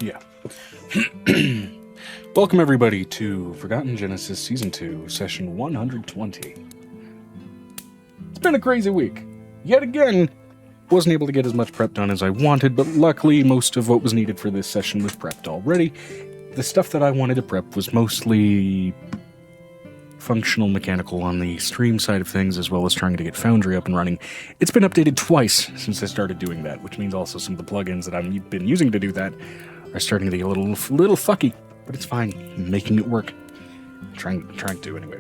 Yeah. Welcome, everybody, to Forgotten Genesis Season 2, Session 120. It's been a crazy week. Yet again, wasn't able to get as much prep done as I wanted, but luckily most of what was needed for this session was prepped already. The stuff that I wanted to prep was mostly functional mechanical on the stream side of things, as well as trying to get Foundry up and running. It's been updated twice since I started doing that, which means also some of the plugins that I've been using to do that are starting to get a little fucky, but it's fine. I'm making it work. Trying to anyway.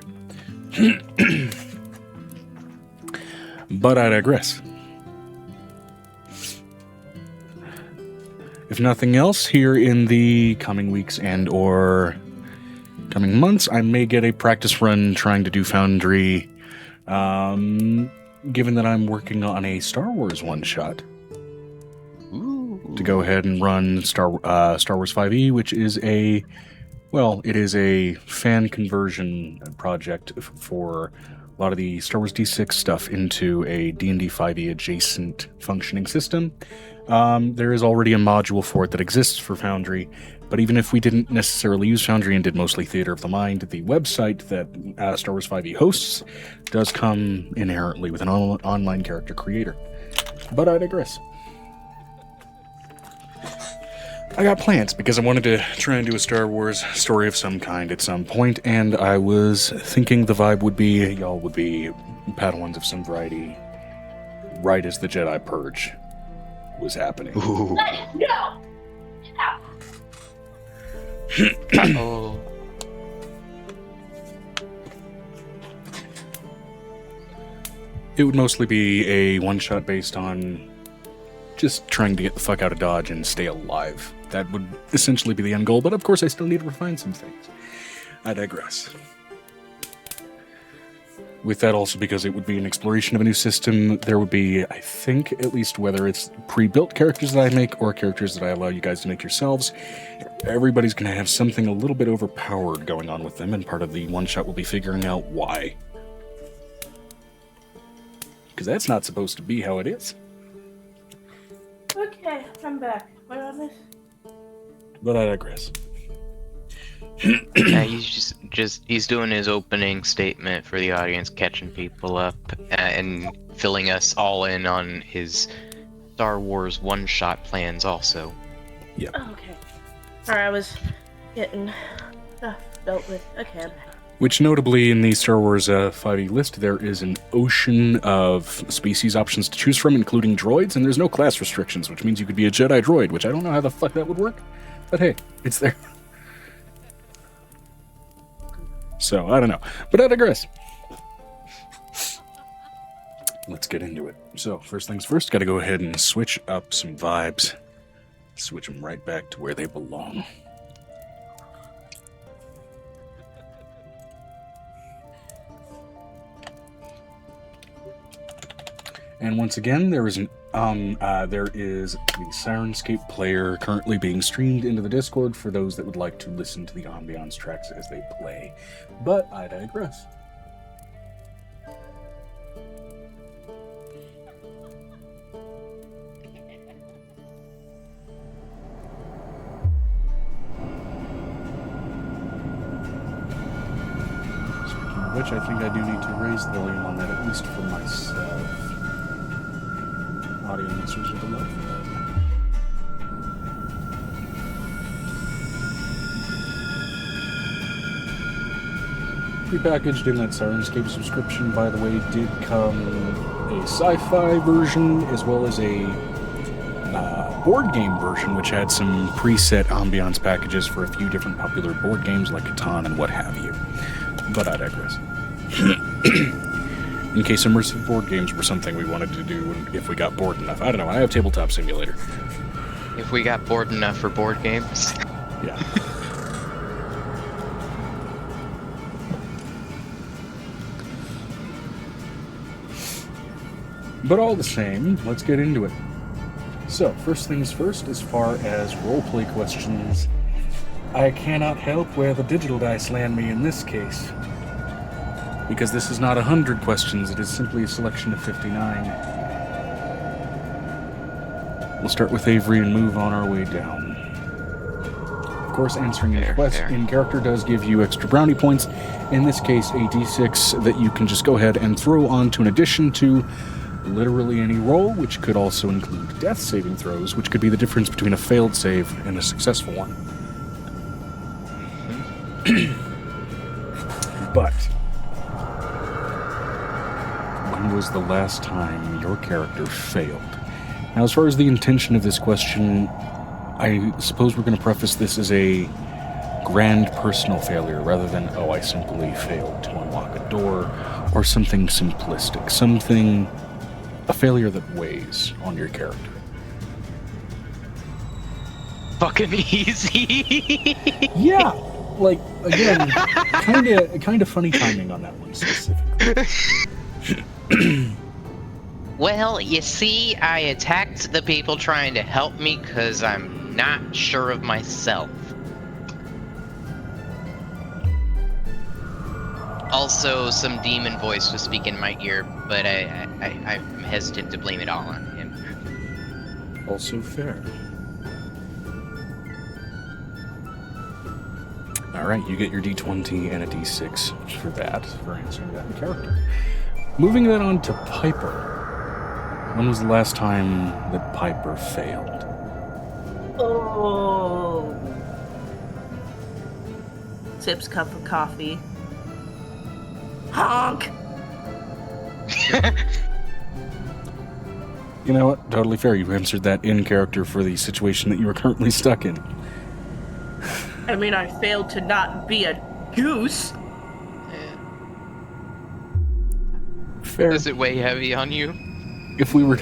But I digress. If nothing else, here in the coming weeks and or coming months, I may get a practice run trying to do Foundry, given that I'm working on a Star Wars one-shot. To go ahead and run Star Wars 5e, which is it is a fan conversion project for a lot of the Star Wars D6 stuff into a D&D5e adjacent functioning system. There is already a module for it that exists for Foundry, but even if we didn't necessarily use Foundry and did mostly Theater of the Mind, the website that Star Wars 5e hosts does come inherently with an online character creator. But I digress. I got plans because I wanted to try and do a Star Wars story of some kind at some point, and I was thinking the vibe would be y'all would be Padawans of some variety, right as the Jedi Purge was happening. Ooh. No! Oh. It would mostly be a one-shot based on just trying to get the fuck out of Dodge and stay alive. That would essentially be the end goal, but of course I still need to refine some things. I digress. With that also, because it would be an exploration of a new system, there would be, I think, at least whether it's pre-built characters that I make or characters that I allow you guys to make yourselves, everybody's going to have something a little bit overpowered going on with them, and part of the one-shot will be figuring out why. Because that's not supposed to be how it is. Okay, I'm back. What on this? But I digress. Yeah, he's doing his opening statement for the audience, catching people up, and filling us all in on his Star Wars one-shot plans also. Yep. Oh, okay. Alright, I was getting stuff dealt with. Okay, I'm back. Which notably in the Star Wars 5e list, there is an ocean of species options to choose from, including droids, and there's no class restrictions, which means you could be a Jedi droid, which I don't know how the fuck that would work, but hey, it's there. So, I don't know. But I digress. Let's get into it. So, first things first, gotta go ahead and switch up some vibes. Switch them right back to where they belong. And once again, there is the Sirenscape player currently being streamed into the Discord for those that would like to listen to the ambiance tracks as they play. But I digress. Speaking of which, I think I do need to raise the volume on that, at least for myself. Audio listeners with the love. Prepackaged in that Sirenscape subscription, by the way, did come a sci-fi version as well as a board game version, which had some preset ambiance packages for a few different popular board games like Catan and what have you. But I digress. In case immersive board games were something we wanted to do if we got bored enough. I don't know, I have Tabletop Simulator. If we got bored enough for board games. Yeah. But all the same, let's get into it. So, first things first, as far as roleplay questions, I cannot help where the digital dice land me in this case. Because this is not 100 questions, it is simply a selection of 59. We'll start with Avery and move on our way down. course, answering Fair, fair. in character does give you extra brownie points. In this case, a d6 that you can just go ahead and throw onto an addition to literally any roll, which could also include death saving throws, which could be the difference between a failed save and a successful one. But when was the last time your character failed? Now, as far as the intention of this question, I suppose we're going to preface this as a grand personal failure rather than, oh, I simply failed to unlock a door, or something simplistic, a failure that weighs on your character. Fucking easy. Yeah, like, again, kind of funny timing on that one specifically. Well, you see, I attacked the people trying to help me because I'm not sure of myself. Also, some demon voice was speaking in my ear, but I'm hesitant to blame it all on him. Also fair. Alright, you get your d20 and a d6 for that, for answering that in character. Moving that on to Piper. When was the last time that Piper failed? Oh. Sips cup of coffee. Honk! You know what? Totally fair. You answered that in character for the situation that you are currently stuck in. I mean, I failed to not be a goose. Fair. Does it weigh heavy on you? If we were...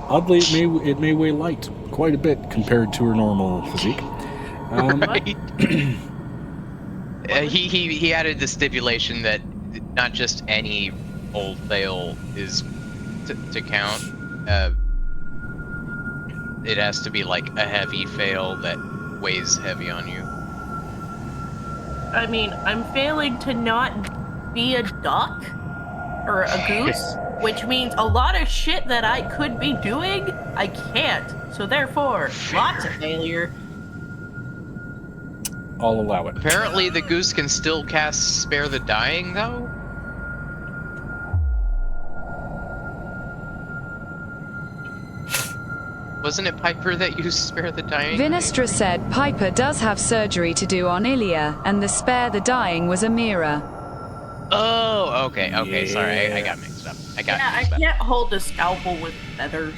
Oddly, it may weigh light quite a bit compared to her normal physique. Right. He added the stipulation that not just any old fail is to count. It has to be like a heavy fail that weighs heavy on you. I mean, I'm failing to not be a duck or a goose, which means a lot of shit that I could be doing, I can't. So therefore, lots of failure. I'll allow it. Apparently, the goose can still cast Spare the Dying, though? Wasn't it Piper that used Spare the Dying? 𝕲𝖓 said Piper does have surgery to do on Ilya, and the Spare the Dying was a mirror. Oh, okay, Yeah. Sorry, I got mixed up. I can't hold a scalpel with feathers.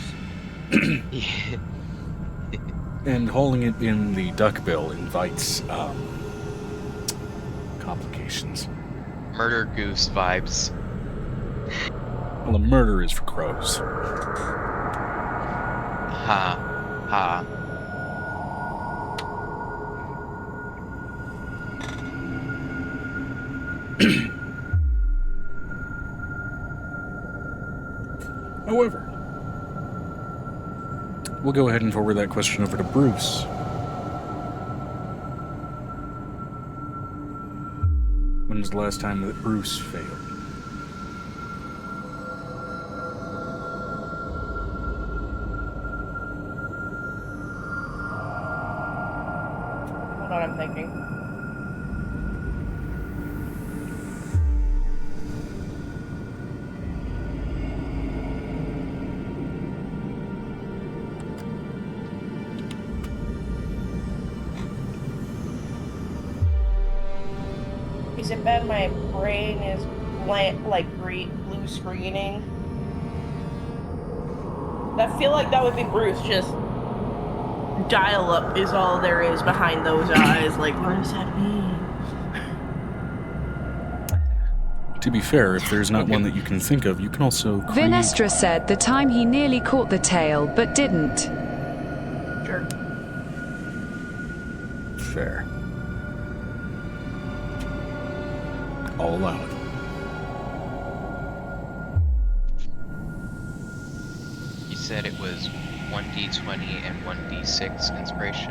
And holding it in the duck bill invites complications. Murder goose vibes. Well, a murder is for crows. Ha. However, we'll go ahead and forward that question over to Bruce. When was the last time that Bruce failed? Hold on, I'm thinking. Is it bad my brain is blue screening? I feel like that would be Bruce, just dial-up is all there is behind those eyes. Like, what does that mean? To be fair, if there's not one that you can think of, you can also create... 𝕲𝖓 said the time he nearly caught the tail, but didn't. Sure. Fair. I'll allow it. You said it was 1d20 and 1d6 inspiration?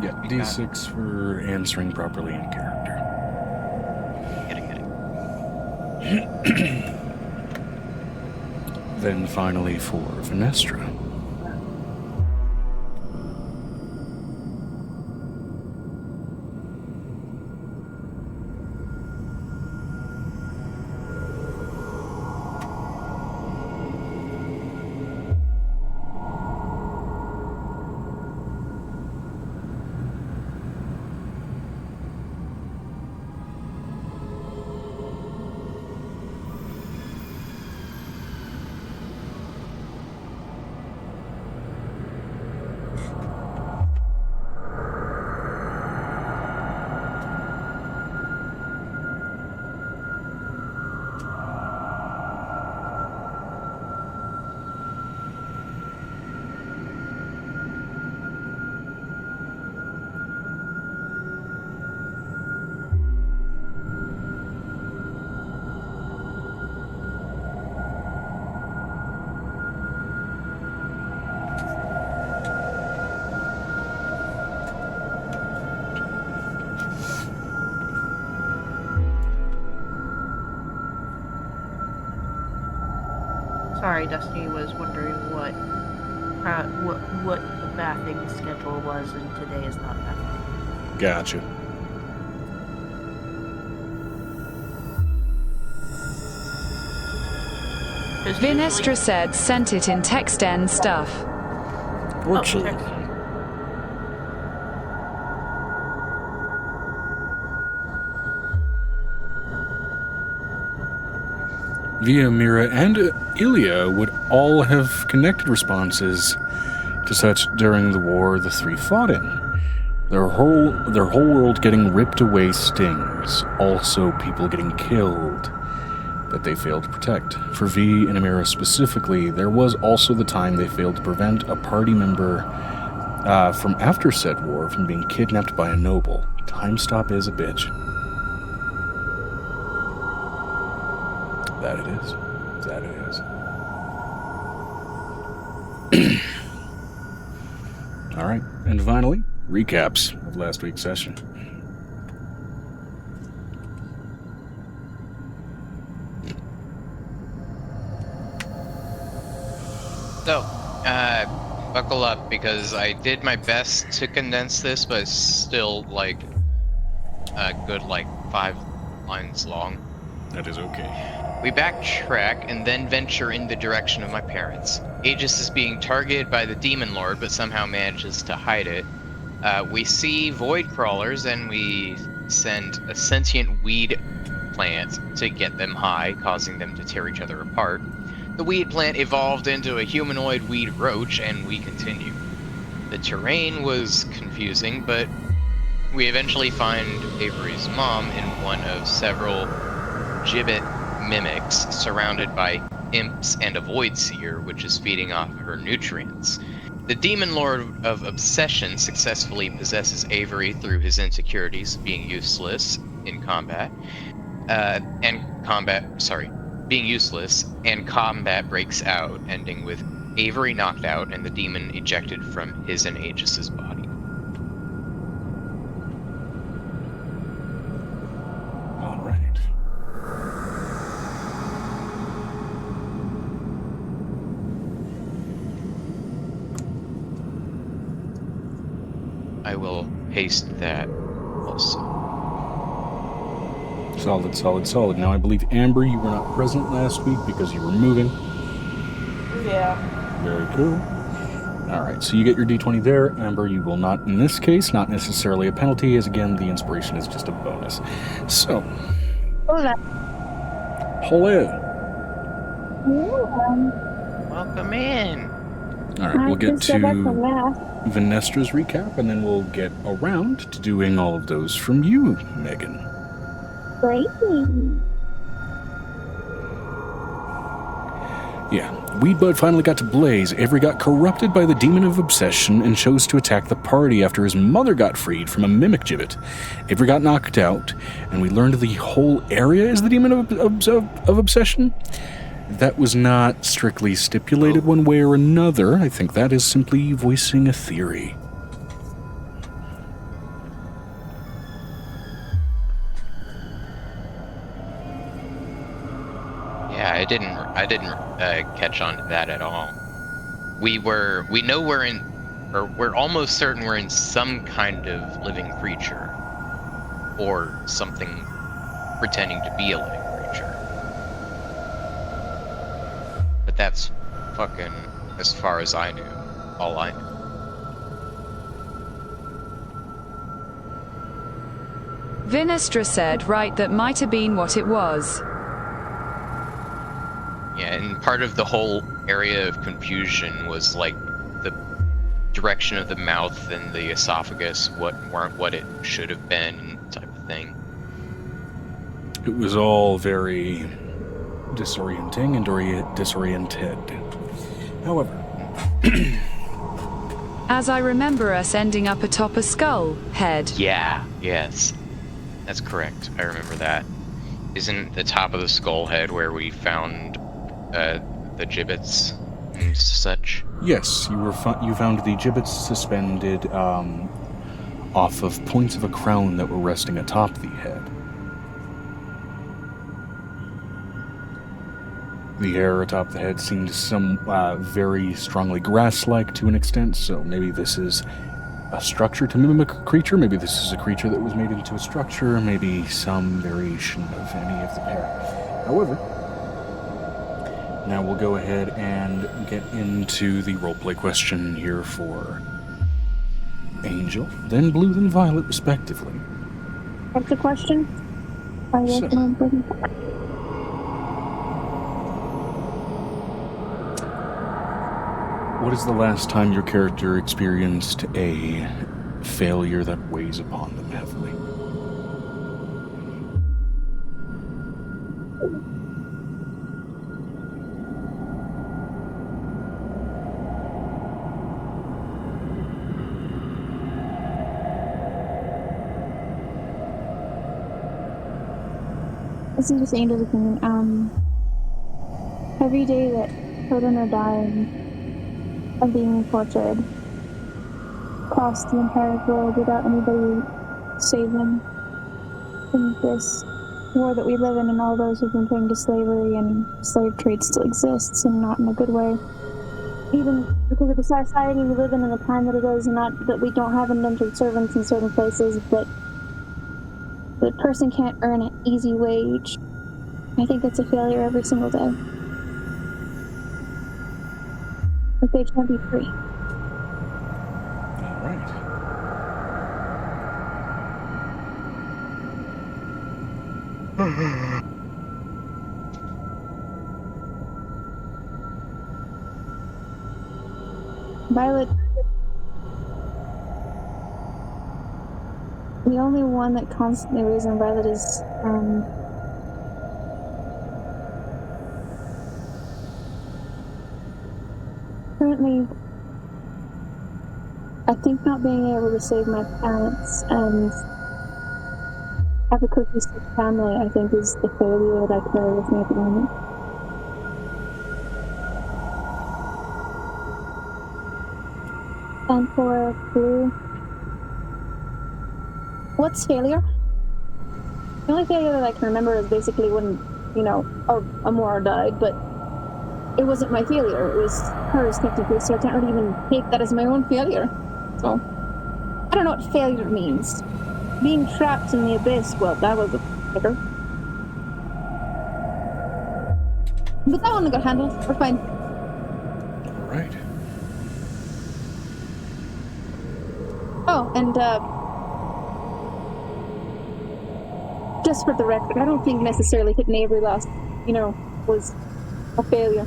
Yeah, D6 for answering properly in character. Get it. Then finally for 𝕲𝖓. Sorry, Destiny was wondering what the bathing schedule was, and today is not bathing. Gotcha. Vinestra said sent it in text and stuff. Fortunately. 𝕲𝖊𝖓𝖓 and 𝕲𝖊𝖓 would all have connected responses to such during the war the three fought in. Their whole world getting ripped away stings. Also people getting killed that they failed to protect. For V and Amira specifically, there was also the time they failed to prevent a party member from after said war from being kidnapped by a noble. Time stop is a bitch. That it is. That it is. Alright, and finally, recaps of last week's session. So, buckle up, because I did my best to condense this, but it's still, like, a good, 5 lines long. That is okay. We backtrack and then venture in the direction of my parents. Aegis is being targeted by the Demon Lord, but somehow manages to hide it. We see void crawlers, and we send a sentient weed plant to get them high, causing them to tear each other apart. The weed plant evolved into a humanoid weed roach, and we continue. The terrain was confusing, but we eventually find Avery's mom in one of several gibbet mimics surrounded by imps and a void seer, which is feeding off her nutrients. The Demon Lord of Obsession successfully possesses Avery through his insecurities, being useless in combat, being useless, and combat breaks out, ending with Avery knocked out and the demon ejected from his and Aegis's body. All right. I will paste that also. Solid, solid, solid. Now, I believe, Amber, you were not present last week because you were moving. Yeah. Very cool. All right, so you get your D20 there. Amber, you will not, in this case, not necessarily a penalty, as again, the inspiration is just a bonus. So. Hola. Hello. Welcome in. All right, we'll get to Vinestra's recap, and then we'll get around to doing all of those from you, Megan. Great. Yeah, Weedbud finally got to blaze. Avery got corrupted by the demon of obsession and chose to attack the party after his mother got freed from a mimic gibbet. Avery got knocked out, and we learned the whole area is the demon of obsession. That was not strictly stipulated one way or another. I think that is simply voicing a theory. Yeah, I didn't catch on to that at all. We're almost certain we're in some kind of living creature, or something pretending to be a living creature. But that's fucking, as far as I knew, all I knew. Vinestra said, right, that might have been what it was. Yeah, and part of the whole area of confusion was like the direction of the mouth and the esophagus weren't what it should have been, type of thing. It was all very disorienting and disoriented. However, As I remember us ending up atop a skull head. Yeah, yes. That's correct. I remember that. Isn't the top of the skull head where we found the gibbets and such? yes, you found the gibbets suspended off of points of a crown that were resting atop the head. The hair atop the head seemed very strongly grass-like to an extent, so maybe this is a structure to mimic a creature, maybe this is a creature that was made into a structure, maybe some variation of any of the pair. However, now we'll go ahead and get into the roleplay question here for Angel, then Blue, then Violet, respectively. What's the question? What is the last time your character experienced a failure that weighs upon them heavily? This is just Angel's opinion. Every day that children are dying and being tortured across the entire world without anybody saving in this war that we live in, and all those who've been put into slavery and slave trade still exists, and not in a good way. Even because of the society we live in and the time that it is, and not that we don't have indentured servants in certain places, but the person can't earn an easy wage. I think that's a failure every single day. But they can't be free. All right. Violet, the only one that constantly weighs on Violet is currently, I think not being able to save my parents and have a cohesive family, I think, is the failure that I carry with me at the moment. And for Blue, what's failure? The only failure that I can remember is basically when, Amora died, but it wasn't my failure, it was hers technically, so I can't really even take that as my own failure. So, I don't know what failure means. Being trapped in the abyss, well, that was a failure. But that one got handled, we're fine. Alright. Oh, and just for the record, I don't think necessarily hitting Avery last, was a failure.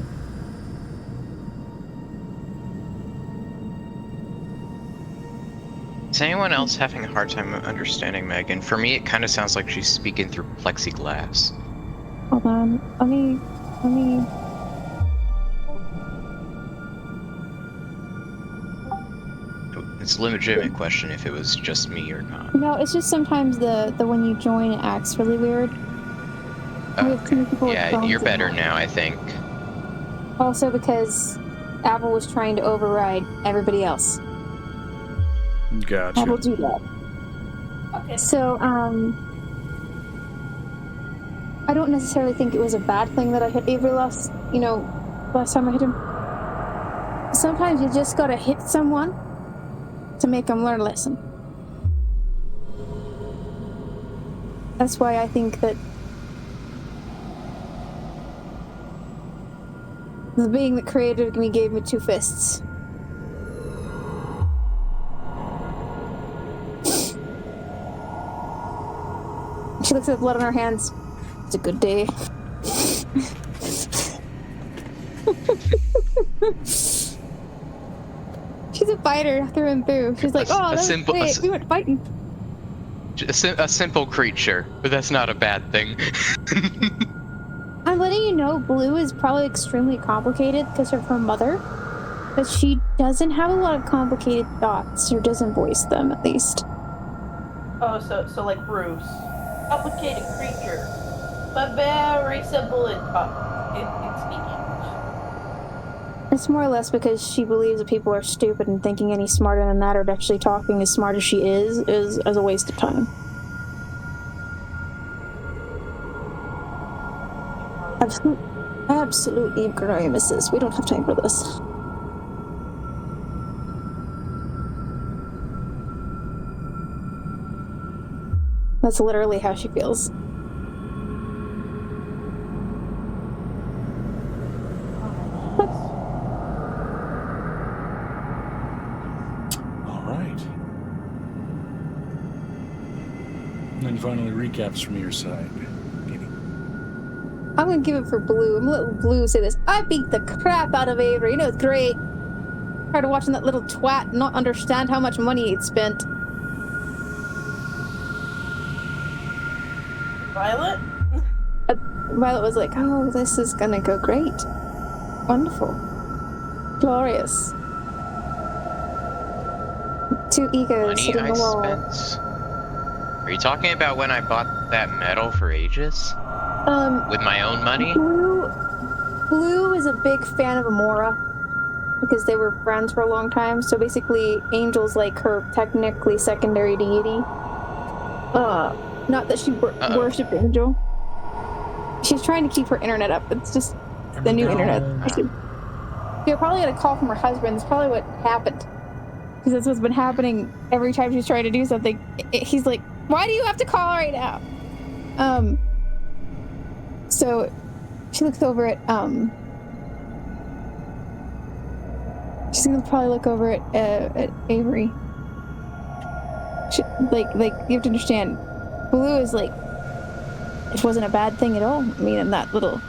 Is anyone else having a hard time understanding Megan? For me, it kind of sounds like she's speaking through plexiglass. Hold on, let me... It's a legitimate question if it was just me or not. No, it's just sometimes the when you join, it acts really weird. We have too many people with Yeah, phones you're in better that. now, I think. Also because Apple was trying to override everybody else. Gotcha. Apple do that. Okay. So, I don't necessarily think it was a bad thing that I hit Avery last time I hit him. Sometimes you just gotta hit someone to make them learn a lesson. That's why I think that the being that created me gave me 2 fists. She looks at the blood on her hands. It's a good day. She's a fighter through and through. She's like, we went fighting. A simple creature, but that's not a bad thing. I'm letting you know, Blue is probably extremely complicated because of her mother, but she doesn't have a lot of complicated thoughts, or doesn't voice them, at least. Oh, so like Bruce. Complicated creature, but very simple in speaking. It's more or less because she believes that people are stupid, and thinking any smarter than that, or actually talking as smart as she is a waste of time. Absolutely ignoramuses. We don't have time for this. That's literally how she feels. All right. And then finally, recaps from your side. I'm gonna give it for Blue. I'm gonna let Blue say this. I beat the crap out of Avery. You know, it's great. Tired of watching that little twat not understand how much money he'd spent. Violet? Violet was like, oh, this is gonna go great. Wonderful. Glorious. Two egos Money sitting on I the wall. spent. Are you talking about when I bought that medal for Aegis? With my own money? Blue is a big fan of Amora because they were friends for a long time. So basically, Angel's like her technically secondary deity. Not that she worshipped Angel. She's trying to keep her internet up. It's just the new internet. You're probably gonna call from her husband. That's probably what happened. Because that's what's been happening every time she's trying to do something. He's like, why do you have to call right now? So she looks over at, she's gonna probably look over at Avery. She, like, you have to understand, Blue is like, it wasn't a bad thing at all. I mean, in that little,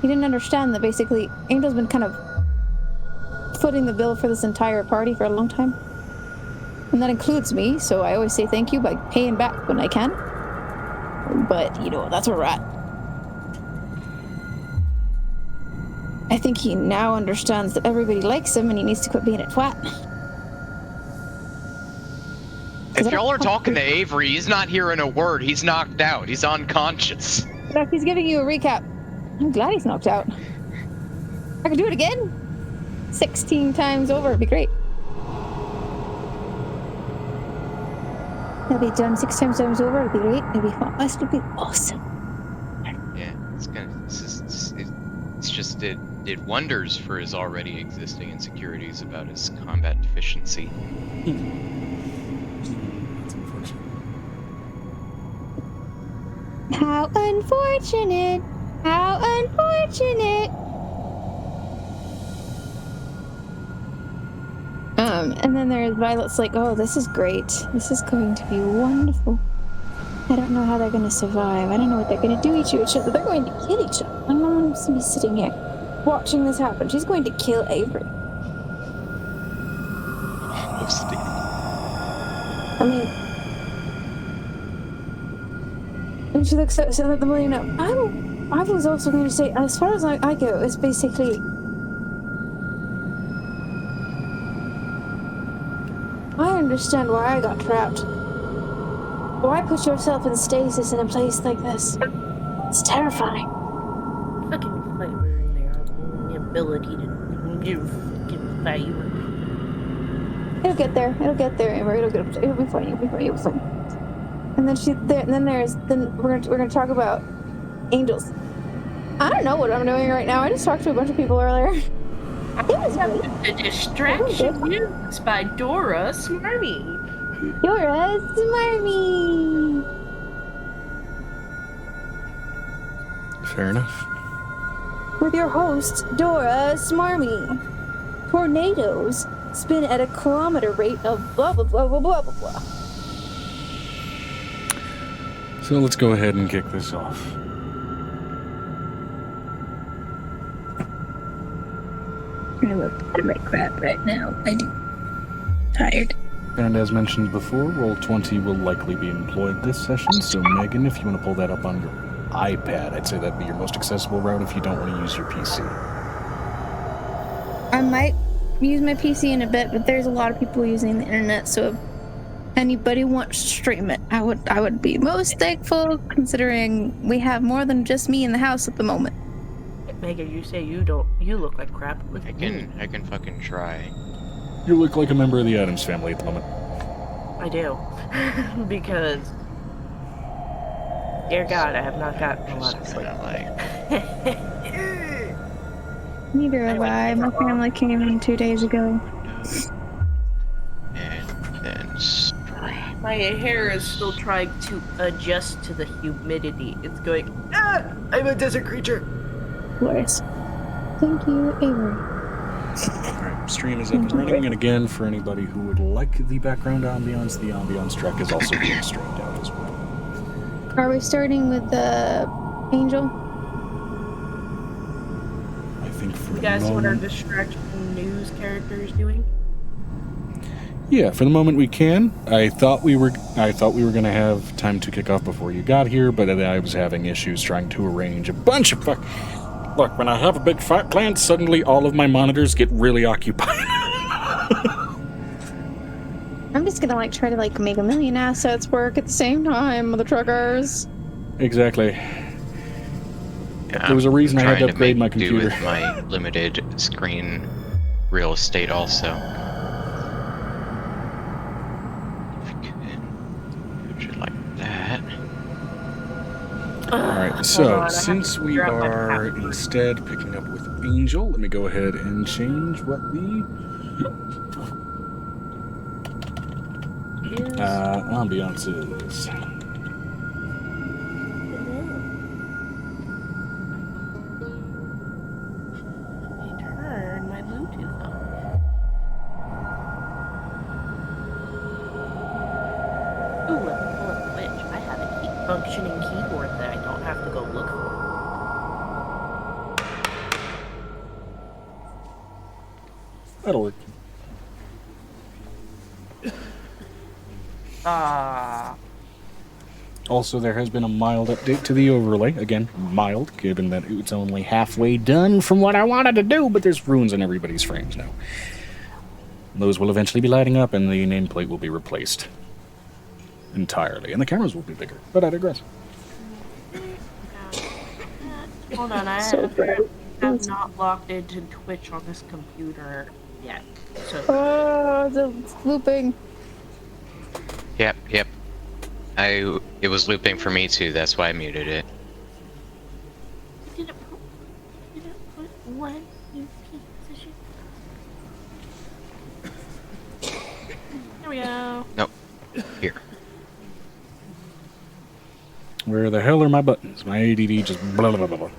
he didn't understand that basically Angel's been kind of footing the bill for this entire party for a long time. And that includes me, so I always say thank you by paying back when I can. But, you know, that's where we're at. I think he now understands that everybody likes him and he needs to quit being a twat. If y'all are talking to Avery, he's not hearing a word. He's knocked out. He's unconscious. No, he's giving you a recap. I'm glad he's knocked out. I could do it again. 16 times over. It'd be great. It'll be done 6 times over. It'll be great. It'll be fun. This would be awesome. Yeah, it's just did wonders for his already existing insecurities about his combat deficiency. That's unfortunate. How unfortunate. How unfortunate. And then there's Violet's like, oh, this is great. This is going to be wonderful. I don't know how they're going to survive. I don't know what they're going to do to each other. They're going to kill each other. My mom's going to be sitting here watching this happen. She's going to kill Avery. I mean, and she looks at the million up. I was also going to say, as far as I go, it's basically, I understand why I got trapped. Why put yourself in stasis in a place like this? It's terrifying. Fucking flavor there. The ability to give flavor. It'll get there. It'll get there, Amber. It'll be fine. It'll be fine. And then we're gonna talk about angels. I don't know what I'm doing right now. I just talked to a bunch of people earlier. It was yummy. The distraction used by Dora Smarmy. Dora Smarmy. Fair enough. With your host, Dora Smarmy. Tornadoes spin at a kilometer rate of blah blah blah blah blah blah blah. So let's go ahead and kick this off. I look like crap right now. I do. Tired. And as mentioned before, Roll20 will likely be employed this session, so Megan, if you want to pull that up on your iPad, I'd say that'd be your most accessible route if you don't want to use your PC. I might use my PC in a bit, but there's a lot of people using the internet, so if anybody wants to stream it, I would be most thankful, considering we have more than just me in the house at the moment. Megan, you say you look like crap. I can fucking try. You look like a member of the Addams family at the moment. I do. Because, dear God, I have not gotten a lot of sleep. Neither have I. My family came in 2 days ago. And then My hair is still trying to adjust to the humidity. It's going, I'm a desert creature. Worse. Thank you, Avery. Alright, stream is up and running, and again, for anybody who would like the background ambiance, the ambiance track is also being streamed out as well. Are we starting with the Angel? I think for You the guys see what our moment... distraction news character is doing? Yeah, for the moment we can. I thought we were going to have time to kick off before you got here, but I was having issues trying to arrange a bunch of Look, when I have a big fat plan, suddenly all of my monitors get really occupied. I'm just gonna try to make a million assets work at the same time with the truckers. Exactly. yeah, There was a reason I had to trying upgrade my make do computer. with my limited screen real estate also. Would you like that? Alright, so on, since we are instead picking up with Angel, let me go ahead and change what the ambiance is. Turn my Bluetooth on. Ooh, let me pull up Twitch. I have a functioning keyboard that I don't have to go look for. That'll work. Also, there has been a mild update to the overlay. Again, mild, given that it's only halfway done from what I wanted to do, but there's runes in everybody's frames now. Those will eventually be lighting up, and the nameplate will be replaced entirely, and the cameras will be bigger, but I digress. Hold on, I have not logged into Twitch on this computer yet. So Oh, it's looping. Yep. It was looping for me too, that's why I muted it. didn't put one in key position. There we go. Nope. Here. Where the hell are my buttons? My ADD just blah blah blah blah.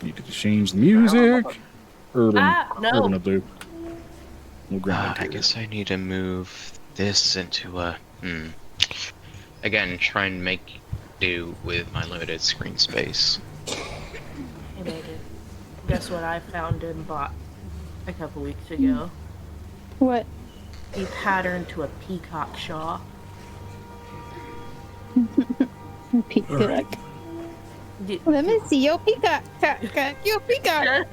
Needed to change the music. Urban Blue. We'll grab I guess I need to move this into a again, try and make do with my limited screen space. Hey Megan, guess what I found and bought a couple weeks ago? What? A pattern to a peacock shawl. Peacock. Right. Let me see your peacock. Your peacock.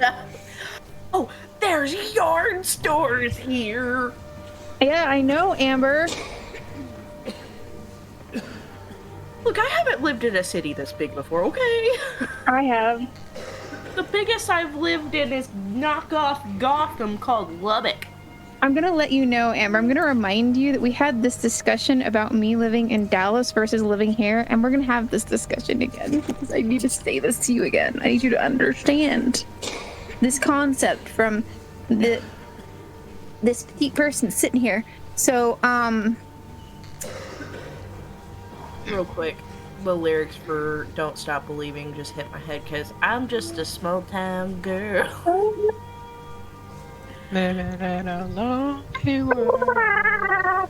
Oh, there's yarn stores here. Yeah, I know, Amber. Look, I haven't lived in a city this big before, okay? I have. The biggest I've lived in is knockoff Gotham called Lubbock. I'm gonna let you know, Amber. I'm gonna remind you that we had this discussion about me living in Dallas versus living here, and we're gonna have this discussion again because I need to say this to you again. I need you to understand this concept from this petite person sitting here. So, Real quick, the lyrics for Don't Stop Believing just hit my head because I'm just a small town girl. Living in a lonely world.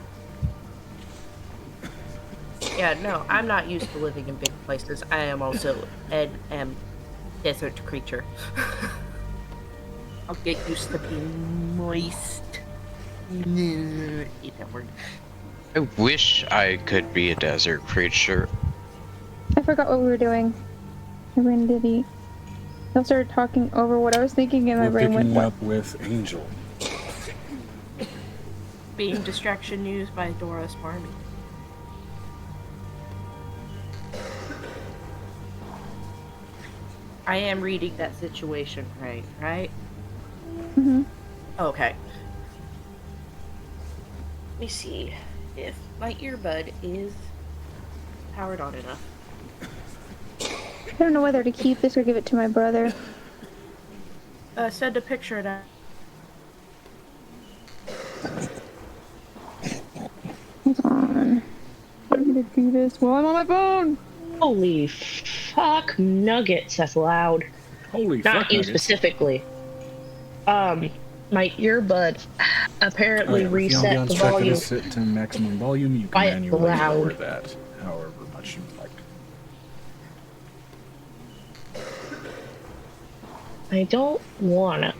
Yeah, no, I'm not used to living in big places. I am also an desert creature. I'll get used to being moist. Hate that word. I wish I could be a desert creature. I forgot what we were doing. My brain did eat. I started talking over what I was thinking, and my We're brain went, picking what? up with Angel. Being distraction news by Dora Smarmy. I am reading that situation right? Mm-hmm. Okay. Let me see if my earbud is powered on enough. I don't know whether to keep this or give it to my brother. Send a picture of that. Hold on. I'm gonna do this while I'm on my phone. Holy fuck nuggets, that's loud. Holy Not fuck you nuggets. specifically. My earbud apparently If you don't reset get the instructed volume. to sit to maximum volume, you can Quite manually loud. lower that however much you like. I don't wanna.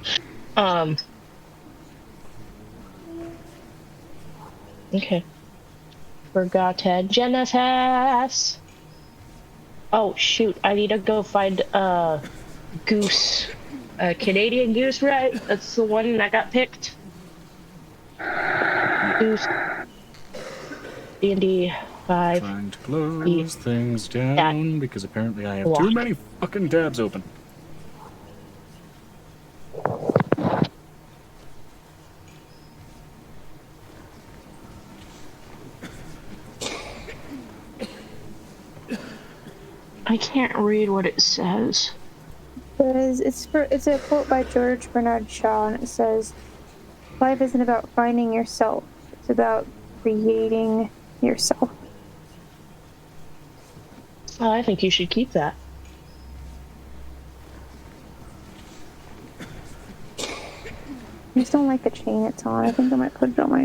Okay. Forgotten Genesis. Oh shoot! I need to go find goose, Canadian goose, right? That's the one that got picked. Goose. D&D5. Trying to close things down because apparently I have too many fucking tabs open. I can't read what it says. It's a quote by 𝕱𝖔𝖗𝖊𝖓𝖊𝖓, and it says, "Life isn't about finding yourself; it's about creating yourself." Oh, I think you should keep that. I just don't like the chain it's on. I think I might put it on my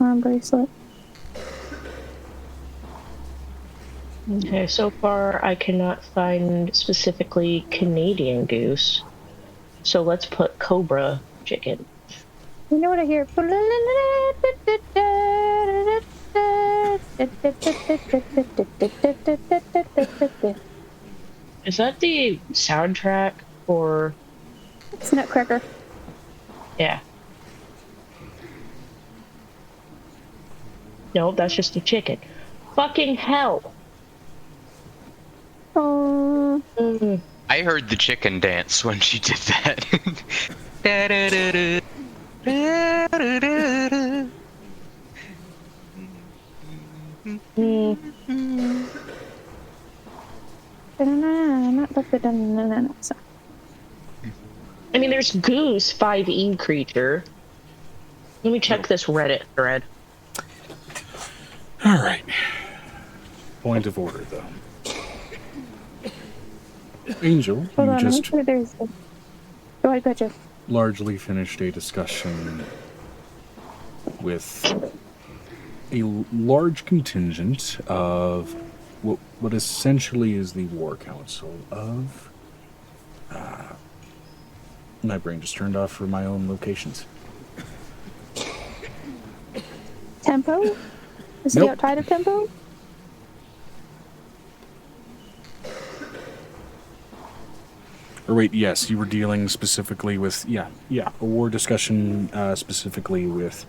arm bracelet. Okay, so far I cannot find specifically Canadian goose. So let's put cobra chicken. You know what I hear? Is that the soundtrack for... It's Nutcracker. Yeah. No, that's just a chicken. Fucking hell! Oh. I heard the chicken dance when she did that. Da-da-da-da. Da-da-da-da. I mean, there's goose, 5e creature. Let me check this Reddit thread. Alright. Point of order, though. Angel, Hold you on, just I'm sure there's a... Go ahead, gotcha. largely finished a discussion with a large contingent of what essentially is the War Council of... my brain just turned off for my own locations. Tempo? Is he Nope. outside of Tempo? Or wait, yes, you were dealing specifically with, a war discussion specifically with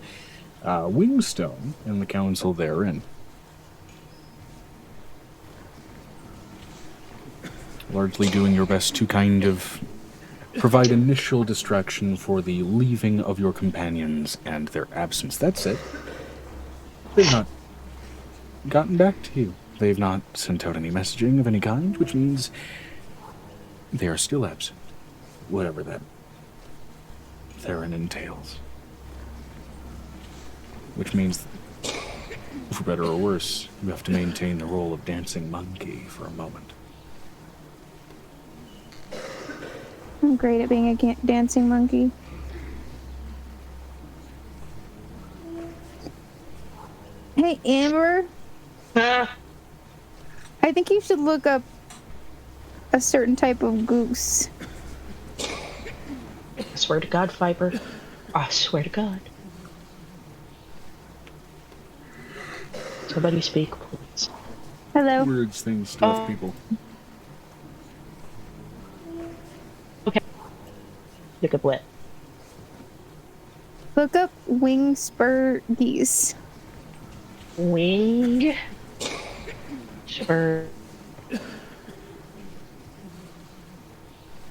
Wingstone and the council therein. Largely doing your best to kind of provide initial distraction for the leaving of your companions and their absence. That's it. They've not gotten back to you. They've not sent out any messaging of any kind, which means they are still absent, whatever that therein entails. Which means, for better or worse, you have to maintain the role of dancing monkey for a moment. I'm great at being a dancing monkey. Hey, Amber. I think you should look up a certain type of goose. I swear to God, Viper. I swear to God. Somebody speak, please. Hello. Words, things, stuff, people. Okay. Look up what? Look up wing spur geese. Wing. Spur.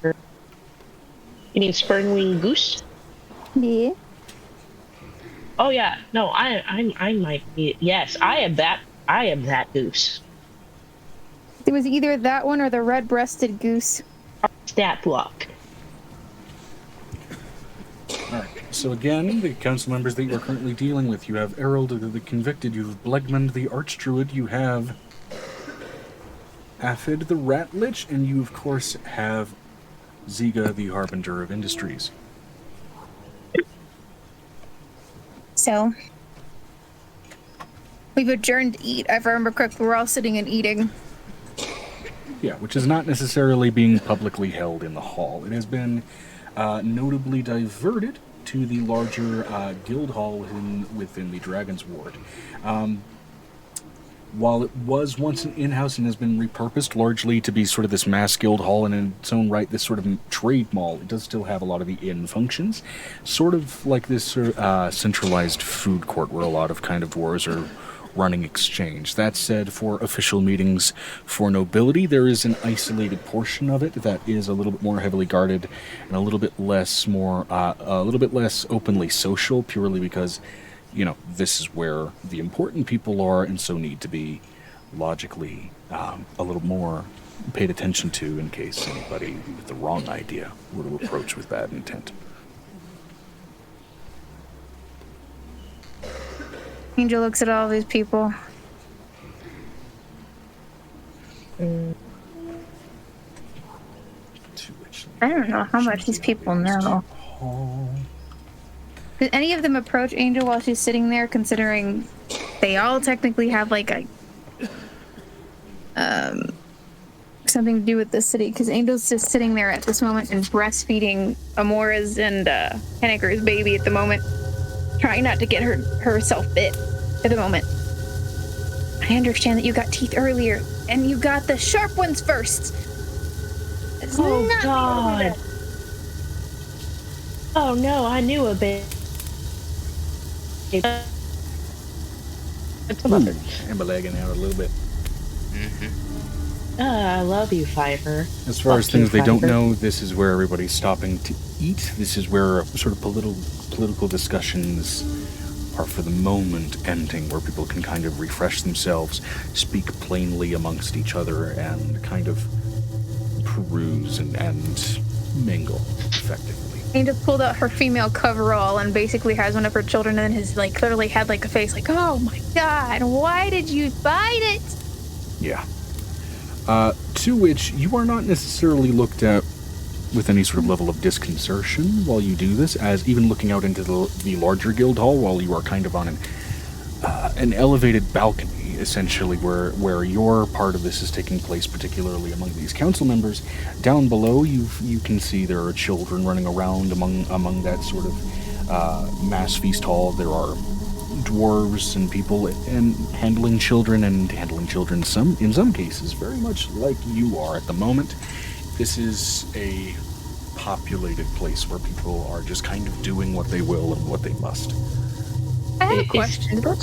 You mean spurn wing goose? Yeah. Oh yeah, no, I might be. Yes, I am that goose. It was either that one or the red-breasted goose. stat block. Alright, so again, the council members that you are currently dealing with, you have 𝕱𝖊𝖓 the Convicted, you have 𝕱𝖓𝖓 the Archdruid, you have 𝕲𝖊𝖓 the Rat Lich, and you, of course, have 𝕱𝖊𝖓 the Harbinger of Industries. So, we've adjourned to eat. If I remember correctly, we're all sitting and eating. Yeah, which is not necessarily being publicly held in the hall. It has been notably diverted to the larger guild hall within the Dragon's Ward. While it was once an in-house and has been repurposed largely to be sort of this mass guild hall and in its own right this sort of trade mall, it does still have a lot of the inn functions, sort of like this centralized food court where a lot of kind of dwarves are running exchange. That said, for official meetings for nobility, there is an isolated portion of it that is a little bit more heavily guarded and a little bit less openly social, purely because, you know, this is where the important people are and so need to be logically a little more paid attention to in case anybody with the wrong idea were to approach with bad intent. Angel looks at all these people. I don't know how much these people know. Did any of them approach Angel while she's sitting there, considering they all technically have like a something to do with the city? Because Angel's just sitting there at this moment and breastfeeding Amora's and Henniker's baby at the moment, trying not to get herself bit at the moment. I understand that you got teeth earlier, and you got the sharp ones first. It's Oh not God! Oh no, I knew a bit. Amber lagging out a little bit. I love you, Fiverr. As far as Fuck you, things they don't Fiverr. know, this is where everybody's stopping to eat. This is where sort of political discussions are for the moment ending, where people can kind of refresh themselves, speak plainly amongst each other, and kind of peruse and mingle effectively. Angel pulled out her female coverall and basically has one of her children and has like clearly had like a face like, oh my god, why did you bite it? Yeah. To which you are not necessarily looked at with any sort of level of disconcertion while you do this, as even looking out into the larger guild hall while you are kind of on an elevated balcony, essentially, where your part of this is taking place, particularly among these council members. Down below, you can see there are children running around among that sort of mass feast hall. There are dwarves and people and handling children in some cases very much like you are at the moment. This is a populated place where people are just kind of doing what they will and what they must. I have a question. Do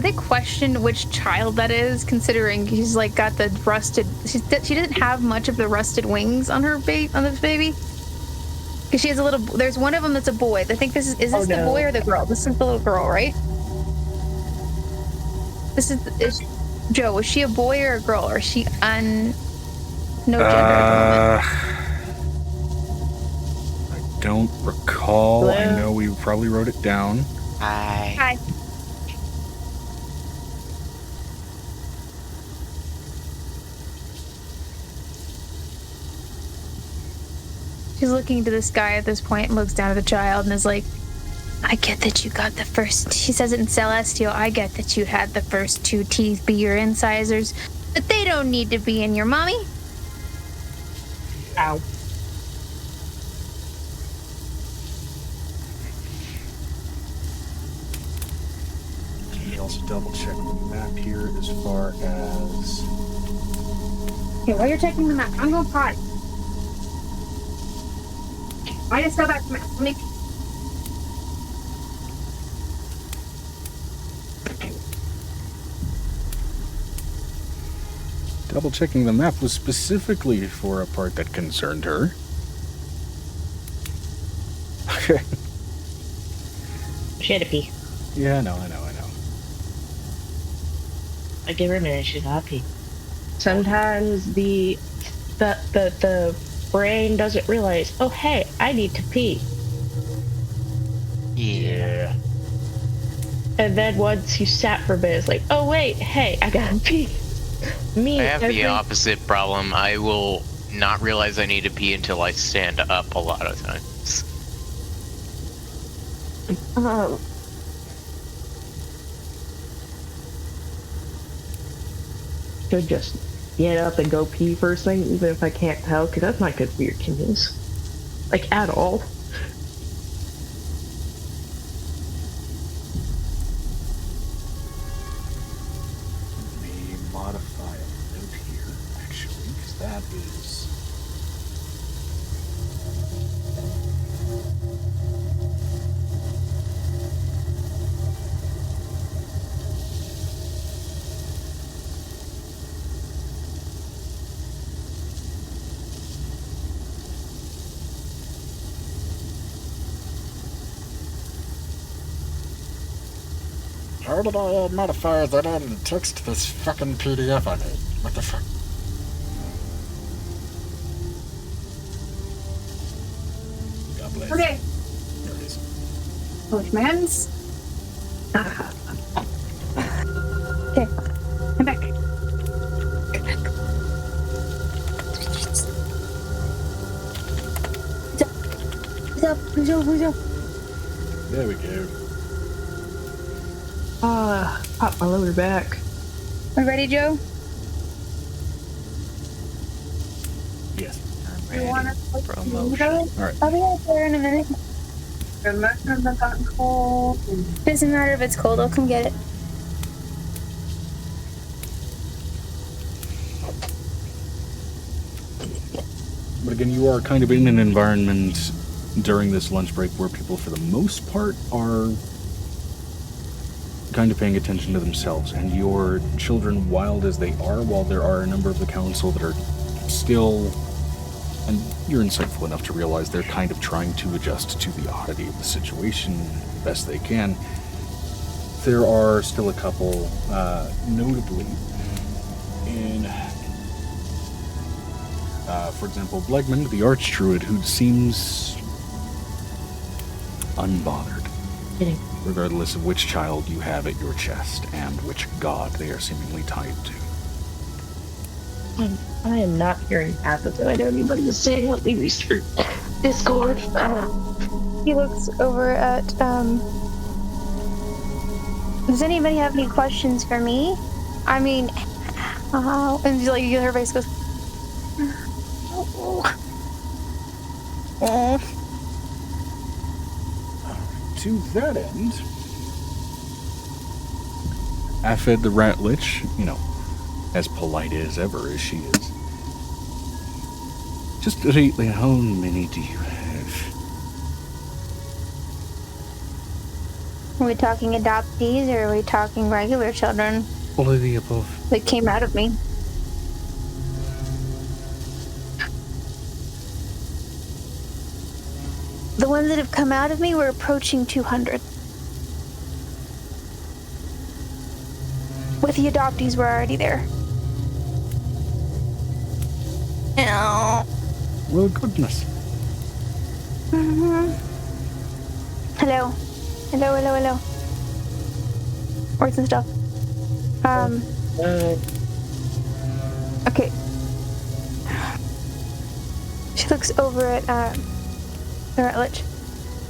they question which child that is, considering he's like got the rusted? She doesn't have much of the rusted wings on her on this baby. Because she has a little. There's one of them that's a boy. I think this is this the boy or the girl? This is the little girl, right? This is Joe. Was she a boy or a girl, or is she no gender at the moment? I don't recall. Hello? I know we probably wrote it down. Hi. She's looking to this guy at this point and looks down at the child and is like, I get that you got the first, she says it in Celestial, I get that you had the first 2 teeth be your incisors, but they don't need to be in your mommy. Ow. Let me also double check the map here as far as... Okay, while you're checking the map, I'm going to potty. I just go back to the map. Double checking the map was specifically for a part that concerned her. Okay. She had to pee. Yeah, I know. I give her a minute, she's gotta pee. Sometimes the brain doesn't realize, oh hey, I need to pee. Yeah. And then once you sat for a bit, it's like, oh wait, hey, I gotta pee. Me, I have the opposite problem. I will not realize I need to pee until I stand up a lot of times. Should just get up and go pee first thing, even if I can't tell, because that's not good for your kidneys. Like, at all. May modify a note here, actually, because that is... How did I add modifiers that added a text to this fucking PDF I made? What the fuck? God bless. Okay. There it is. Wash my hands. Okay. I'm back. What's up? There we go. Pop my lower back. Are you ready, Joe? Yes. You wanna Promotion. Alright. I'll be out there in a minute. Doesn't matter if it's cold, I'll come get it. But again, you are kind of in an environment during this lunch break where people, for the most part, are kind of paying attention to themselves, and your children, wild as they are, while there are a number of the council that are still, and you're insightful enough to realize they're kind of trying to adjust to the oddity of the situation best they can, there are still a couple, notably in, for example, 𝕱𝖊𝖓, the archdruid, who seems unbothered. Kidding. Regardless of which child you have at your chest and which god they are seemingly tied to. I am not hearing half of it. I know anybody is saying what they used for Discord. He looks over at, does anybody have any questions for me? I mean, and like, her face goes, To that end, 𝕲𝖓 the rat lich, you know, as polite as ever as she is, just lately, how many do you have? are we talking adoptees or are we talking regular children All of the above. that came out of me? The ones that have come out of me were approaching 200. With the adoptees were already there. Ow. Well, goodness. Mm-hmm. Hello. Hello. Words and stuff. Okay. She looks over at, the rat lich.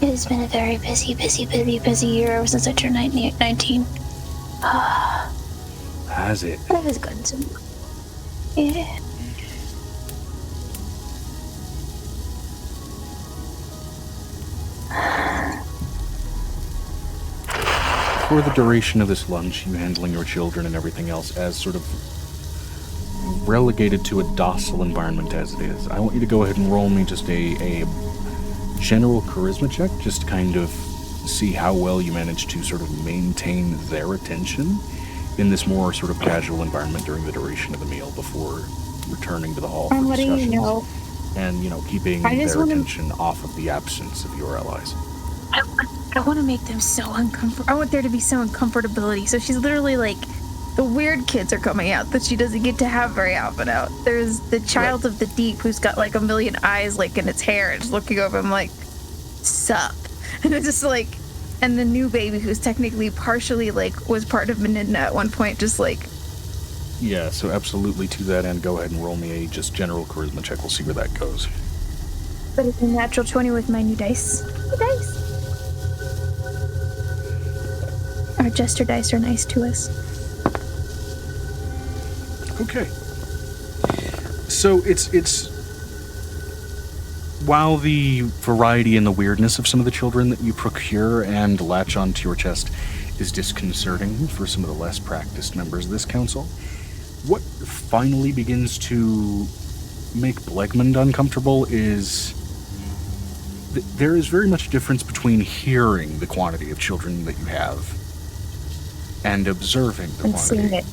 It has been a very busy year ever since I turned 19. Has it? But I was gotten some. Yeah. For the duration of this lunch, you handling your children and everything else as sort of relegated to a docile environment as it is. I want you to go ahead and roll me just a general charisma check, just to kind of see how well you manage to sort of maintain their attention in this more sort of casual environment during the duration of the meal before returning to the hall for What do discussions. you know? And, you know, keeping I just their wanna- attention off of the absence of your allies. I want to make them so uncomfortable. I want there to be so uncomfortability. So she's literally like the weird kids are coming out that she doesn't get to have very often out. There's the child of the deep who's got like a million eyes like in its hair and just looking over him like, sup. And it's just like, and the new baby who's technically partially like was part of Menindna at one point, just like. Yeah, so absolutely to that end, go ahead and roll me a just general charisma check. We'll see where that goes. But it's a natural 20 with my new dice. New dice. Our jester dice are nice to us. Okay. So it's while the variety and the weirdness of some of the children that you procure and latch onto your chest is disconcerting for some of the less practiced members of this council, what finally begins to make 𝕱𝖓𝖓𝖓𝖊𝖓 uncomfortable is there is very much difference between hearing the quantity of children that you have and observing the And quantity. seeing it.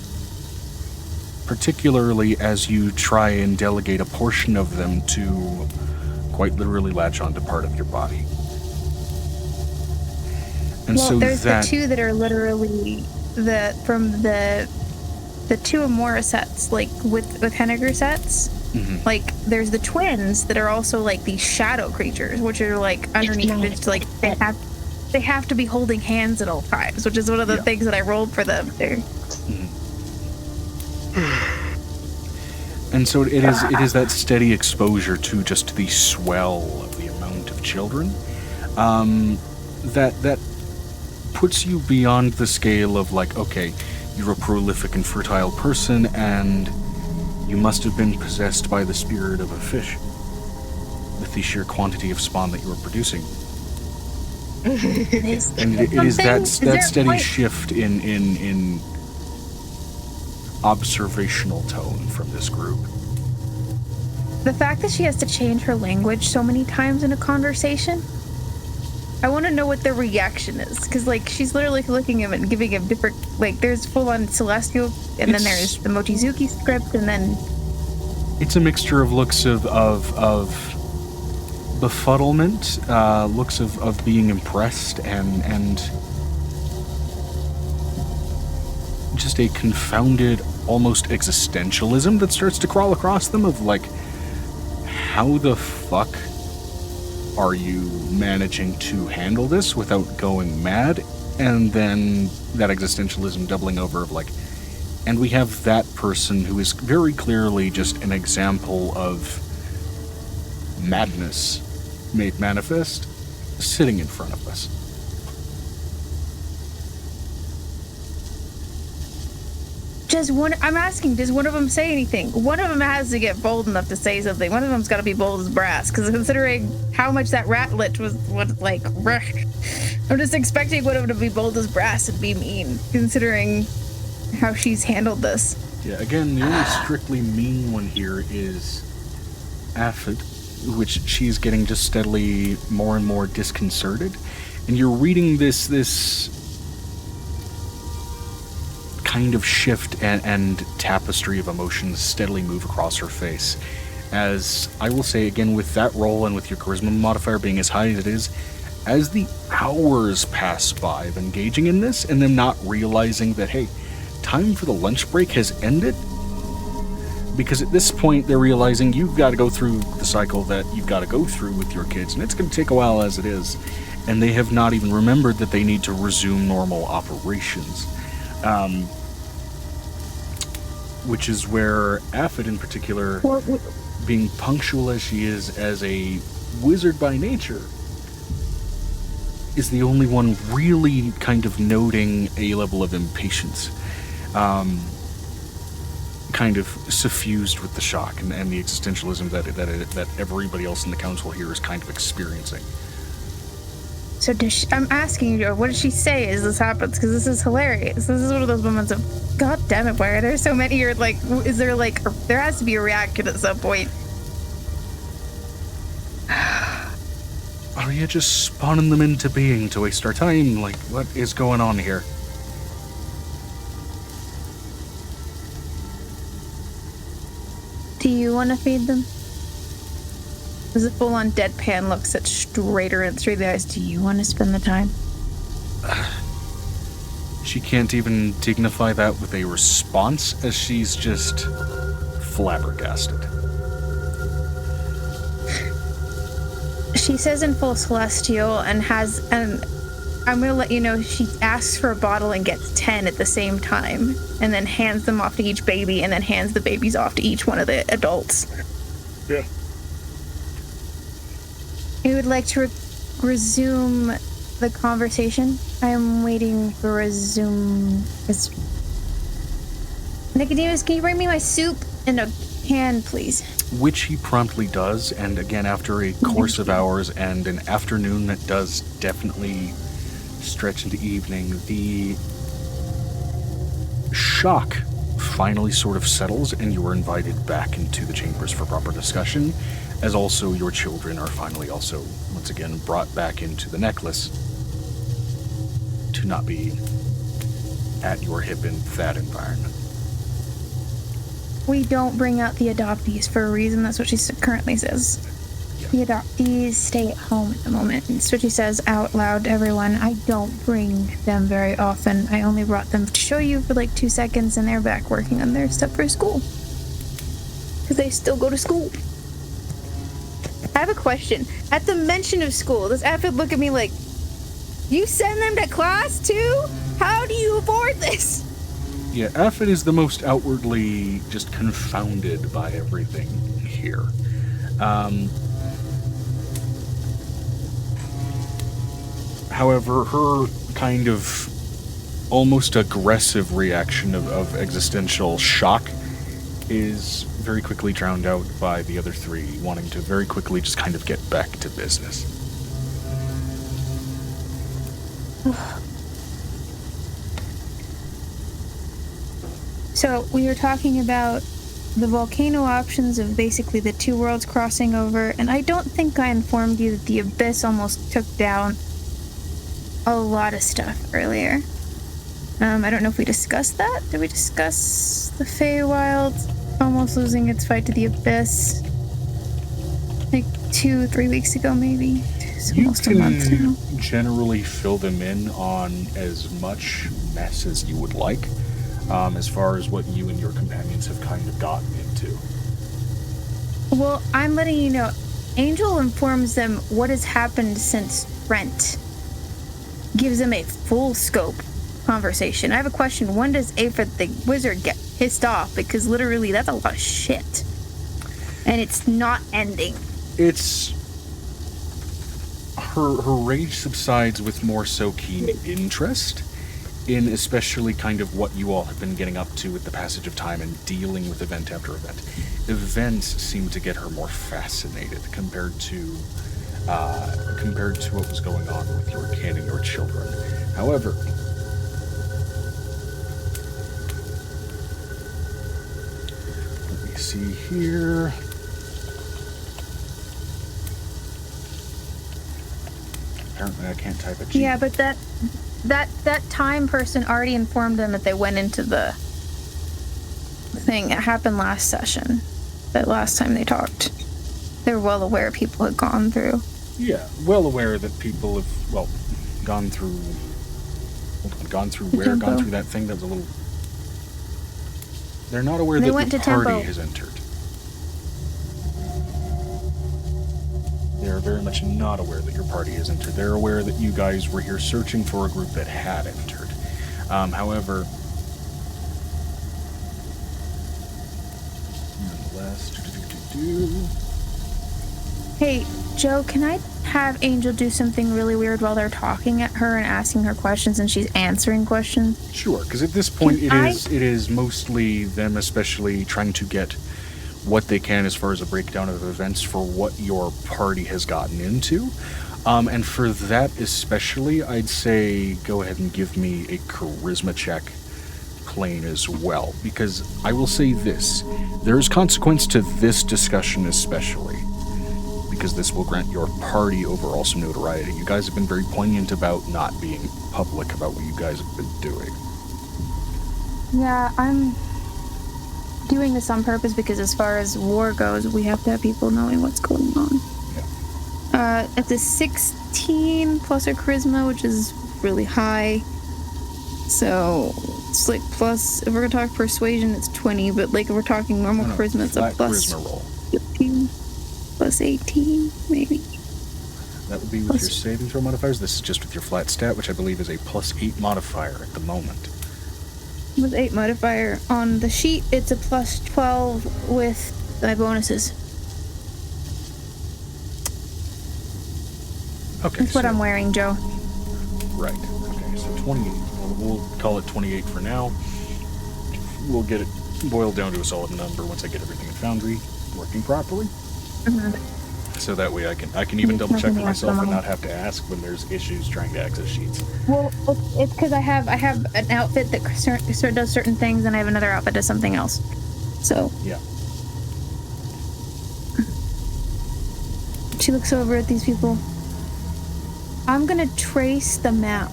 Particularly as you try and delegate a portion of them to quite literally latch onto part of your body. And Well, so there's that the two that are literally from the two Amora sets, like with Henniger sets. Mhm. Like there's the twins that are also like these shadow creatures, which are like underneath. It's like they have to be holding hands at all times, which is one of the things that I rolled for them there. And so it is that steady exposure to just the swell of the amount of children that puts you beyond the scale of like, okay, you're a prolific and fertile person and you must have been possessed by the spirit of a fish with the sheer quantity of spawn that you are producing. And it is that steady shift in observational tone from this group. The fact that she has to change her language so many times in a conversation, I want to know what their reaction is, because like she's literally looking at him and giving him different, like there's full-on Celestial, and then there's the Mochizuki script, and then it's a mixture of looks of befuddlement, looks of being impressed, and just a confounded, almost existentialism that starts to crawl across them of like, how the fuck are you managing to handle this without going mad? And then that existentialism doubling over of like, and we have that person who is very clearly just an example of madness made manifest sitting in front of us. I'm asking, does one of them say anything? One of them has to get bold enough to say something. One of them's got to be bold as brass, because considering how much that rat lich was like, I'm just expecting one of them to be bold as brass and be mean, considering how she's handled this. Yeah, again, the only strictly mean one here is 𝕕𝖓𝖓𝖓𝖓, which she's getting just steadily more and more disconcerted. And you're reading this kind of shift and tapestry of emotions steadily move across her face. As I will say again, with that roll and with your charisma modifier being as high as it is, as the hours pass by of engaging in this and them not realizing that, hey, time for the lunch break has ended, because at this point they're realizing you've got to go through the cycle that you've got to go through with your kids, and it's going to take a while as it is, and they have not even remembered that they need to resume normal operations. Which is where 𝕕𝖓𝖓𝖓 in particular, being punctual as she is as a wizard by nature, is the only one really kind of noting a level of impatience, kind of suffused with the shock and the existentialism that everybody else in the council here is kind of experiencing. So I'm asking you, what does she say as this happens? Because this is hilarious. This is one of those moments of, God damn it, why are there so many? You're like, is there like, there has to be a reaction at some point. Are you just spawning them into being to waste our time? Like, what is going on here? Do you want to feed them? There's a full-on deadpan look set straighter and through the eyes. Do you want to spend the time? She can't even dignify that with a response, as she's just flabbergasted. She says in full Celestial and I'm gonna let you know she asks for a bottle and gets 10 at the same time, and then hands them off to each baby, and then hands the babies off to each one of the adults. Yeah. I would like to resume the conversation. I am waiting for resume. Nicodemus, can you bring me my soup in a can, please? Which he promptly does, and again, after a course of hours and an afternoon that does definitely stretch into evening, the shock finally sort of settles, and you are invited back into the chambers for proper discussion, as also your children are finally also, once again, brought back into the necklace to not be at your hip in that environment. We don't bring out the adoptees for a reason. That's what she currently says. The adoptees stay at home at the moment. That's what she says out loud to everyone. I don't bring them very often. I only brought them to show you for like 2 seconds, and they're back working on their stuff for school. Because they still go to school. I have a question. At the mention of school, does Aphid look at me like, you send them to class too? How do you afford this? Yeah, Aphid is the most outwardly just confounded by everything here. However, her kind of almost aggressive reaction of existential shock is very quickly drowned out by the other three, wanting to very quickly just kind of get back to business. So, we were talking about the volcano options of basically the two worlds crossing over, and I don't think I informed you that the Abyss almost took down a lot of stuff earlier. I don't know if we discussed that. Did we discuss the Feywild almost losing its fight to the Abyss? Like 2-3 weeks ago, maybe? It's You almost a month now. can generally fill them in on as much mess as you would like, as far as what you and your companions have kind of gotten into. Well, I'm letting you know, Angel informs them what has happened since Brent. Gives them a full scope conversation. I have a question. When does Aphid the wizard get pissed off? Because literally that's a lot of shit. And it's not ending. It's... Her rage subsides with more so keen interest in especially kind of what you all have been getting up to with the passage of time and dealing with event after event. Events seem to get her more fascinated compared to what was going on with your kin and your children. However, let me see here. Apparently I can't type a G. Yeah, but that time person already informed them that they went into the thing. It happened last session. That last time they talked. They're well aware people had gone through. Yeah, well aware that people have, well, gone through... Gone through where? Tempo. Gone through that thing that was a little... They're not aware They that went the to party Tempo. has entered. They're very much not aware that your party has entered. They're aware that you guys were here searching for a group that had entered. However... Nonetheless... Hey, Joe, can I have Angel do something really weird while they're talking at her and asking her questions and she's answering questions? Sure, because at this point Can I- it is mostly them especially trying to get what they can as far as a breakdown of events for what your party has gotten into. And for that especially, I'd say go ahead and give me a charisma check plain as well. Because I will say this, there is consequence to this discussion especially. Because this will grant your party overall some notoriety. You guys have been very poignant about not being public about what you guys have been doing. Yeah, I'm doing this on purpose because as far as war goes, we have to have people knowing what's going on. Yeah. It's a 16 plus her charisma, which is really high. So it's like plus, if we're gonna talk persuasion, it's 20, but like if we're talking normal charisma, it's a flat plus charisma roll. 15, plus 18, maybe. That would be with your saving throw modifiers. This is just with your flat stat, which I believe is a +8 modifier at the moment. With 8 modifier. On the sheet, it's a plus 12 with my bonuses. Okay. That's what I'm wearing, Joe. Right. Okay, so 28. We'll call it 28 for now. We'll get it boiled down to a solid number once I get everything in Foundry working properly. Mm-hmm. So that way I can even double check for myself and not have to ask when there's issues trying to access sheets. Well, it's because I have an outfit that does certain things, and I have another outfit that does something else. So yeah. She looks over at these people. I'm gonna trace the map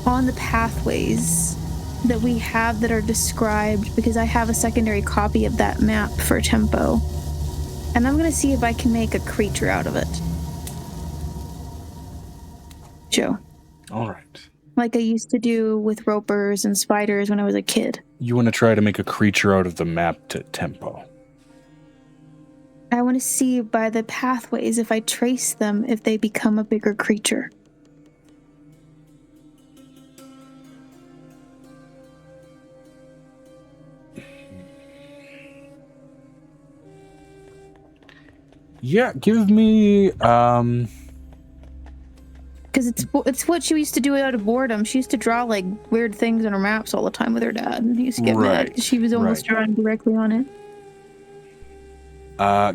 on the pathways that we have that are described, because I have a secondary copy of that map for Tempo, and I'm gonna see if I can make a creature out of it. Joe. All right. Like I used to do with ropers and spiders when I was a kid. You want to try to make a creature out of the map to Tempo. I want to see by the pathways, if I trace them, if they become a bigger creature. Yeah, give me because it's what she used to do out of boredom. She used to draw like weird things on her maps all the time with her dad, and he used to get mad because she was almost drawing directly on it.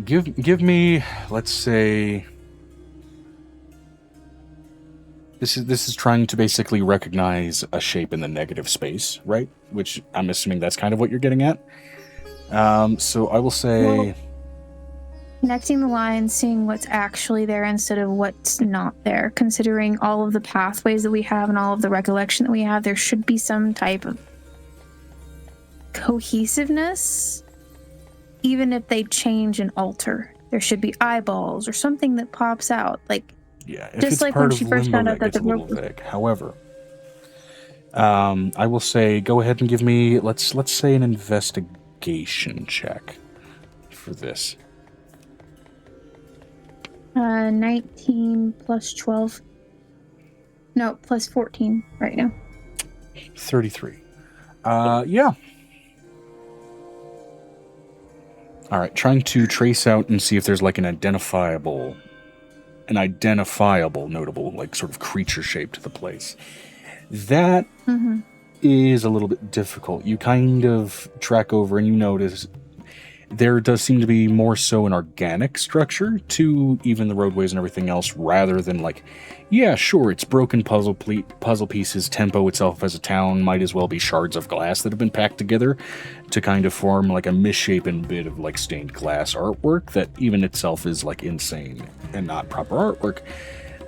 Give me, let's say, this is trying to basically recognize a shape in the negative space, right? Which I'm assuming that's kind of what you're getting at. So I will say, connecting the lines, seeing what's actually there instead of what's not there. Considering all of the pathways that we have and all of the recollection that we have, there should be some type of cohesiveness. Even if they change and alter, there should be eyeballs or something that pops out. Like, yeah, if just it's like part when of she first Limbo, found out that the rope was vague. However, I will say, go ahead and give me, let's say, an investigation check for this. 19 plus 12. No, plus 14 right now. 33. Yeah. All right, trying to trace out and see if there's like an identifiable notable, like sort of creature shape to the place. That is a little bit difficult. You kind of track over and you notice there does seem to be more so an organic structure to even the roadways and everything else, rather than like, yeah, sure, it's broken puzzle pieces. Tempo itself as a town might as well be shards of glass that have been packed together to kind of form like a misshapen bit of like stained glass artwork that even itself is like insane and not proper artwork.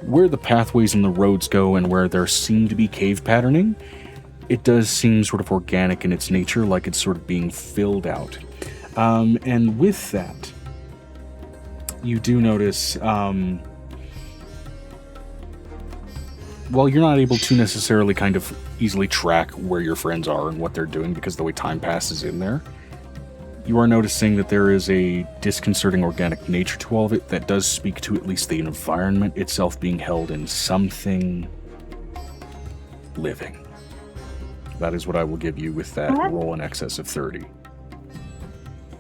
Where the pathways and the roads go and where there seem to be cave patterning, it does seem sort of organic in its nature, like it's sort of being filled out. And with that, you do notice, while you're not able to necessarily kind of easily track where your friends are and what they're doing because of the way time passes in there, you are noticing that there is a disconcerting organic nature to all of it that does speak to at least the environment itself being held in something living. That is what I will give you with that roll in excess of 30.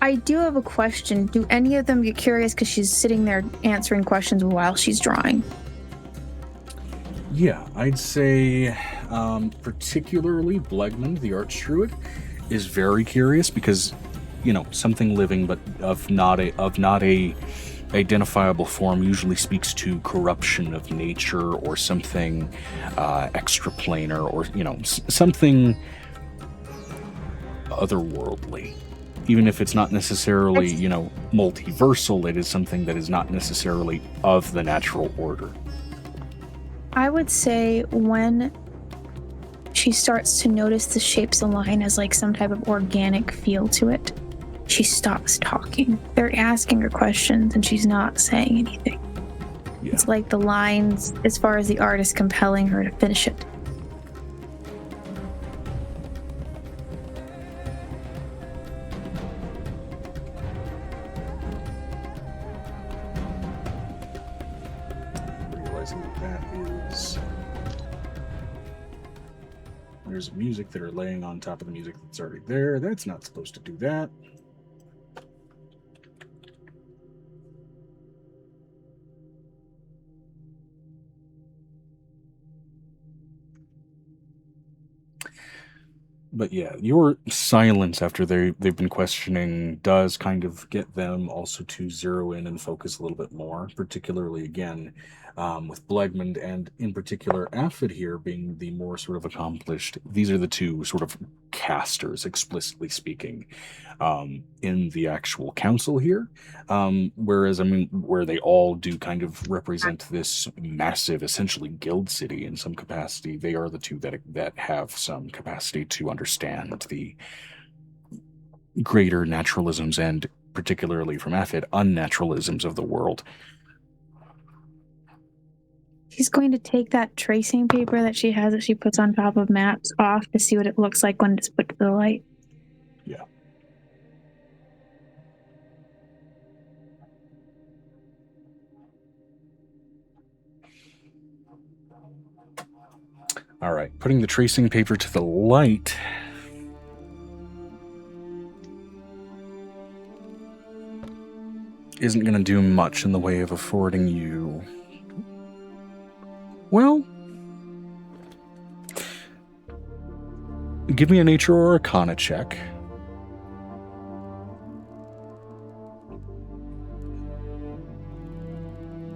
I do have a question. Do any of them get curious because she's sitting there answering questions while she's drawing? Yeah, I'd say particularly Blegman, the Archdruid, is very curious because, you know, something living but of not a identifiable form usually speaks to corruption of nature or something extraplanar or, you know, something otherworldly. Even if it's not necessarily, you know, multiversal, it is something that is not necessarily of the natural order. I would say when she starts to notice the shapes align as like some type of organic feel to it, she stops talking. They're asking her questions and she's not saying anything. Yeah. It's like the lines, as far as the art, is compelling her to finish it. Realizing that is... There's music that are laying on top of the music that's already there. That's not supposed to do that. But yeah, your silence after they've been questioning does kind of get them also to zero in and focus a little bit more, particularly again with Blegmond and in particular 𝕕𝖓 here being the more sort of accomplished. These are the two sort of casters, explicitly speaking, in the actual council here. Whereas, I mean, where they all do kind of represent this massive, essentially guild city in some capacity, they are the two that have some capacity to understand the greater naturalisms and particularly from 𝕕𝖓, unnaturalisms of the world. She's going to take that tracing paper that she has that she puts on top of maps off to see what it looks like when it's put to the light. Yeah. All right, putting the tracing paper to the light. Isn't going to do much in the way of affording you... Well, give me a nature or arcana check.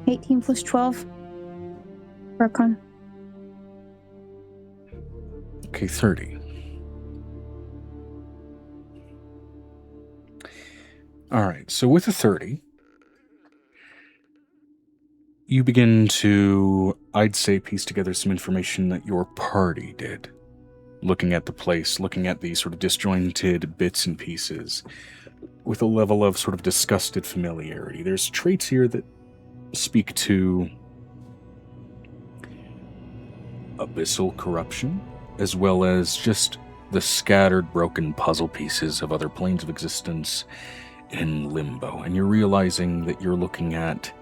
+18 +12. Arcana. Okay, 30. All right, so with a 30, you begin to, I'd say, piece together some information that your party did. Looking at the place, looking at these sort of disjointed bits and pieces, with a level of sort of disgusted familiarity. There's traits here that speak to abyssal corruption, as well as just the scattered, broken puzzle pieces of other planes of existence in limbo. And you're realizing that you're looking at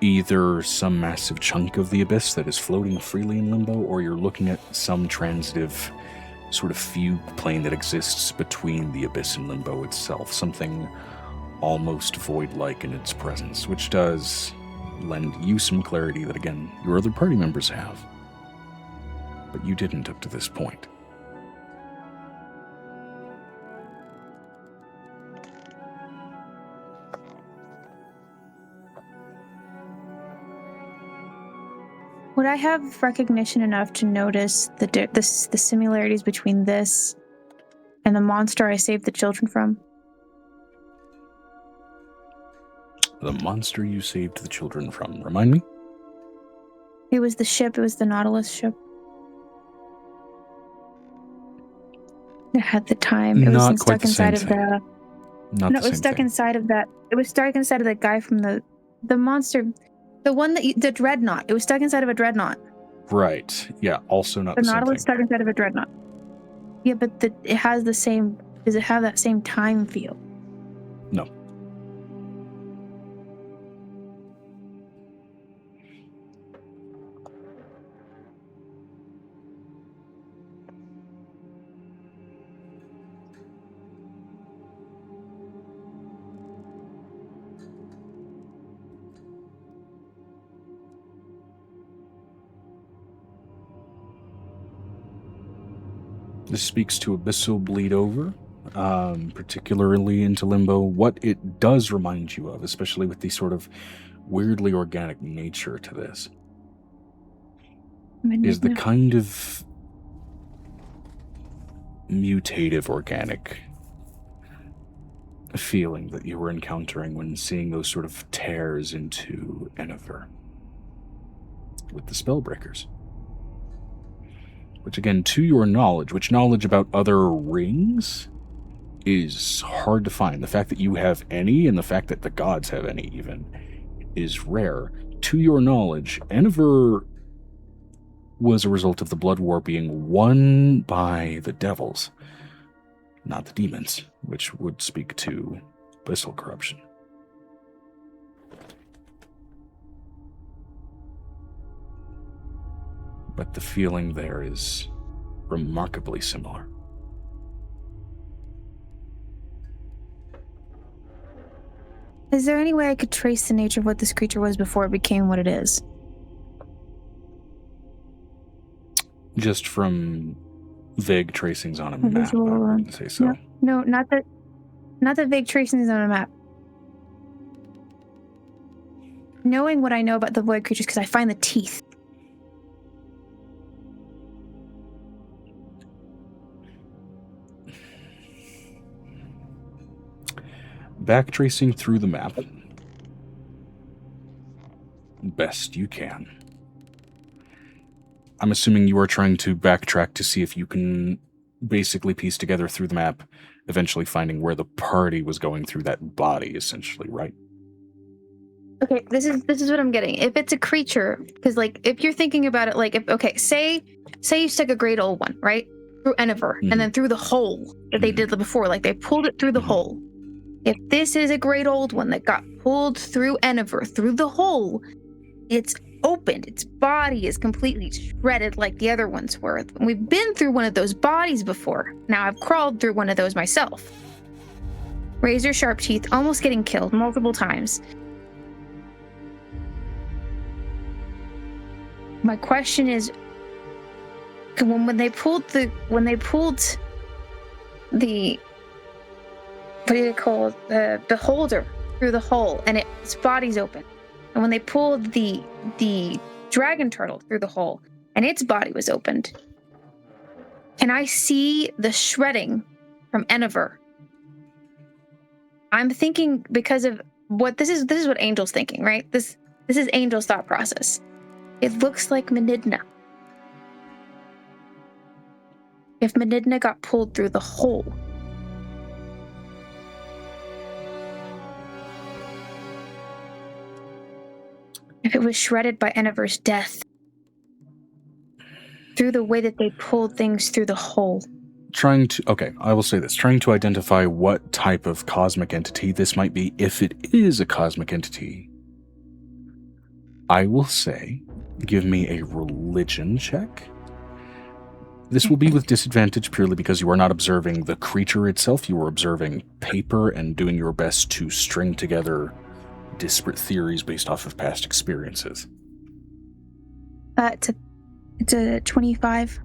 either some massive chunk of the abyss that is floating freely in limbo, or you're looking at some transitive sort of fugue plane that exists between the abyss and limbo itself, something almost void-like in its presence, which does lend you some clarity that, again, your other party members have, but you didn't up to this point. Would I have recognition enough to notice the similarities between this and the monster I saved the children from? The monster you saved the children from. Remind me? It was the ship. It was the Nautilus ship. It had the time. It was stuck inside of the... No, it was stuck inside of that. It was stuck inside of that guy from the monster... The one that the dreadnought. It was stuck inside of a dreadnought. Right. Yeah. Also not the the same Nautilus thing. Stuck inside of a dreadnought. Yeah, but it has the same. Does it have that same time feel? No. This speaks to abyssal bleed over, particularly into limbo. What it does remind you of, especially with the sort of weirdly organic nature to this, is the kind of mutative organic feeling that you were encountering when seeing those sort of tears into 𝕕𝖓 with the Spellbreakers. Which, again, to your knowledge, which knowledge about other rings is hard to find. The fact that you have any, and the fact that the gods have any even, is rare. to your knowledge, 𝕲𝖊𝖓 was a result of the blood war being won by the devils, not the demons, which would speak to abyssal corruption. But the feeling there is remarkably similar. Is there any way I could trace the nature of what this creature was before it became what it is? Just from vague tracings on a map, Visual, I wouldn't say so. No, not the vague tracings on a map. Knowing what I know about the void creatures, because I find the teeth. Backtracing through the map, best you can. I'm assuming you are trying to backtrack to see if you can basically piece together through the map, eventually finding where the party was going through that body, essentially, right? Okay, this is what I'm getting. If it's a creature, because like if you're thinking about it, like if say you stuck a great old one right through 𝕲𝖊𝖓 and then through the hole that they did before, like they pulled it through the hole. If this is a great old one that got pulled through 𝕲𝖊𝖓 through the hole, it's opened. Its body is completely shredded like the other ones were. We've been through one of those bodies before. Now I've crawled through one of those myself. Razor sharp teeth, almost getting killed multiple times. My question is, when they pulled the what do you call it, the beholder through the hole and its body's open, and when they pulled the dragon turtle through the hole and its body was opened, can I see the shredding from 𝕲𝖊𝖓? I'm thinking because of what this is what Angel's thinking, right? This is Angel's thought process. It looks like 𝕲𝖓𝖓. If 𝕲𝖓𝖓 got pulled through the hole, if it was shredded by 𝕲𝖊𝖓's death, through the way that they pulled things through the hole. I will say this. Trying to identify what type of cosmic entity this might be, if it is a cosmic entity, I will say, give me a religion check. This will be with disadvantage purely because you are not observing the creature itself. You are observing paper and doing your best to string together disparate theories based off of past experiences. It's a 25.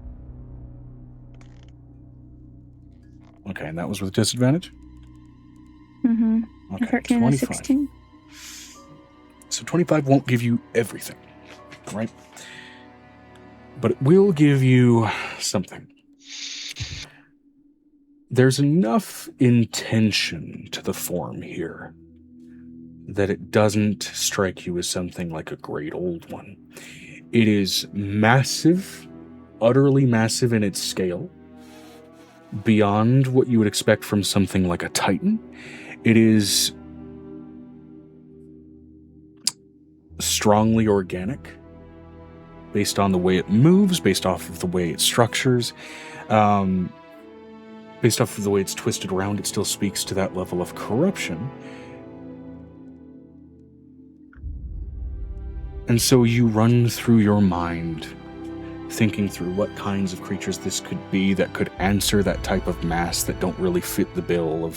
Okay, and that was with disadvantage? Mm-hmm. Okay, 13 and 25. 16. So 25 won't give you everything, right? But it will give you something. There's enough intention to the form here that it doesn't strike you as something like a great old one. It is massive, utterly massive in its scale, beyond what you would expect from something like a Titan. It is strongly organic, based on the way it moves, based off of the way it structures, based off of the way it's twisted around. It still speaks to that level of corruption. And so you run through your mind, thinking through what kinds of creatures this could be that could answer that type of mass that don't really fit the bill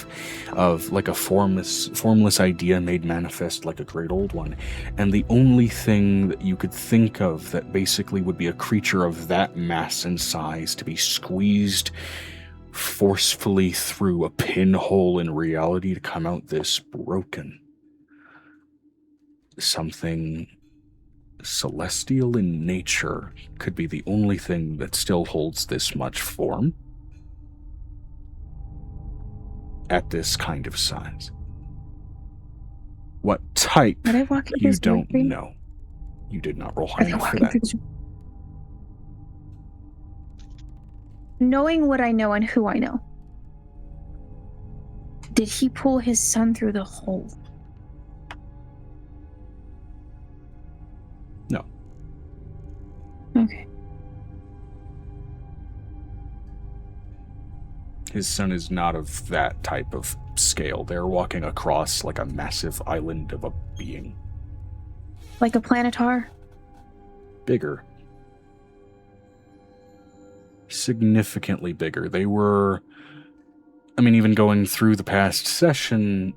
of like a formless idea made manifest like a great old one. And the only thing that you could think of that basically would be a creature of that mass and size to be squeezed forcefully through a pinhole in reality to come out this broken. Something celestial in nature could be the only thing that still holds this much form at this kind of size. What type, you don't know. You did not roll high enough for that. Knowing what I know and who I know, did he pull his son through the hole? His son is not of that type of scale. They're walking across like a massive island of a being. Like a planetar? Bigger. Significantly bigger. They were... I mean, even going through the past session,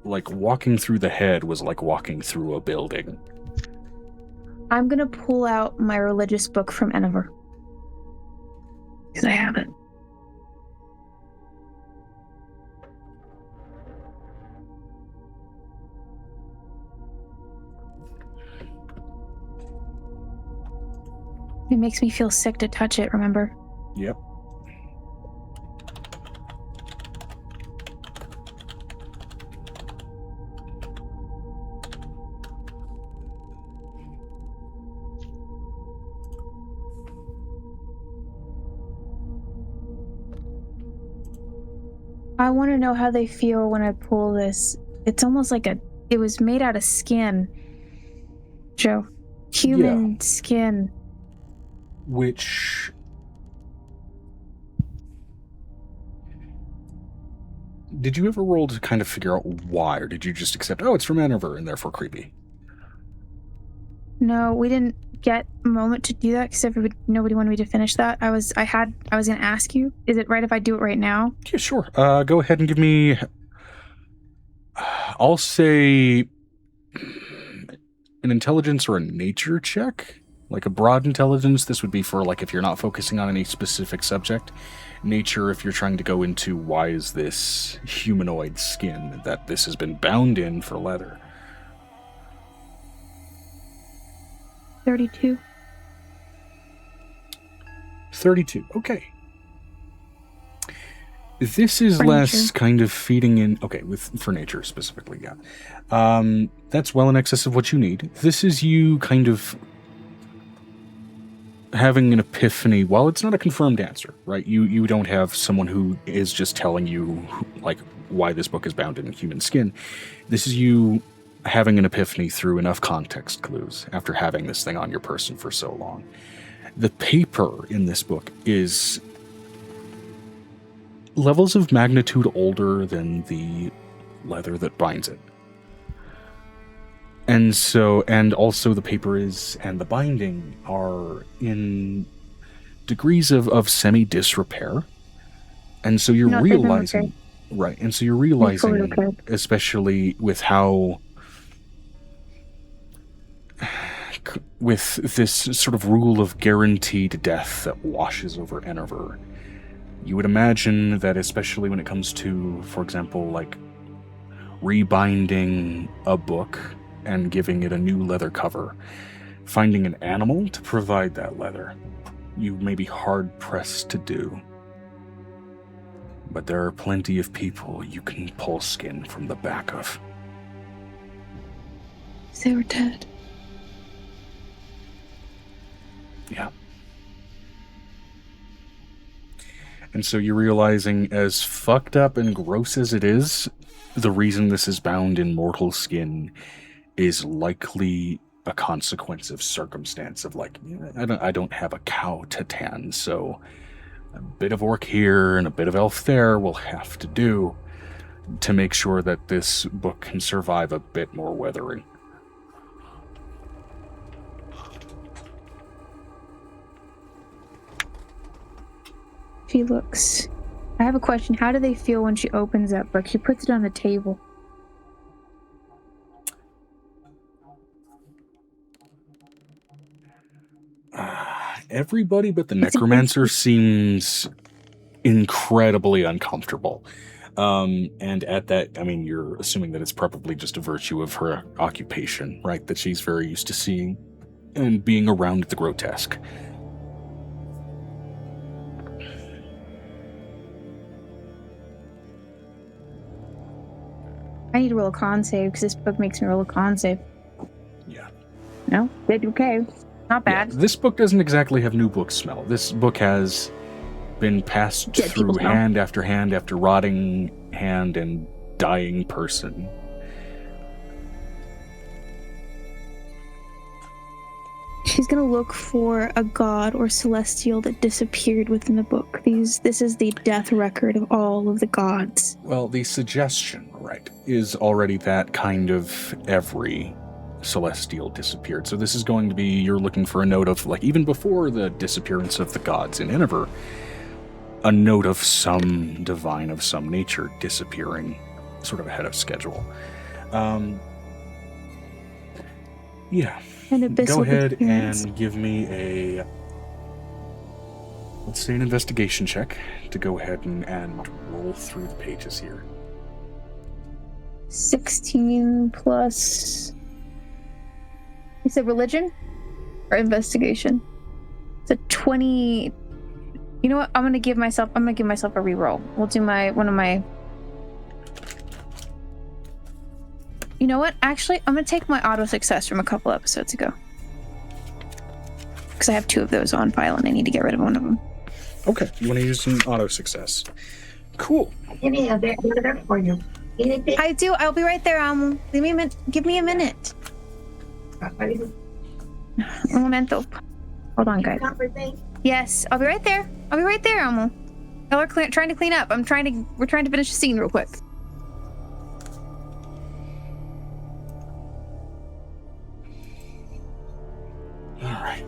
like, walking through the head was like walking through a building. I'm gonna pull out my religious book from 𝕲𝖊𝖓. Because I have it. It makes me feel sick to touch it, remember? Yep. I want to know how they feel when I pull this. It's almost like it was made out of skin. Joe. Human skin. Which... Did you ever roll to kind of figure out why, or did you just accept, oh, it's from 𝕲𝖊𝖓 and therefore creepy? No, we didn't get a moment to do that because nobody wanted me to finish that. I was gonna ask you, is it right if I do it right now? Yeah, sure. Go ahead and give me... I'll say... an intelligence or a nature check? Like a broad intelligence. This would be for, like, if you're not focusing on any specific subject. Nature, if you're trying to go into why is this humanoid skin that this has been bound in for leather. 32. 32. Okay. This is For less nature. kind of feeding in... Okay, for nature specifically, yeah. That's well in excess of what you need. This is you kind of having an epiphany. While it's not a confirmed answer, right? You don't have someone who is just telling you, like, why this book is bound in human skin. This is you having an epiphany through enough context clues after having this thing on your person for so long. The paper in this book is levels of magnitude older than the leather that binds it. And also the paper and the binding are in degrees of semi-disrepair. And so you're Not they've been realizing, repaired. right, and so you're realizing, repaired. especially with how, with this sort of rule of guaranteed death that washes over 𝕲𝖊𝖓, you would imagine that especially when it comes to, for example, like rebinding a book and giving it a new leather cover, finding an animal to provide that leather, you may be hard-pressed to do. But there are plenty of people you can pull skin from the back of. They were dead. Yeah. And so you're realizing, as fucked up and gross as it is, the reason this is bound in mortal skin is likely a consequence of circumstance of, like, I don't have a cow to tan, so a bit of orc here and a bit of elf there will have to do to make sure that this book can survive a bit more weathering. She looks... I have a question. How do they feel when she opens that book? She puts it on the table. Everybody but the necromancer seems incredibly uncomfortable. And at that, I mean, you're assuming that it's probably just a virtue of her occupation, right? That she's very used to seeing and being around the grotesque. I need to roll a con save because this book makes me roll a con save. Yeah. No? Did okay. Not bad. Yeah, this book doesn't exactly have new book smell. This book has been passed Dead through people smell. hand after rotting hand and dying person. She's gonna look for a god or celestial that disappeared within the book. This is the death record of all of the gods. Well, the suggestion, right, is already that kind of every celestial disappeared. So this is going to be, you're looking for a note of, like, even before the disappearance of the gods in Iniver, a note of some divine of some nature disappearing sort of ahead of schedule. Yeah. Go ahead and give me a, let's say, an investigation check to go ahead and roll through the pages here. 16 plus... You said religion? Or investigation? It's a 20... You know what? I'm gonna give myself a reroll. We'll do one of my... You know what? Actually, I'm gonna take my auto success from a couple episodes ago. Because I have 2 of those on file and I need to get rid of one of them. Okay, you want to use an auto success. Cool. Give me a bit order for you. I do. I'll be right there. Give me a minute. Un momento. Hold on, guys. Yes, I'll be right there. Amo. Y'all are trying to clean up. We're trying to finish the scene real quick. All right.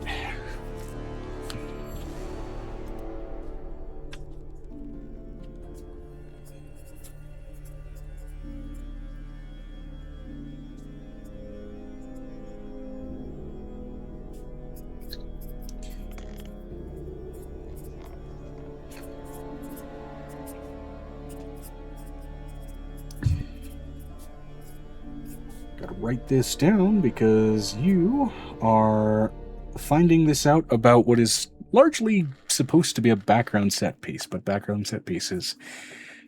Gotta write this down because you are finding this out about what is largely supposed to be a background set piece, but background set pieces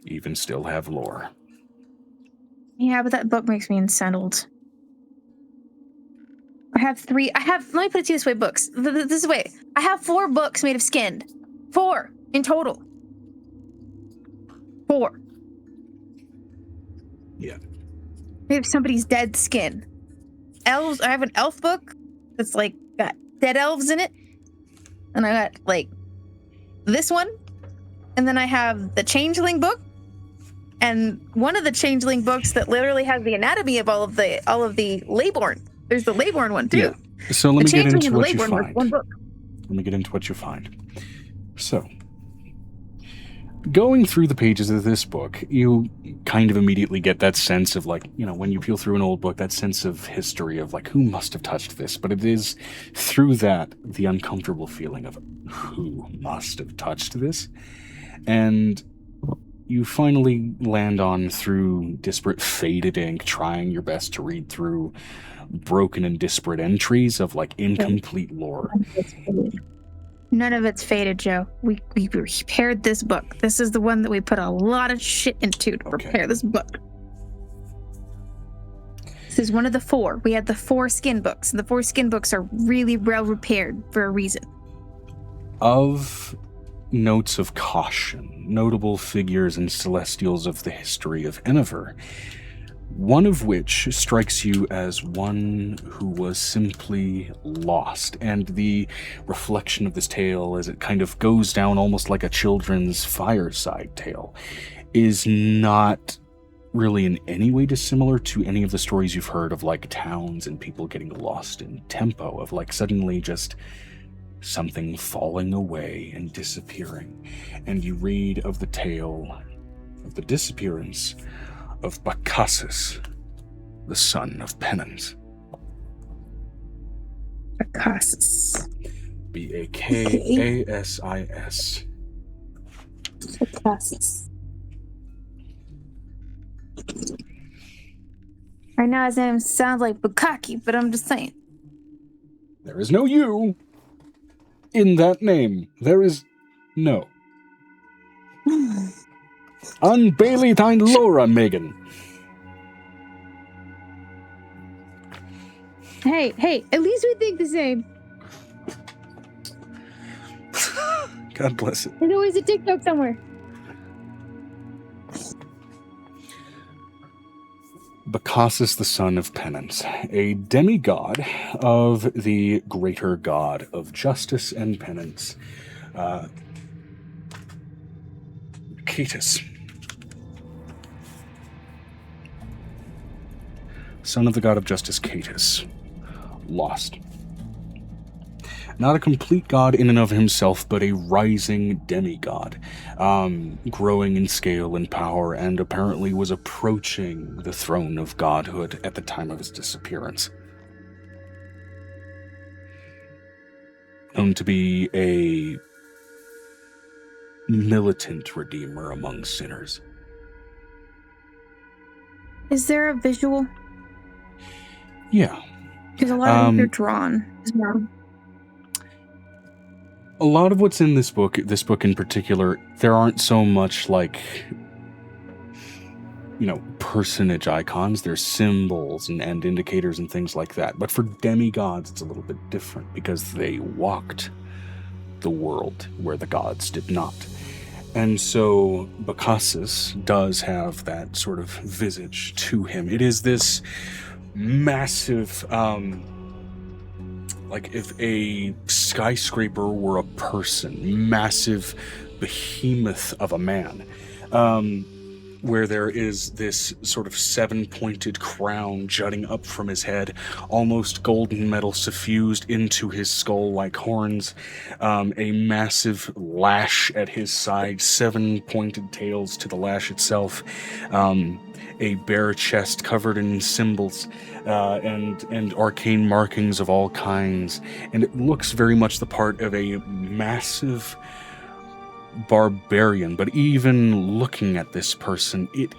even still have lore. Yeah, but that book makes me unsettled. Let me put it to you this way, books. This is the way. I have 4 books made of skin. 4 in total. 4. Yeah. I have somebody's dead skin. Elves. I have an elf book that's like got dead elves in it, and I got like this one, and then I have the changeling book, and one of the changeling books that literally has the anatomy of all of the Leyborn. There's the Leyborn one too. Yeah. So let me get into what you Leyborn find. one book. Let me get into what you find. So, going through the pages of this book, you kind of immediately get that sense of, like, you know, when you peel through an old book, that sense of history of, like, who must have touched this? But it is through that, the uncomfortable feeling of who must have touched this. And you finally land on, through disparate faded ink, trying your best to read through broken and disparate entries of, like, incomplete lore. None of it's faded, Joe. We prepared this book. This is the one that we put a lot of shit into to prepare this book. This is one of the 4. We had the 4 skin books. The 4 skin books are really well repaired for a reason. Of notes of caution, notable figures and celestials of the history of Iniver, one of which strikes you as one who was simply lost, and the reflection of this tale, as it kind of goes down almost like a children's fireside tale, is not really in any way dissimilar to any of the stories you've heard of, like, towns and people getting lost in tempo, of, like, suddenly just something falling away and disappearing. And you read of the tale of the disappearance of Bacchus, the son of Penance. Bacchus. Bacchus. Bacchus. Right now his name sounds like Bukaki, but I'm just saying. There is no you in that name. There is no. Unbailey thine Laura, Megan. Hey, at least we think the same. God bless it. There's always a TikTok somewhere. 𝕲𝖊𝖓, the son of penance, a demigod of the greater god of justice and penance, 𝕲𝖊𝖓. Son of the god of justice, 𝕲𝖊𝖓. Lost. Not a complete god in and of himself, but a rising demigod, growing in scale and power, and apparently was approaching the throne of godhood at the time of his disappearance. Known to be a militant redeemer among sinners. Is there a visual? Yeah. Because a lot of these are drawn as well. A lot of what's in this book in particular, there aren't so much like, personage icons. There's symbols and indicators and things like that. But for demigods, it's a little bit different because they walked the world where the gods did not. And so 𝕲𝖊𝖓 does have that sort of visage to him. It is this massive, like if a skyscraper were a person, massive behemoth of a man, where there is this sort of 7-pointed crown jutting up from his head, almost golden metal suffused into his skull like horns, a massive lash at his side, 7-pointed tails to the lash itself, a bare chest covered in symbols and arcane markings of all kinds, and it looks very much the part of a massive barbarian. But even looking at this person, it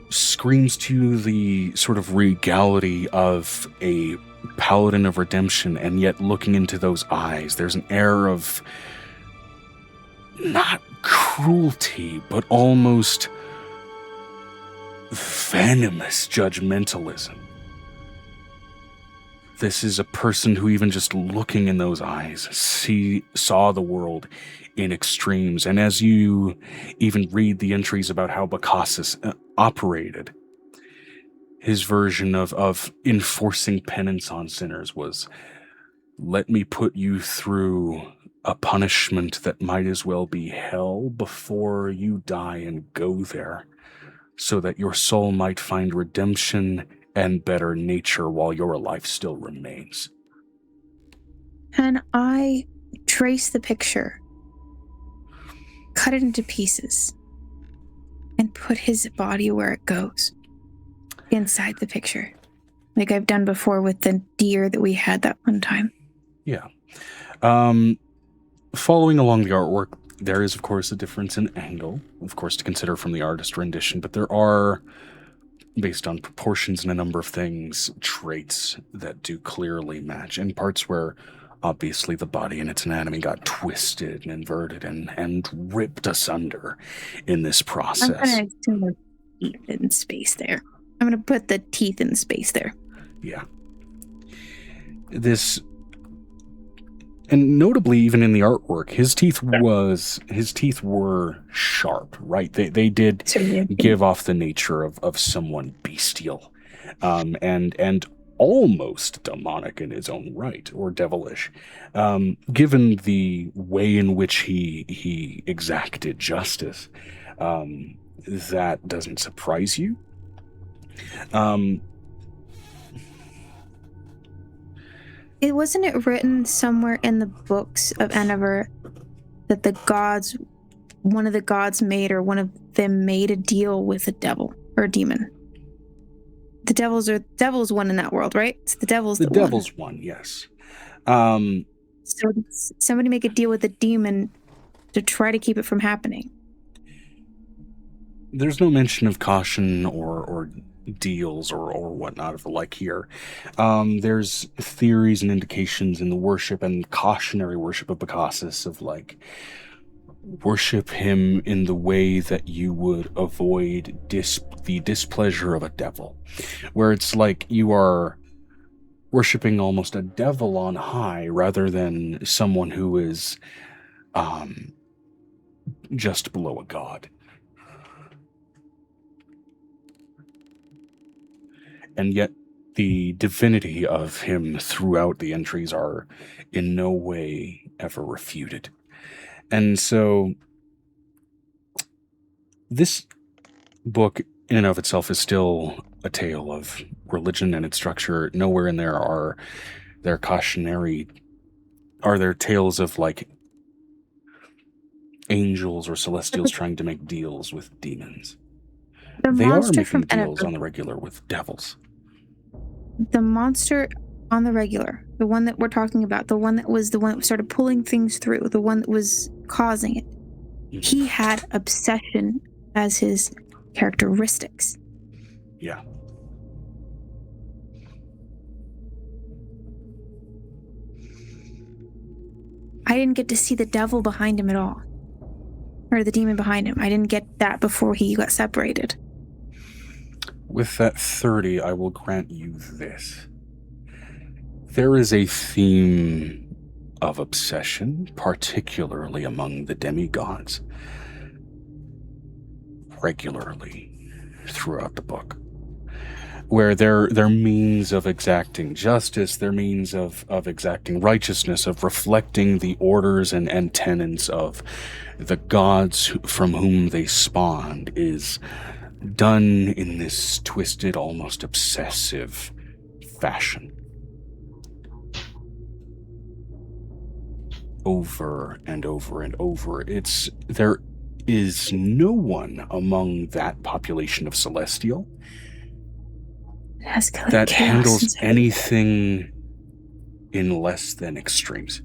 screams to you the sort of regality of a paladin of redemption, and yet looking into those eyes, there's an air of not cruelty, but almost venomous judgmentalism. This is a person who, even just looking in those eyes, saw the world in extremes. And as you even read the entries about how 𝕲𝖊𝖓 operated, his version of enforcing penance on sinners was, let me put you through a punishment that might as well be hell before you die and go there, so that your soul might find redemption and better nature while your life still remains. Can I trace the picture, cut it into pieces, and put his body where it goes, inside the picture, like I've done before with the deer that we had that one time? Yeah. Following along the artwork, there is, of course, a difference in angle, of course, to consider from the artist rendition, but there are, based on proportions and a number of things, traits that do clearly match, and parts where obviously the body and its anatomy got twisted and inverted and ripped asunder in this process. I'm going to assume the teeth in space there. I'm going to put the teeth in space there. Yeah. This, and notably, even in the artwork, his teeth were sharp, right? They did give off the nature of someone bestial, and almost demonic in his own right, or devilish, given the way in which he exacted justice. That doesn't surprise you. Wasn't it written somewhere in the books of 𝕲𝖓𝖓 that the gods, one of the gods made, or one of them made a deal with a devil or a demon? The devil's one in that world, right? It's the devil's the devil's one, yes. So somebody make a deal with a demon to try to keep it from happening. There's no mention of caution or deals or whatnot of the like here. There's theories and indications in the worship and cautionary worship of 𝕲𝖊𝖓 of like, worship him in the way that you would avoid the displeasure of a devil, where it's like you are worshiping almost a devil on high rather than someone who is just below a god. and yet the divinity of him throughout the entries are in no way ever refuted. And so this book in and of itself is still a tale of religion and its structure. Nowhere in there are there tales of like angels or celestials trying to make deals with demons. They are making deals on the regular with devils. The monster on the regular, the one that we're talking about, the one that started pulling things through, the one that was causing it, he had obsession as his characteristics. Yeah. I didn't get to see the devil behind him at all. Or the demon behind him. I didn't get that before he got separated. With that 30, I will grant you this. There is a theme of obsession, particularly among the demigods, regularly throughout the book, where their means of exacting justice, their means of exacting righteousness, of reflecting the orders and tenets of the gods from whom they spawned, is done in this twisted, almost obsessive fashion. Over and over and over. There is no one among that population of Celestial that handles anything in less than extremes.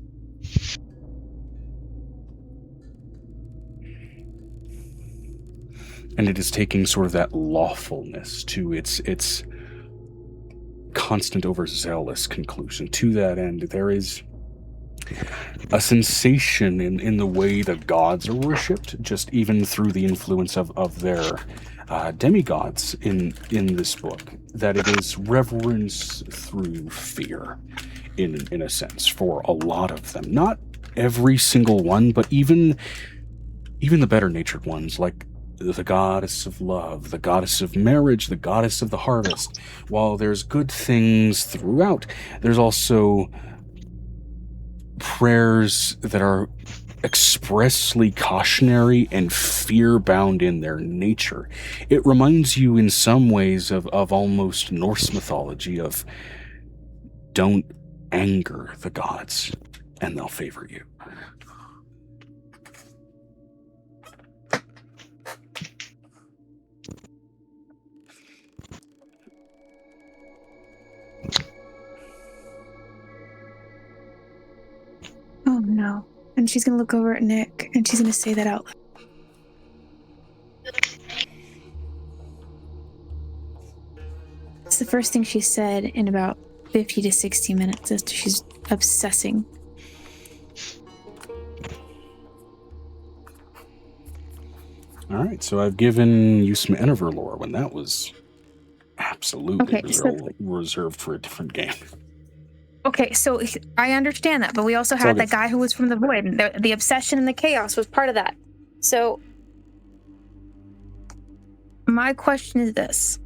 And it is taking sort of that lawfulness to its constant overzealous conclusion. To that end, there is a sensation in the way the gods are worshipped, just even through the influence of their demigods in this book, that it is reverence through fear, in a sense, for a lot of them. Not every single one, but even the better-natured ones, like the goddess of love, the goddess of marriage, the goddess of the harvest. While there's good things throughout, there's also prayers that are expressly cautionary and fear-bound in their nature. It reminds you in some ways of almost Norse mythology of don't anger the gods and they'll favor you. Oh no. And she's gonna look over at Nick and she's gonna say that out loud. It's the first thing she said in about 50 to 60 minutes as she's obsessing. Alright, so I've given you some 𝕲𝖏𝖓 lore when that was absolutely reserved for a different game. Okay, so I understand that, but we also had the guy who was from the void, and the obsession and the chaos was part of that. So, my question is this.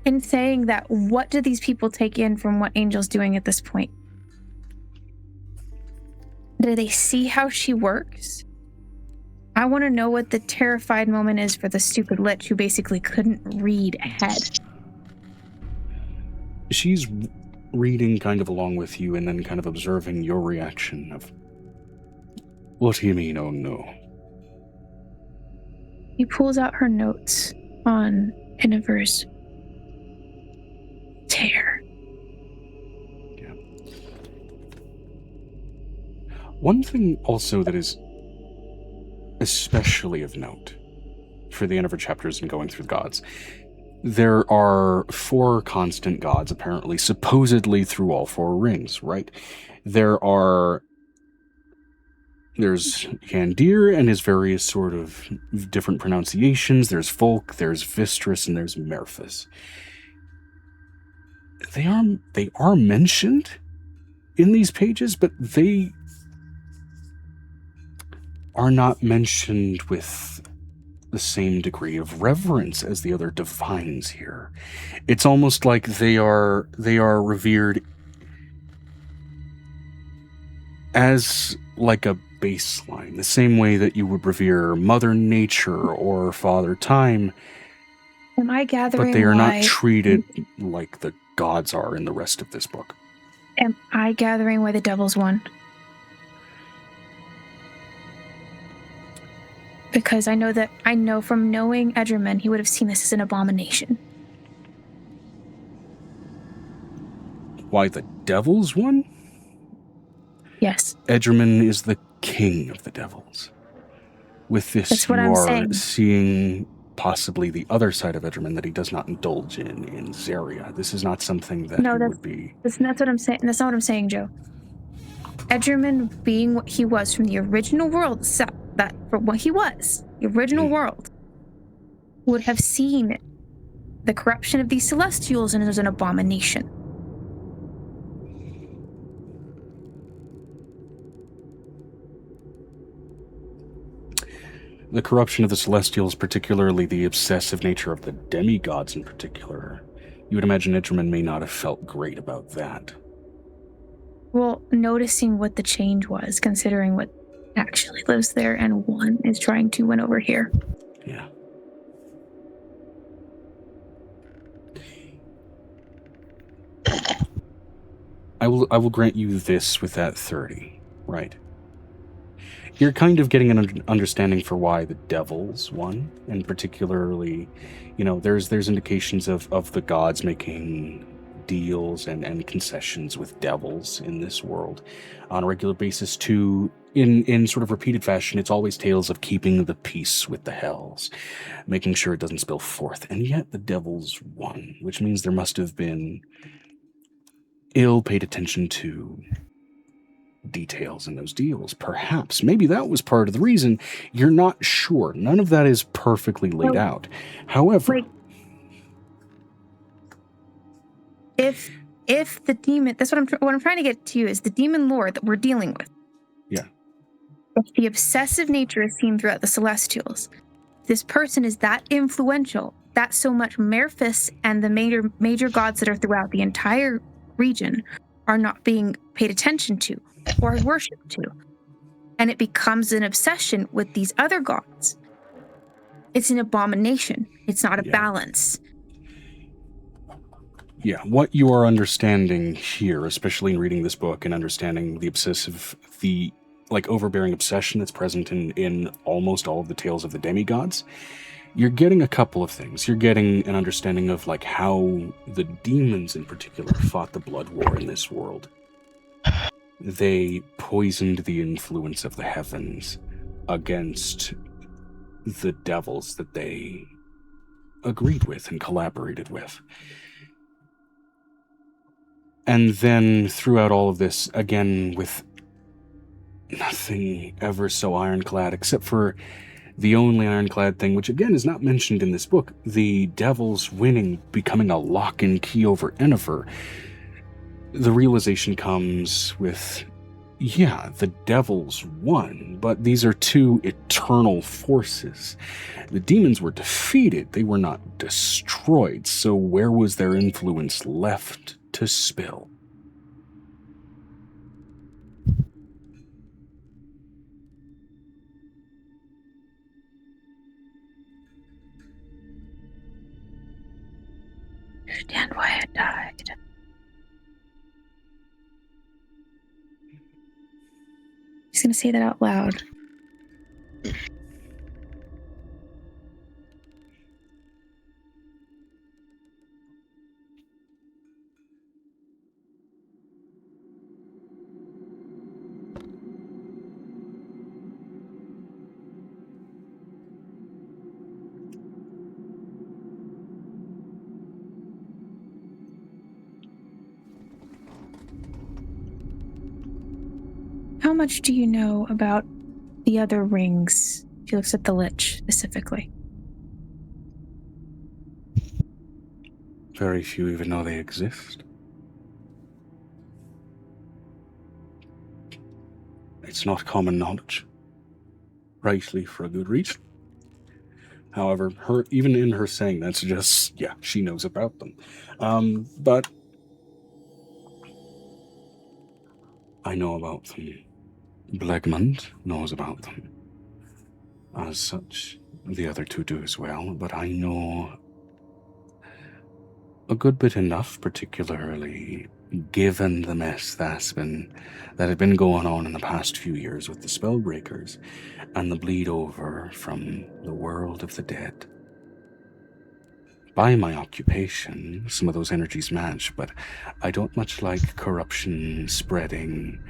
In saying that, what do these people take in from what Angel's doing at this point? Do they see how she works? I want to know what the terrified moment is for the stupid lich who basically couldn't read ahead. She's reading kind of along with you and then kind of observing your reaction of, what do you mean, oh no? He pulls out her notes on 𝕲𝖏𝖓's tear. Yeah. One thing also that is especially of note for the 𝕲𝖏𝖓 chapters and going through gods, there are 4 constant gods, apparently, supposedly through all 4 rings, right? There's Yandir and his various sort of different pronunciations. There's Folk, there's Vistris, and there's Merphis. They are mentioned in these pages, but they are not mentioned with the same degree of reverence as the other divines here. It's almost like they are revered as like a baseline, the same way that you would revere Mother Nature or Father Time, Am I gathering but they are why, not treated like the gods are in the rest of this book. Am I gathering why the devils won? Because I know from knowing 𝕱𝖓, he would have seen this as an abomination. Why the devils won? Yes. 𝕱𝖓 is the king of the devils. With this, That's what you I'm are saying. seeing possibly the other side of 𝕱𝖓 that he does not indulge in 𝕲𝖓. This is not something that he would be... That's what I'm saying. That's not what I'm saying, Joe. 𝕱𝖓 being what he was from the original world, that for what he was, the original world, would have seen the corruption of these celestials and as an abomination. The corruption of the Celestials, particularly the obsessive nature of the demigods in particular, you would imagine 𝕱𝖓 may not have felt great about that. Well, noticing what the change was, considering what actually lives there, and one is trying to win over here. Yeah. I will grant you this with that 30, right? You're kind of getting an understanding for why the devils won, and particularly, you know, there's indications of the gods making deals and concessions with devils in this world on a regular basis too. In sort of repeated fashion, it's always tales of keeping the peace with the hells, making sure it doesn't spill forth, and yet the devils won, which means there must have been ill-paid attention to details in those deals. Perhaps, maybe that was part of the reason. You're not sure. None of that is perfectly laid out. However, if the demon, that's what I'm trying to get to is the demon lord that we're dealing with. Yeah. If the obsessive nature is seen throughout the Celestials, this person is that influential that so much 𝕲𝖓 and the major gods that are throughout the entire region are not being paid attention to or worshipped to, and it becomes an obsession with these other gods. It's an abomination. It's not a balance. Yeah, what you are understanding here, especially in reading this book and understanding the overbearing obsession that's present in almost all of the tales of the demigods, you're getting a couple of things. You're getting an understanding of like how the demons in particular fought the blood war in this world. They poisoned the influence of the heavens against the devils that they agreed with and collaborated with. And then throughout all of this, again, with nothing ever so ironclad, except for the only ironclad thing, which again is not mentioned in this book, the devils winning, becoming a lock and key over 𝕱𝖓. The realization comes with, yeah, the devils won, but these are two eternal forces. The demons were defeated, they were not destroyed, so where was their influence left to spill? Understand why I died. He's gonna say that out loud. How much do you know about the other rings? She looks at the Lich specifically. Very few even know they exist. It's not common knowledge. Rightly for a good reason. However, even in her saying that suggests, yeah, she knows about them. But I know about them. 𝕱𝖓𝖓𝖓𝖊𝖓 knows about them. As such, the other two do as well, but I know a good bit enough, particularly given the mess that's that had been going on in the past few years with the Spellbreakers and the bleed over from the world of the dead. By my occupation, some of those energies match, but I don't much like corruption spreading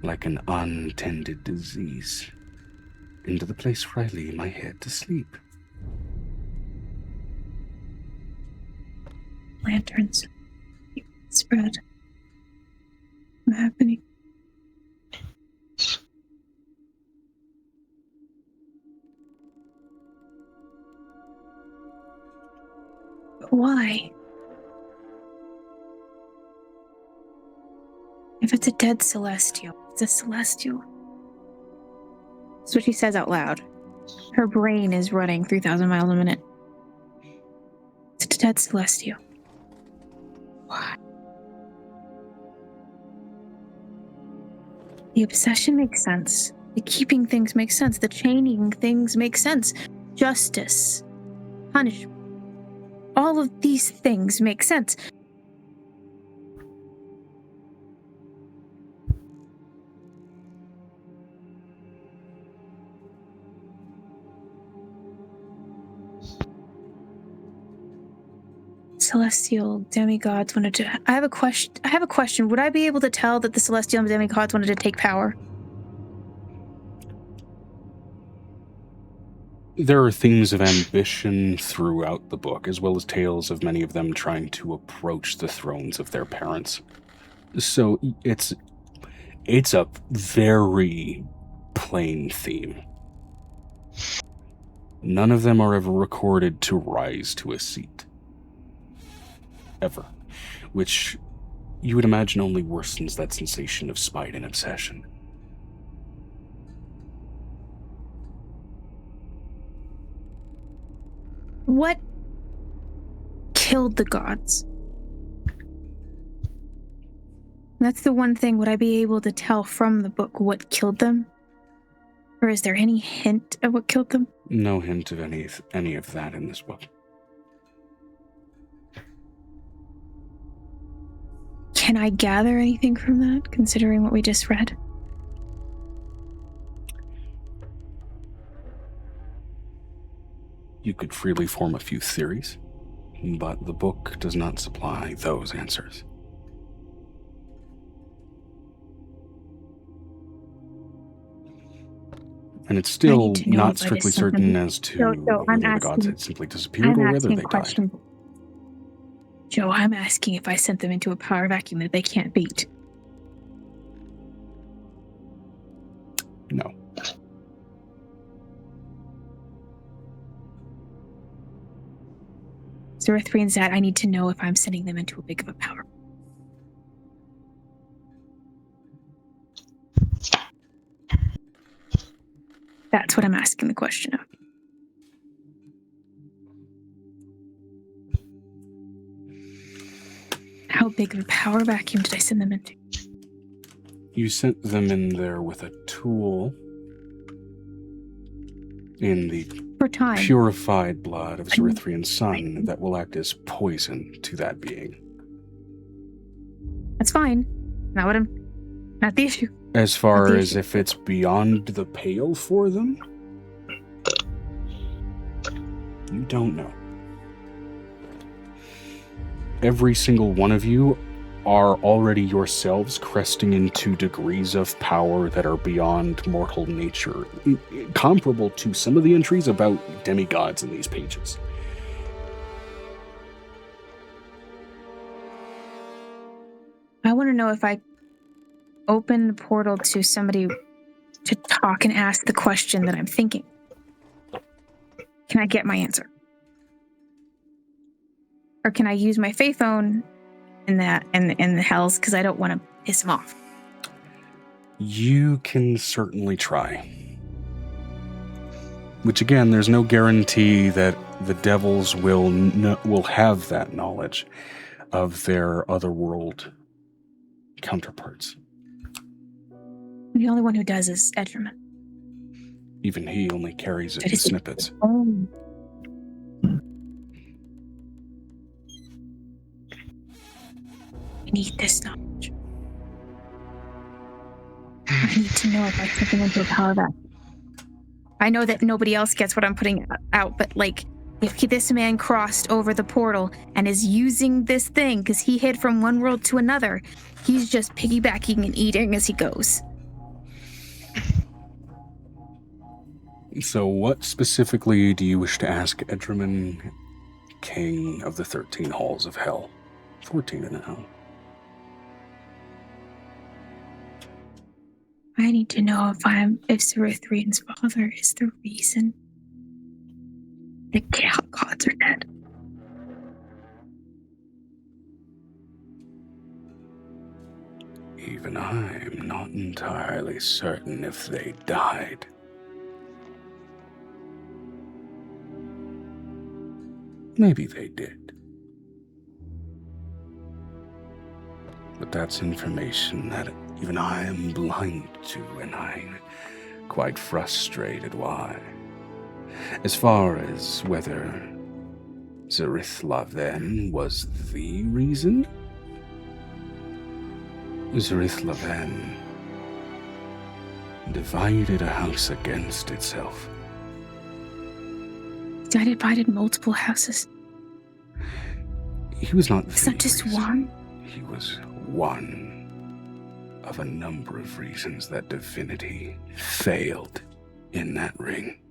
like an untended disease into the place where I lay my head to sleep. Lanterns. Spread. What's happening? Why? If it's a dead celestial, it's a celestial. That's what she says out loud. Her brain is running 3,000 miles a minute. It's a dead celestial. Why? The obsession makes sense. The keeping things makes sense. The chaining things make sense. Justice. Punishment. All of these things make sense. Celestial demigods wanted to... I have a question. Would I be able to tell that the celestial demigods wanted to take power? There are themes of ambition throughout the book, as well as tales of many of them trying to approach the thrones of their parents. So it's a very plain theme. None of them are ever recorded to rise to a seat. Ever. Which you would imagine only worsens that sensation of spite and obsession. What killed the gods? That's the one thing. Would I be able to tell from the book what killed them? Or is there any hint of what killed them? No hint of any of that in this book. Can I gather anything from that, considering what we just read? You could freely form a few theories, but the book does not supply those answers. And it's still not strictly certain as to whether the gods had simply disappeared or whether they died. Joe, I'm asking if I sent them into a power vacuum that they can't beat. No. 𝕲𝖓𝖓𝖓𝖓𝖊𝖓, Zat, I need to know if I'm sending them into a big of a power. That's what I'm asking the question of. How big of a power vacuum did I send them into? You sent them in there with a tool in the purified blood of 𝕲𝖓𝖓𝖓𝖓's son that will act as poison to that being. That's fine. Not the issue. As far as if it's beyond the pale for them, you don't know. Every single one of you are already yourselves cresting into degrees of power that are beyond mortal nature, comparable to some of the entries about demigods in these pages. I want to know if I open the portal to somebody to talk and ask the question that I'm thinking. Can I get my answer? Or can I use my Fae phone in the hells because I don't want to piss him off? You can certainly try. Which again, there's no guarantee that the devils will have that knowledge of their otherworld counterparts. The only one who does is Edgerman. Even he only carries it in snippets. Oh. I need this knowledge. I need to know if I took him into the power back. I know that nobody else gets what I'm putting out, but like, if this man crossed over the portal and is using this thing because he hid from one world to another, he's just piggybacking and eating as he goes. So what specifically do you wish to ask 𝕱𝖓, King of the 13 Halls of Hell? 14 now. I need to know if 𝕱𝖓𝖓𝖓's father is the reason the gods are dead. Even I'm not entirely certain if they died. Maybe they did. But that's information that even I am blind to, and I'm quite frustrated why. As far as whether 𝕱𝖓𝖓𝖓 was the reason, 𝕱𝖓𝖓𝖓 divided a house against itself. I divided multiple houses. He was not It's not just one. He was one of a number of reasons that divinity failed in that ring.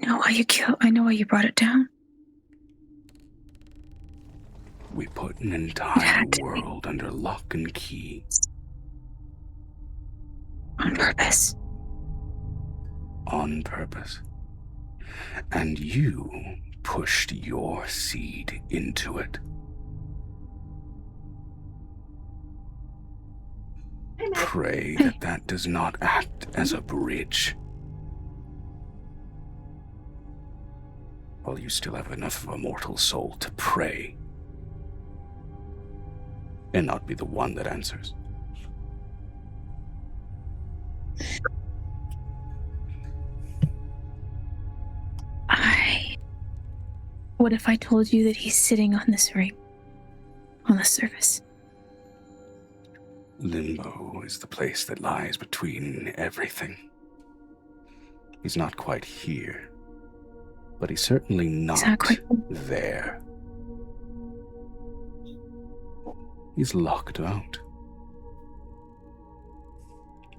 I know why you brought it down. We put an entire world under lock and key. On purpose. On purpose. And you pushed your seed into it. Pray that that does not act as a bridge. While you still have enough of a mortal soul to pray. And not be the one that answers. What if I told you that he's sitting on this ring? On the surface? Limbo is the place that lies between everything. He's not quite here. But he's certainly not there. He's locked out.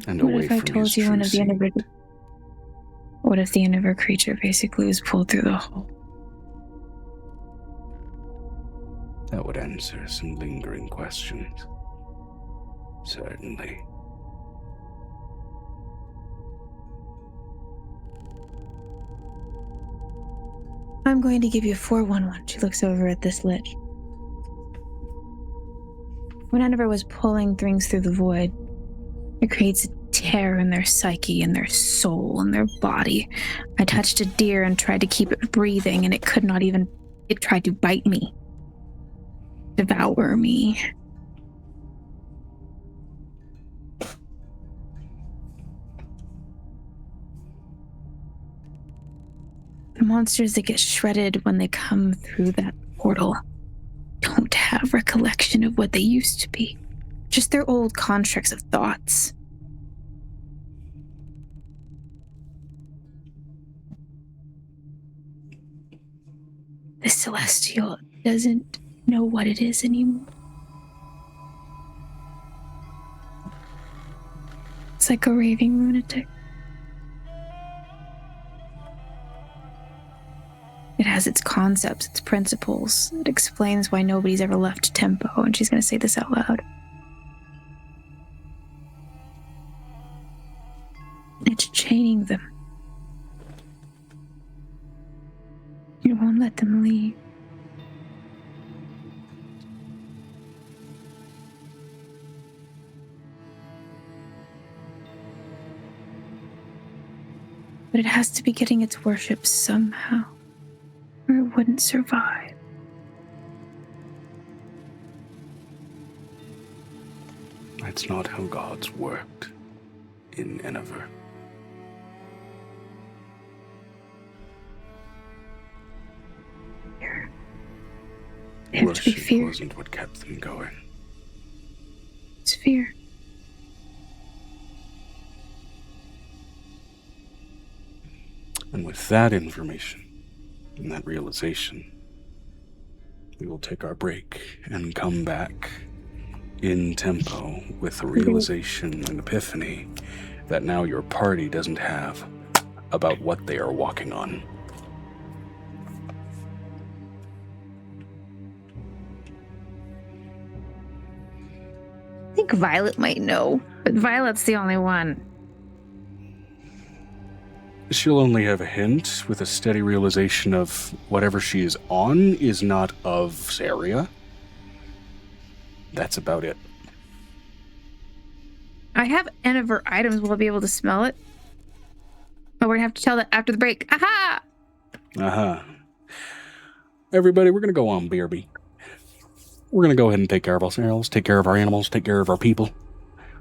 And away from his true seed. What if the end of her creature basically was pulled through the hole? That would answer some lingering questions. Certainly. I'm going to give you 411. She looks over at this lich. When Endeavor was pulling things through the void, it creates a tear in their psyche and their soul and their body. I touched a deer and tried to keep it breathing, and it could not even... It tried to bite me. Devour me. The monsters that get shredded when they come through that portal don't have recollection of what they used to be. Just their old constructs of thoughts. The Celestial doesn't know what it is anymore. It's like a raving lunatic. It has its concepts, its principles. It explains why nobody's ever left Tempo, and she's going to say this out loud. It's chaining them. You won't let them leave. but it has to be getting its worship somehow, or it wouldn't survive. That's not how gods worked in 𝕲𝖊𝖓. They have to be Worship feared. wasn't what kept them going. It's fear. And with that information and that realization, we will take our break and come back in tempo with a realization and epiphany that now your party doesn't have about what they are walking on. I think Violet might know, but Violet's the only one. She'll only have a hint with a steady realization of whatever she is on is not of Saria. That's about it. I have 𝕲𝖊𝖓 items. Will I be able to smell it? Oh, we're gonna have to tell that after the break. Aha! Uh-huh. Everybody, we're going to go on BRB. We're going to go ahead and take care of ourselves, take care of our animals, take care of our people.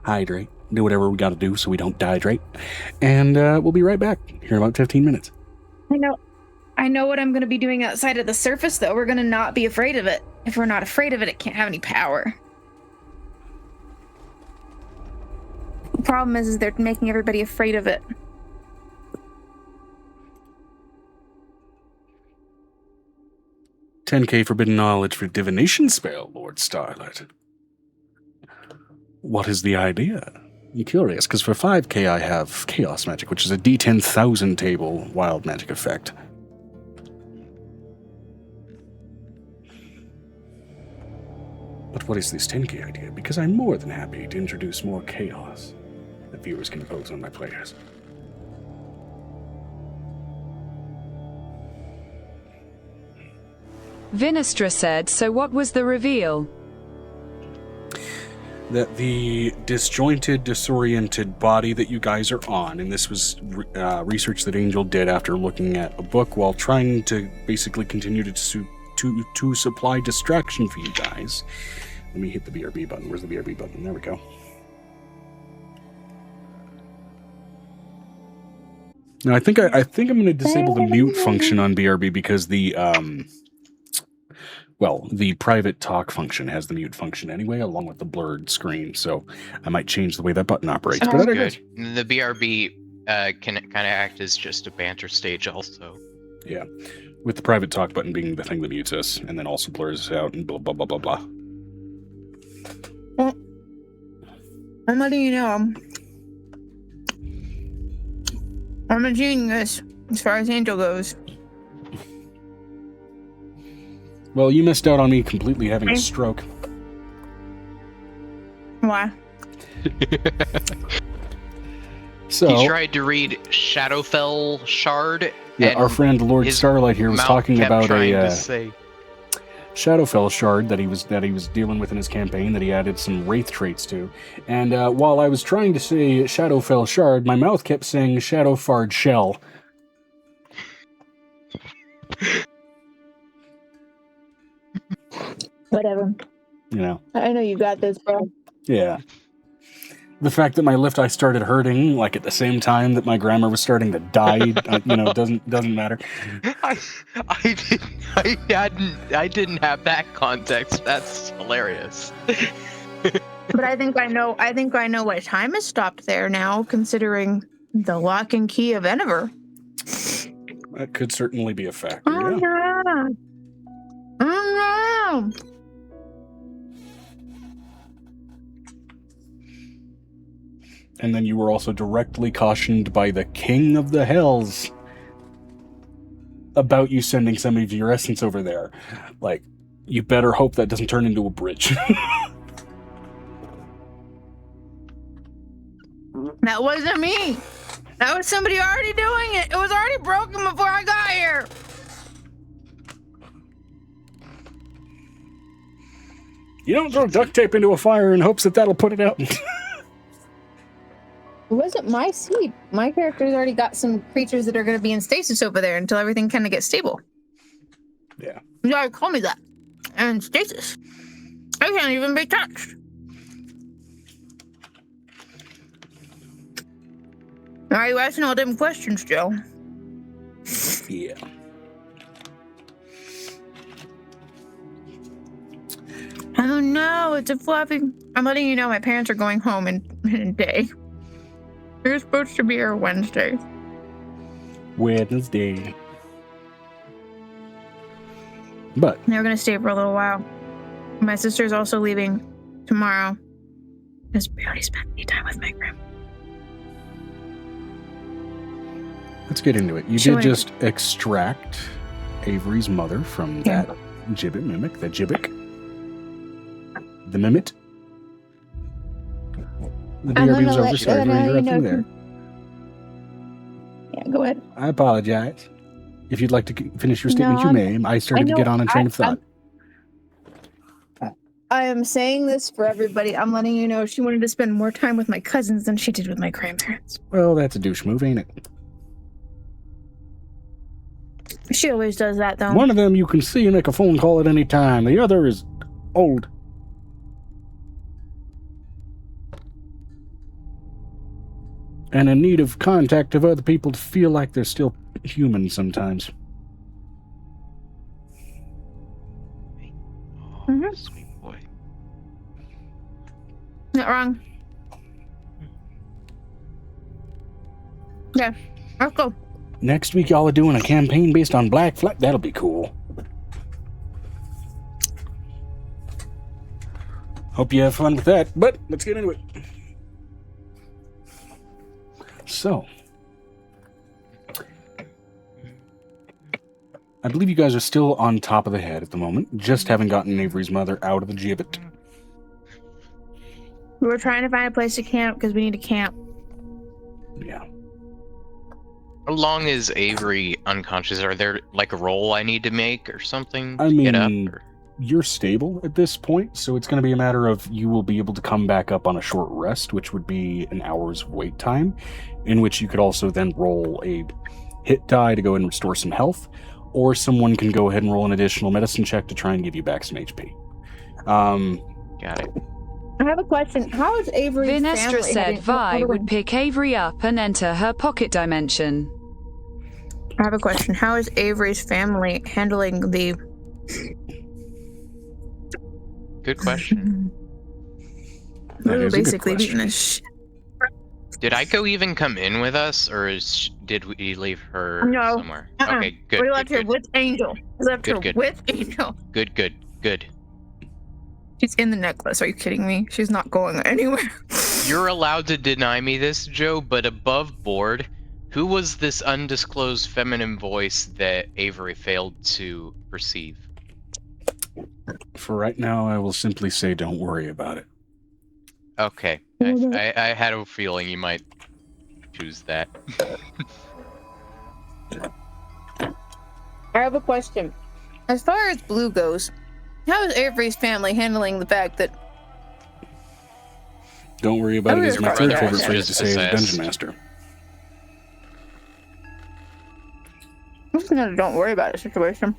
Hydrate. Do whatever we got to do so we don't dehydrate. And we'll be right back here in about 15 minutes. I know what I'm going to be doing outside of the surface, though. We're going to not be afraid of it. If we're not afraid of it, it can't have any power. The problem is they're making everybody afraid of it. $10K forbidden knowledge for divination spell, Lord Starlight. What is the idea? I'm curious, because for $5K I have chaos magic, which is a D10,000 table wild magic effect. But what is this 10K idea? Because I'm more than happy to introduce more chaos that viewers can impose on my players. 𝕲𝖓 said, so what was the reveal? That the disjointed, disoriented body that you guys are on, and this was research that Angel did after looking at a book while trying to basically continue to supply distraction for you guys. Let me hit the BRB button. Where's the BRB button? There we go. Now I think I'm going to disable the mute function on BRB because the private talk function has the mute function anyway, along with the blurred screen. So I might change the way that button operates. But Good. The BRB can kind of act as just a banter stage also. Yeah. With the private talk button being the thing that mutes us and then also blurs us out and blah, blah, blah, blah, blah. Well, I'm letting you know. I'm a genius as far as Angel goes. Well, you missed out on me completely having a stroke. Why? So he tried to read 𝕲𝖊𝖓 yeah, and our friend Lord Starlight here was talking about a 𝕲𝖊𝖓 shard that he was dealing with in his campaign that he added some wraith traits to. And while I was trying to say 𝕲𝖊𝖓 shard, my mouth kept saying 𝕲𝖊𝖓 shell. Whatever. You know. I know you got this, bro. Yeah. The fact that my left eye started hurting, like at the same time that my grammar was starting to die, doesn't matter. I didn't have that context. That's hilarious. But I think I know why time has stopped there now, considering the lock and key of 𝕲𝖊𝖓. That could certainly be a factor. Oh Yeah. no! And then you were also directly cautioned by the King of the Hells about you sending some of your essence over there. Like, you better hope that doesn't turn into a bridge. That wasn't me. That was somebody already doing it. It was already broken before I got here. You don't throw duct tape into a fire in hopes that that'll put it out. It wasn't my seed. My character's already got some creatures that are going to be in stasis over there until everything kind of gets stable. Yeah. You gotta call me that. And stasis. I can't even be touched. Why are you asking all them questions, Joe? Yeah. Oh no, it's a fluffy. I'm letting you know my parents are going home in a day. They're supposed to be here Wednesday. Wednesday. But They're gonna stay for a little while. My sister's also leaving tomorrow. Just barely spent any time with my grandma. let's get into it. You Sure. did just extract Avery's mother from that gibbet mimic, the gibbet. The mimit. The BRB is over. Sorry for interrupting there. Yeah, go ahead. I apologize. If you'd like to finish your statement, No, you may. I started to get on a train of thought. I am saying this for everybody. I'm letting you know she wanted to spend more time with my cousins than she did with my grandparents. Well, that's a douche move, ain't it? She always does that, though. One of them you can see and make a phone call at any time. The other is old. And in need of contact of other people to feel like they're still human sometimes. Mhm. Sweet boy. Not wrong. Yeah, let's go. Next week, y'all are doing a campaign based on Black Flag. That'll be cool. Hope you have fun with that, but let's get into it. So, I believe you guys are still on top of the head at the moment, just having gotten Avery's mother out of the gibbet. We were trying to find a place to camp because we need to camp. Yeah. How long is Avery unconscious? Are there like a roll I need to make or something I to get up? mean, Or? You're stable at this point, so it's going to be a matter of you will be able to come back up on a short rest, which would be an hour's wait time, in which you could also then roll a hit die to go ahead and restore some health, or someone can go ahead and roll an additional medicine check to try and give you back some HP. Got it. I have a question. How is Avery's Vinestra family? said Vi would pick Avery up and enter her pocket dimension. I have a question. How is Avery's family handling the... Good question. That We're is a good basically beating question. this shit. Did Aiko even come in with us, or did we leave her No. somewhere? Uh-uh. Okay, good. We Good, left her good. with Angel. We left her Good. with Angel. Good. She's in the necklace. Are you kidding me? She's not going anywhere. You're allowed to deny me this, Joe, but above board, who was this undisclosed feminine voice that Avery failed to perceive? For right now, I will simply say don't worry about it. Okay, I had a feeling you might choose that. I have a question. As far as Blue goes, how is Avery's family handling the fact that... Don't worry about it is my third favorite Yeah. phrase to say as a dungeon master. This is not a don't worry about it situation.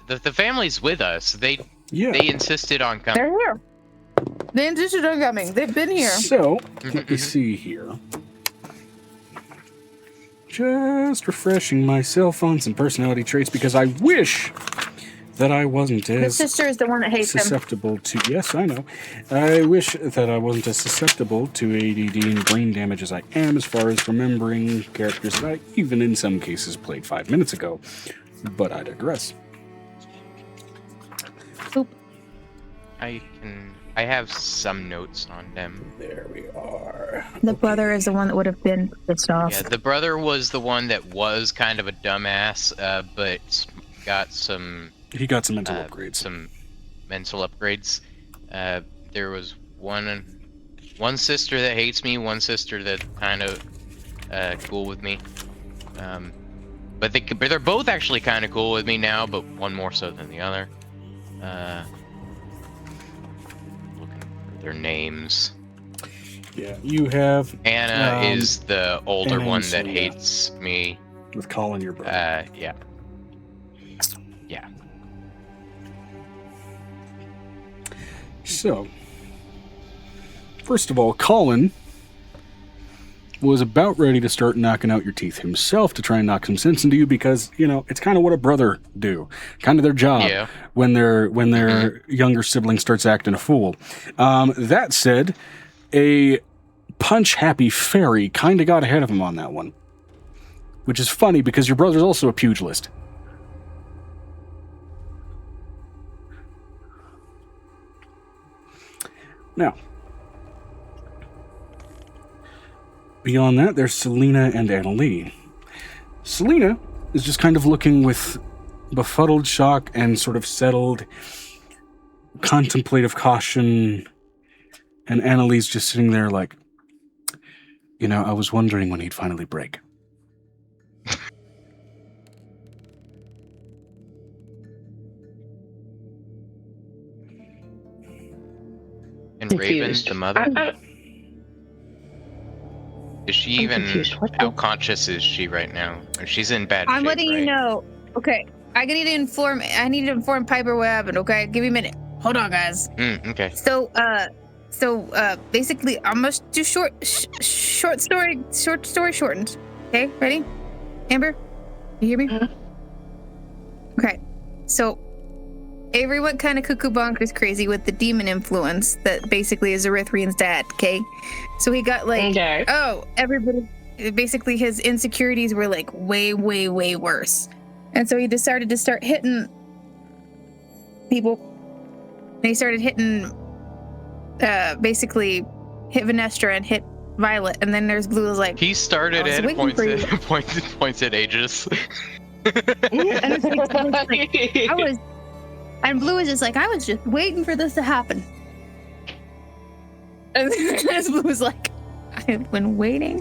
The family's with us. They Yeah. insisted on coming. They're here. They insisted on coming. They've been here. So, let me see here. Just refreshing myself on some personality traits because I wish that I wasn't The as sister is the one that hates him. susceptible to... Yes, I know. I wish that I wasn't as susceptible to ADD and brain damage as I am as far as remembering characters that I even in some cases played 5 minutes ago. But I digress. I have some notes on them. There we are. The brother is the one that would have been pissed off. Yeah, the brother was the one that was kind of a dumbass, but got some He got some mental upgrades. Some mental upgrades. There was one sister that hates me, one sister that kind of cool with me. But they're both actually kind of cool with me now, but one more so than the other. Looking for their names. Yeah, you have Anna is the older Anna one and that Selena. hates me. with Colin, your brother. Yeah. Yeah. So, first of all, Colin was about ready to start knocking out your teeth himself to try and knock some sense into you because, you know, it's kind of what a brother do. Kind of their job Yeah. when their younger sibling starts acting a fool. That said, a punch-happy fairy kind of got ahead of him on that one. Which is funny because your brother's also a pugilist. Now, beyond that, there's Selena and Annalie. Selena is just kind of looking with befuddled shock and sort of settled, contemplative caution, and Annalie's just sitting there like, you know, I was wondering when he'd finally break. And Raven, Confused. the mother, is she even, confused. What how the- conscious is she right now? Or she's in bad I'm shape, letting right? you know. Okay, I need to inform Piper what happened. Okay, give me a minute. Hold on, guys. Okay. So basically, I'm gonna do short story shortened. Okay, ready? Amber, you hear me? Okay, so Avery went kind of cuckoo bonkers crazy with the demon influence that basically is 𝕱𝖊𝖓𝖓𝖊𝖓 dad. Okay, so he got like, Okay. oh, everybody. Basically, his insecurities were like way worse, and so he decided to start hitting people. And he started hitting, basically, hit Vanestra and hit Violet, and then there's Blue was like, He started I was it, waiting for you. points at Aegis. and it's like, I was, and Blue was just like, I was just waiting for this to happen. And then Blue was like, I've been waiting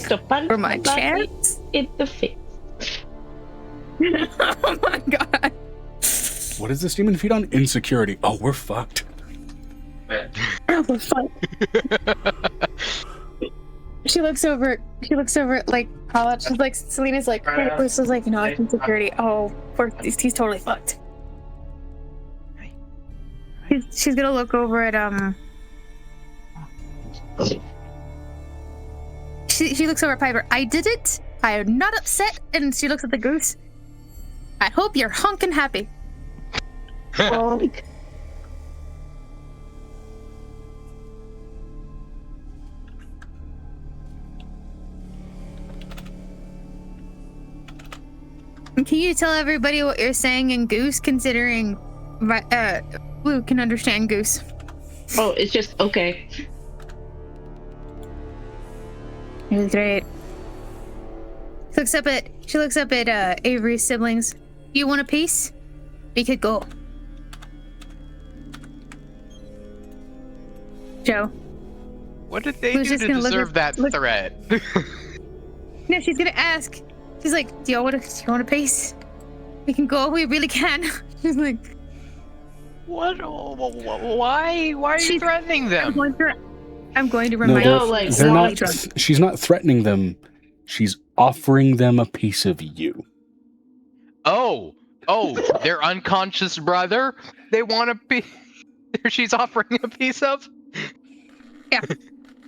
The punch for my my chance. in the face. Oh my god. What is this demon feed on? Insecurity. Oh, we're fucked. Oh, we're fine. She looks over at, like, Paula. She's like, Selena's like, Bruce is like, you know, like insecurity. Oh, he's totally fucked. She's gonna look over at, She looks over at Piper. I did it. I am not upset. And she looks at the goose. I hope you're honkin' happy. Can you tell everybody what you're saying in Goose, considering Blue can understand Goose? Oh, it's just okay. It was great. She looks up at Avery's siblings. You want a piece? We could go. Joe. What did they Who's do just to gonna look deserve at- that look- threat? No, she's gonna ask. She's like, do you want a piece? We can go. We really can. She's like, What? Why? Why are you She's- threatening them? I'm going to remind they're- you. like, they're why- not. She's not threatening them. She's offering them a piece of you. Oh, their unconscious brother. They want a piece. She's offering a piece of. Yeah.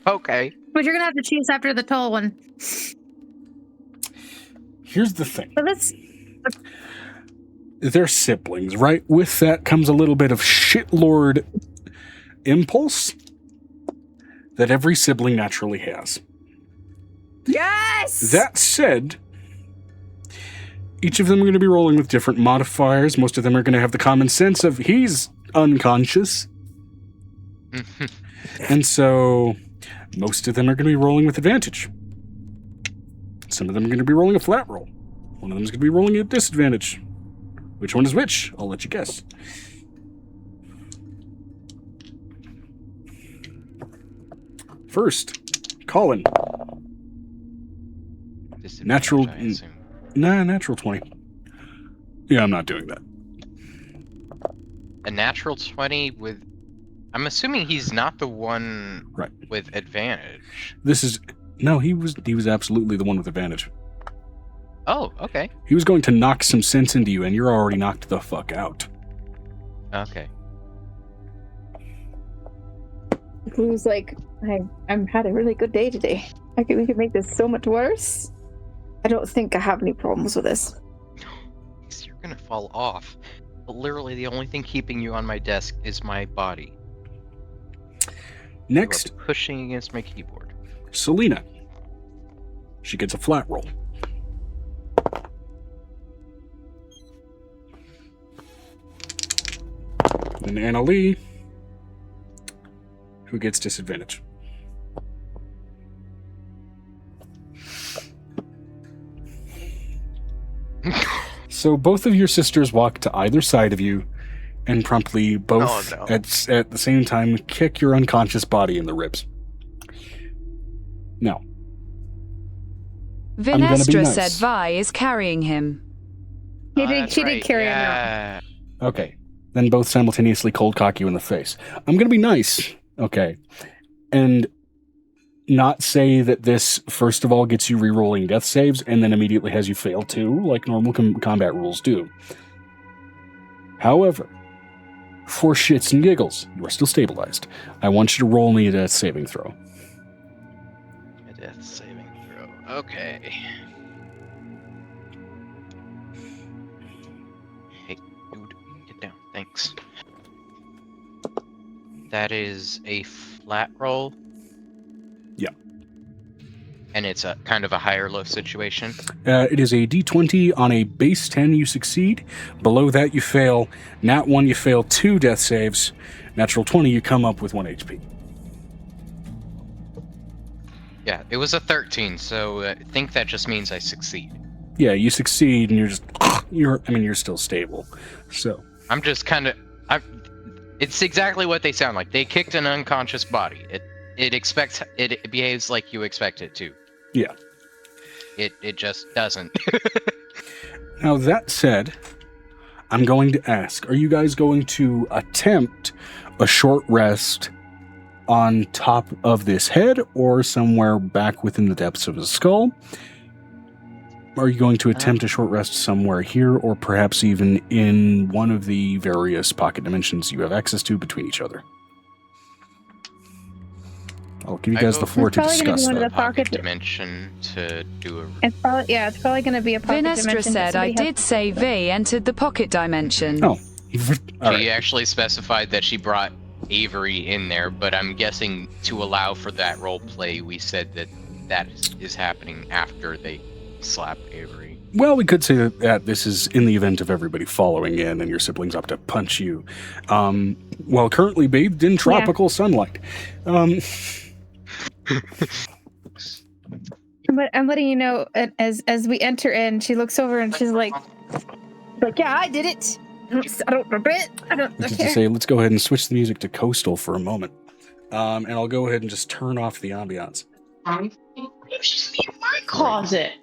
Okay. But you're gonna have to chase after the tall one. Here's the thing. But let's. They're siblings, right? With that comes a little bit of shitlord impulse that every sibling naturally has. Yes. That said, each of them are going to be rolling with different modifiers. Most of them are going to have the common sense of he's unconscious. And so most of them are going to be rolling with advantage. Some of them are going to be rolling a flat roll. One of them is going to be rolling at disadvantage. Which one is which? I'll let you guess. First, Colin. Natural- I assume. Natural 20. Yeah, I'm not doing that. A natural 20 with I'm assuming he's not the one Right. with advantage. No, he was absolutely the one with advantage. Oh, okay. He was going to knock some sense into you, and you're already knocked the fuck out. Okay. Who's like, I'm had a really good day today. We could make this so much worse. I don't think I have any problems with this. You're gonna fall off. But literally, the only thing keeping you on my desk is my body. Next, You are pushing against my keyboard. Selena. She gets a flat roll. Then Anna Lee, who gets disadvantage. So both of your sisters walk to either side of you and promptly both at the same time kick your unconscious body in the ribs. Now, Vinestra nice. said Vi is carrying him. She did carry him out. okay, then both simultaneously cold cock you in the face. I'm going to be nice, okay, and not say that this, first of all, gets you re-rolling death saves and then immediately has you fail too, like normal combat rules do. However, for shits and giggles, you are still stabilized. I want you to roll me a death saving throw. A death saving throw. Okay. Hey, dude, get down. Thanks. That is a flat roll. Yeah. And it's a kind of a high or low situation. It is a d20. On a base 10, you succeed. Below that, you fail. Nat 1, you fail 2 death saves. Natural 20, you come up with 1 HP. Yeah, it was a 13, so I think that just means I succeed. Yeah, you succeed, and you're still stable. So I'm just kind of... It's exactly what they sound like. They kicked an unconscious body. It behaves like you expect it to. yeah. It just doesn't. Now that said, I'm going to ask: are you guys going to attempt a short rest on top of this head, or somewhere back within the depths of his skull? Are you going to attempt a short rest somewhere here, or perhaps even in one of the various pocket dimensions you have access to between each other? I'll give you guys the floor to discuss one of that. the Pocket dimension to do a... It's probably going to be a pocket Vinestra dimension. said, I did say V entered the pocket dimension. Oh. All She right. actually specified that she brought Avery in there, but I'm guessing to allow for that role play, we said that is happening after they slap Avery. Well, we could say that this is in the event of everybody following in and your siblings up to punch you, while currently bathed in tropical sunlight. But I'm letting you know, as we enter in, she looks over and she's like, yeah, I did it. I don't regret. I don't Which is to care. say, let's go ahead and switch the music to coastal for a moment. And I'll go ahead and just turn off the ambiance. You should be in my closet.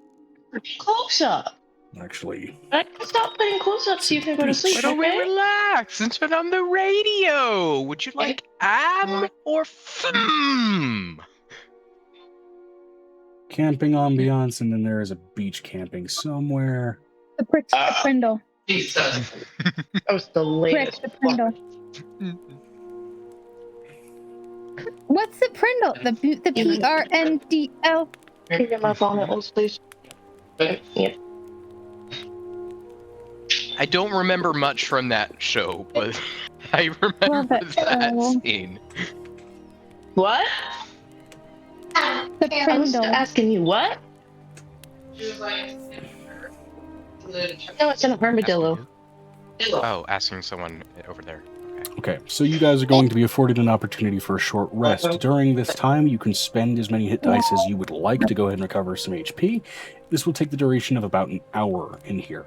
Close up. Actually, I can stop putting close ups so you can go to sleep. Why don't we Okay? relax and turn on the radio? Would you like am or fm? camping ambiance, and then there is a beach camping somewhere. The Prindle. That was the latest. The Prindle. What's the Prindle? The PRNDL. Can you get my phone at least, please? Yeah. I don't remember much from that show, but I remember that scene. What? The I was Prindle. asking you what? No, it's an armadillo. Oh, asking someone over there. Okay, so you guys are going to be afforded an opportunity for a short rest. During this time, you can spend as many hit dice as you would like to go ahead and recover some HP. This will take the duration of about an hour in here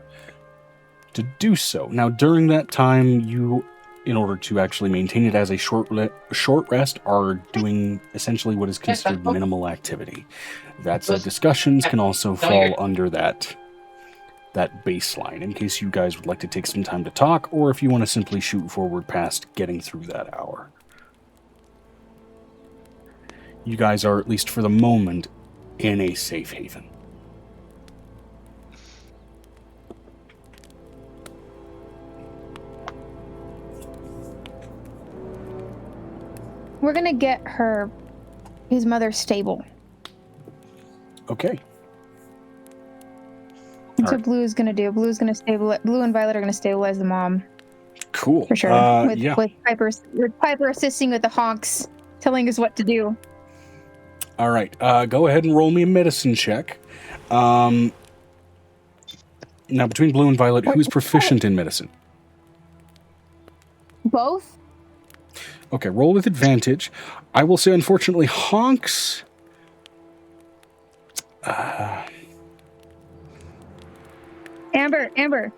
to do so. Now, during that time, you, in order to actually maintain it as a short rest, are doing essentially what is considered minimal activity. That said, discussions can also fall under that baseline, in case you guys would like to take some time to talk, or if you want to simply shoot forward past getting through that hour. you guys are, at least for the moment, in a safe haven. We're gonna get his mother stable. Okay. That's All what Blue is gonna do. Blue and Violet are gonna stabilize the mom. Cool. For sure. Yeah. With Piper assisting with the honks, telling us what to do. All right. Go ahead and roll me a medicine check. Now, between Blue and Violet, who's proficient in medicine? Both? Okay, roll with advantage. I will say, unfortunately, honks... Amber.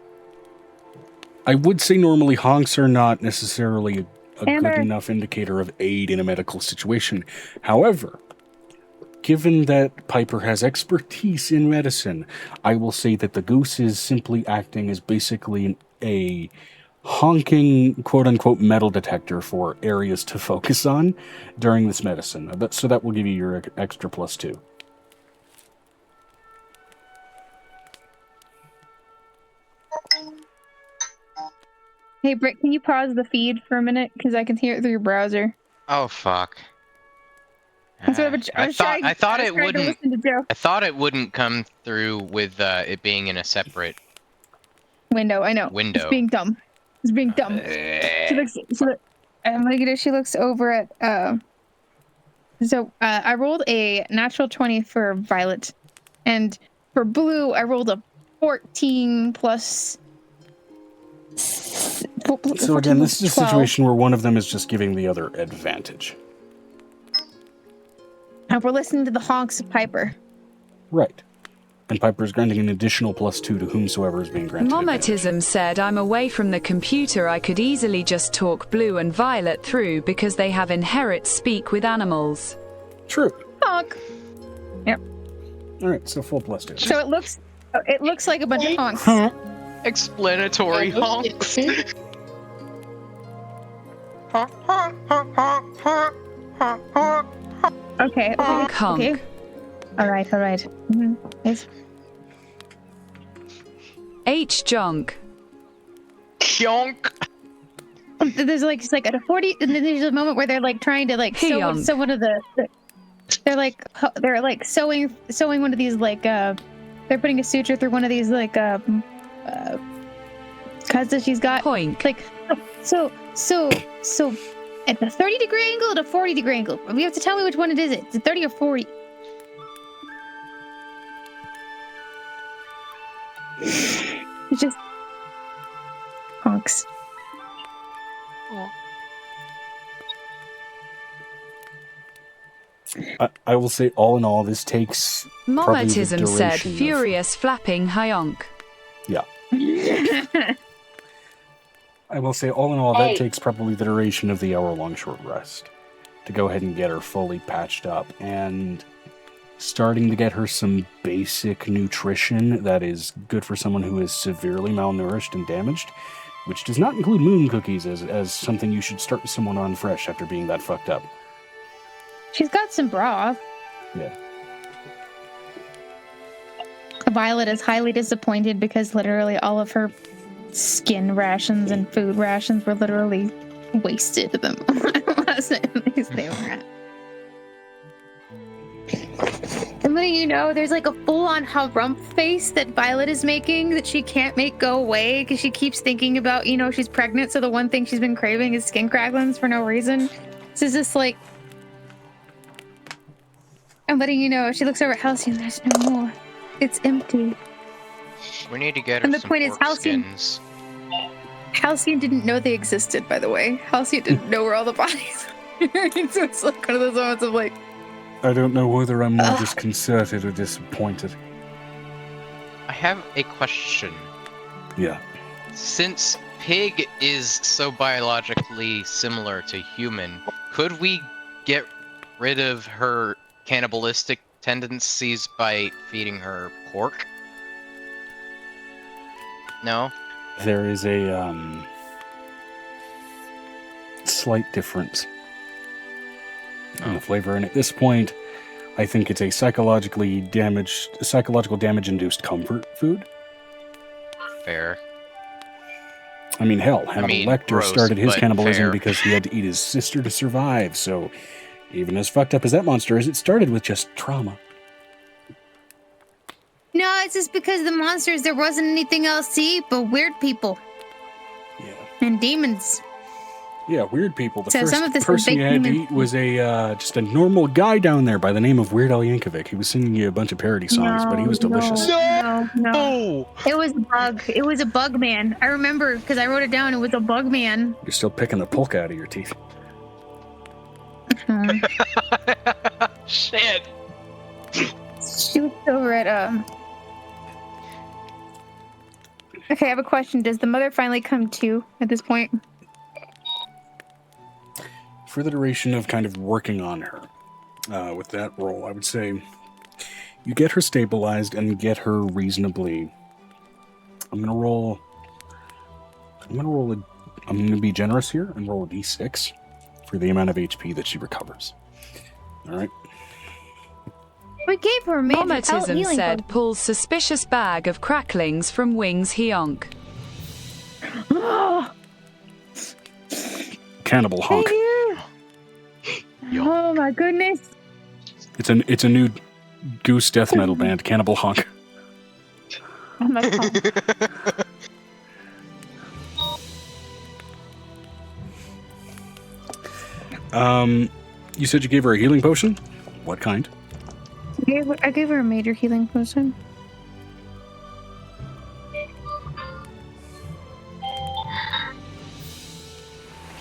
I would say normally honks are not necessarily a Amber. good enough indicator of aid in a medical situation. However, given that Piper has expertise in medicine, I will say that the goose is simply acting as basically a honking, quote-unquote, metal detector for areas to focus on during this medicine. So that will give you your extra +2. Hey, Britt, can you pause the feed for a minute? Because I can hear it through your browser. Oh fuck. That's what I thought it wouldn't. I thought it wouldn't come through with it being in a separate window. I know. window. It's being dumb. She looks. She looks over at. I rolled a natural 20 for Violet, and for Blue, I rolled a 14 plus. So again, this is a situation where one of them is just giving the other advantage. And we're listening to the honks of Piper. Right. And Piper is granting an additional +2 to whomsoever is being granted 𝕲𝖊𝖓𝖓 said, I'm away from the computer. I could easily just talk Blue and Violet through because they have inherent speak with animals. True. Honk. Yep. All right, so full +2. So it looks like a bunch of honks. Explanatory honks. Okay. Honk, honk. Okay. All right. Mm-hmm. Yes. 𝕱𝖔𝖗𝖙𝖊𝖓. Kyonk. There's like it's like at a 40, and then there's a moment where they're like trying to like sew one of the they're like sewing one of these like they're putting a suture through one of these like cuts that she's got. Poink. Like so at the 30-degree angle, at a 40-degree angle. You have to tell me which one it is. It's a 30 or 40. It's just honks. I will say, all in all, this takes probably the 𝕲𝖊𝖓𝖓 said, duration furious flapping hyonk. Yeah. I will say, all in all, that takes probably the duration of the hour-long short rest to go ahead and get her fully patched up and starting to get her some basic nutrition that is good for someone who is severely malnourished and damaged, which does not include moon cookies as something you should start someone on fresh after being that fucked up. She's got some broth. Yeah. Violet is highly disappointed because literally all of her skin rations and food rations were literally wasted. Them they were at. And letting you know, there's like a full-on harumph face that Violet is making that she can't make go away because she keeps thinking about, she's pregnant, so the one thing she's been craving is skin cracklings for no reason. This is just like, I'm letting you know, she looks over at Halcyon, there's no more. It's empty. We need to get her And the some point is, pork skins. Halcyon didn't know they existed, by the way. Halcyon didn't know where all the bodies were. So it's like one of those moments of like, I don't know whether I'm more disconcerted or disappointed. I have a question. Yeah. Since pig is so biologically similar to human, could we get rid of her cannibalistic tendencies by feeding her pork? No? There is a slight difference. in the flavor. And at this point, I think it's a psychological damage-induced comfort food. Fair. I mean, hell, Hannibal Lecter gross, started his but cannibalism fair. because he had to eat his sister to survive. So, even as fucked up as that monster is, it started with just trauma. No, it's just because the monsters, there wasn't anything else to eat but weird people. Yeah. And demons. Yeah, weird people. The So some of first this person big you had to demon- eat was just a normal guy down there by the name of 𝕱𝖊𝖓𝖊𝖓𝖊𝖊𝖊𝖓. He was singing you a bunch of parody songs, but he was delicious. No. It was a bug. It was a bug man. I remember because I wrote it down. It was a bug man. You're still picking the polka out of your teeth. Shit. Shoot over at Okay, I have a question. Does the mother finally come to at this point? For the duration of kind of working on her with that role, I would say you get her stabilized and get her reasonably. I'm gonna be generous here and roll a d6 for the amount of HP that she recovers. All right. We gave her a major Momotism healing said potion. pulls suspicious bag of cracklings from 𝕱𝖓𝖓𝖓𝖊𝖓𝖊𝖘. Cannibal honk. Oh my goodness. It's a new goose death metal band, Cannibal Honk. Oh my god. You said you gave her a healing potion? What kind? I gave her a major healing potion.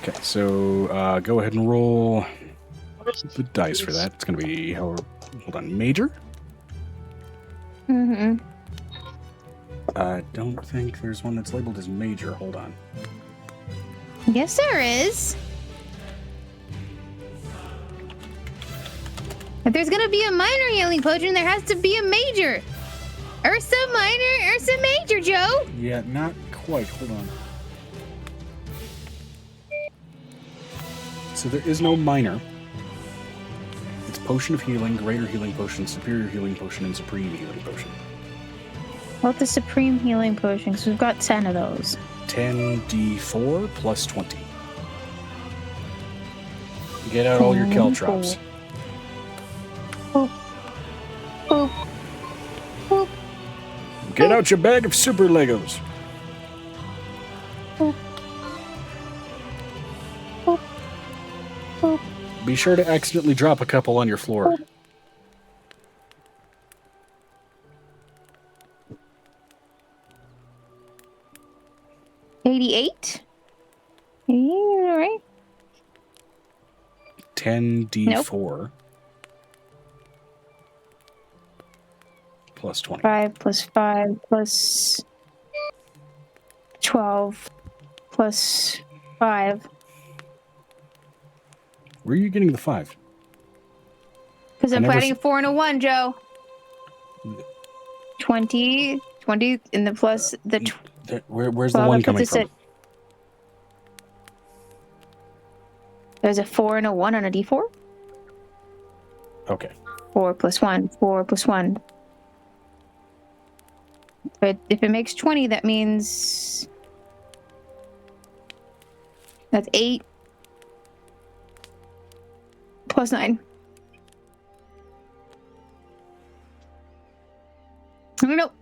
Okay, so go ahead and roll the dice for that. It's going to be, hold on, major? Mm-hmm. I don't think there's one that's labeled as major. Hold on. Yes, there is. If there's gonna be a minor healing potion, there has to be a major. Ursa minor, Ursa major, Joe. Yeah, not quite. Hold on. So there is no minor. It's potion of healing, greater healing potion, superior healing potion, and supreme healing potion. What's the supreme healing potion? Because we've got 10 of those. 10d4 plus 20. Get out all your caltrops. Boop. Boop. Boop. Get out your bag of super Legos. Boop. Boop. Boop. Be sure to accidentally drop a couple on your floor. 88? All right. 10d4 plus 20. 5 plus 5 plus 12 plus 5. Where are you getting the 5? Because I I'm never adding a 4 and a 1, Joe. 20 in the plus the Where's the 12, 1 that coming puts us from? at- There's a 4 and a 1 on a d4. Okay. 4 plus 1. 4 plus 1. But if it makes 20, that means that's 8 plus 9. Nope.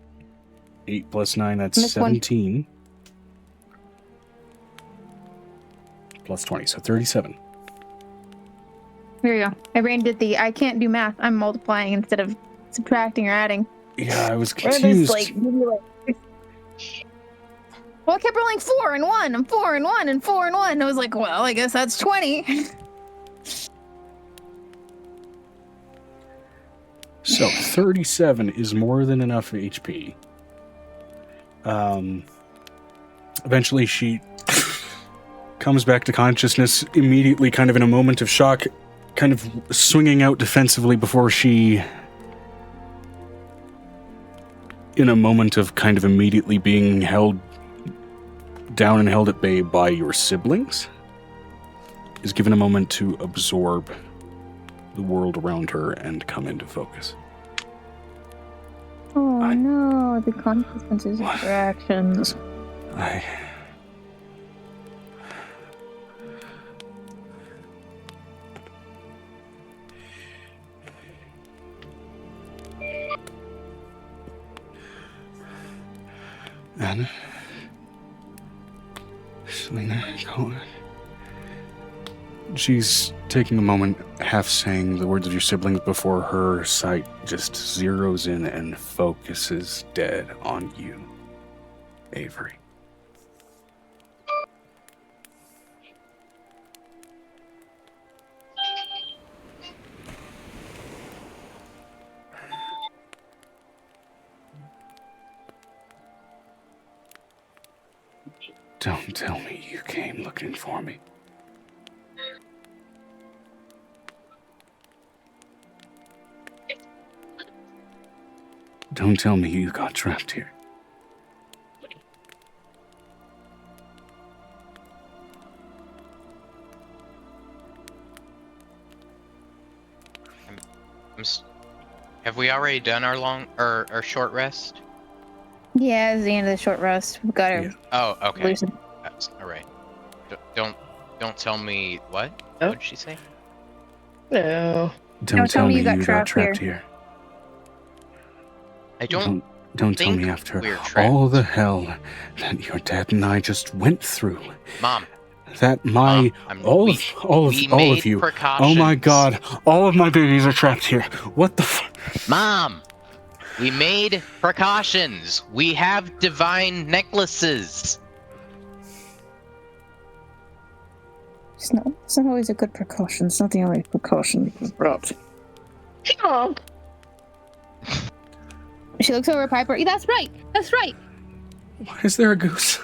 8 plus 9, that's Missed one. 17. Plus 20, so 37. Here you go. My brain did I can't do math. I'm multiplying instead of subtracting or adding. Yeah, I was Or this, confused. Well, I kept rolling 4 and 1 and 4 and 1 and 4 and 1. I was like, well, I guess that's 20. So 37 is more than enough HP. Eventually she comes back to consciousness immediately, kind of in a moment of shock, kind of swinging out defensively before she, in a moment of kind of immediately being held down and held at bay by your siblings, is given a moment to absorb the world around her and come into focus. Oh no, the consequences of your actions. Anna? Selena, go. She's taking a moment, half saying the words of your siblings before her sight just zeroes in and focuses dead on you, Avery. Don't tell me you came looking for me. Don't tell me you got trapped here. Have we already done our short rest? Yeah, it's the end of the short rest. We've got to. Yeah. Oh, okay. loosen. That's all right. Don't tell me what? Oh. What did she say? No. Don't tell me you got trapped here. I don't. Don't tell think me after we're trapped. all the hell that your dad and I just went through. Mom. That my all of you. Oh my God! All of my babies are trapped here. What the? Mom. We made precautions. We have divine necklaces. It's not always a good precaution. It's not the only precaution we've brought. Oh. She looks over at Piper. That's right. That's right. Why is there a goose?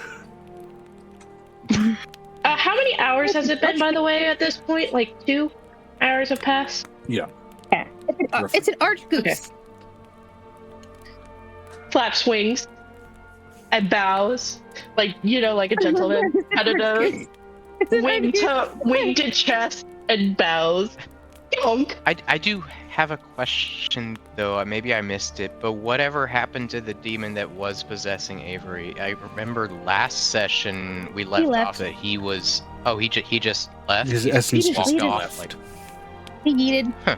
How many hours has it been, by the way, at this point? Like 2 hours have passed? Yeah. It's an arch goose. Okay. Flaps wings and bows, like a gentleman kind of does. Wing to chest and bows. Honk. I do have a question, though. Maybe I missed it, but whatever happened to the demon that was possessing Avery? I remember last session we left off that he was. Oh, he just left. His He essence walked just off. left. He yeeted.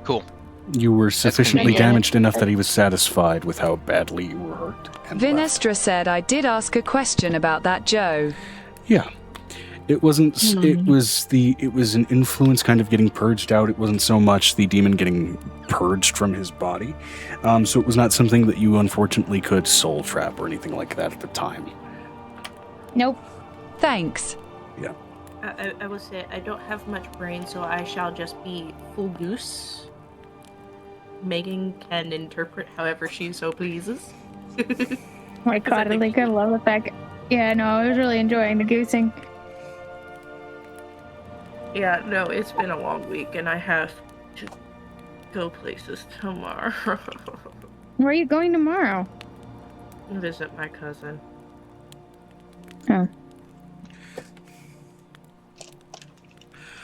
Cool. You were sufficiently convenient. damaged enough that he was satisfied with how badly you were hurt. And left. 𝕲𝖓𝖓 said, I did ask a question about that Joe. Yeah. It wasn't. It was an influence kind of getting purged out. It wasn't so much the demon getting purged from his body. So it was not something that you unfortunately could soul trap or anything like that at the time. Nope. Thanks. Yeah. I will say I don't have much brain, so I shall just be full goose. Megan can interpret however she so pleases. Oh my God, I love the fact. Yeah, no, I was really enjoying the goosing. Yeah, no, it's been a long week, and I have to go places tomorrow. Where are you going tomorrow? Visit my cousin. Oh.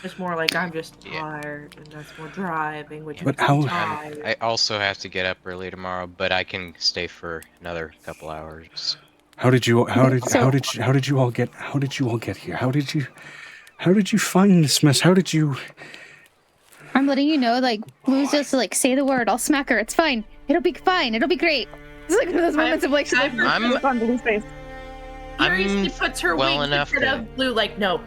It's more like I'm just Yeah. tired, and that's more driving, which But is how- tired. I also have to get up early tomorrow, but I can stay for another couple hours. How did you all get here? How did you find this mess? How did you? I'm letting you know, Blue's just say the word. I'll smack her. It's fine. It'll be fine. It'll be great. It's one of those moments of she looks on Blue's face. Furiously puts her well wings enough in front that- of Blue, no.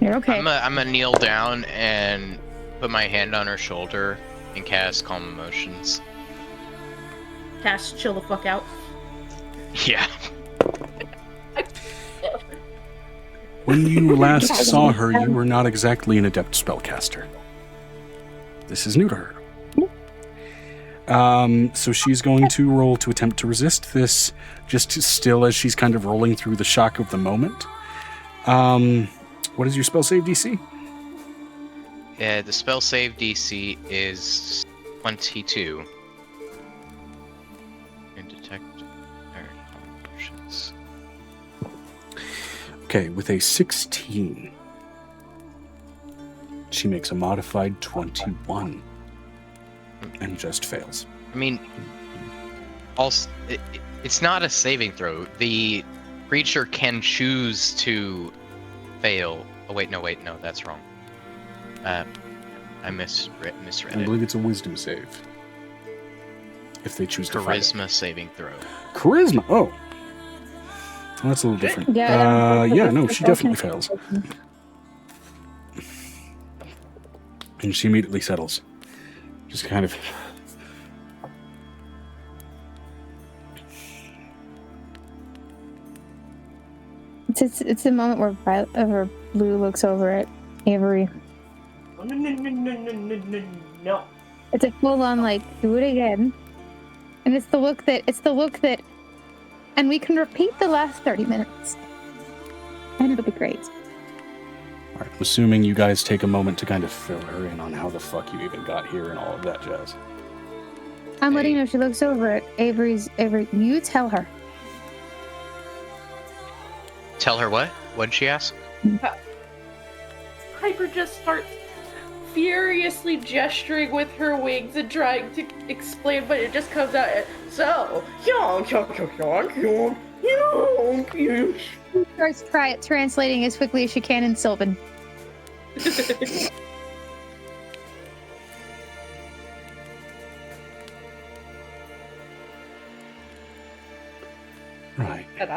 You're okay. I'm gonna kneel down and put my hand on her shoulder and cast Calm Emotions. Cast chill the fuck out. Yeah. When you last saw her, you were not exactly an adept spellcaster. This is new to her. So she's going to roll to attempt to resist this, just still as she's kind of rolling through the shock of the moment. What is your spell save DC? Yeah, the spell save DC is 22. And detect emotions. Okay, with a 16. She makes a modified 21 and just fails. I mean, also, it's not a saving throw. The creature can choose to fail. Oh, wait, no, that's wrong. I misread I it. believe it's a wisdom save. If they choose to fight it. Charisma saving throw. Charisma? Oh. Well, that's a little different. Yeah, no, she definitely fails. And she immediately settles. Just kind of... It's a moment where Blue looks over at Avery. No. It's a full on like, do it again. And it's the look that and we can repeat the last 30 minutes. And it'll be great. Alright, I'm assuming you guys take a moment to kind of fill her in on how the fuck you even got here and all of that jazz. I'm letting you know, she looks over at Avery, you tell her. Tell her what? What'd she ask? Piper just starts furiously gesturing with her wings and trying to explain, but it just comes out as, so, yonk. She starts translating as quickly as she can in Sylvan. Right. And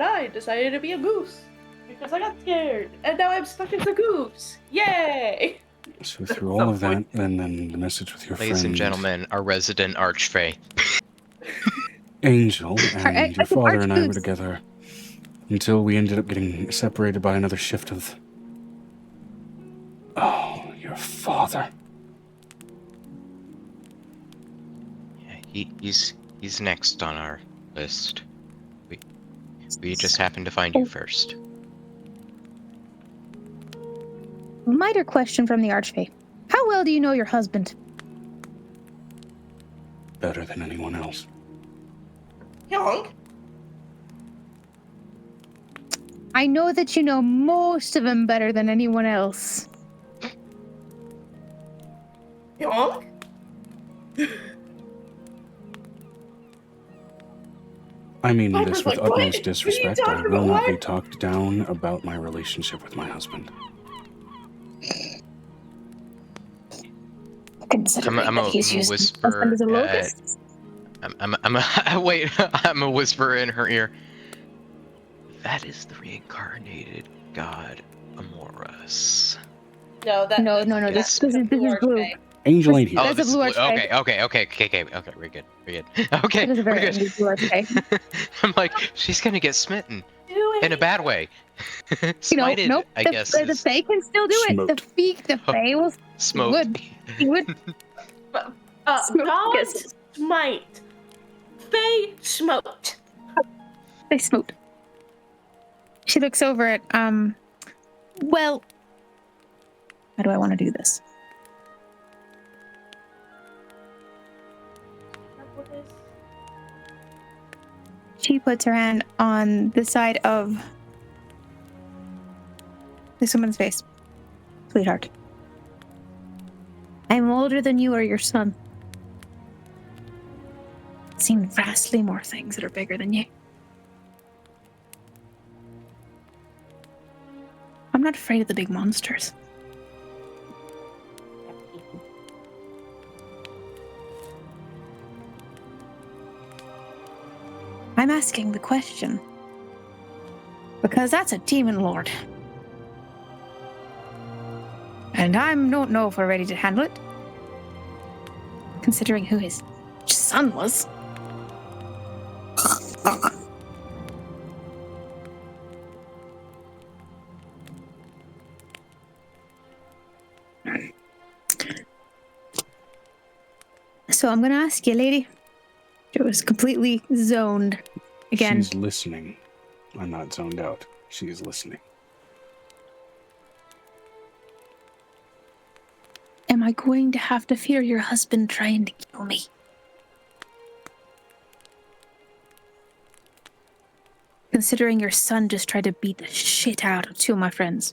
I decided to be a goose because I got scared, and now I'm stuck as a goose. Yay! So through all of that, and then the message with your Ladies friend... and gentlemen, our resident 𝕲𝖊𝖓. Angel, and your father and I were Archgoose. together until we ended up getting separated by another shift of... Oh, your father. Yeah, he's next on our list. We just happened to find you first. Minor question from the Archfey. How well do you know your husband? Better than anyone else. Yonk. I know that you know most of him better than anyone else. Yonk. I mean Piper's this with like, "What? utmost What are you disrespect. I talking will about? not What?" be talked down about my relationship with my husband. I'm a whisper. I'm a whisper in her ear. That is the reincarnated god Amoras. No, No. This is Blue. Angel ain't here. That's a this is blue blue. Okay. We're good. Okay, That is a we're very good. angry Blue Archfey. I'm like, she's gonna get smitten in a bad way. Smited, Nope. I guess. The Fae can still do Smoked. it. The Fae will. Smoked. He would. God smite. Fae smoked. They smoked. She looks over at, well, how do I want to do this? She puts her hand on the side of this woman's face. Sweetheart, I'm older than you or your son. I've seen vastly more things that are bigger than you. I'm not afraid of the big monsters. I'm asking the question because that's a demon lord. And I don't know if we're ready to handle it, considering who his son was. So I'm gonna ask you, lady. She was completely zoned again. She's listening. I'm not zoned out. She's listening. Am I going to have to fear your husband trying to kill me? Considering your son just tried to beat the shit out of two of my friends.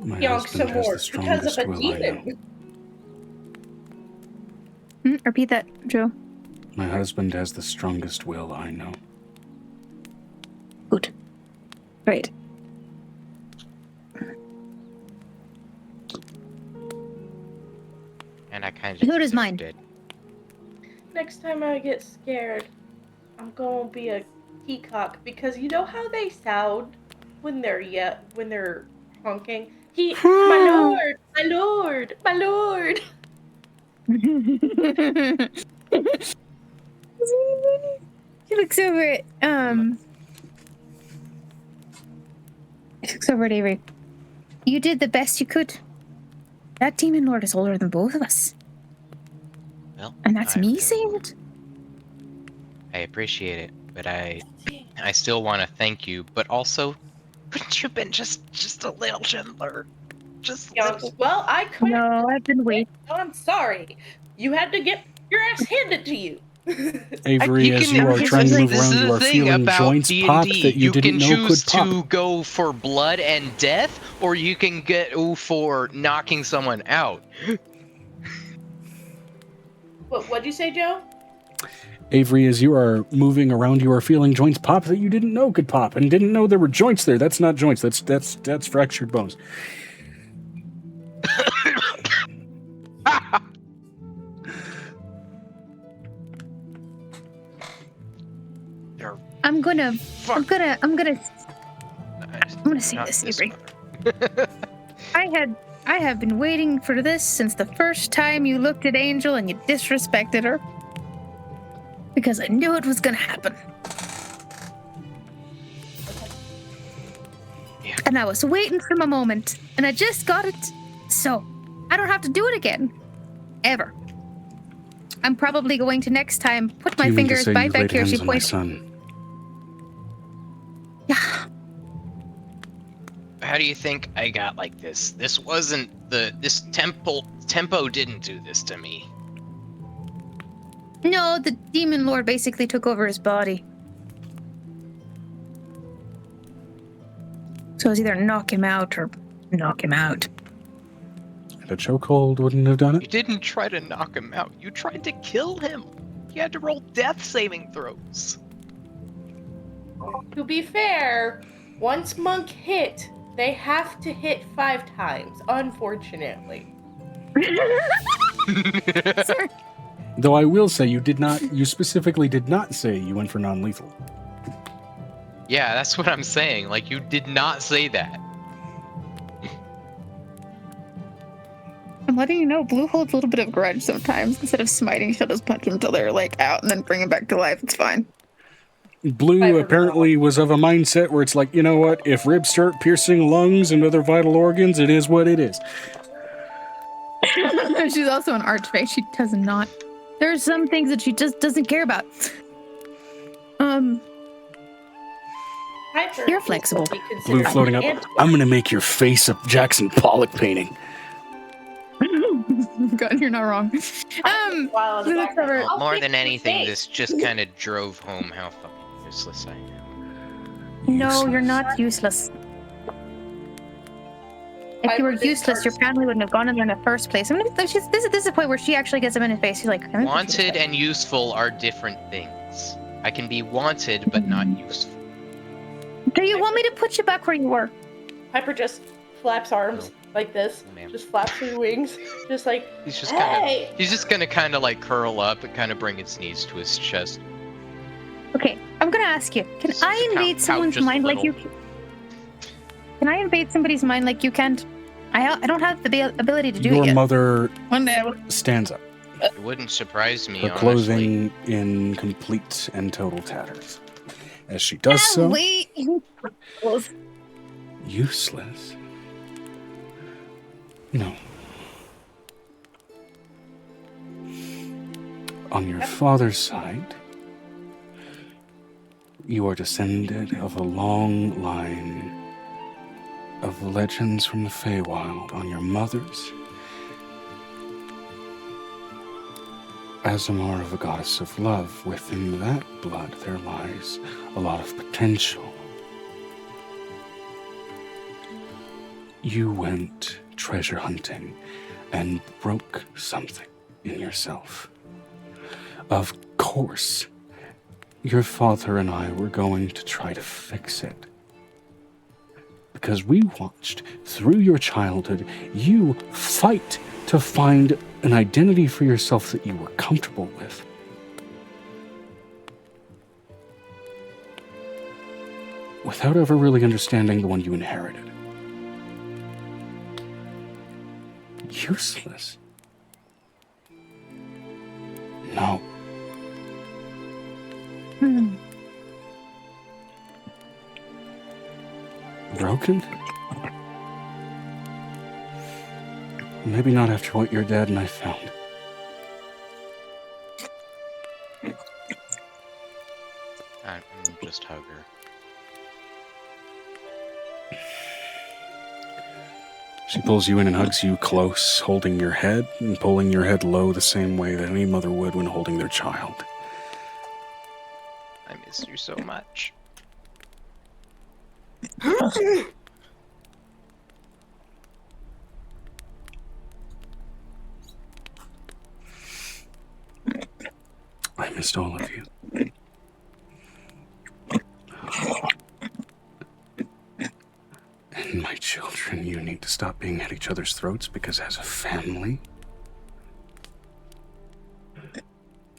My yonk some husband has more the because of strongest a will I know. demon. Repeat that, Joe. My husband has the strongest will I know. Good. Great. And I kind of Who does mine? did. Next time I get scared, I'm gonna be a peacock because you know how they sound when they're honking. My lord, my lord, my lord. He looks over at he looks over at Avery. You did the best you could. That demon lord is older than both of us. Well, And that's me saying it. I appreciate it, but I still want to thank you. But also, couldn't you have been just a little gentler? Just a little. Well, I couldn't. No, I've been waiting. I'm sorry. You had to get your ass handed to you. Avery, You as can- you are this trying to is move This around, is you the are thing feeling about joints D&D. pop that you didn't can know choose could pop. to go for blood and death, or you can go for knocking someone out. What'd you say, Joe? Avery, as you are moving around, you are feeling joints pop that you didn't know could pop and didn't know there were joints there. That's not joints. That's fractured bones. I'm gonna say Not this, this Avery. mother. I have been waiting for this since the first time you looked at Angel and you disrespected her. Because I knew it was gonna happen. Yeah. And I was waiting for my moment, and I just got it. So, I don't have to do it again. Ever. I'm probably going to next time put my Do you mean to fingers say right you've back laid here. hands She on my points. son? Yeah. How do you think I got like this? This tempo didn't do this to me. No, the demon lord basically took over his body. So it was either knock him out or knock him out. And a chokehold wouldn't have done You it? didn't try to knock him out. You tried to kill him. You had to roll death saving throws. To be fair, once Monk hit, they have to hit 5 times, unfortunately. Sorry. Though I will say you specifically did not say you went for non-lethal. Yeah, that's what I'm saying. Like, you did not say that. I'm letting you know, Blue holds a little bit of grudge sometimes. Instead of smiting, she'll just punch him till they're like out and then bring him back to life. It's fine. Blue apparently was of a mindset where it's like, you know what, if ribs start piercing lungs and other vital organs, it is what it is. She's also an archmage. She does not. There are some things that she just doesn't care about. Piper You're flexible. would be Blue considered floating up. an ant. I'm gonna make your face a Jackson Pollock painting. God, you're not wrong. While in the Blue looks over. background, I'll More fix than your anything, face. this just kind of drove home how fucking useless I am. No, you're not useless. If you were useless, your family wouldn't have gone in there in the first place. I mean, this is the point where she actually gets him in his face. She's like, "I'm Wanted and useful are different things. I can be wanted, but not useful. Do you want me to put you back where you were?" Piper just flaps arms like this. No, ma'am. Just flaps his wings. Just like, He's just hey! he's just gonna kind of like curl up and kind of bring his knees to his chest. Okay, I'm gonna ask you. Can Just I to invade count someone's just a mind like you? little. Can I invade somebody's mind like you can't? I don't have the ability to do Your it yet. mother One day. stands up, It wouldn't surprise me, her honestly. clothing in complete and total tatters. As she does so, Wait. useless. No. On your father's side, you are descended of a long line of legends from the Feywild. On your mother's, Aasimar of a goddess of love. Within that blood there lies a lot of potential. You went treasure hunting and broke something in yourself. Of course, your father and I were going to try to fix it. Because we watched through your childhood you fight to find an identity for yourself that you were comfortable with. Without ever really understanding the one you inherited. Useless. No. Broken? Maybe not after what your dad and I found. Just hug her. She pulls you in and hugs you close, holding your head and pulling your head low the same way that any mother would when holding their child. I miss you so much. I missed all of you. And my children, you need to stop being at each other's throats because as a family,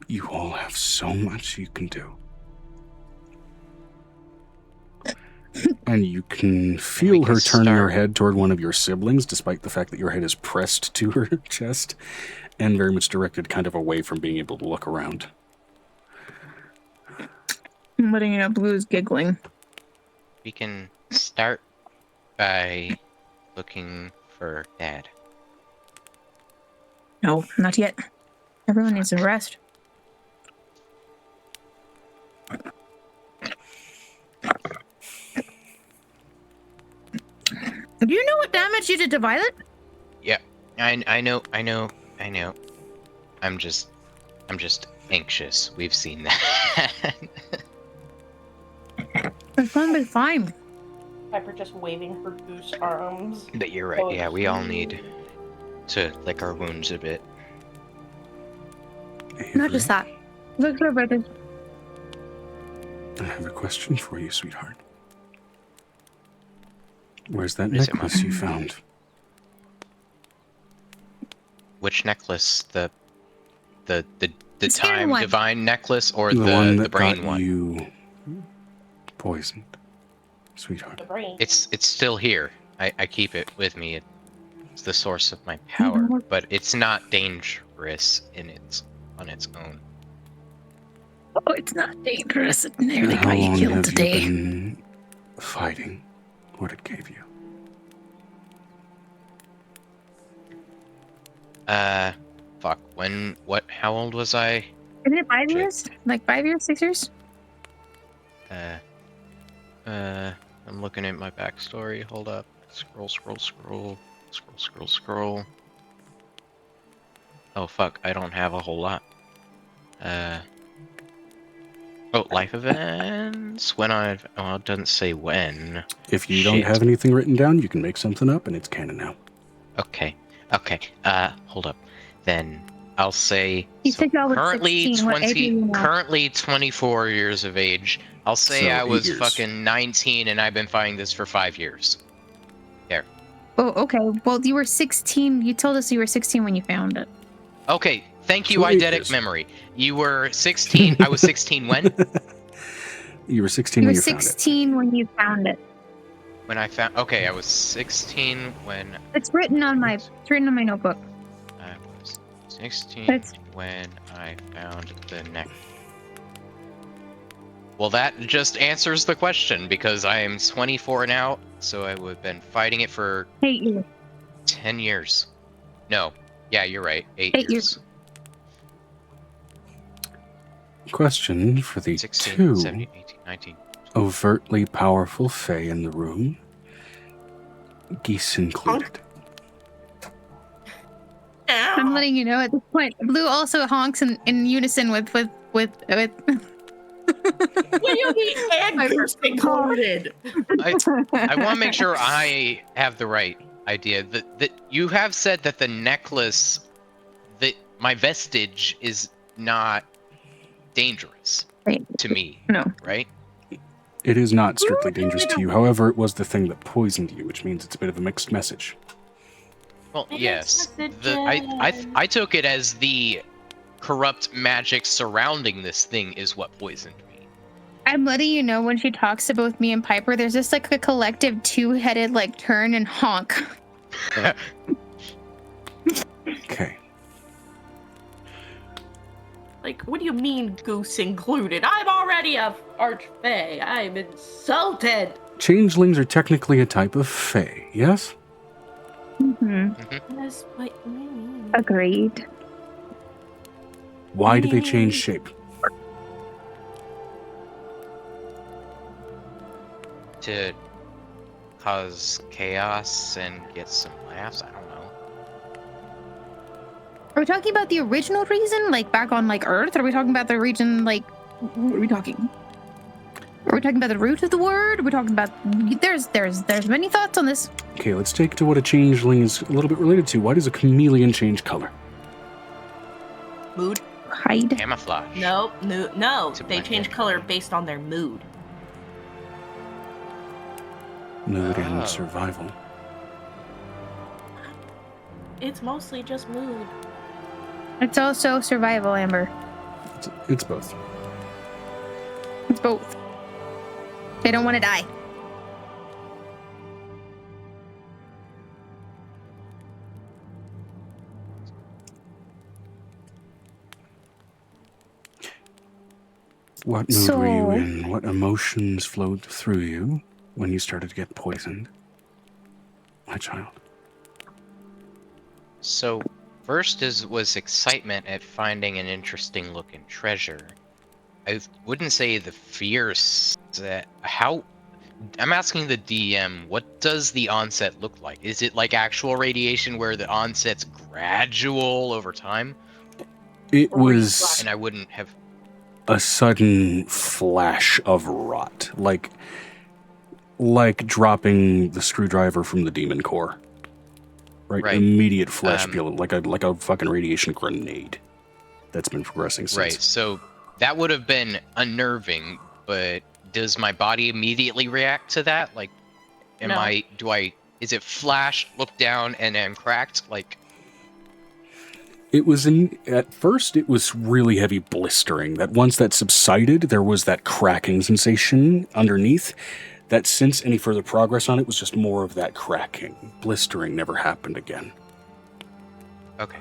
you all have so much you can do. And you can feel her turn her head toward one of your siblings, despite the fact that your head is pressed to her chest and very much directed kind of away from being able to look around. I'm letting you know Blue's giggling. We can start by looking for Dad. No, not yet. Everyone needs a rest. Do you know what damage you did to Violet? Yeah, I know. I'm just anxious. We've seen that. It's gonna be fine. Piper just waving her goose arms. But you're right. Yeah, we all need to lick our wounds a bit. Not just that. Look, brother. I have a question for you, sweetheart. Where's that Is it necklace you found? Which necklace? The skin time one. divine necklace or The one that the brain got one? you poisoned, sweetheart. The brain. It's still here. I keep it with me. It's the source of my power, but it's not dangerous on its own. Oh, it's not dangerous. It nearly How got you long killed have today. you been fighting what it gave you? Fuck. How old was I? Isn't it 5 Shit. years? Like 5 years, 6 years? I'm looking at my backstory. Hold up. Scroll. Oh, fuck. I don't have a whole lot. Life events? it doesn't say when. If you don't Shit. have anything written down, you can make something up and it's canon now. Okay. Hold up. Then I'll say You said y'all were currently 16. What age are you now? currently 24 years of age. I'll say So, I 8 was years. fucking 19 and I've been fighting this for 5 years. There. Oh, okay. Well, you were 16. You told us you were 16 when you found it. Okay, thank you, So 8 eidetic years. memory. You were 16. I was 16 when? You were 16 You were when you found it. 16 when you found it. When I found. Okay, I was 16 when It's written on my notebook. I was 16 It's- when I found the neck. Well, that just answers the question because I am 24 now, so I would have been fighting it for 8 years. 10 years. No. Yeah, you're right. 8 8 years. Question for the 16, two 17, 18, 19. overtly powerful fae in the room, geese included. I'm letting you know at this point. Blue also honks in unison with. What do you mean and goose included? I want to make sure I have the right idea that you have said that the necklace, that my vestige is not dangerous Right. to me, No. right? It is not strictly dangerous to you. However, it was the thing that poisoned you, which means it's a bit of a mixed message. Well, Mixed yes. messages. I took it as the corrupt magic surrounding this thing is what poisoned me. I'm letting you know when she talks to both me and Piper, there's just like a collective two-headed like turn and honk. Okay. Like, what do you mean, goose included? I'm already a archfey. I'm insulted. Changelings are technically a type of fae, yes? That's what you mean. Agreed. Why do they change shape? To cause chaos and get some laughs. I don't know. Are we talking about the original reason, like back on like Earth? Or are we talking about the region, like, what are we talking? Are we talking about the root of the word? Are we talking about, there's many thoughts on this. Okay, let's take it to what a changeling is a little bit related to. Why does a chameleon change color? Mood? Hide. Camouflage. No. To They blend change in. color based on their mood. Mood Oh. and survival. It's mostly just mood. It's also survival, Amber. It's both. It's both. They don't want to die. What mood were you in? What emotions flowed through you when you started to get poisoned? My child. So, first was excitement at finding an interesting looking treasure. I wouldn't say the fierce. I'm asking the DM, what does the onset look like? Is it like actual radiation where the onset's gradual over time? It was And I wouldn't have. a sudden flash of rot, like dropping the screwdriver from the demon core. Right. Immediate flesh peel, like a fucking radiation grenade. That's been progressing since. Right. So that would have been unnerving, but does my body immediately react to that? Like, No. is it flash, look down, and then cracked? Like, It was at first it was really heavy blistering. That once that subsided, there was that cracking sensation underneath. That since any further progress on it was just more of that cracking. Blistering never happened again. okay.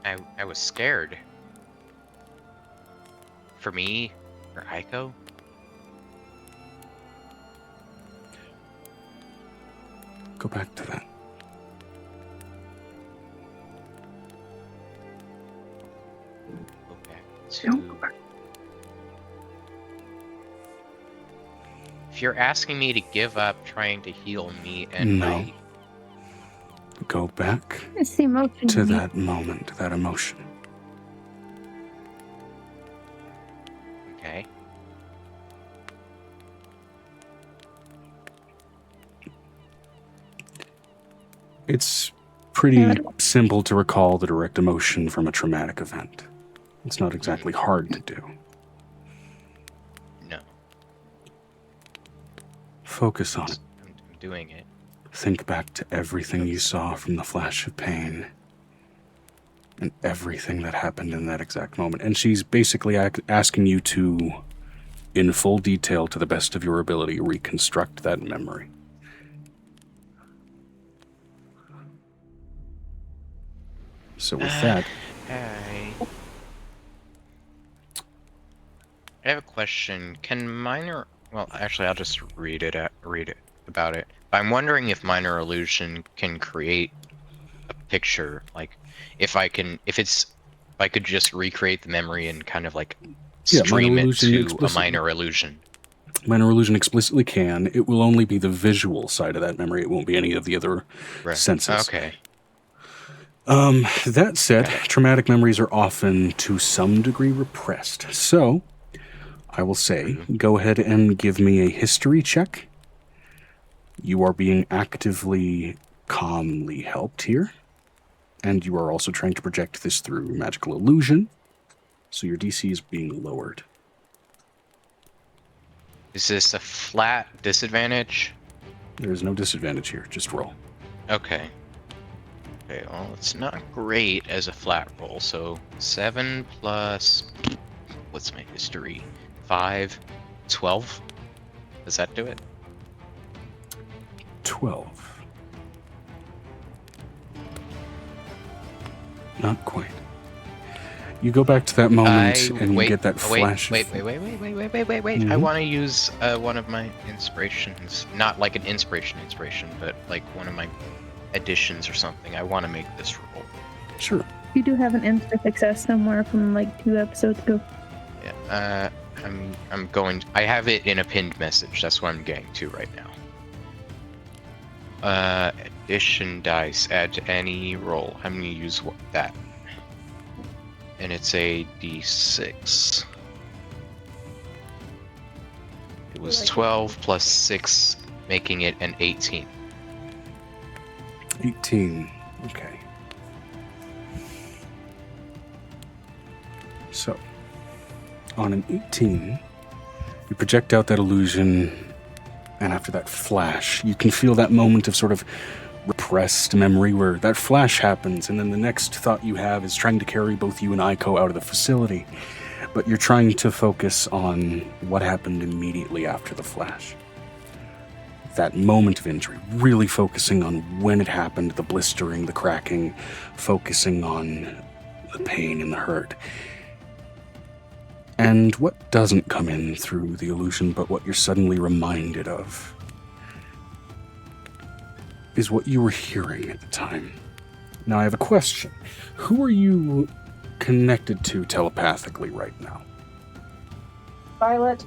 I was scared. For me, or Aiko? Go back to that. Go back to. If you're asking me to give up trying to heal me and No. my Go back It's the emotion. to that moment, that emotion. okay. It's pretty simple to recall the direct emotion from a traumatic event. It's not exactly hard to do. No, Focus on it. I'm doing it. Think back to everything you saw from the flash of pain and everything that happened in that exact moment. And she's basically asking you to, in full detail, to the best of your ability, reconstruct that memory. So with that, I have a question. Can minor? Well, actually, I'll just read it about it. But I'm wondering if minor illusion can create a picture. Like, if I could just recreate the memory and kind of like stream minor it illusion to a explicitly. minor illusion. minor illusion explicitly can. It will only be the visual side of that memory. It won't be any of the other senses. Okay. That said, traumatic memories are often to some degree repressed. So, I will say, go ahead and give me a history check. You are being actively calmly helped here. And you are also trying to project this through magical illusion. So your DC is being lowered. Is this a flat disadvantage? There is no disadvantage here. Just roll. Okay. Okay, well, it's not great as a flat roll. So 7 plus... What's my history? 5, 12? Does that do it? 12. Not quite. You go back to that moment and you get that flash. Wait. I Mhm. want to use one of my inspirations. Not like an inspiration, but like one of my additions or something. I want to make this roll. Sure. You do have an instant success somewhere from like 2 episodes ago. Yeah. I'm going. I have it in a pinned message. That's what I'm getting to right now. Addition dice. Add to any roll. I'm gonna use that. And it's a d6. It was 12 plus 6, making it an 18. 18. Okay. So, on an 18, you project out that illusion, and after that flash, you can feel that moment of sort of repressed memory where that flash happens, and then the next thought you have is trying to carry both you and Aiko out of the facility, but you're trying to focus on what happened immediately after the flash. That moment of injury, really focusing on when it happened, the blistering, the cracking, focusing on the pain and the hurt. And what doesn't come in through the illusion, but what you're suddenly reminded of, is what you were hearing at the time. Now I have a question. Who are you connected to telepathically right now? Violet.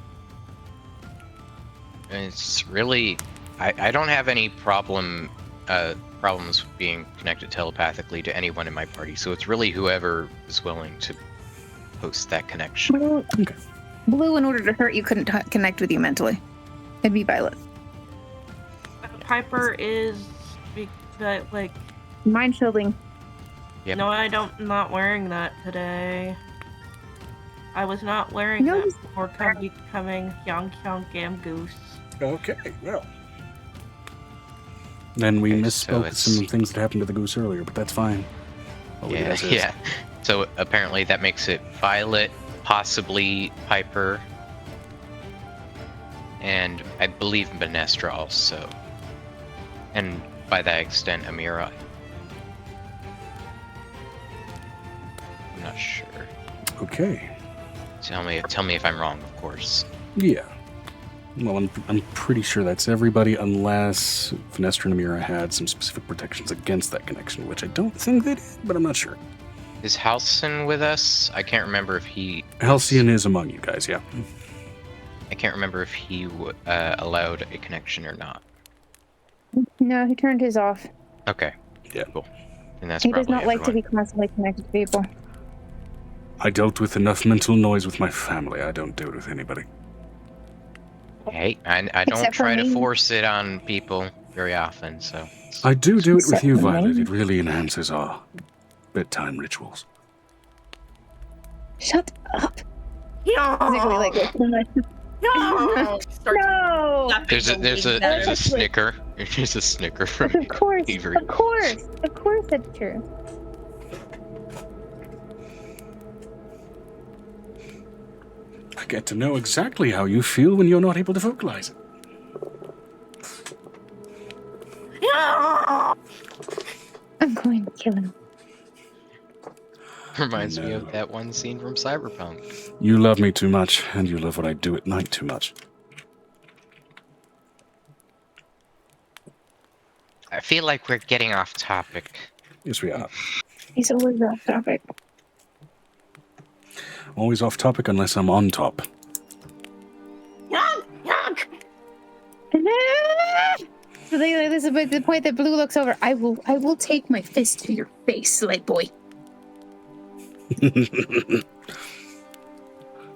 It's really... I don't have any problems with being connected telepathically to anyone in my party, so it's really whoever is willing to post that connection. Blue, Okay. Blue, in order to hurt you, couldn't connect with you mentally. It'd be Violet. Piper is like. Mind shielding. Yep. No, I'm not wearing that today. I was not wearing No, that before becoming 𝕱𝖊𝖓𝖊𝖓𝖊𝖘 goose. Okay, well. Then we Okay, misspoke so some things that happened to the goose earlier, but that's fine. I'll leave it as is. Yeah. So apparently that makes it Violet, possibly Piper, and I believe Benestra also. And by that extent, Amira. I'm not sure. Okay. Tell me if I'm wrong, of course. Yeah. Well, I'm pretty sure that's everybody, unless Finestra and Amira had some specific protections against that connection, which I don't think they did, but I'm not sure. Is Halcyon with us? I can't remember if he... Halcyon is among you guys, yeah. I can't remember if he allowed a connection or not. No, he turned his off. Okay. Yeah. Cool. And that's He probably does not like to everyone. be constantly connected to people. I dealt with enough mental noise with my family. I don't do it with anybody. Hey, I don't Except for try to me. force it on people very often, so... I do it with Except you, for me. Violet. It really enhances our bedtime rituals. Shut up. Yeah. Physically like this. No. No. There's a snicker. There's a snicker from Of course. Avery. Of course. Of course that's true. I get to know exactly how you feel when you're not able to vocalize it. I'm going to kill him. Reminds me No. of that one scene from Cyberpunk. You love me too much, and you love what I do at night too much. I feel like we're getting off topic. Yes, we are. He's always off topic. Always off topic unless I'm on top. So this is the point that Blue looks over. I will take my fist to your face, light boy.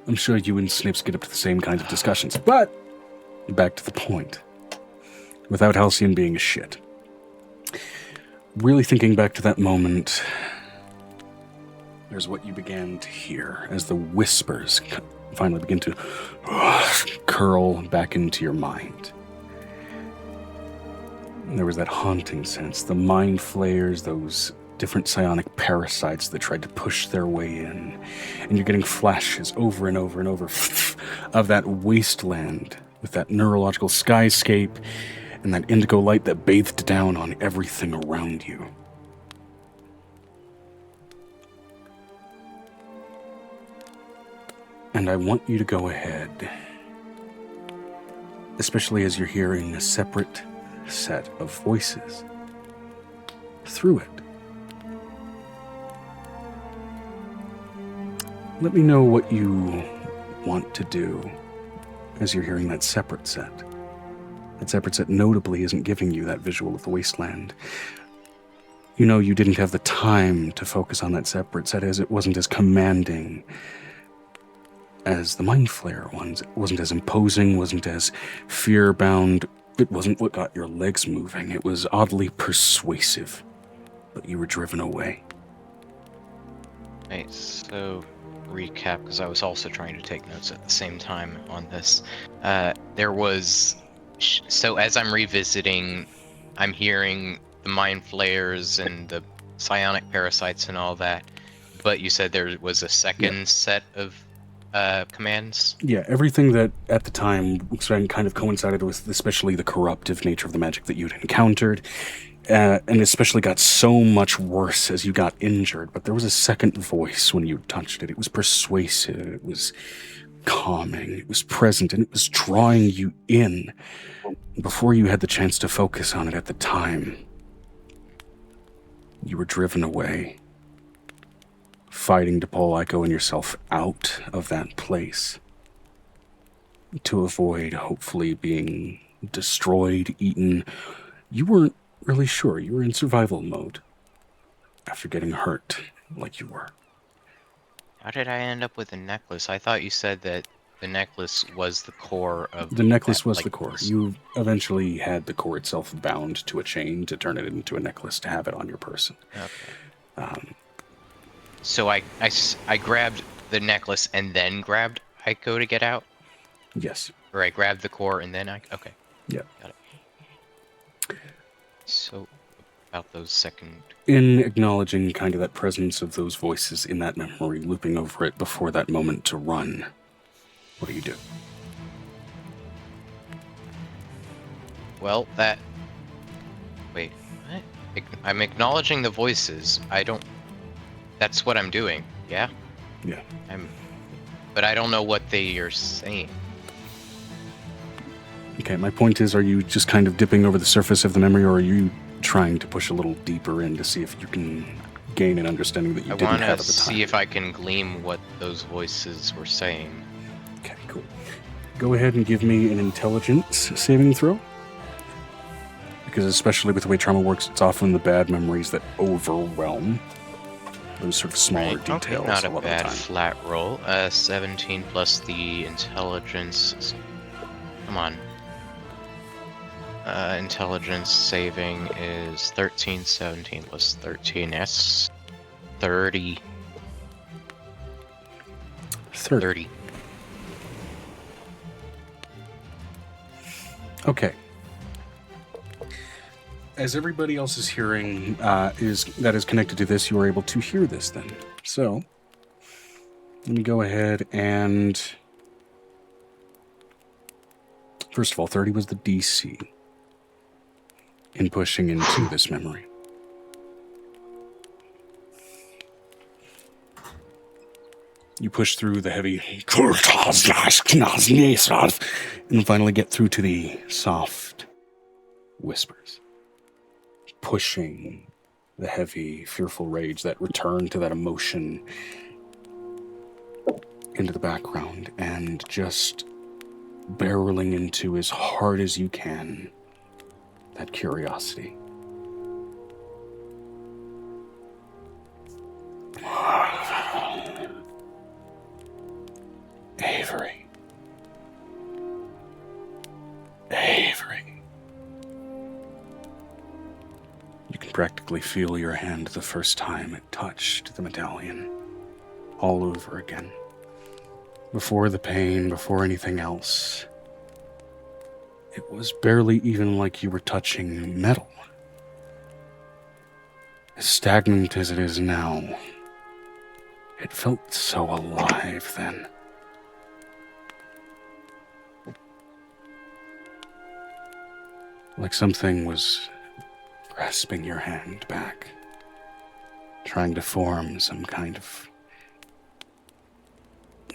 I'm sure you and Snips get up to the same kinds of discussions, but back to the point. Without Halcyon being a shit. really thinking back to that moment, there's what you began to hear as the whispers finally begin to curl back into your mind. And there was that haunting sense, the mind flayers, those different psionic parasites that tried to push their way in. And you're getting flashes over and over and over of that wasteland with that neurological skyscape and that indigo light that bathed down on everything around you. And I want you to go ahead, especially as you're hearing a separate set of voices through it. Let me know what you want to do as you're hearing that separate set. That separate set notably isn't giving you that visual of the wasteland. You know you didn't have the time to focus on that separate set as it wasn't as commanding as the Mind Flayer ones. It wasn't as imposing, wasn't as fear-bound. It wasn't what got your legs moving. It was oddly persuasive, but you were driven away. Right, so recap, because I was also trying to take notes at the same time on this. There was... So as I'm revisiting, I'm hearing the Mind Flayers and the psionic parasites and all that, but you said there was a second set of commands? Yeah, everything that at the time kind of coincided with especially the corruptive nature of the magic that you'd encountered, and especially got so much worse as you got injured. But there was a second voice when you touched it. It was persuasive, it was calming, it was present, and it was drawing you in before you had the chance to focus on it at the time. You were driven away, fighting to pull Echo and yourself out of that place to avoid hopefully being destroyed, eaten. You weren't really sure. You were in survival mode after getting hurt like you were. How did I end up with a necklace? I thought you said that the necklace was the core of... The necklace was the core. You eventually had the core itself bound to a chain to turn it into a necklace to have it on your person. Okay. So I grabbed the necklace and then grabbed Eiko to get out? Yes. Or I grabbed the core and then okay. Yeah. Got it. So, about those second... In acknowledging kind of that presence of those voices in that memory, looping over it before that moment to run, what do you do? Well, that... Wait, what? I'm acknowledging the voices. I don't... That's what I'm doing, yeah? Yeah. But I don't know what they are saying. Okay, my point is, are you just kind of dipping over the surface of the memory, or are you trying to push a little deeper in to see if you can gain an understanding that you didn't have at the time? I want to see if I can glean what those voices were saying. Okay, cool. Go ahead and give me an intelligence saving throw. Because especially with the way trauma works, it's often the bad memories that overwhelm those sort of smaller details. Okay, not a lot bad of the time. flat roll. 17 plus the intelligence. Come on. Intelligence saving is 13, 17 plus 13. That's 30. 30. Okay. As everybody else is hearing, that is connected to this, you are able to hear this then. So, let me go ahead and... First of all, 30 was the DC in pushing into this memory. You push through the heavy and finally get through to the soft whispers, pushing the heavy, fearful rage, that return to that emotion into the background, and just barreling into as hard as you can that curiosity. Avery. You can practically feel your hand the first time it touched the medallion. All over again. Before the pain, before anything else. It was barely even like you were touching metal. As stagnant as it is now, it felt so alive then. Like something was grasping your hand back, trying to form some kind of,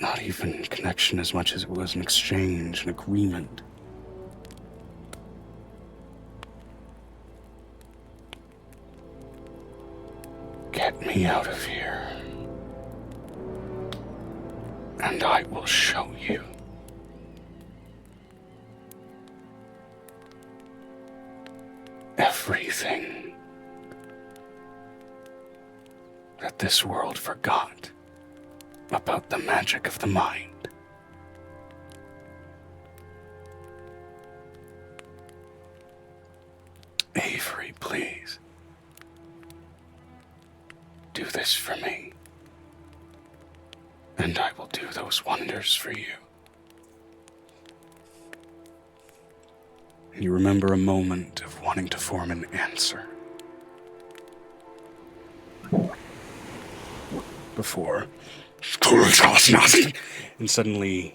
not even connection as much as it was an exchange, an agreement. Get me out of here, and I will show you. Everything that this world forgot about the magic of the mind. Avery, please. Do this for me, and I will do those wonders for you. You remember a moment of wanting to form an answer. Before, and suddenly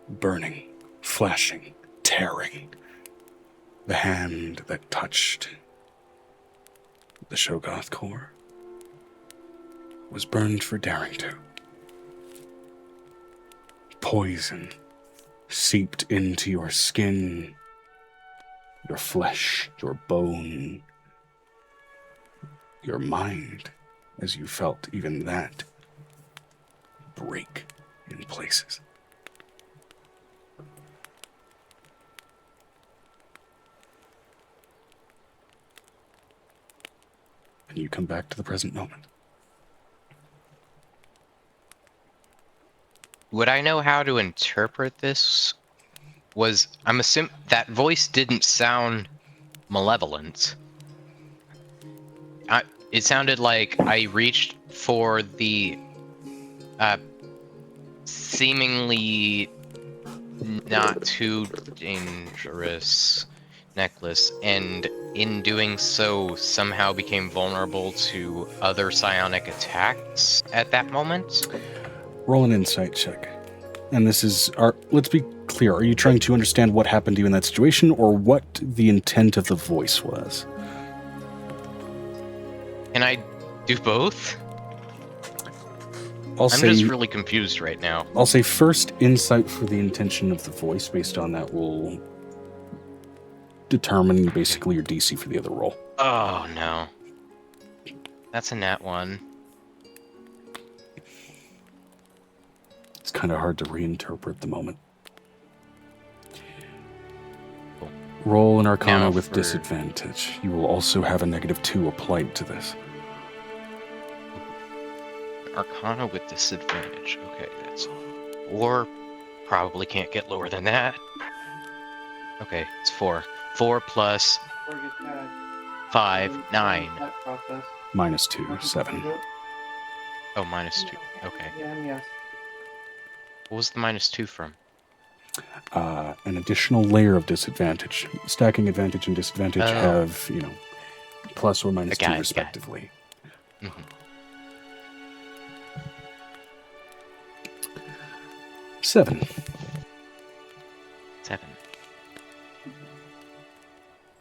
burning, flashing, tearing. The hand that touched the 𝕱𝖊𝖓𝖊𝖓 was burned for daring to. Poison seeped into your skin, your flesh, your bone, your mind, as you felt even that break in places. And you come back to the present moment. Would I know how to interpret this? I'm assuming that voice didn't sound malevolent. It sounded like I reached for the seemingly not too dangerous necklace, and in doing so somehow became vulnerable to other psionic attacks at that moment. Roll an insight check. And this is let's be clear, are you trying to understand what happened to you in that situation, or what the intent of the voice was? Can I do both? I'm just really confused right now. I'll say first insight for the intention of the voice. Based on that, will determine basically your DC for the other roll. Oh, no. That's a nat 1. It's kind of hard to reinterpret the moment. Cool. Roll an Arcana with disadvantage. You will also have a -2 applied to this. Arcana with disadvantage. Okay, that's... Or probably can't get lower than that. Okay, it's 4. 4 plus 5, 9. -2, 7. Oh, -2. Okay. What was the -2 from? An additional layer of disadvantage. Stacking advantage and disadvantage have, plus or -2 respectively. Mm-hmm. 7. 7.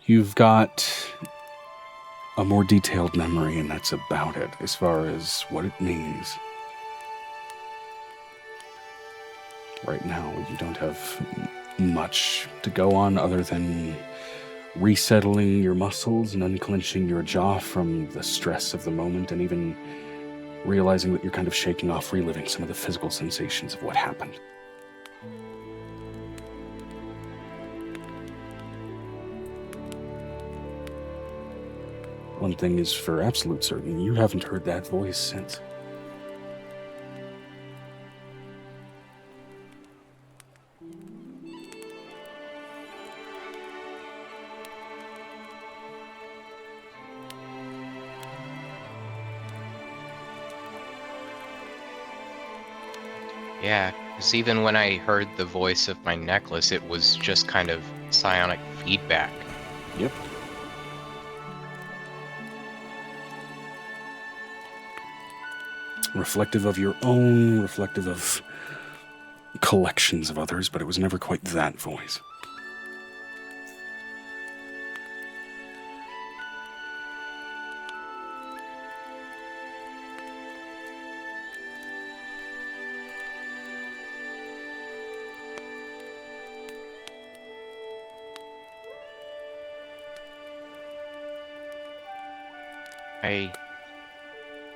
You've got a more detailed memory, and that's about it as far as what it means. Right now, you don't have much to go on other than resettling your muscles and unclenching your jaw from the stress of the moment, and even realizing that you're kind of shaking off, reliving some of the physical sensations of what happened. One thing is for absolute certain, you haven't heard that voice since. Yeah, because even when I heard the voice of my necklace, it was just kind of psionic feedback. Yep. Reflective of your own, reflective of collections of others, but it was never quite that voice.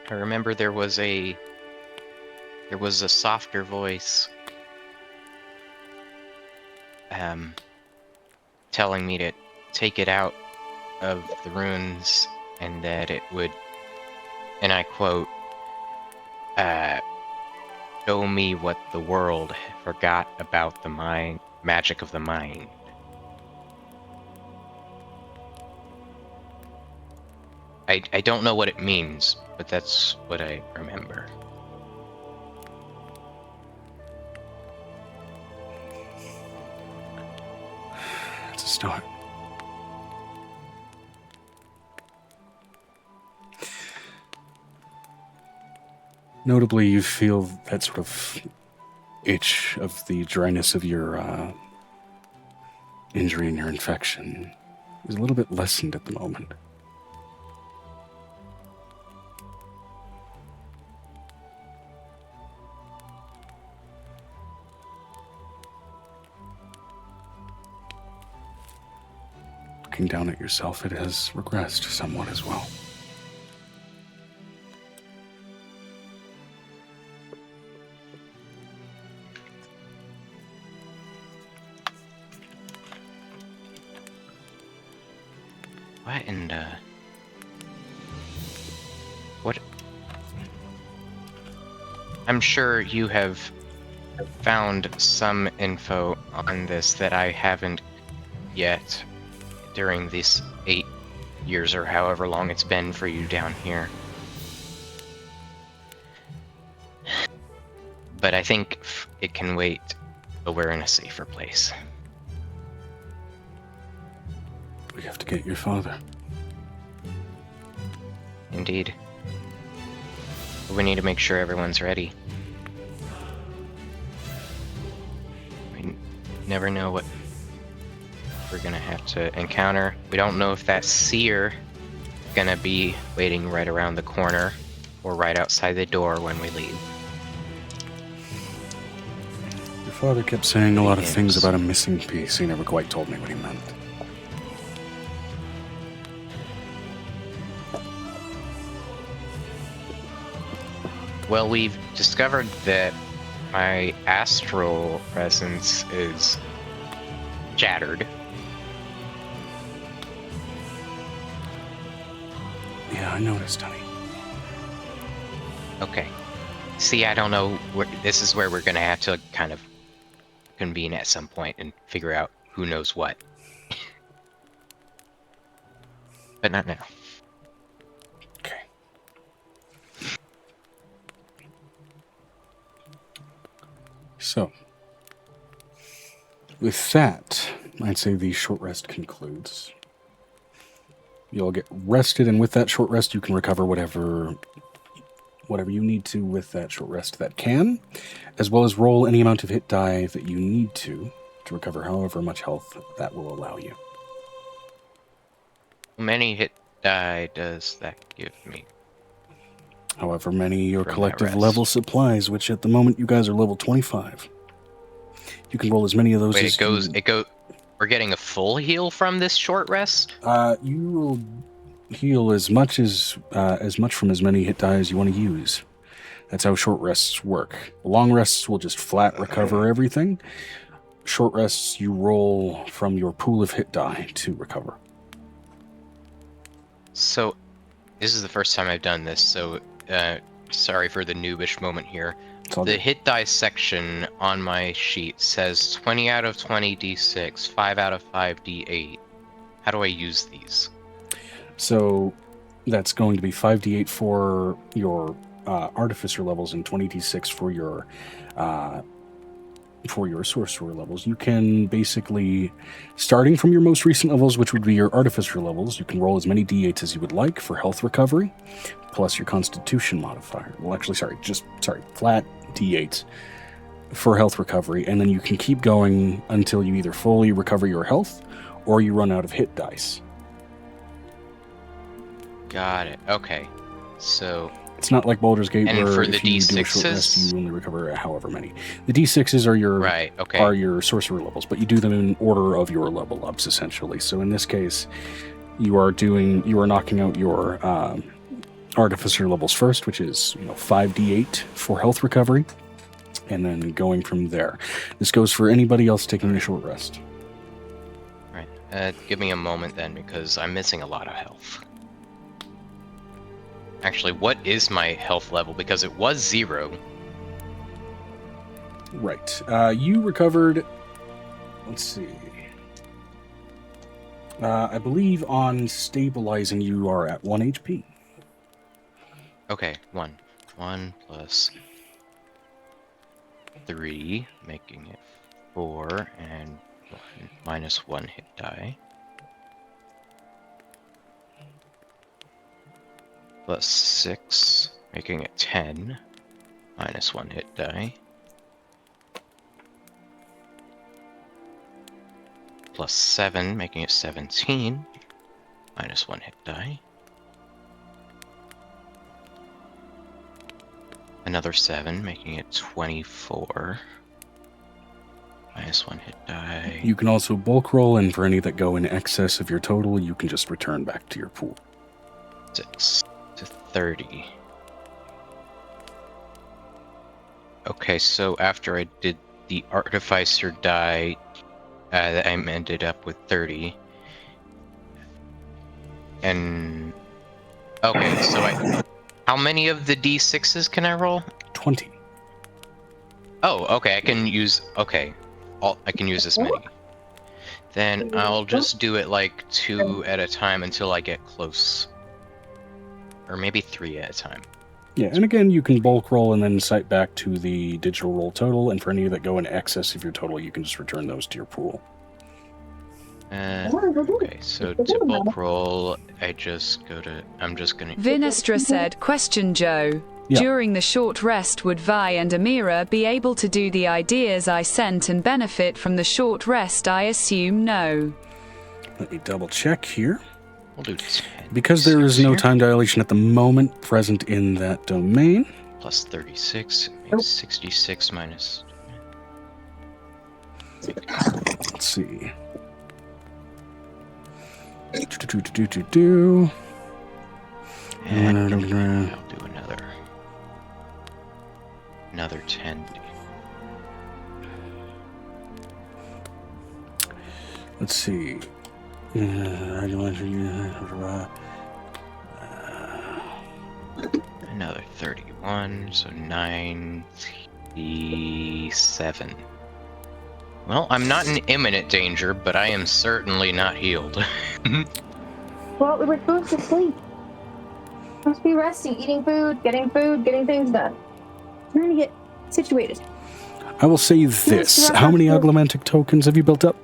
I remember there was a softer voice telling me to take it out of the runes and that it would, and I quote, show me what the world forgot about the mind, magic of the mind. I don't know what it means, but that's what I remember. It's a start. Notably, you feel that sort of itch of the dryness of your injury and your infection is a little bit lessened at the moment. Looking down at yourself, it has regressed somewhat as well. What in the... What? I'm sure you have found some info on this that I haven't yet during these 8 years or however long it's been for you down here. But I think it can wait till we're in a safer place. We have to get your father. Indeed. But we need to make sure everyone's ready. We never know what we're gonna have to encounter. We don't know if that seer is gonna be waiting right around the corner or right outside the door when we leave. Your father kept saying a lot of things about a missing piece. He never quite told me what he meant. Well, we've discovered that my astral presence is shattered. Yeah, I noticed, honey. Okay. See, I don't know. This is where we're going to have to kind of convene at some point and figure out who knows what. But not now. Okay. So, with that, I'd say the short rest concludes. You'll get rested, and with that short rest, you can recover whatever you need to with that short rest that can, as well as roll any amount of hit die that you need to recover however much health that will allow you. How many hit die does that give me? However many your From that collective rest. level supplies, which at the moment you guys are level 25. You can roll as many of those Wait, as it goes. We're getting a full heal from this short rest? you will heal as much from as many hit die as you want to use. That's how short rests work. Long rests will just flat recover everything. Short rests, you roll from your pool of hit die to recover. So, this is the first time I've done this, so sorry for the noobish moment here. It's all The good. hit die section on my sheet says 20 out of 20 d6, 5 out of 5 d8. How do I use these? So that's going to be 5d8 for your artificer levels and 20d6 for your sorcerer levels. You can basically, starting from your most recent levels, which would be your artificer levels, you can roll as many d8s as you would like for health recovery, plus your constitution modifier. Well, actually, flat d8s for health recovery, and then you can keep going until you either fully recover your health or you run out of hit dice. Got it. Okay. So it's not like Baldur's Gate and where for the if you do a short rest, D6s, you only recover however many. The D6s are your are your sorcerer levels, but you do them in order of your level ups essentially. So in this case, you are knocking out your artificer levels first, which is 5d8 for health recovery, and then going from there. This goes for anybody else taking a short rest. Right. Give me a moment then, because I'm missing a lot of health. Actually, what is my health level? Because it was 0. Right. You recovered... Let's see. I believe on stabilizing you are at 1 HP. Okay, 1. 1 plus 3, making it 4, and minus 1 hit die. Plus 6, making it 10, minus 1 hit die. Plus 7, making it 17, minus 1 hit die. Another 7, making it 24, minus 1 hit die. You can also bulk roll, and for any that go in excess of your total, you can just return back to your pool. 6 to 30. Okay, so after I did the artificer die, I ended up with 30. And okay, so how many of the d6s can I roll? 20. Oh, okay, I can use as many. Then I'll just do it like 2 at a time until I get close. Or maybe 3 at a time. Yeah, and again, you can bulk roll and then cite back to the digital roll total, and for any that go in excess of your total, you can just return those to your pool. Okay, so to bulk roll, I'm just gonna... Vinestra said, question Joe. Yeah. During the short rest, would Vi and Amira be able to do the ideas I sent and benefit from the short rest? I assume no. Let me double check here. We'll do 10. Because there is no time dilation at the moment present in that domain. Plus 36, makes 66 minus... Let's see. And I'll do another 10. Let's see. Another 31, so 97. Well, I'm not in imminent danger, but I am certainly not healed. Well, we were supposed to sleep. Supposed to be resting, eating food, getting things done. Trying to get situated. I will say this. How many aglomantic tokens have you built up?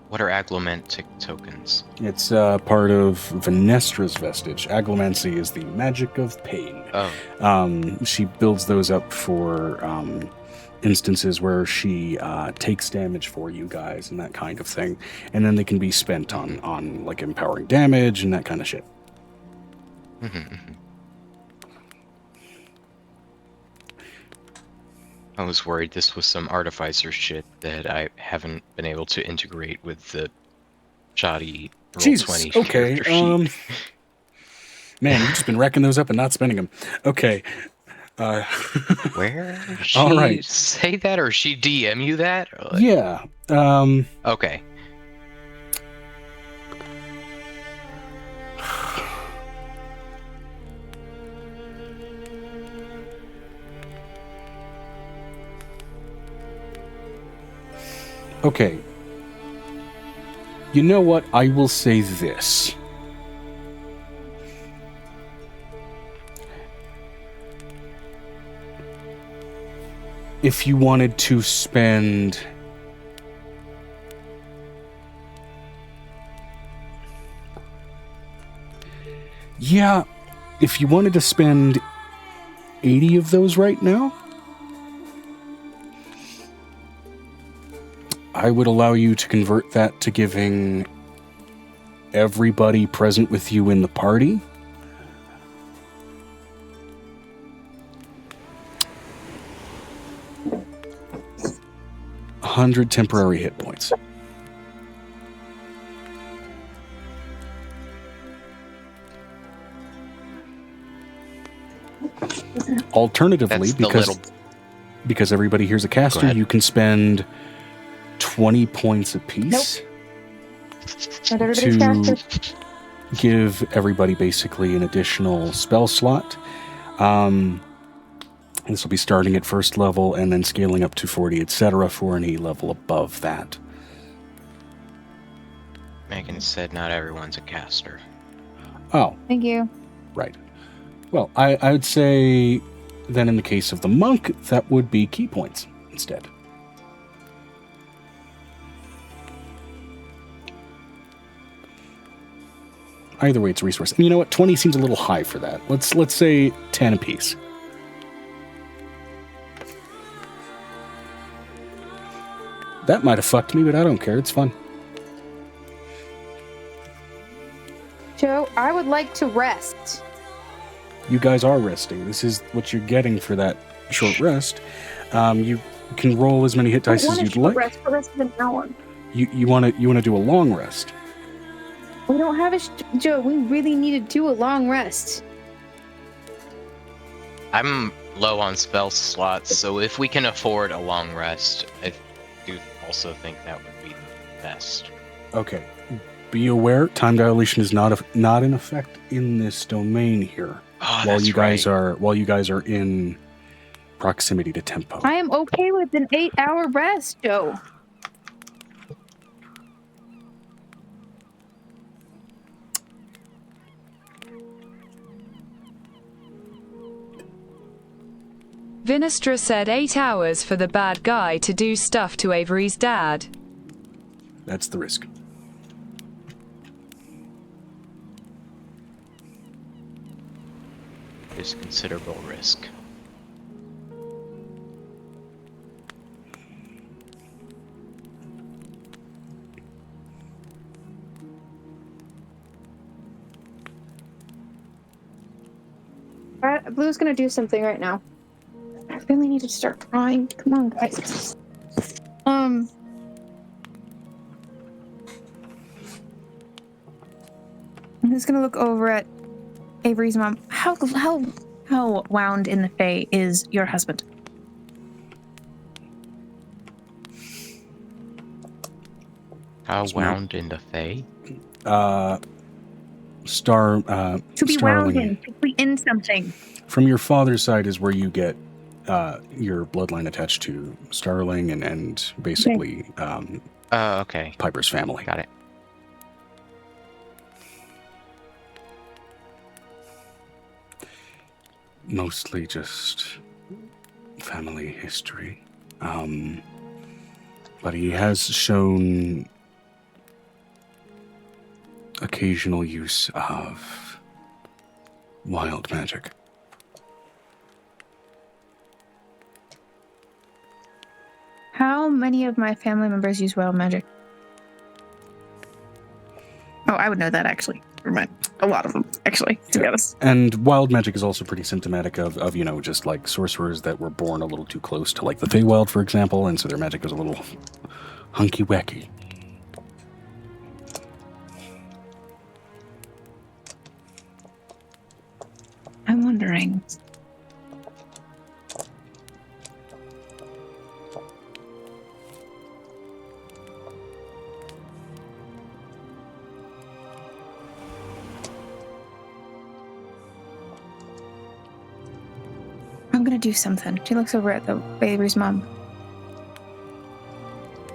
What are aglomantic tokens? It's part of Vinestra's vestige. Aglomancy is the magic of pain. Oh. She builds those up for instances where she takes damage for you guys and that kind of thing. And then they can be spent on like empowering damage and that kind of shit. I was worried this was some artificer shit that I haven't been able to integrate with the shoddy Roll20. Okay. Man, you've just been racking those up and not spending them. Okay. Where? She all right. Say that, or she DM you that? Or like... Yeah. Okay. Okay. You know what? I will say this. if you wanted to spend... Yeah, if you wanted to spend 80 of those right now, I would allow you to convert that to giving everybody present with you in the party 100 temporary hit points. Alternatively, because everybody here's a caster, you can spend 20 points apiece to give everybody basically an additional spell slot. This will be starting at first level and then scaling up to 40, etc. for any level above that. Megan said not everyone's a caster. Oh. Thank you. Right. Well, I would say then in the case of the monk, that would be key points instead. Either way, it's a resource. And you know what? 20 seems a little high for that. Let's say 10 apiece. That might have fucked me, but I don't care. It's fun. Joe, I would like to rest. You guys are resting. This is what you're getting for that short rest. You can roll as many hit dice as you'd like. Rest for the rest of an hour. You want to do a long rest. We don't have a Joe. We really need to do a long rest. I'm low on spell slots, so if we can afford a long rest, I do also think that would be the best. Okay. Be aware, time dilation is not in effect in this domain here. Oh, while you guys are in proximity to tempo. I am okay with an 8-hour rest, Joe. Vinestra said 8 hours for the bad guy to do stuff to Avery's dad. That's the risk. There's considerable risk. Blue's gonna do something right now. I really need to start crying. Come on, guys. I'm just gonna look over at Avery's mom. How wound in the Fae is your husband? How wound in the Fae? To be wound in, to be in something. From your father's side is where you get your bloodline attached to Starling and basically okay. Piper's family. Got it. Mostly just family history. But he has shown occasional use of wild magic. How many of my family members use wild magic? Oh, I would know that actually. A lot of them, actually, to be honest. And wild magic is also pretty symptomatic of just like sorcerers that were born a little too close to like the Feywild, for example, and so their magic was a little hunky-wacky. I'm wondering. I'm gonna do something. She looks over at the baby's mom.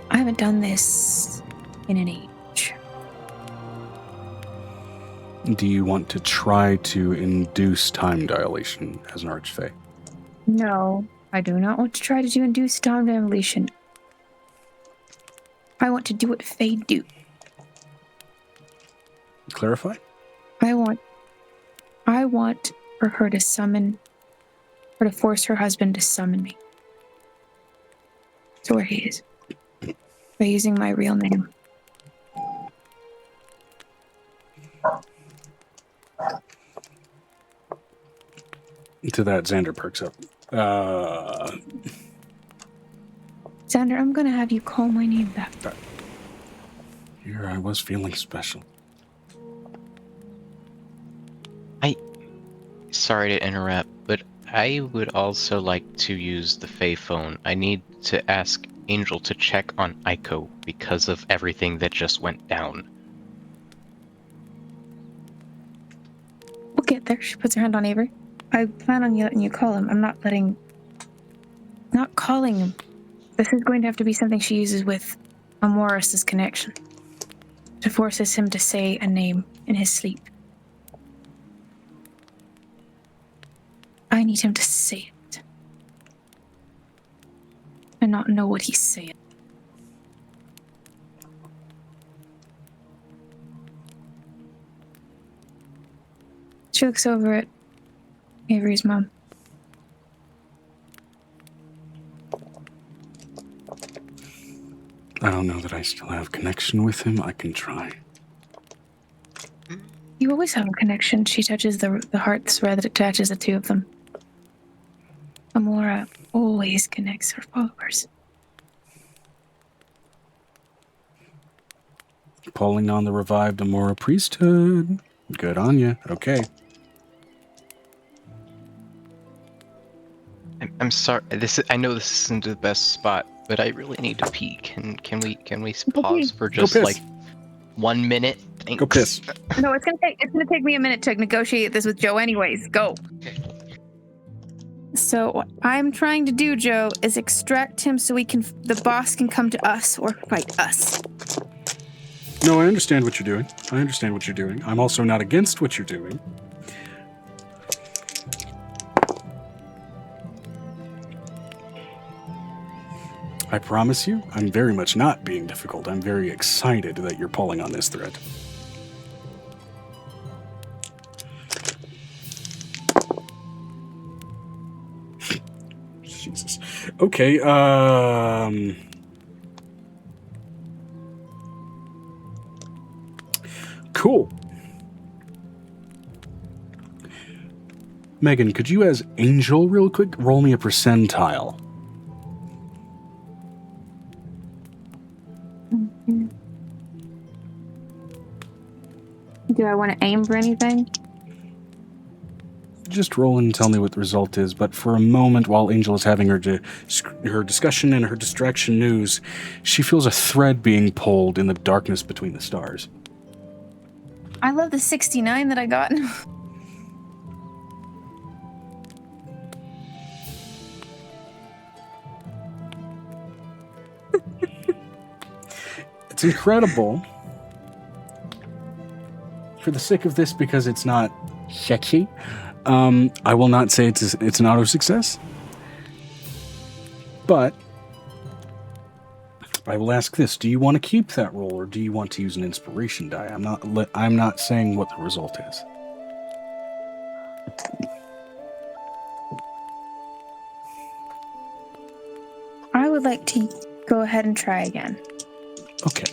I haven't done this in an age. Do you want to try to induce time dilation as an archfey? No, I do not want to try to induce time demolition. I want to do what Faye do. Clarify? I want for her to force her husband to summon me to where he is by using my real name. To that, Xander perks up. Xander, I'm gonna have you call my name back. Here I was feeling special. Sorry to interrupt, but I would also like to use the Fae phone. I need to ask Angel to check on Aiko because of everything that just went down. We'll get there. She puts her hand on Avery. I plan on letting you call him. I'm not calling him. This is going to have to be something she uses with Amoris's connection. To forces him to say a name in his sleep. I need him to say it. And not know what he's saying. She looks over at Avery's mom. I don't know that I still have connection with him. I can try. You always have a connection. She touches the heart thread that attaches the two of them. Amora always connects her followers. Pulling on the revived Amora priesthood. Good on you. Okay. I'm sorry. I know this isn't the best spot, but I really need to pee. Can we pause for just like 1 minute? Thanks. Go piss. No, it's gonna take me a minute to negotiate this with Joe anyways. Go. Okay. So what I'm trying to do, Joe, is extract him so the boss can come to us or fight us. No, I understand what you're doing. I'm also not against what you're doing. I promise you, I'm very much not being difficult. I'm very excited that you're pulling on this thread. Jesus. Okay, cool. Megan, could you, as Angel, real quick, roll me a percentile? Do I want to aim for anything? Just roll and tell me what the result is, but for a moment, while Angel is having her discussion and her distraction news, she feels a thread being pulled in the darkness between the stars. I love the 69 that I got. It's incredible. For the sake of this, because it's not sexy, I will not say it's an auto success. But I will ask this: do you want to keep that roll, or do you want to use an inspiration die? I'm not saying what the result is. I would like to go ahead and try again. Okay.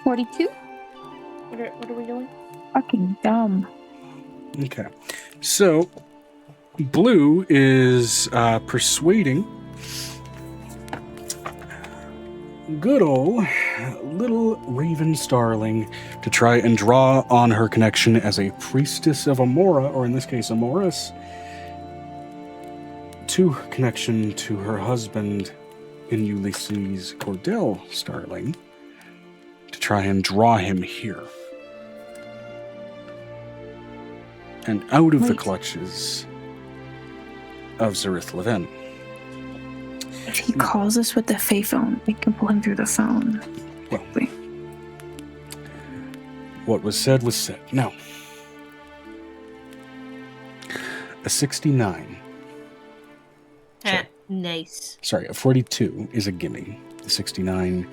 $42? What are we doing? Fucking dumb. Okay. So, Blue is persuading good old little Raven Starling to try and draw on her connection as a priestess of Amora, or in this case, Amoris, to her connection to her husband in Ulysses Cordell Starling, to try and draw him here. And out of the clutches of 𝕲𝖊𝖓. If he calls us with the Fae phone, we can pull him through the phone. Well, What was said was said. Now, a 69. Nice. Sorry, a 42 is a gimme. The 69,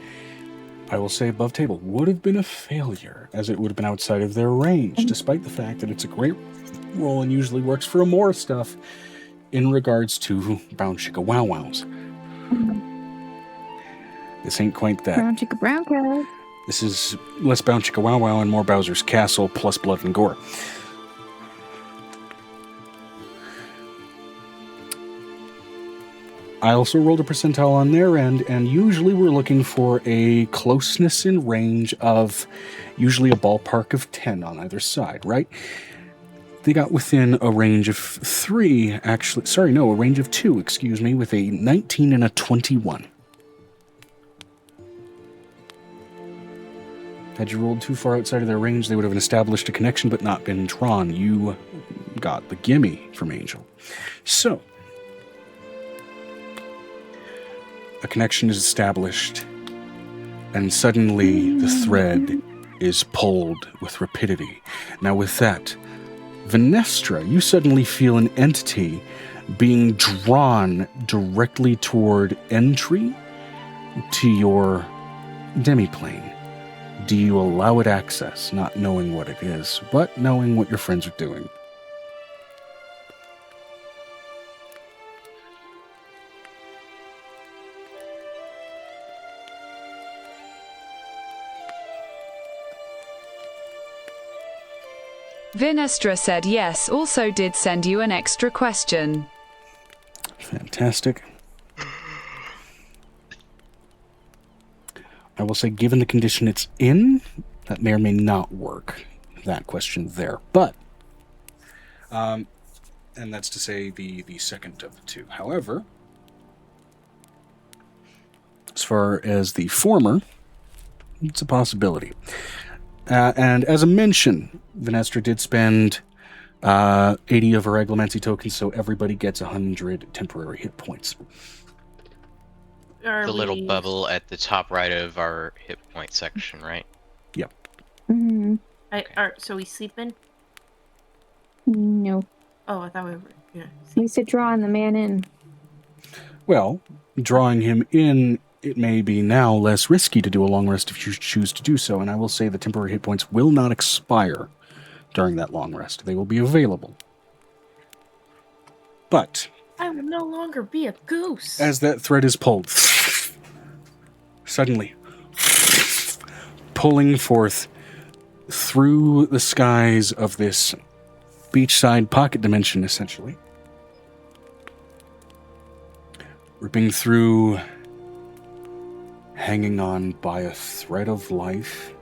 I will say above table, would have been a failure, as it would have been outside of their range, despite the fact that it's a great roll and usually works for more stuff in regards to brown chicka wow wows. This ain't quite that. Brown chicka brown cow. This is less brown chicka wow wow and more Bowser's Castle plus blood and gore. I also rolled a percentile on their end, and usually we're looking for a closeness in range of usually a ballpark of 10 on either side, right? They got within a range of 3, actually. Sorry, no, a range of 2, excuse me, with a 19 and a 21. Had you rolled too far outside of their range, they would have established a connection but not been drawn. You got the gimme from Angel. So, a connection is established, and suddenly the thread is pulled with rapidity. Now with that, Venestra, you suddenly feel an entity being drawn directly toward entry to your demiplane. Do you allow it access, not knowing what it is, but knowing what your friends are doing? Venestra said yes, also did send you an extra question. Fantastic. I will say, given the condition it's in, that may or may not work, that question there. But, and that's to say the second of the two. However, as far as the former, it's a possibility. And as a mention, Venestra did spend 80 of her 𝕱𝖊𝖓𝖓𝖊𝖓𝖊𝖘 tokens, so everybody gets 100 temporary hit points. The little bubble at the top right of our hit point section, right? Yep. Mm-hmm. So we sleeping? No. Oh, I thought we were. Yeah. We said drawing the man in. Well, drawing him in, it may be now less risky to do a long rest if you choose to do so, and I will say the temporary hit points will not expire during that long rest. They will be available. But I will no longer be a goose. as that thread is pulled, suddenly pulling forth through the skies of this beachside pocket dimension, essentially, ripping through, hanging on by a thread of life,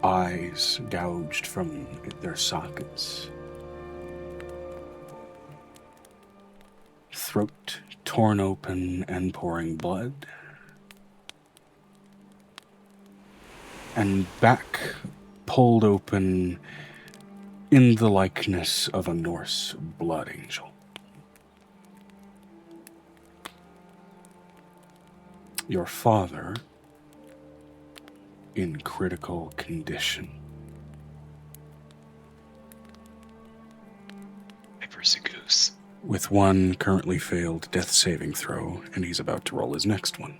eyes gouged from their sockets, throat torn open and pouring blood, and back pulled open in the likeness of a Norse blood angel. Your father in critical condition. Hyper's a goose. With one currently failed death saving throw, and he's about to roll his next one.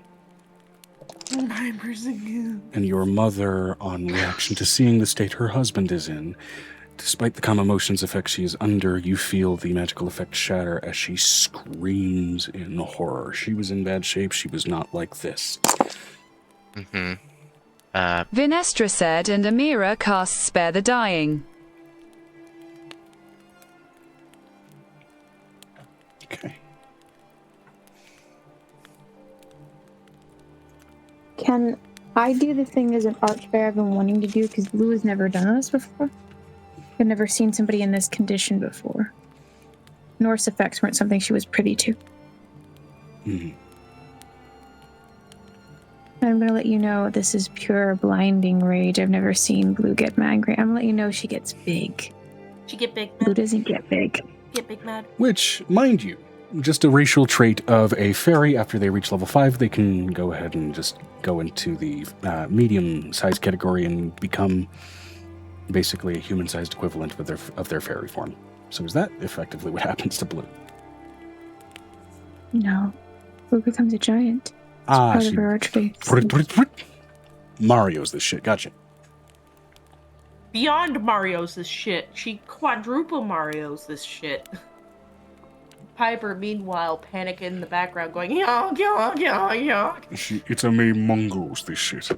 And your mother, on reaction to seeing the state her husband is in, despite the calm emotions effect she is under, you feel the magical effect shatter as she screams in horror. She was in bad shape. She was not like this. Mm-hmm. Venestra said, and Amira casts Spare the Dying. Okay. Can I do the thing as an archbearer I've been wanting to do? Because Blue has never done this before. I've never seen somebody in this condition before. Norse effects weren't something she was privy to. Mm-hmm. I'm going to let you know this is pure blinding rage. I've never seen Blue get angry. I'm going to let you know she gets big. She get big Blue mad. doesn't get big. Get big mad. Which, mind you, just a racial trait of a fairy. After they reach level 5, they can go ahead and just go into the medium-sized category and become basically a human-sized equivalent of their fairy form. So is that effectively what happens to Blue? No. Blue becomes a giant. It's part of her archfaith. Mario's this shit. Gotcha. Beyond Mario's this shit. She quadruple Mario's this shit. Piper, meanwhile, panicking in the background, going, yonk, yonk, yonk, yonk. It's a me mongoose, this shit.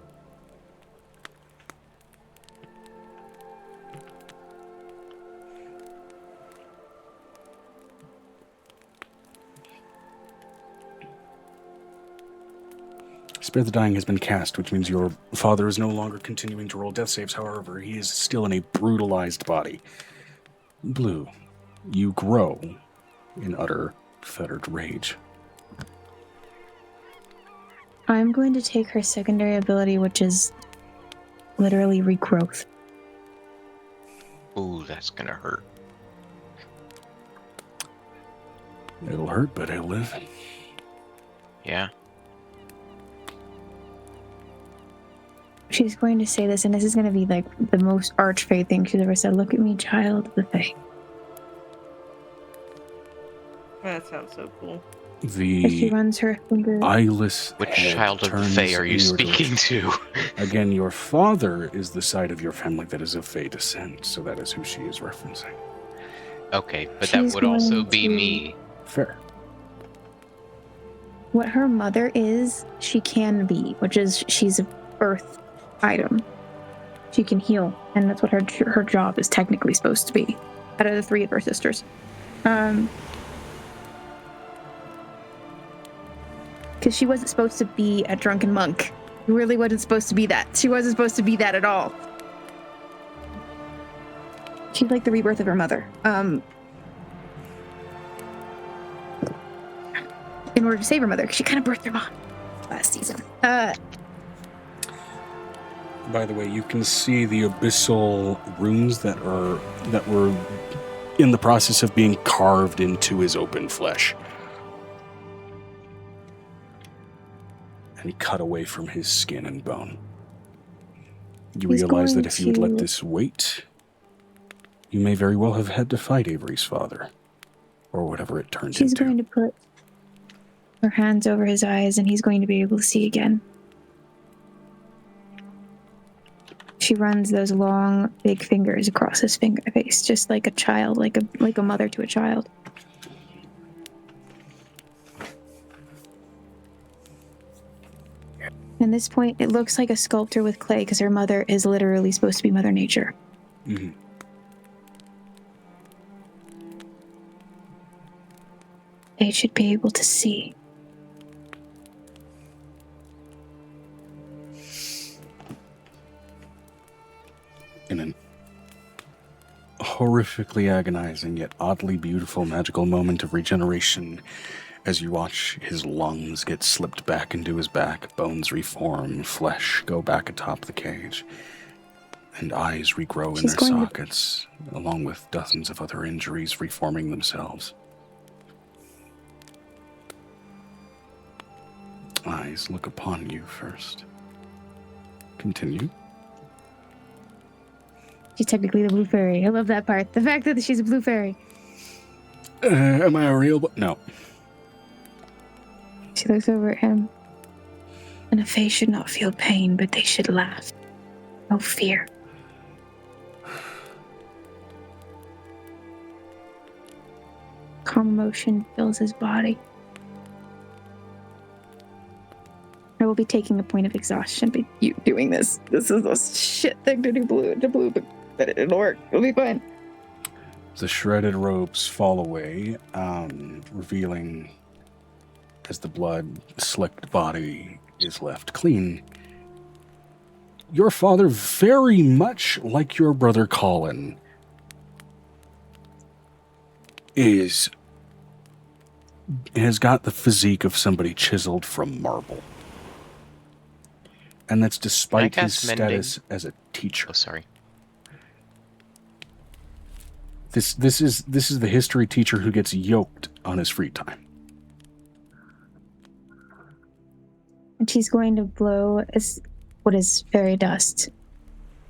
Spare the Dying has been cast, which means your father is no longer continuing to roll death saves. However, he is still in a brutalized body. Blue, you grow in utter fettered rage. I'm going to take her secondary ability, which is literally regrowth. Ooh, that's gonna hurt. It'll hurt, but it'll live. Yeah. She's going to say this, and this is going to be like the most archfey thing she's ever said. Look at me, child of the Fae. That sounds so cool. As she runs her finger. Eyeless. Which child of the Fae are you speaking to? Again, your father is the side of your family that is of Fae descent, so that is who she is referencing. Okay, but that would also be me. Fair. What her mother is, she can be, which is she's a earth item. She can heal, and that's what her job is technically supposed to be. Out of the 3 of her sisters, because she wasn't supposed to be a drunken monk. She really wasn't supposed to be that. She wasn't supposed to be that at all. She's like the rebirth of her mother. In order to save her mother, because she kind of birthed her mom last season. By the way, you can see the abyssal runes that were in the process of being carved into his open flesh. And cut away from his skin and bone. You realize that if you had let this wait, you may very well have had to fight Avery's father. Or whatever it turned into. She's going to put her hands over his eyes, and he's going to be able to see again. She runs those long, big fingers across his face, just like a child, like a mother to a child. At this point, it looks like a sculptor with clay, because her mother is literally supposed to be Mother Nature. Mm-hmm. They should be able to see. In an horrifically agonizing yet oddly beautiful magical moment of regeneration, as you watch his lungs get slipped back into his back, bones reform, flesh go back atop the cage, and eyes regrow in their sockets, along with dozens of other injuries reforming themselves. Eyes look upon you first. Continue. She's technically the blue fairy. I love that part. The fact that she's a blue fairy. Am I a real... No. She looks over at him. And a Fae should not feel pain, but they should laugh. No fear. Calm emotion fills his body. I will be taking a point of exhaustion, but you doing this. This is a shit thing to do blue, but it'll work. It'll be fine. The shredded robes fall away, revealing, as the blood-slicked body is left clean, your father, very much like your brother Colin, has got the physique of somebody chiseled from marble. And that's despite his status as a teacher. Oh, sorry. This is the history teacher who gets yoked on his free time. And she's going to blow what is fairy dust.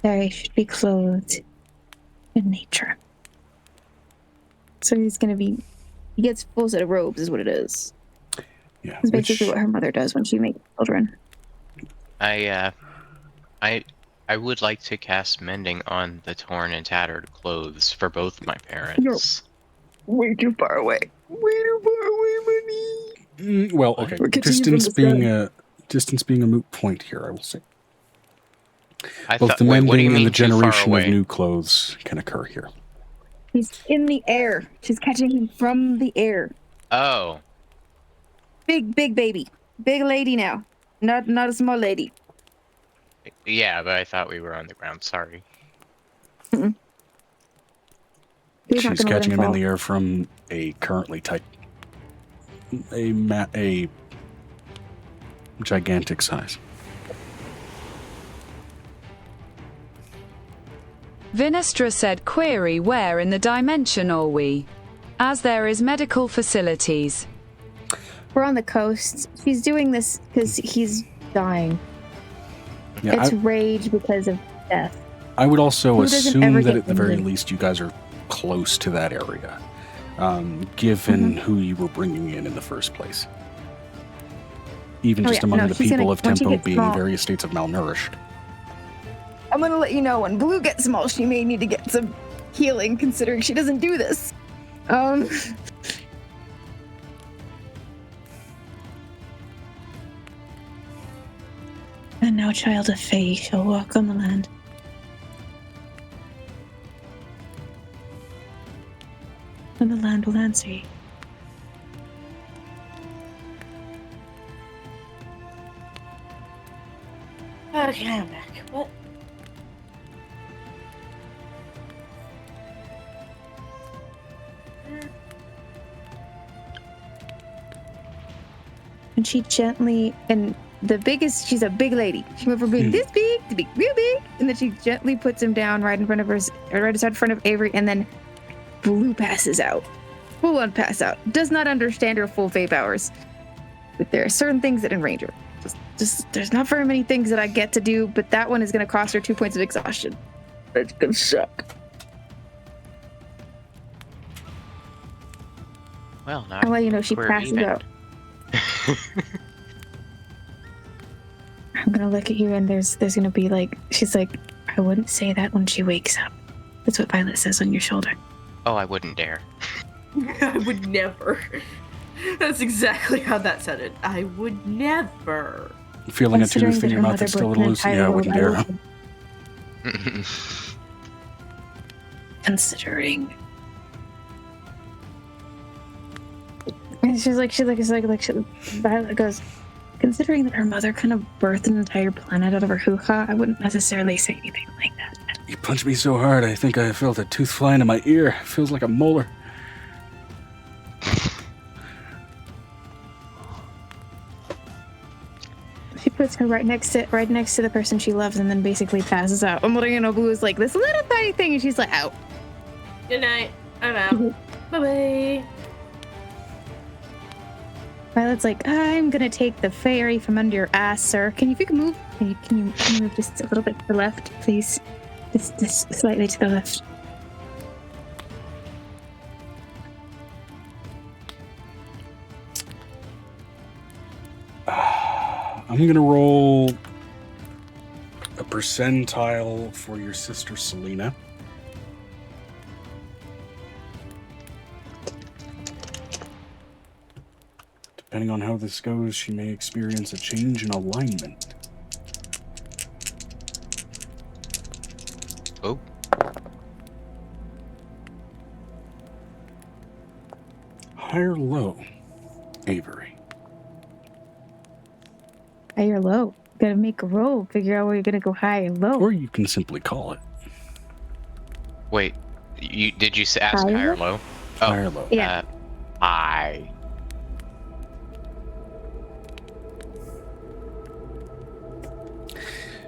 Fairy should be clothed in nature. So he's going to be... He gets full set of robes is what it is. Yeah, It's basically what her mother does when she makes children. I would like to cast Mending on the torn and tattered clothes for both my parents. Way too far away. Way too far away, money. Well, okay. Distance being a moot point here, I will say. Both the mending and the generation of new clothes can occur here. He's in the air. She's catching him from the air. Oh. Big baby. Big lady now. Not a small lady. Yeah, but I thought we were on the ground. Sorry. Mm-mm. She's catching him in the air from a currently a gigantic size. Vinestra said, query, where in the dimension are we? As there is medical facilities. We're on the coast. She's doing this because he's dying. Yeah, it's rage because of death. I would also Who doesn't assume ever that get at the very injured? least you guys are close to that area, given who you were bringing in the first place. Even just among the people of Tempo being in various states of malnourished. I'm gonna let you know when Blue gets small, she may need to get some healing, considering she doesn't do this. And now, child of Fae shall walk on the land. And the land will answer you. Okay, I'm back. What? And she gently, and she's a big lady. She went from being this big to be real big, and then she gently puts him down right in front of right in front of Avery, and then Blue passes out. Full on pass out. Does not understand her full Fae powers. But there are certain things that enrage her. Just there's not very many things that I get to do, but that one is going to cost her 2 points of exhaustion. That's gonna suck. Well, now I'll let you know she we're passes even. out. I'm gonna look at you, and there's gonna be like, she's like, I wouldn't say that when she wakes up. That's what Violet says on your shoulder. Oh, I wouldn't dare. I would never. That's exactly how that sounded. I would never. Feeling a tooth in your mouth that's still a little loose. Yeah, I wouldn't dare. Considering. And she's like, Violet goes, considering that her mother kind of birthed an entire planet out of her hoo-ha, I wouldn't necessarily say anything like that. You punched me so hard, I think I felt a tooth fly into my ear. It feels like a molar. She puts her right next to the person she loves, and then basically passes out. And letting you know, Blue is like this little tiny thing, and she's like, out. Good night. I'm out. Bye-bye. Violet's like, I'm gonna take the fairy from under your ass, sir. Can you move? Can you move just a little bit to the left, please? Just slightly to the left. I'm gonna roll a percentile for your sister Selena. Depending on how this goes, she may experience a change in alignment. Oh. High or low, Avery? High or low? Gotta make a roll. Figure out where you're gonna go high and low. Or you can simply call it. Wait, did you ask high or low? Oh, high or low? Yeah. High.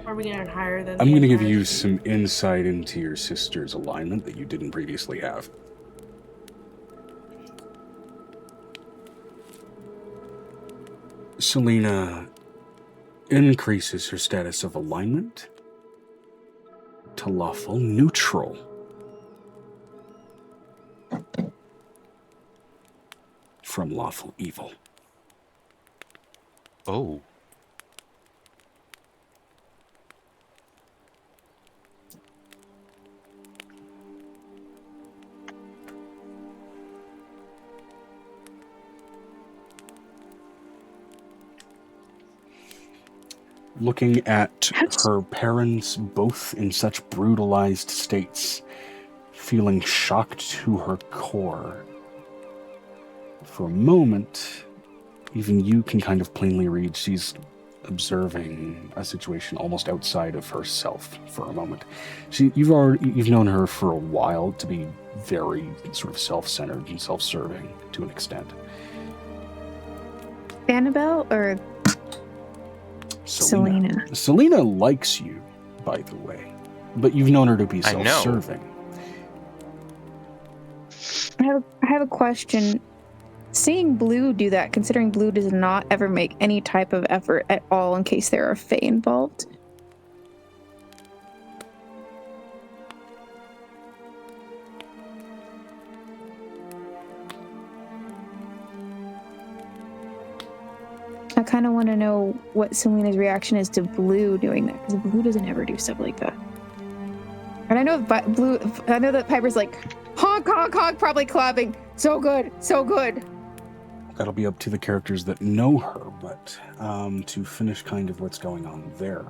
Are we going higher than I'm going to give entire you sheet? some insight into your sister's alignment that you didn't previously have. Selena increases her status of alignment to lawful neutral. From lawful evil. Oh. Looking at her parents both in such brutalized states, feeling shocked to her core. For a moment, even you can kind of plainly read she's observing a situation almost outside of herself for a moment. You've known her for a while to be very sort of self-centered and self-serving to an extent. Annabelle or Selena? Selena likes you, by the way, but you've known her to be self-serving. I have a question. Seeing Blue do that, considering Blue does not ever make any type of effort at all in case there are Fae involved. I kind of want to know what Selena's reaction is to Blue doing that, because Blue doesn't ever do stuff like that. And I know that Piper's like, honk, honk, honk, probably clapping. So good, so good. That'll be up to the characters that know her, but to finish kind of what's going on there.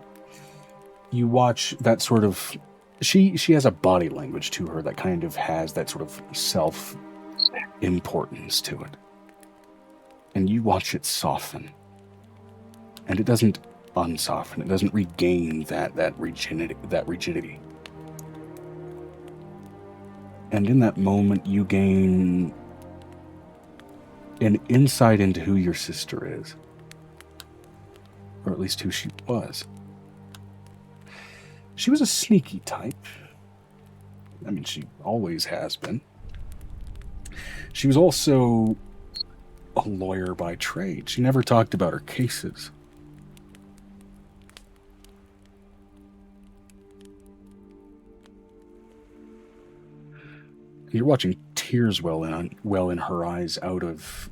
You watch that sort of... She has a body language to her that kind of has that sort of self-importance to it. And you watch it soften. And it doesn't unsoften. It doesn't regain that rigidity. And in that moment, you gain an insight into who your sister is. Or at least who she was. She was a sneaky type. I mean, she always has been. She was also a lawyer by trade. She never talked about her cases. You're watching tears well in her eyes out of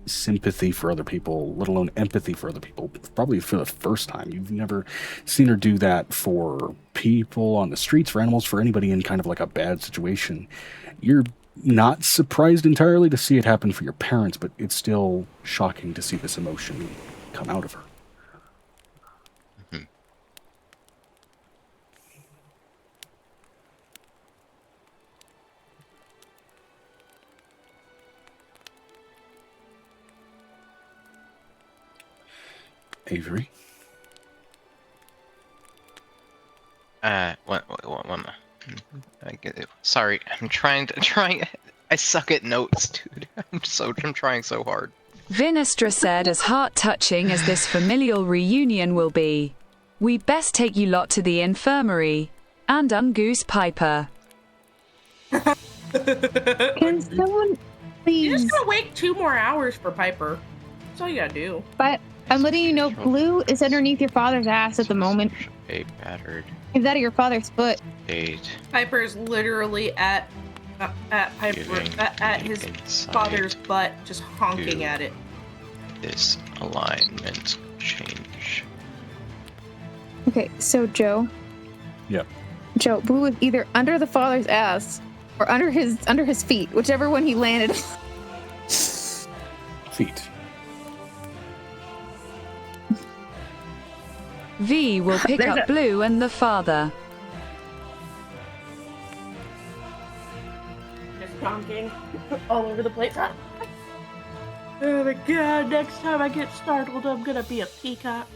sympathy for other people, let alone empathy for other people, probably for the first time. You've never seen her do that for people on the streets, for animals, for anybody in kind of like a bad situation. You're not surprised entirely to see it happen for your parents, but it's still shocking to see this emotion come out of her. Avery? Sorry, I'm trying. I suck at notes, dude. I'm trying so hard. 𝕲𝖓 said, as heart-touching as this familial reunion will be, we best take you lot to the infirmary and ungoose Piper. Can someone please... You're just gonna wait 2 more hours for Piper. That's all you gotta do. But I'm letting you know, Blue is underneath your father's ass at the moment. Battered. Is that your father's foot? Piper is literally at his father's butt, just honking at it. This alignment change. Okay, so Joe. Yep. Joe, Blue is either under the father's ass or under his feet, whichever one he landed. Feet. V will pick up Blue and the father. Just honking all over the place. Oh my god, next time I get startled, I'm gonna be a peacock.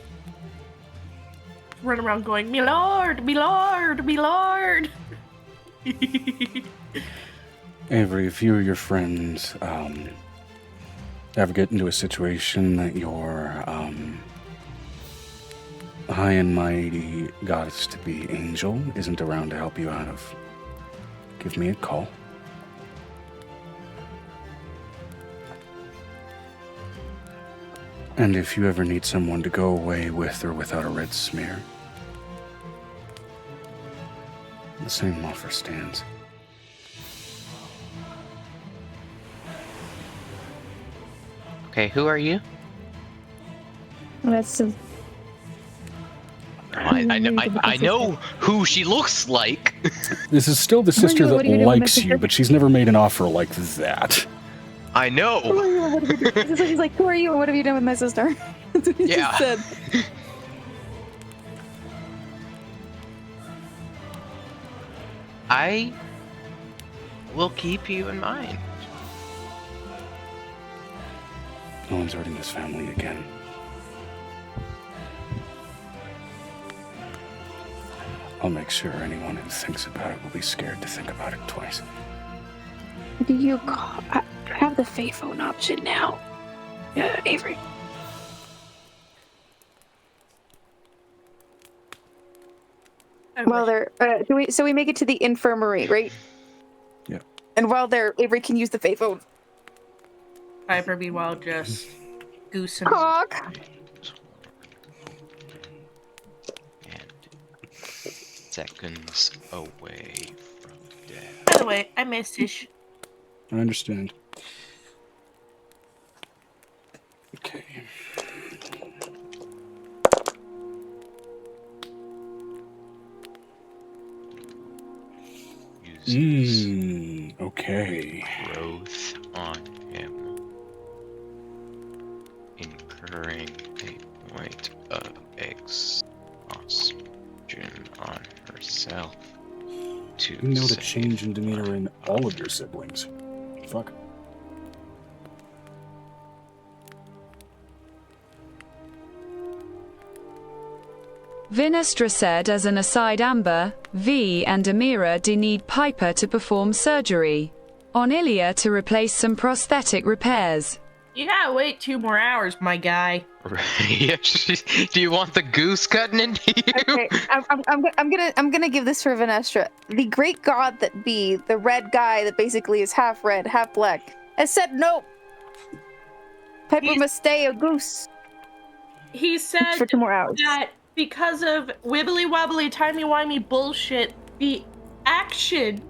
Run around going, me lord, me lord, me lord. Avery, if you or your friends ever get into a situation that your high and mighty goddess-to-be angel isn't around to help you out of, give me a call. And if you ever need someone to go away with or without a red smear, the same offer stands. Okay, who are you? That's a, I know who she looks like. This is still the sister What that are you doing, likes Mr. you, but she's never made an offer like that. I Who know. are you? What have you done? This is what he's like, who are you? What have you done with my sister? That's what he Yeah. just said. I will keep you in mind. No one's hurting this family again. I'll make sure anyone who thinks about it will be scared to think about it twice. Do you call, have the Fae phone option now, Avery? While they're, so we make it to the infirmary, right? Yeah. And while there, Avery can use the Fae phone. Piper, meanwhile, just goose and Cock. And seconds away from death. By the way, I missed Ish. I understand. Okay. Okay. Growth on him, incurring a point of exhaustion on herself to You know the save change in demeanor her in all of your siblings. Fuck. Vinestra said as an aside Amber, V and Amira do need Piper to perform surgery on Ilya to replace some prosthetic repairs. You gotta wait 2 more hours, my guy. Do you want the goose cutting into you? Okay, I'm gonna give this for Vinestra. The great god that be, the red guy that basically is half red, half black, has said no. Piper must stay a goose He said for 2 more hours. that because of wibbly wobbly timey wimey bullshit, the action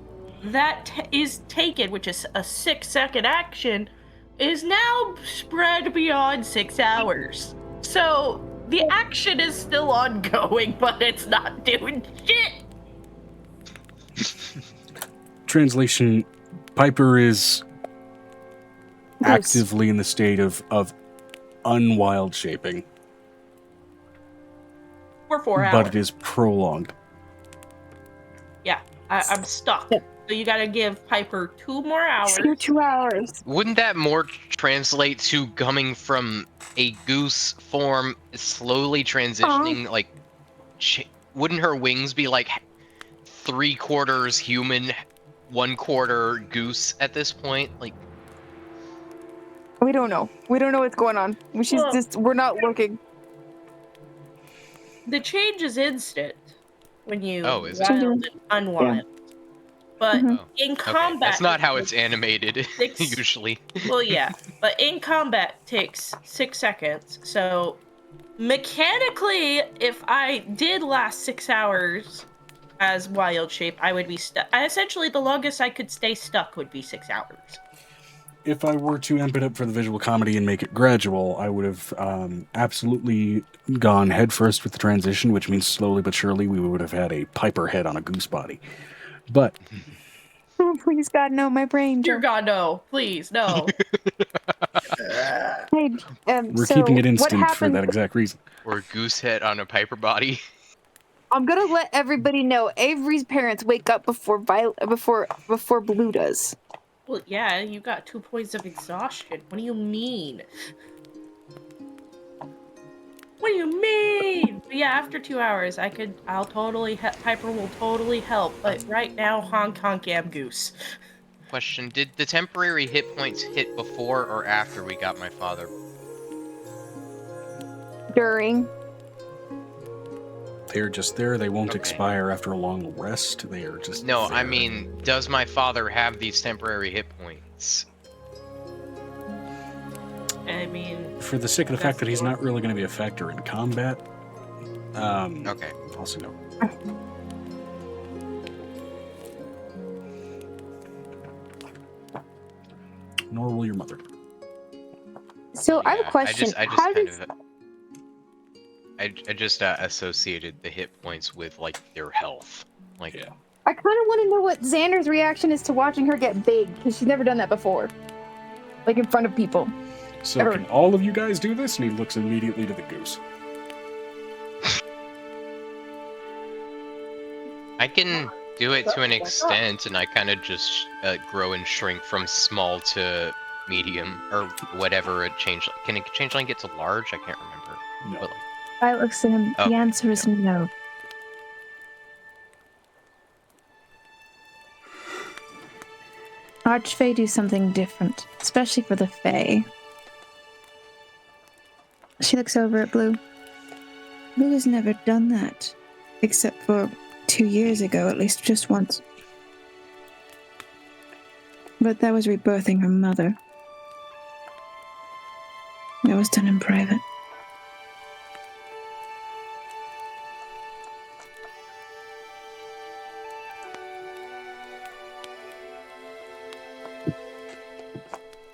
that is taken, which is a 6-second action, is now spread beyond 6 hours. So the action is still ongoing, but it's not doing shit. Translation: Piper is actively in the state of unwild shaping, For 4 hours. but it is prolonged. Yeah, I'm stuck. So you gotta give Piper 2 more hours. You're 2 hours. Wouldn't that more translate to coming from a goose form, slowly transitioning, like, wouldn't her wings be like 3/4 human, 1/4 goose at this point? Like, We don't know. We don't know what's going on. We're not looking. The change is instant when you is it? wild and unwild. But Mhm. in okay, combat, that's not how it's animated, 6 usually. Well, yeah, but in combat takes 6 seconds. So mechanically, if I did last 6 hours as wild shape, I would be stuck. Essentially, the longest I could stay stuck would be 6 hours. If I were to amp it up for the visual comedy and make it gradual, I would have absolutely gone headfirst with the transition, which means slowly but surely we would have had a Piper head on a goose body. But Oh, please, God, no, my brain. Dear God, no. Please, no. Hey, we're so keeping it what instant for happened- that exact reason. Or a goose head on a Piper body. I'm gonna let everybody know Avery's parents wake up before Blue does. Well, yeah, you got 2 points of exhaustion. What do you mean? What do you mean? But yeah, after 2 hours, I'll totally, Piper will totally help. But right now, honk honk am goose. Question, did the temporary hit points hit before or after we got my father? During. They're just there. They won't Okay. expire after a long rest. They are just No, there. I mean, does my father have these temporary hit points? I mean, For the sake of the fact that he's not really going to be a factor in combat, Okay. I'll say no. Nor will your mother. So I have a question. I just associated the hit points with like their health. Like, Yeah. I kind of want to know what Xander's reaction is to watching her get big, because she's never done that before. Like in front of people. So can all of you guys do this? And he looks immediately to the goose. I can do it to an extent, and I kind of just grow and shrink from small to medium, or whatever it changed. Can a changeling get to large? I can't remember. No. But, I looks at him. The answer is no. Archfey do something different, especially for the Fae. She looks over at Blue. Blue has never done that, except for 2 years ago, at least just once. But that was rebirthing her mother. That was done in private.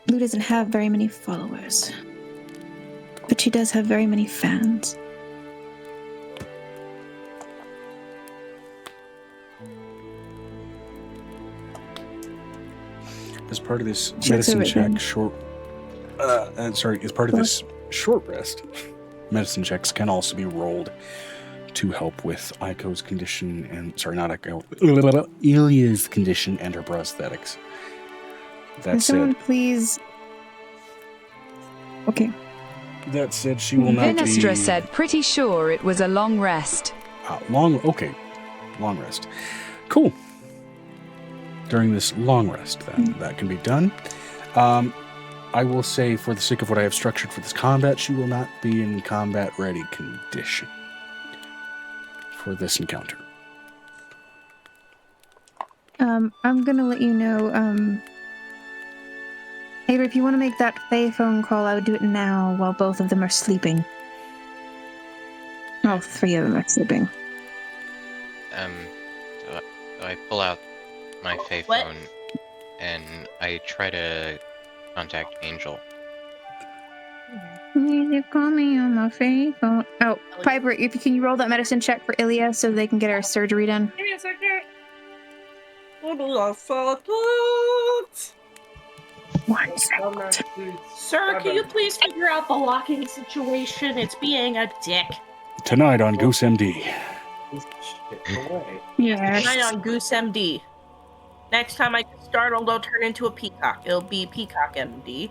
Blue doesn't have very many followers, but she does have very many fans. As part of this medicine check, as part of this short rest, medicine checks can also be rolled to help with Aiko's condition and Ilya's condition and her prosthetics. Can someone please? Okay. That said, she will not be... Vinestra said, pretty sure it was a long rest. Long rest. Cool. During this long rest, then, that can be done. I will say, for the sake of what I have structured for this combat, she will not be in combat-ready condition for this encounter. I'm gonna let you know, Avery, if you want to make that Fae phone call, I would do it now while both of them are sleeping. All 3 of them are sleeping. So I pull out my Fae phone and I try to contact Angel. You call me on my Fae phone. Oh, Piper, can you roll that medicine check for Ilya so they can get our surgery done? give me a second. Hold on a second. 1 second. Sir, can you please figure out the locking situation? It's being a dick. Tonight on Goose MD. Yes. Tonight on Goose MD. Next time I get startled, I'll turn into a peacock. It'll be Peacock MD.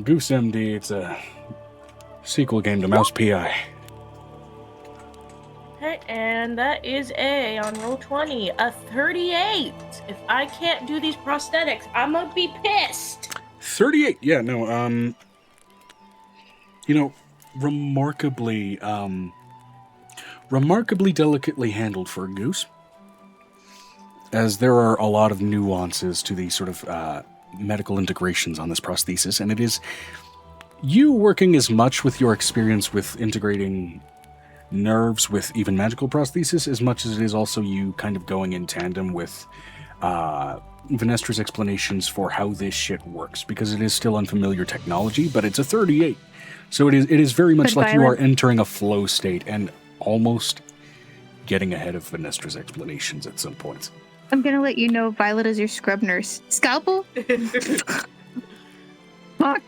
Goose MD, it's a sequel game to Mouse PI. Okay, and that is on roll 20, a 38. If I can't do these prosthetics, I'm gonna be pissed. 38, yeah, no, remarkably delicately handled for a goose, as there are a lot of nuances to the sort of medical integrations on this prosthesis, and it is you working as much with your experience with integrating nerves with even magical prosthesis as much as it is also you kind of going in tandem with Vinestra's explanations for how this shit works, because it is still unfamiliar technology, but it's a 38. So it is very much like you are entering a flow state and almost getting ahead of Vinestra's explanations at some points. I'm gonna let you know Violet is your scrub nurse. Scalpel? Fuck.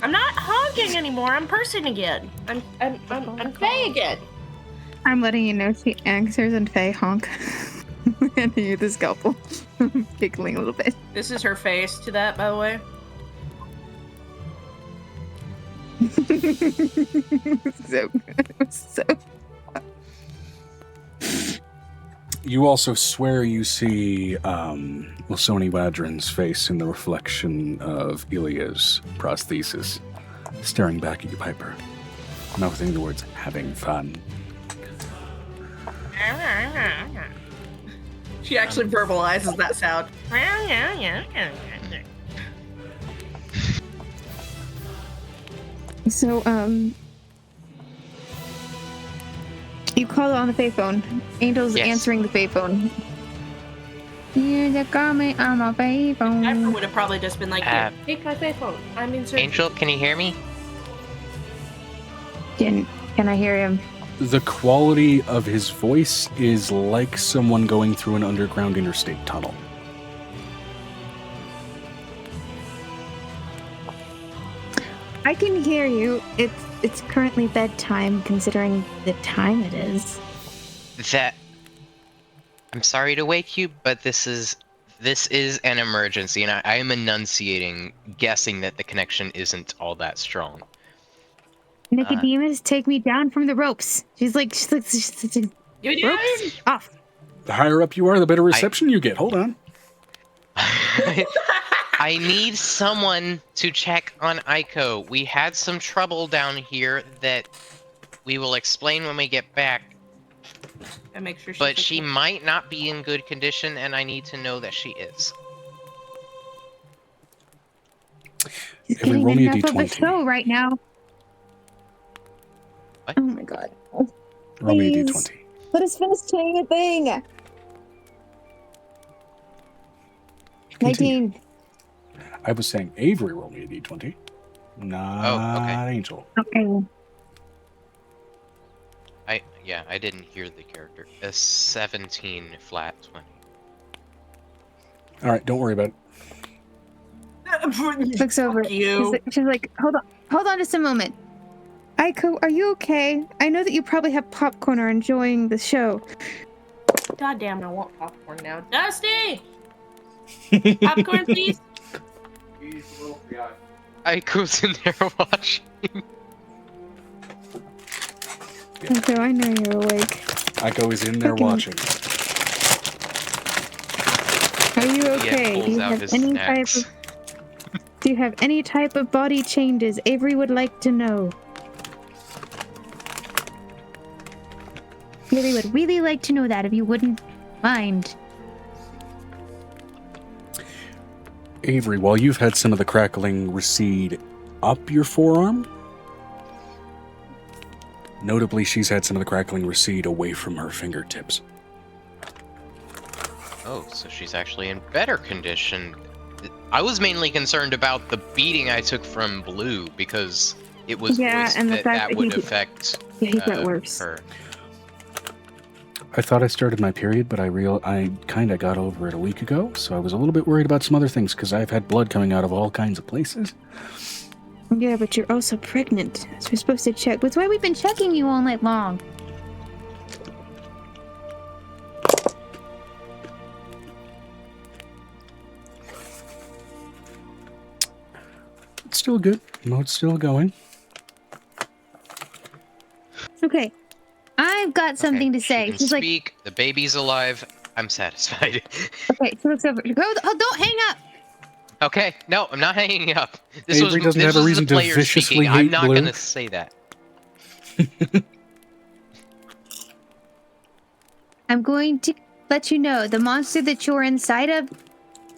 I'm not honking anymore. I'm person again. I'm Faye again. I'm letting you know she answers and Faye honk. Handing you the scalpel. Giggling a little bit. This is her face to that, by the way. so You also swear you see 𝕱𝖊𝖓𝖊𝖓𝖊𝖘𝖎𝑡's face in the reflection of Ilya's prosthesis, staring back at you, Piper, mouthing the words, having fun. She actually verbalizes that sound. So, you call on the payphone. Angel's Yes. answering the payphone. You call me on my Pepper payphone. would have probably just been like, here, take my payphone. I'm in search. Angel, can you hear me? Can I hear him? The quality of his voice is like someone going through an underground interstate tunnel. I can hear you. It's currently bedtime, considering the time it is. I'm sorry to wake you, but this is an emergency, and I am enunciating, guessing that the connection isn't all that strong. Nicodemus, take me down from the ropes. She's like ropes off. The higher up you are, the better reception you get. Hold on. I need someone to check on Aiko. We had some trouble down here that we will explain when we get back. And make sure But she might not be in good condition, and I need to know that she is. She's Every getting roll me a enough of a D20. show right now. What? Oh my god. Roll me a Please. D20. Let us finish saying a thing. 19. I was saying Avery roll me a D20. Not Angel. Okay. I didn't hear the character. A 17 flat 20. All right, don't worry about it. Looks over. you. She's like, hold on just a moment. Aiko, are you okay? I know that you probably have popcorn or enjoying the show. God damn, I want popcorn now. Dusty! Popcorn, please. Aiko's in there watching. So I know you're awake. Aiko is in there Okay. watching. Are you Yeah, okay? pulls out his snacks. Do you have any type of body changes? Avery would like to know. Avery would really like to know that if you wouldn't mind. Avery, while you've had some of the crackling recede up your forearm, notably she's had some of the crackling recede away from her fingertips. Oh, so she's actually in better condition. I was mainly concerned about the beating I took from Blue, because it was voiced and the that fact that that would he- affect Yeah, he's got worse. her. I thought I started my period, but I kind of got over it a week ago, so I was a little bit worried about some other things because I've had blood coming out of all kinds of places. Yeah, but you're also pregnant. So we're supposed to check. That's why we've been checking you all night long. It's still good. No, it's still going. Okay. I've got something to say. She can She's like, speak. The baby's alive. I'm satisfied. okay, she looks over. Don't hang up. Okay, no, I'm not hanging up. Avery doesn't have a reason to player viciously speaking. I'm hate not Blue. gonna say that. I'm going to let you know the monster that you're inside of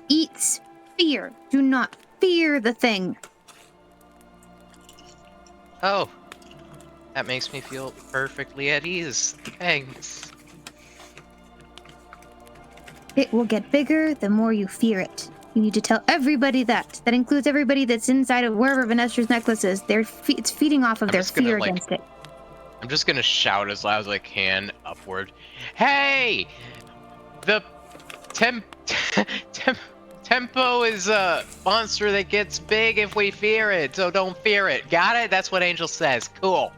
eats fear. Do not fear the thing. Oh, that makes me feel perfectly at ease. Thanks. It will get bigger the more you fear it. You need to tell everybody that. That includes everybody that's inside of wherever Vanessa's necklace is. It's feeding off of I'm their just gonna, fear like, against it. I'm just gonna shout as loud as I can upward. Hey! The Tempo is a monster that gets big if we fear it, so don't fear it. Got it? That's what Angel says. Cool.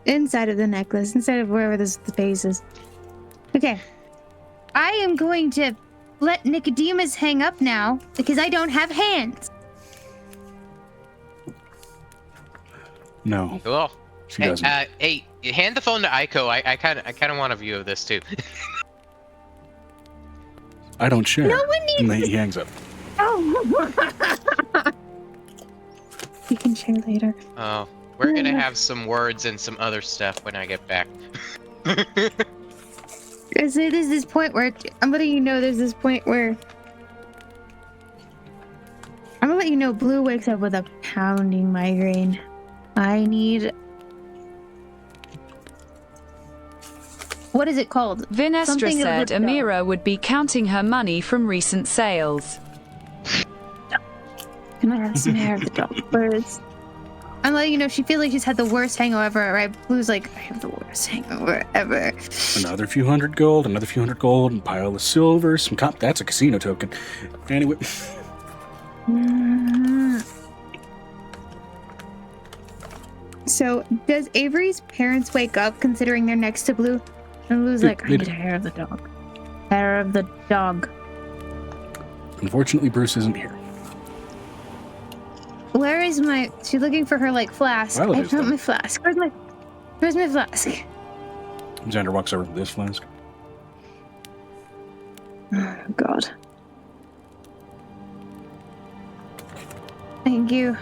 Inside of the necklace, inside of wherever the base is. Okay. I am going to let Nicodemus hang up now because I don't have hands. No, Cool. she Hey, doesn't. hey, hand the phone to Aiko. I kind of want a view of this too. I don't share. No one needs And then he hangs up. Oh. We can share later. Oh, we're gonna have some words and some other stuff when I get back. Because it is this point where I'm letting you know there's this point where I'm I'm gonna let you know Blue wakes up with a pounding migraine. I need... What is it called? Vinestra Something of said the Amira would be counting her money from recent sales. Can I have some hair of the dog birds? I'm letting you know she feels like she's had the worst hangover, right? Blue's like, I have the worst hangover ever. Another few hundred gold, and pile of silver, some cop. That's a casino token. Anyway. So, does Avery's parents wake up considering they're next to Blue? And Blue's like, I need a hair of the dog. Hair of the dog. Unfortunately, Bruce isn't here. Where is my... She's looking for her, like, flask. Violet I is, found though. my flask. Where's my flask? Xander walks over to this flask. Oh, God. Thank you.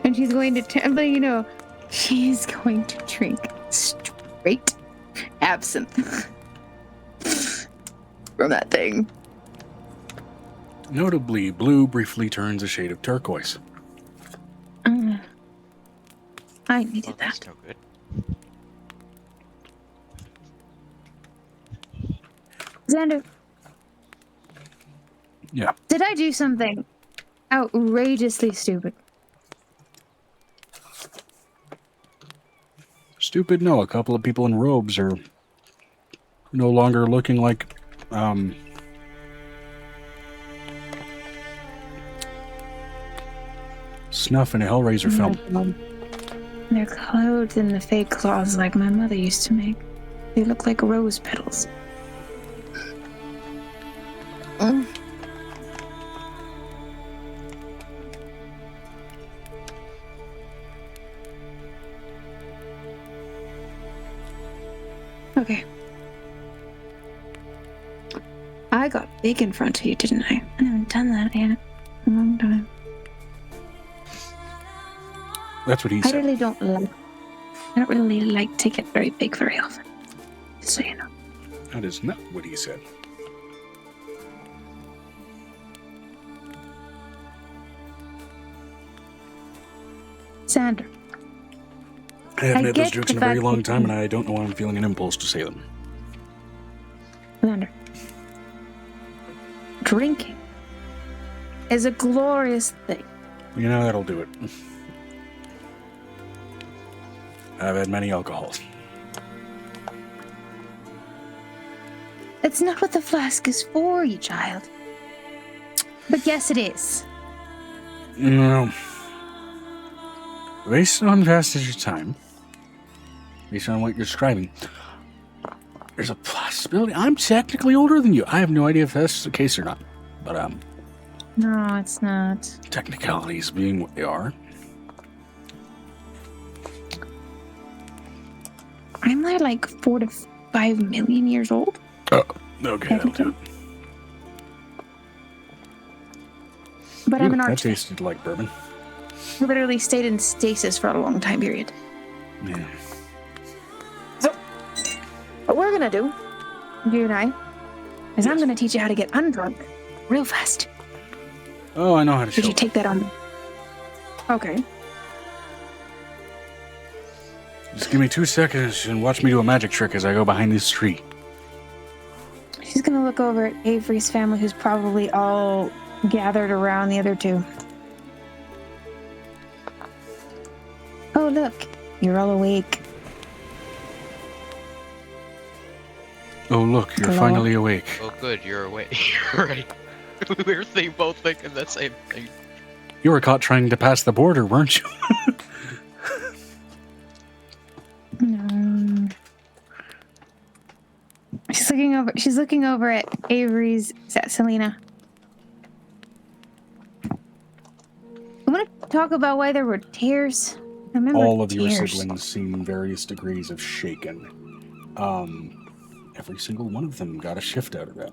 And she's going to... But, you know, she's going to drink straight absinthe from that thing. Notably, Blue briefly turns a shade of turquoise. I needed That's that. no good. Xander, Yeah. did I do something outrageously stupid? Stupid, no. A couple of people in robes are no longer looking like, snuff in a Hellraiser film. They're clothed in the fake cloths like my mother used to make. They look like rose petals. Okay. I got big in front of you, didn't I? I haven't done that in a long time. That's what he I said. really don't like. I don't really like to get very big very often. Just so you know. That is not what he said. Xander, I haven't I had those get jokes the in a very fact long that time, you- and I don't know why I'm feeling an impulse to say them. Xander. Drinking is a glorious thing. You know, that'll do it. I've had many alcohols. That's not what the flask is for, you child. But yes, it is. No. Based on passage of time, based on what you're describing, there's a possibility I'm technically older than you. I have no idea if that's the case or not. But, No, it's not. technicalities being what they are. I'm like 4 to 5 million years old. Oh, okay, that'll do it. But I'm Ooh, an that archer. tasted like bourbon. I literally stayed in stasis for a long time period. Yeah. So, what we're gonna do, you and I, is I'm gonna teach you how to get undrunk real fast. Oh, I know how to Did show. you take that on? Okay. Just give me 2 seconds and watch me do a magic trick as I go behind this tree. She's gonna look over at Avery's family, who's probably all gathered around the other two. Oh, look, you're all awake. Oh, look, you're Hello? finally awake. Oh, good, you're awake. You're right. We were both thinking the same thing. You were caught trying to pass the border, weren't you? She's looking over at Avery's Selena. I want to talk about why there were tears. I remember All of your tears. siblings seem various degrees of shaken. Every single one of them got a shift out of that.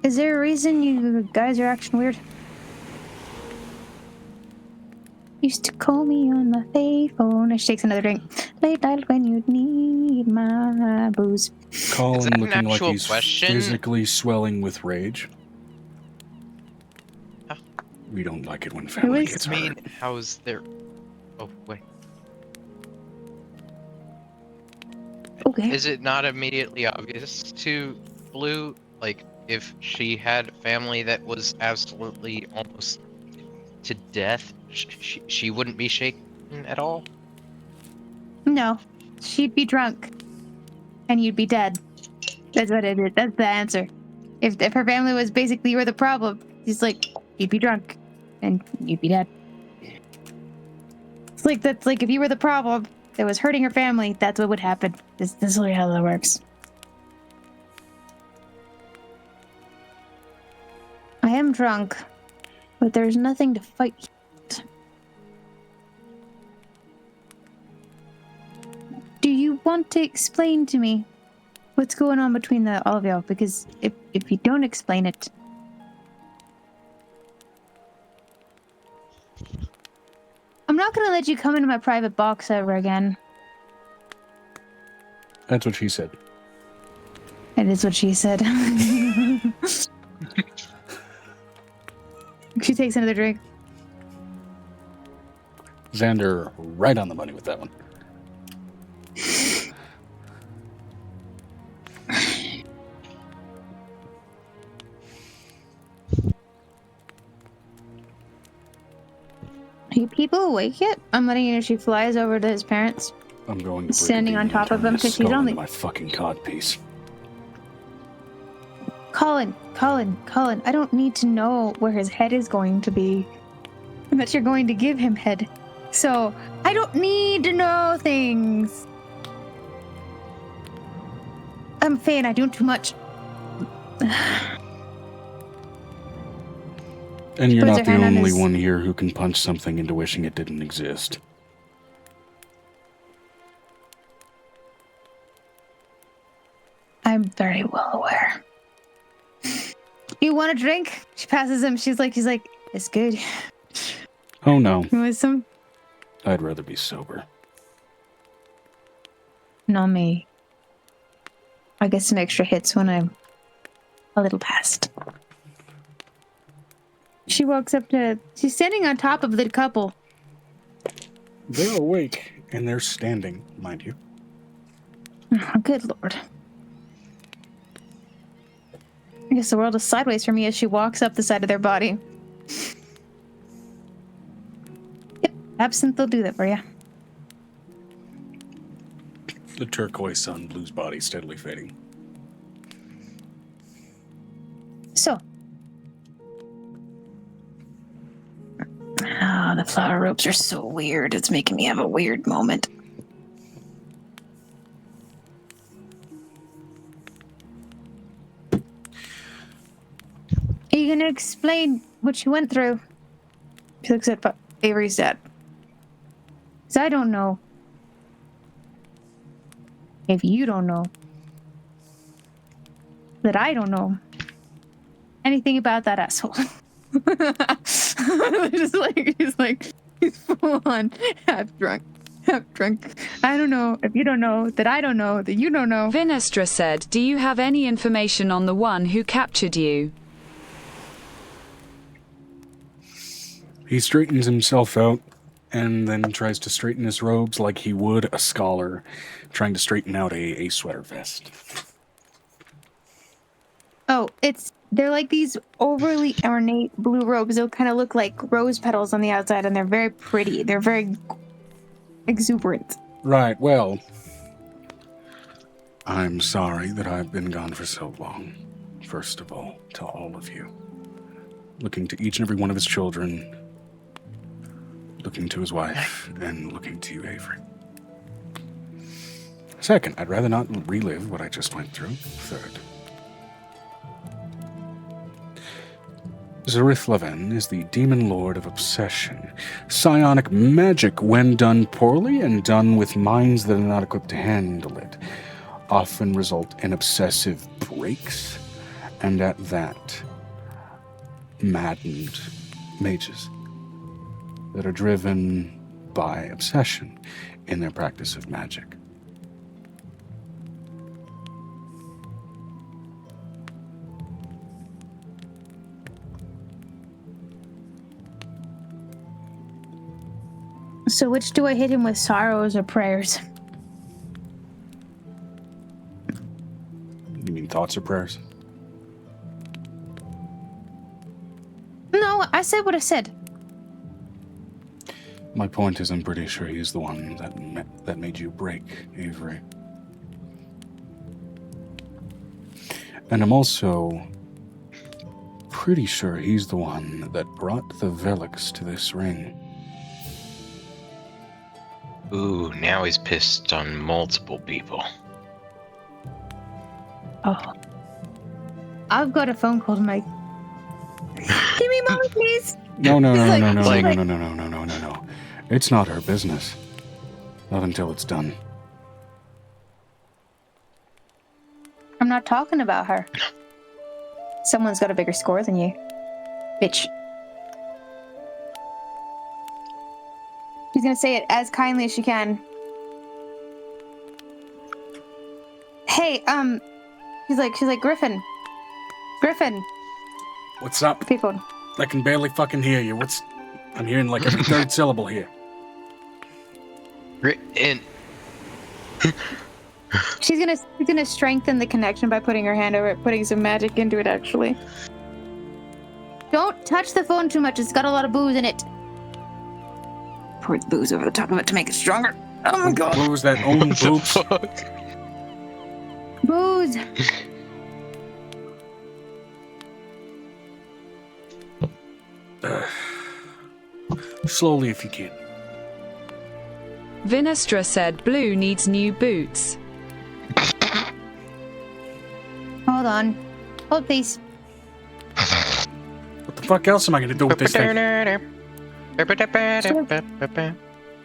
Is there a reason you guys are acting weird? Used to call me on the payphone. She takes another drink. Late night when you'd need need my booze. Colin Is that an looking like actual he's question? physically swelling with rage. Huh? We don't like it when family gets I mean, hurt. how's there? Oh wait. Okay. Is it not immediately obvious to Blue, like, if she had family that was absolutely almost to death, she wouldn't be shaken at all? No, she'd be drunk, and you'd be dead. That's what it is. That's the answer. If her family was basically you were the problem, she's like, you'd be drunk, and you'd be dead. It's like that's like if you were the problem that was hurting her family, that's what would happen. This is really how that works. I am drunk, but there's nothing to fight. Do you want to explain to me what's going on between all of y'all? Because if you don't explain it, I'm not going to let you come into my private box ever again. That's what she said. It is what she said. She takes another drink. Xander, right on the money with that one. Are you people awake yet? I'm letting you know she flies over to his parents. I'm going to Standing on top of him because he's only... my fucking codpiece. Colin, I don't need to know where his head is going to be. And that you're going to give him head. So, I don't need to know things. I'm Faye and I do too much. And you're Puts not her the hand on only his- one here who can punch something into wishing it didn't exist. I'm very well aware. You want a drink? She passes him. She's like, it's good. Oh no, You want some? I'd rather be sober. Not me. I get some extra hits when I'm a little past. She walks up to... She's standing on top of the couple. They're awake, and they're standing, mind you. Oh, good lord. I guess the world is sideways for me as she walks up the side of their body. Yep, absinthe will do that for you. The turquoise sun, Blue's body steadily fading. So. Ah, the flower ropes are so weird. It's making me have a weird moment. Are you gonna explain what you went through? She looks at Avery's dad. Because I don't know. If you don't know. That I don't know. Anything about that asshole. He's full on half drunk. I don't know. If you don't know, that I don't know, that you don't know. 𝕲𝖊𝖓𝖓 said, do you have any information on the one who captured you? He straightens himself out and then tries to straighten his robes like he would a scholar trying to straighten out a sweater vest. Oh, they're like these overly ornate blue robes. They'll kind of look like rose petals on the outside, and they're very pretty. They're very exuberant. Right, well, I'm sorry that I've been gone for so long. First of all, to all of you. Looking to each and every one of his children, looking to his wife, and looking to you, Avery. Second, I'd rather not relive what I just went through. Third, 𝕲𝖊𝖓𝖓 is the demon lord of obsession. Psionic magic, when done poorly and done with minds that are not equipped to handle it, often result in obsessive breaks, and at that, maddened mages that are driven by obsession in their practice of magic. So which do I hit him with, sorrows or prayers? You mean thoughts or prayers? No, I said what I said. My point is, I'm pretty sure he's the one that made you break, Avery. And I'm also pretty sure he's the one that brought the Velix to this ring. Ooh, now he's pissed on multiple people. Oh. I've got a phone call to make. Give me money, please. No. Like- It's not her business. Not until it's done. I'm not talking about her. Someone's got a bigger score than you. Bitch. She's gonna say it as kindly as she can. Hey, she's like, Griffin. What's up? People. I can barely fucking hear you. I'm hearing like every third syllable here. And She's gonna strengthen the connection by putting her hand over it, putting some magic into it, actually. Don't touch the phone too much, it's got a lot of booze in it. Pour the booze over the top of it to make it stronger. Oh my god. What was that? Own boobs? Booze! Slowly if you can. Vinestra said Blue needs new boots. Hold on. Hold, please. What the fuck else am I gonna do with this thing?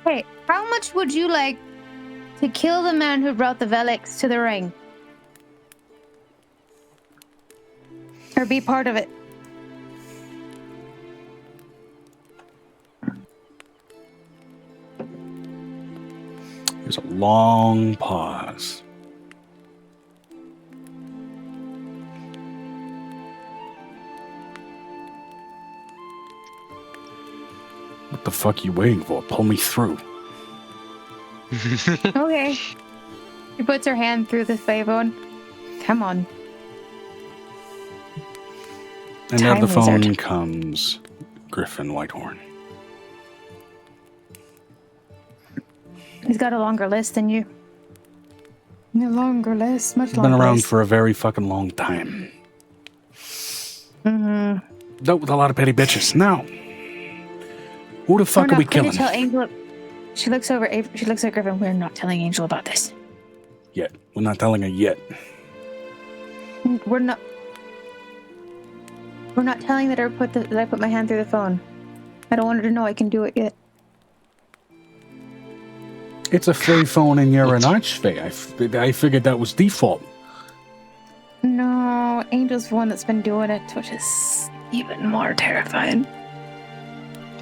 Hey, how much would you like to kill the man who brought the Velix to the ring? Or be part of it? There's a long pause. What the fuck you waiting for? Pull me through. Okay. She puts her hand through the payphone. Come on. And out of the Time phone wizard. comes Griffin Whitehorn. He's got a longer list than you. A longer list, much He's longer. been around list. for a very fucking long time. Mm-hmm. Dealt with a lot of petty bitches. Now, who the fuck are we killing? Tell Angel. She looks over. She looks at Griffin. We're not telling Angel about this. Yet. We're not telling her yet. We're not. We're not telling that I put my hand through the phone. I don't want her to know I can do it yet. It's a free phone and you're an archfey. I figured that was default. No, Angel's the one that's been doing it, which is even more terrifying.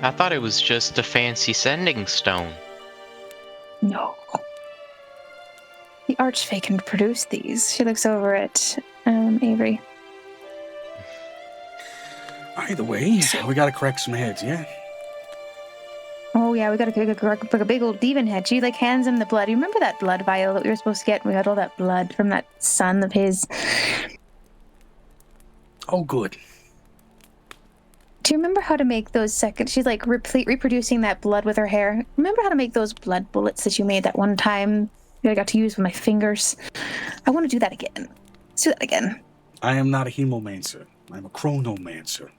I thought it was just a fancy sending stone. No. The Archfey can produce these. She looks over at Avery. Either way, we gotta correct some heads, yeah? Oh yeah, we got a big old demon head. She like hands him the blood. You remember that blood vial that we were supposed to get? We got all that blood from that son of his. Oh, good. Do you remember how to make those second? She's like reproducing that blood with her hair. Remember how to make those blood bullets that you made that one time that I got to use with my fingers? I want to do that again. Let's do that again. I am not a hemomancer. I'm a chronomancer.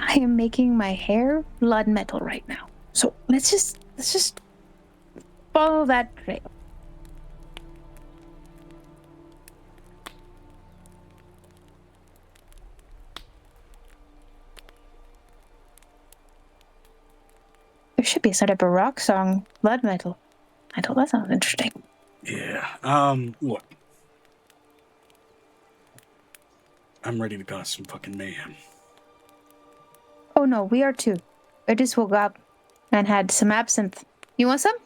I am making my hair blood metal right now. So let's just follow that trail. There should be a sort of baroque song, blood metal. I thought that sounds interesting. Yeah. Look. I'm ready to cause some fucking mayhem. Oh no, we are too. I just woke up and had some absinthe. You want some?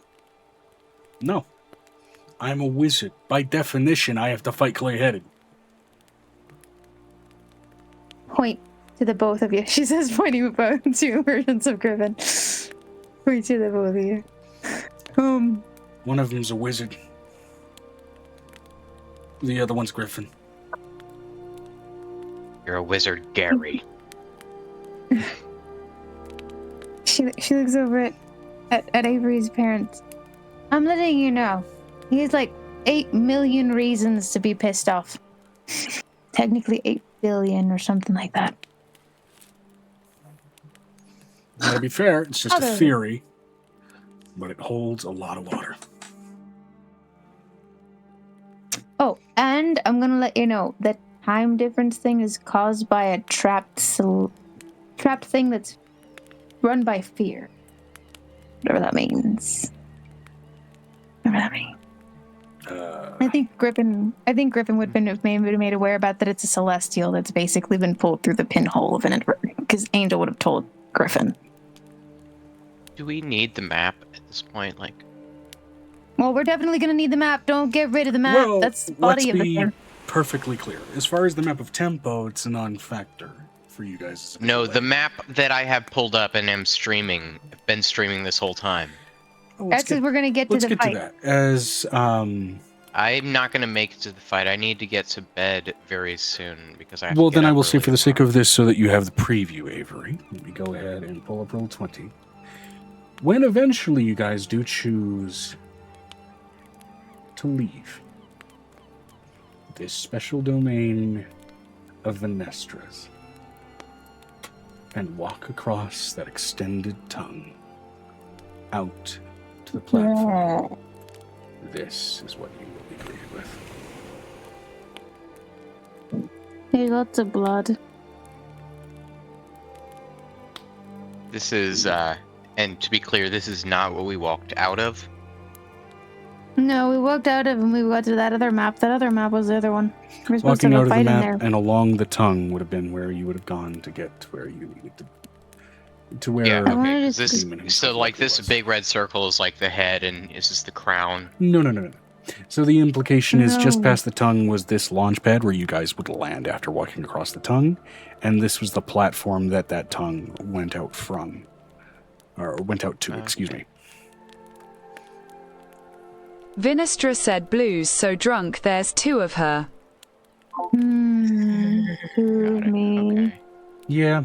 No. I'm a wizard. By definition, I have to fight clear-headed. Point to the both of you. She says, pointing both to versions of Griffin. We see that both of you. One of them's a wizard. The other one's Griffin. You're a wizard, Gary. She looks over at Avery's parents. I'm letting you know, he has like 8 million reasons to be pissed off. Technically 8 billion or something like that. To be fair, it's just a theory, but it holds a lot of water. Oh, and I'm gonna let you know that time difference thing is caused by a trapped thing that's run by fear. Whatever that means. I think Griffin would have been made aware about that. It's a celestial that's basically been pulled through the pinhole of inadvertent, because Angel would have told Griffin. Do we need the map at this point? Like, Well, we're definitely going to need the map. Don't get rid of the map. Well, That's the body of let's the be thing. perfectly clear. As far as the map of tempo, it's a non-factor for you guys. no, the map that I have pulled up and am streaming, I've been streaming this whole time. That's because we're going to get to the Let's get fight. to that. As I'm not going to make it to the fight. I need to get to bed very soon because I have well, to get then I up will say, early for the sake tomorrow. of this, so that you have the preview, Avery, let me go ahead and pull up roll 20. When eventually you guys do choose to leave this special domain of Venestra's and walk across that extended tongue out to the platform, this is what you will be greeted with. There's lots of blood. This is, and to be clear, this is not what we walked out of. No, we walked out of and we got to that other map. That other map was the other one. We're supposed to Walking have out a of the fight in map there. and along the tongue would have been where you would have gone to get to where you needed to where. Yeah, I wanted okay. to 'Cause this, demon so, himself like, this was. big red circle is like the head, and this is the crown. No. So the implication is just No. past the tongue was this launch pad where you guys would land after walking across the tongue, and this was the platform that tongue went out from, or went out to. Excuse me. Vinestra said blues so drunk there's 2 of her. Got it. Me. Okay. Yeah.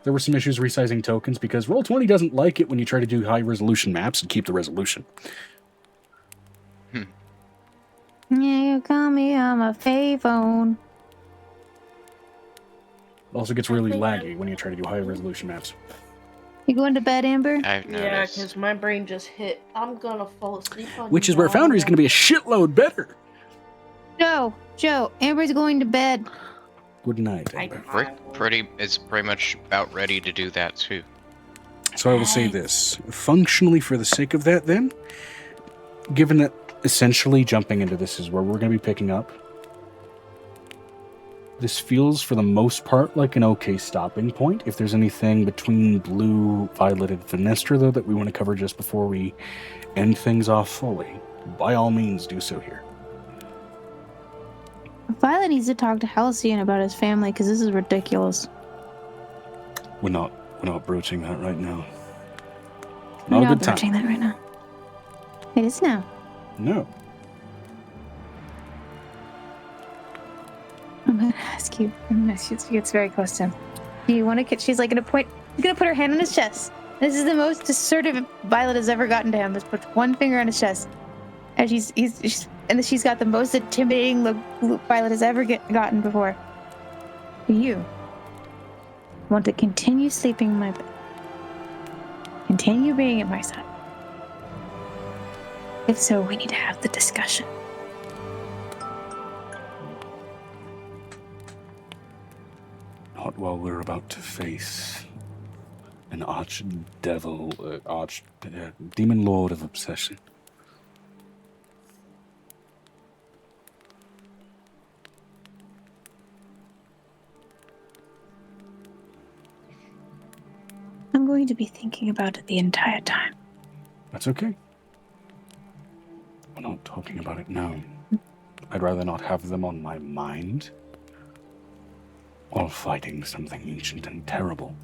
There were some issues resizing tokens because Roll20 doesn't like it when you try to do high resolution maps and keep the resolution. Yeah, you call me on my fave phone. It also gets really laggy when you try to do high resolution maps. You going to bed, Amber? I've Yeah, noticed. because my brain just hit. I'm gonna fall asleep on Which you is where all Foundry is going to day. be a shitload better. Joe, Amber's going to bed. Good night, I- Amber. Rick is pretty much about ready to do that too. So I will say this. Functionally, for the sake of that, then, given that essentially jumping into this is where we're going to be picking up, this feels, for the most part, like an okay stopping point. If there's anything between Blue, Violet, and Venestra, though, that we want to cover just before we end things off fully, by all means, do so here. Violet needs to talk to Halcyon about his family because this is ridiculous. We're not broaching that right now. We're Not a not good time. watching that right now. It is now. No. I'm gonna ask you. She gets very close to him. Do you want to? She's like gonna point. She's gonna put her hand on his chest. This is the most assertive Violet has ever gotten to him. Just put one finger on his chest, and she's got the most intimidating look Violet has ever gotten before. Do you want to continue sleeping in my bed? Continue being at my side? If so, we need to have the discussion. Not while we're about to face an demon lord of obsession. I'm going to be thinking about it the entire time. That's okay. We're not talking about it now. I'd rather not have them on my mind while fighting something ancient and terrible.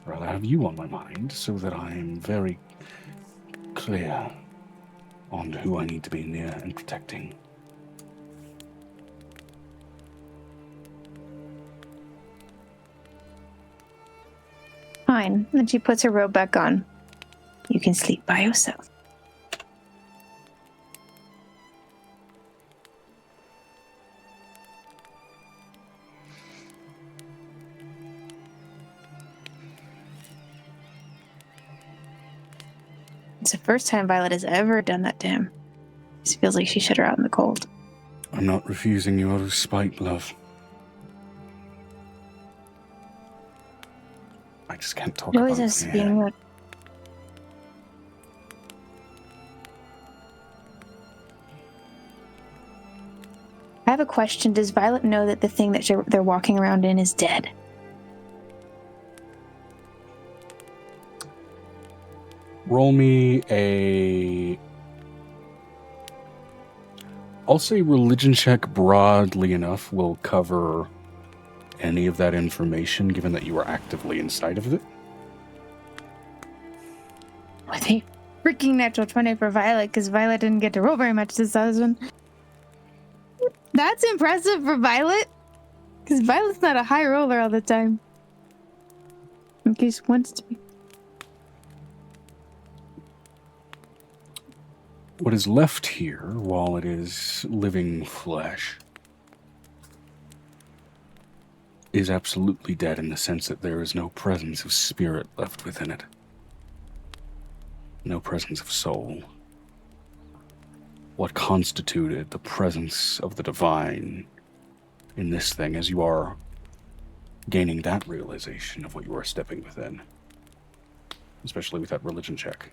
rather have you on my mind so that I'm very clear on who I need to be near and protecting. Fine. And she puts her robe back on. You can sleep by yourself. It's the first time Violet has ever done that to him. It feels like she shut her out in the cold. I'm not refusing you out of spite, love. I just can't talk It about always it. has being like. I have a question. Does Violet know that the thing that they're walking around in is dead? Roll me a... I'll say religion check broadly enough will cover any of that information, given that you are actively inside of it. With a freaking natural 20 for Violet, because Violet didn't get to roll very much this season. That's impressive for Violet, because Violet's not a high roller all the time. In case wants to be. What is left here, while it is living flesh, is absolutely dead in the sense that there is no presence of spirit left within it. No presence of soul. What constituted the presence of the divine in this thing, as you are gaining that realization of what you are stepping within, especially with that religion check,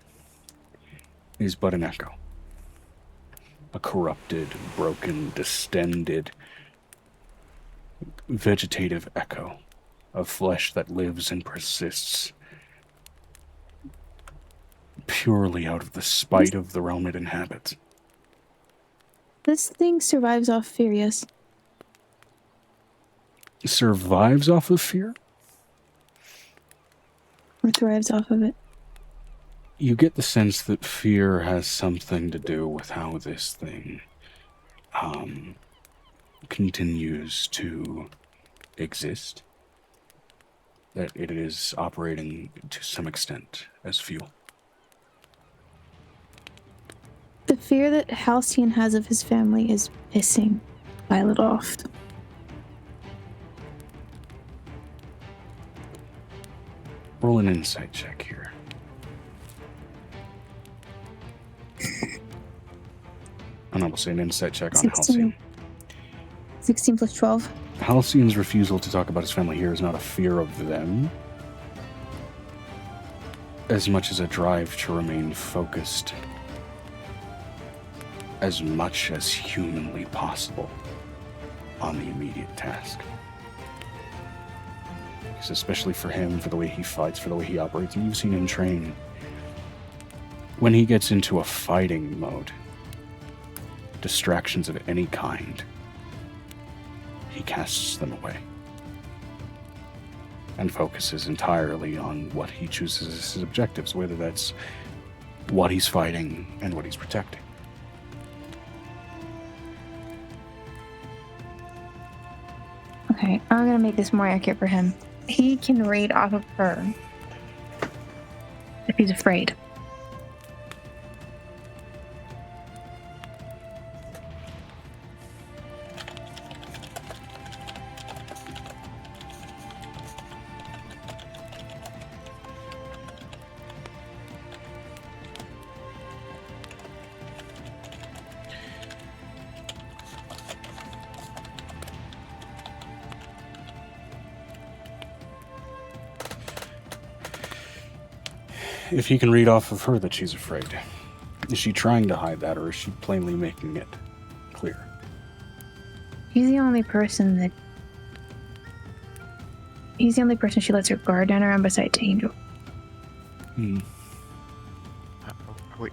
is but an echo. A corrupted, broken, distended, vegetative echo of flesh that lives and persists purely out of the spite of the realm it inhabits. This thing survives off fear, yes? Survives off of fear? Or thrives off of it? You get the sense that fear has something to do with how this thing continues to exist. That it is operating to some extent as fuel. The fear that Halcyon has of his family is pissing Violet off. Roll an insight check here. And I will say an insight check on 16. Halcyon. 16 plus 12. Halcyon's refusal to talk about his family here is not a fear of them, as much as a drive to remain focused as much as humanly possible on the immediate task. Because especially for him, for the way he fights, for the way he operates, and you've seen him train, when he gets into a fighting mode, distractions of any kind, he casts them away and focuses entirely on what he chooses as his objectives, whether that's what he's fighting and what he's protecting. Okay, I'm gonna make this more accurate for him. He can read off of her if he's afraid. If he can read off of her that she's afraid, is she trying to hide that, or is she plainly making it clear? He's the only person she lets her guard down around besides Angel. Hmm.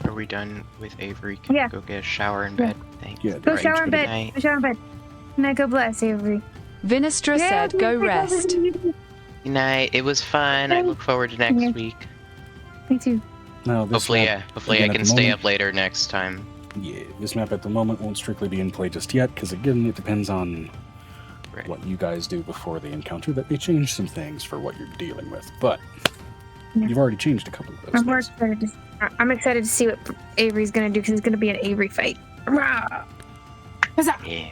Are we done with Avery? Can Yeah. we go get a shower in bed? Thanks. Yeah, Go Right. shower in Good bed. night. Go shower in bed. Now go bless Avery. Vinestra said, go rest. Good night. It was fun. I look forward to next week. Me too. Now, this Hopefully, map, hopefully again, I at can the stay moment- up later next time. Yeah, this map at the moment won't strictly be in play just yet, because again, it depends on Right. what you guys do before the encounter that may change some things for what you're dealing with. But Yeah. you've already changed a couple of those I'm more things. excited. I'm excited to see what Avery's gonna do because it's gonna be an Avery fight. Rah! Huzzah! Yeah.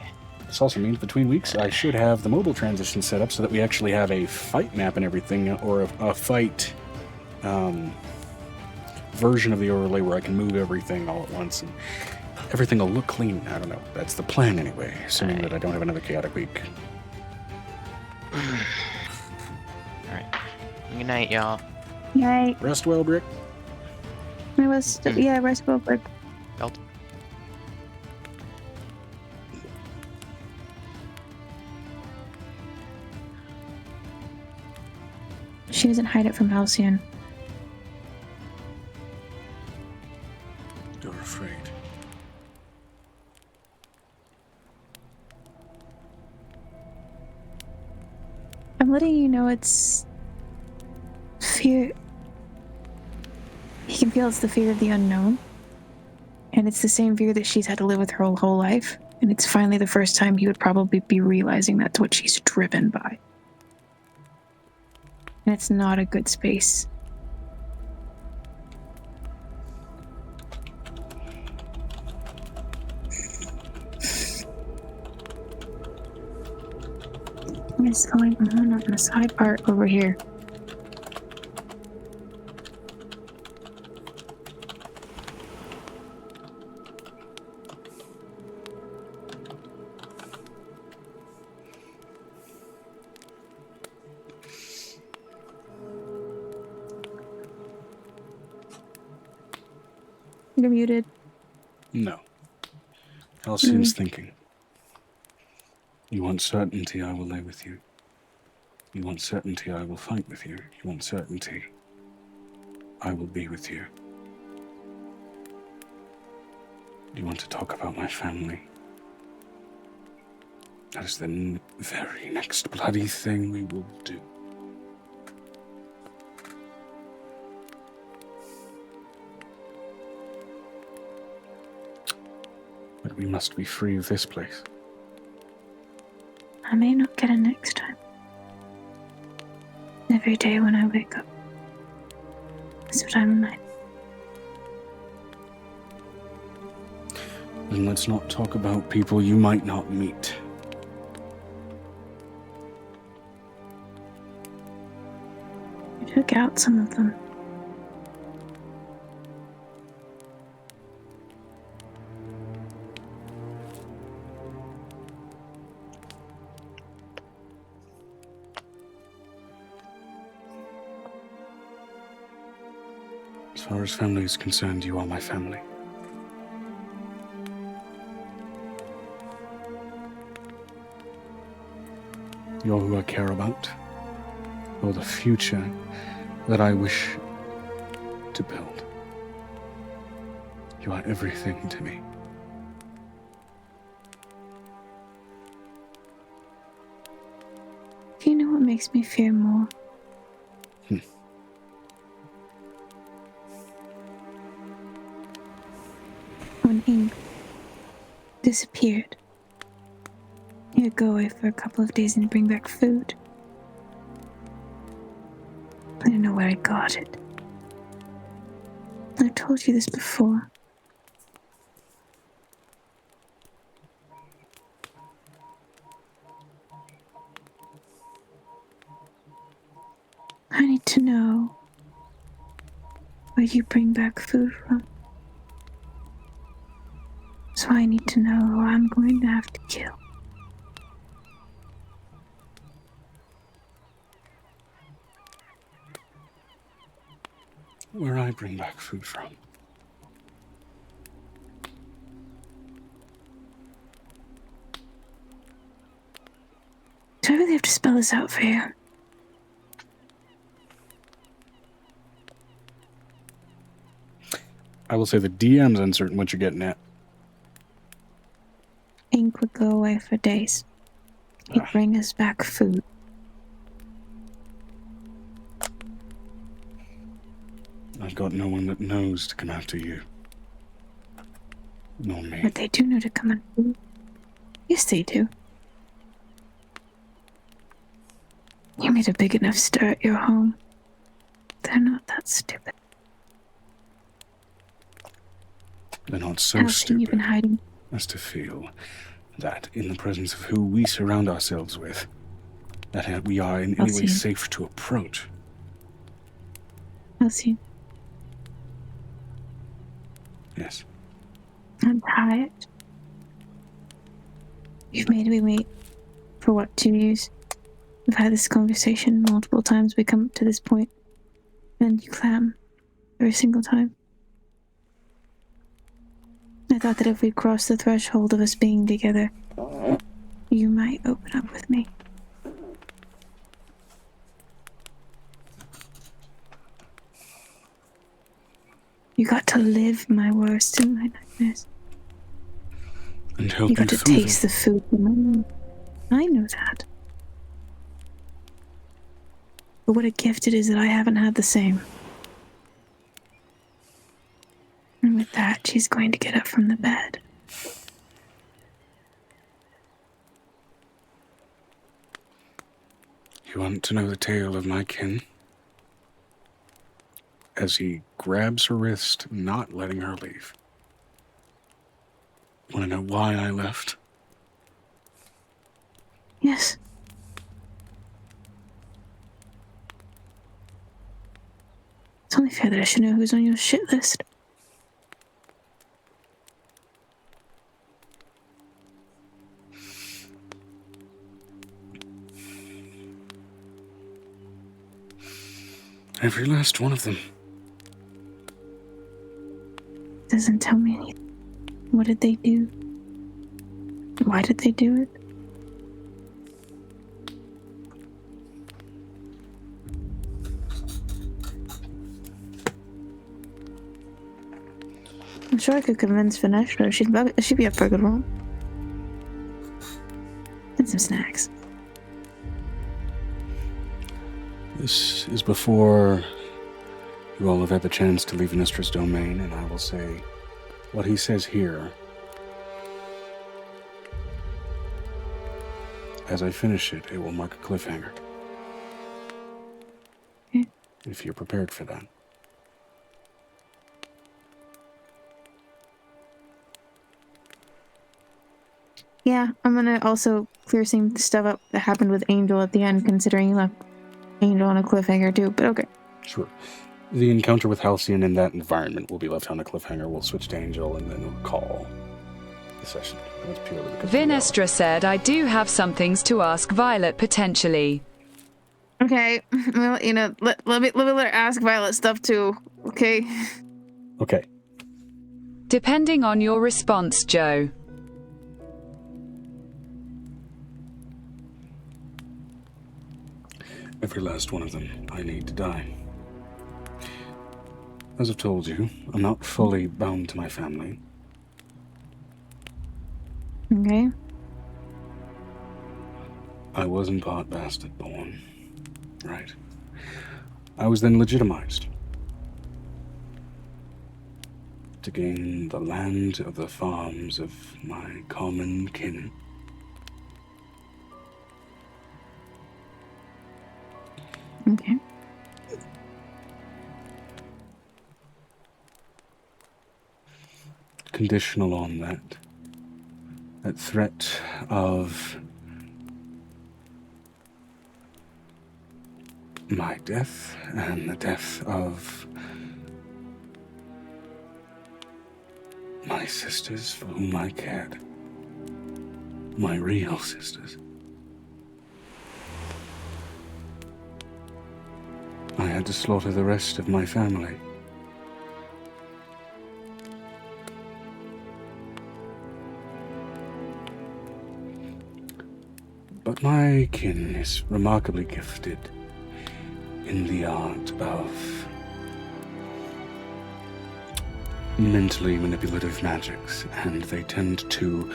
This also means between weeks I should have the mobile transition set up so that we actually have a fight map and everything, or a fight version of the overlay where I can move everything all at once and everything will look clean. I don't know. That's the plan anyway, assuming that I don't have another chaotic week. Alright. Good night, y'all. Yay. Rest well, Brick. I was, yeah, rest well, but Belt. she doesn't hide it from Halcyon. You're afraid. I'm letting you know it's fear. You can feel it's the fear of the unknown. And it's the same fear that she's had to live with her whole life. And it's finally the first time he would probably be realizing that's what she's driven by. And it's not a good space. What is going on the side part over here? You're muted. No. Halcyon's thinking. You want certainty, I will lay with you. You want certainty, I will fight with you. You want certainty, I will be with you. Do you want to talk about my family? That is the very next bloody thing we will do. But we must be free of this place. I may not get it next time. Every day when I wake up, it's what I'm like. And let's not talk about people you might not meet. You took out some of them. As far as family is concerned, you are my family. You're who I care about. You're the future that I wish to build. You are everything to me. Do you know what makes me fear more? When Ink disappeared, he'd go away for a couple of days and bring back food. I didn't know where I got it. I've told you this before. I need to know where you bring back food from. So I need to know who I'm going to have to kill. Where I bring back food from. Do I really have to spell this out for you? I will say the DM's uncertain what you're getting at. Ink would go away for days. He'd bring us back food. I've got no one that knows to come after you. Nor me. But they do know to come after you. Yes, they do. You made a big enough stir at your home. They're not that stupid. They're not so How soon you've been stupid hiding? as to feel that in the presence of who we surround ourselves with, that we are in any way safe to approach. I'll see. Yes. I'm tired. You've made me wait for what, 2 years? We've had this conversation multiple times. We come up to this point, and you clam every single time. I thought that if we crossed the threshold of us being together, you might open up with me. You got to live my worst and my nightmares. And help You got to through taste the food from my mouth. I know that. But what a gift it is that I haven't had the same. And with that, she's going to get up from the bed. You want to know the tale of my kin? As he grabs her wrist, not letting her leave. Want to know why I left? Yes. It's only fair that I should know who's on your shit list. Every last one of them. Doesn't tell me anything. What did they do? Why did they do it? I'm sure I could convince Vanessa. She'd be up for a good roll. And some snacks. This is before you all have had the chance to leave Nistra's domain, and I will say what he says here. As I finish it, it will mark a cliffhanger. Okay. If you're prepared for that. Yeah, I'm gonna also clear some stuff up that happened with Angel at the end, considering you left Angel on a cliffhanger too, but okay. Sure. The encounter with Halcyon in that environment will be left on a cliffhanger. We'll switch to Angel and then we'll call the session. That's purely because Vinestra said, I do have some things to ask Violet potentially. Okay, well, you know, let me let her ask Violet stuff too, okay? Okay. Depending on your response, Joe. Every last one of them, I need to die. As I've told you, I'm not fully bound to my family. Okay. I was in part bastard born. Right. I was then legitimized. To gain the land of the farms of my common kin. Okay. Conditional on that threat of my death and the death of my sisters for whom I cared. My real sisters. I had to slaughter the rest of my family. But my kin is remarkably gifted in the art of mentally manipulative magics, and they tend to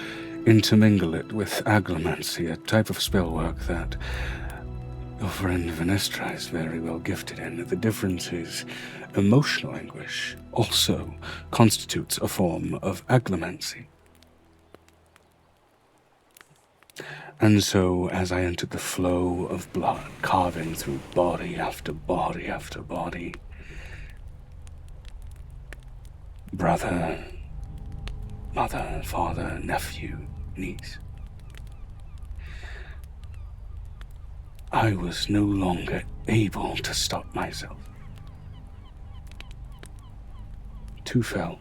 intermingle it with agglomancy, a type of spellwork that Your friend Venestra is very well gifted, and the difference is emotional anguish also constitutes a form of agglomancy. And so, as I entered the flow of blood, carving through body after body after body, brother, mother, father, nephew, niece, I was no longer able to stop myself. Two fell,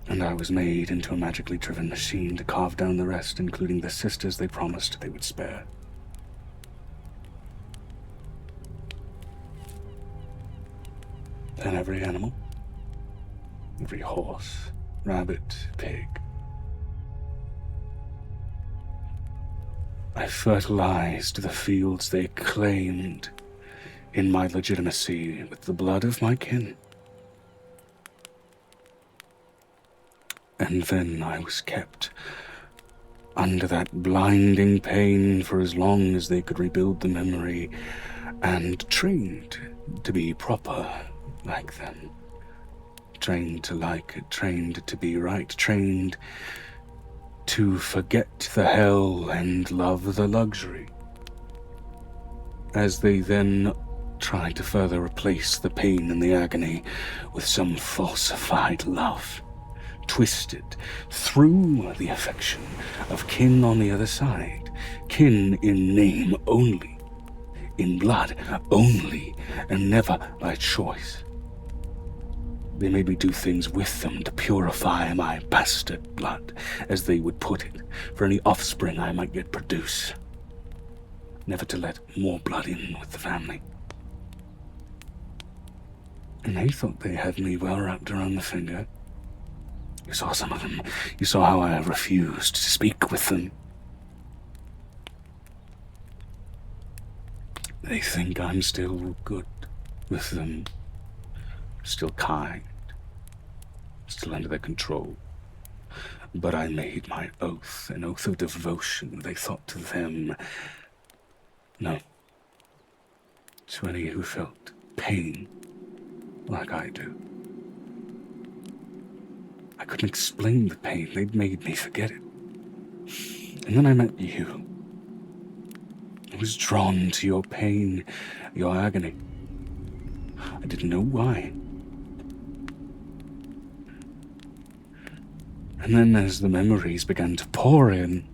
and I was made into a magically driven machine to carve down the rest, including the sisters they promised they would spare. Then every animal, every horse, rabbit, pig, I fertilized the fields they claimed in my legitimacy with the blood of my kin. And then I was kept under that blinding pain for as long as they could rebuild the memory, and trained to be proper like them. Trained to like it, trained to be right, trained to forget the hell and love the luxury. As they then tried to further replace the pain and the agony with some falsified love, twisted through the affection of kin on the other side, kin in name only, in blood only, and never by choice. They made me do things with them to purify my bastard blood, as they would put it, for any offspring I might yet produce. Never to let more blood in with the family. And they thought they had me well wrapped around the finger. You saw some of them. You saw how I refused to speak with them. They think I'm still good with them. Still kind, still under their control. But I made my oath, an oath of devotion. They thought to them, no, to any who felt pain like I do. I couldn't explain the pain. They'd made me forget it. And then I met you. I was drawn to your pain, your agony. I didn't know why. And then as the memories began to pour in,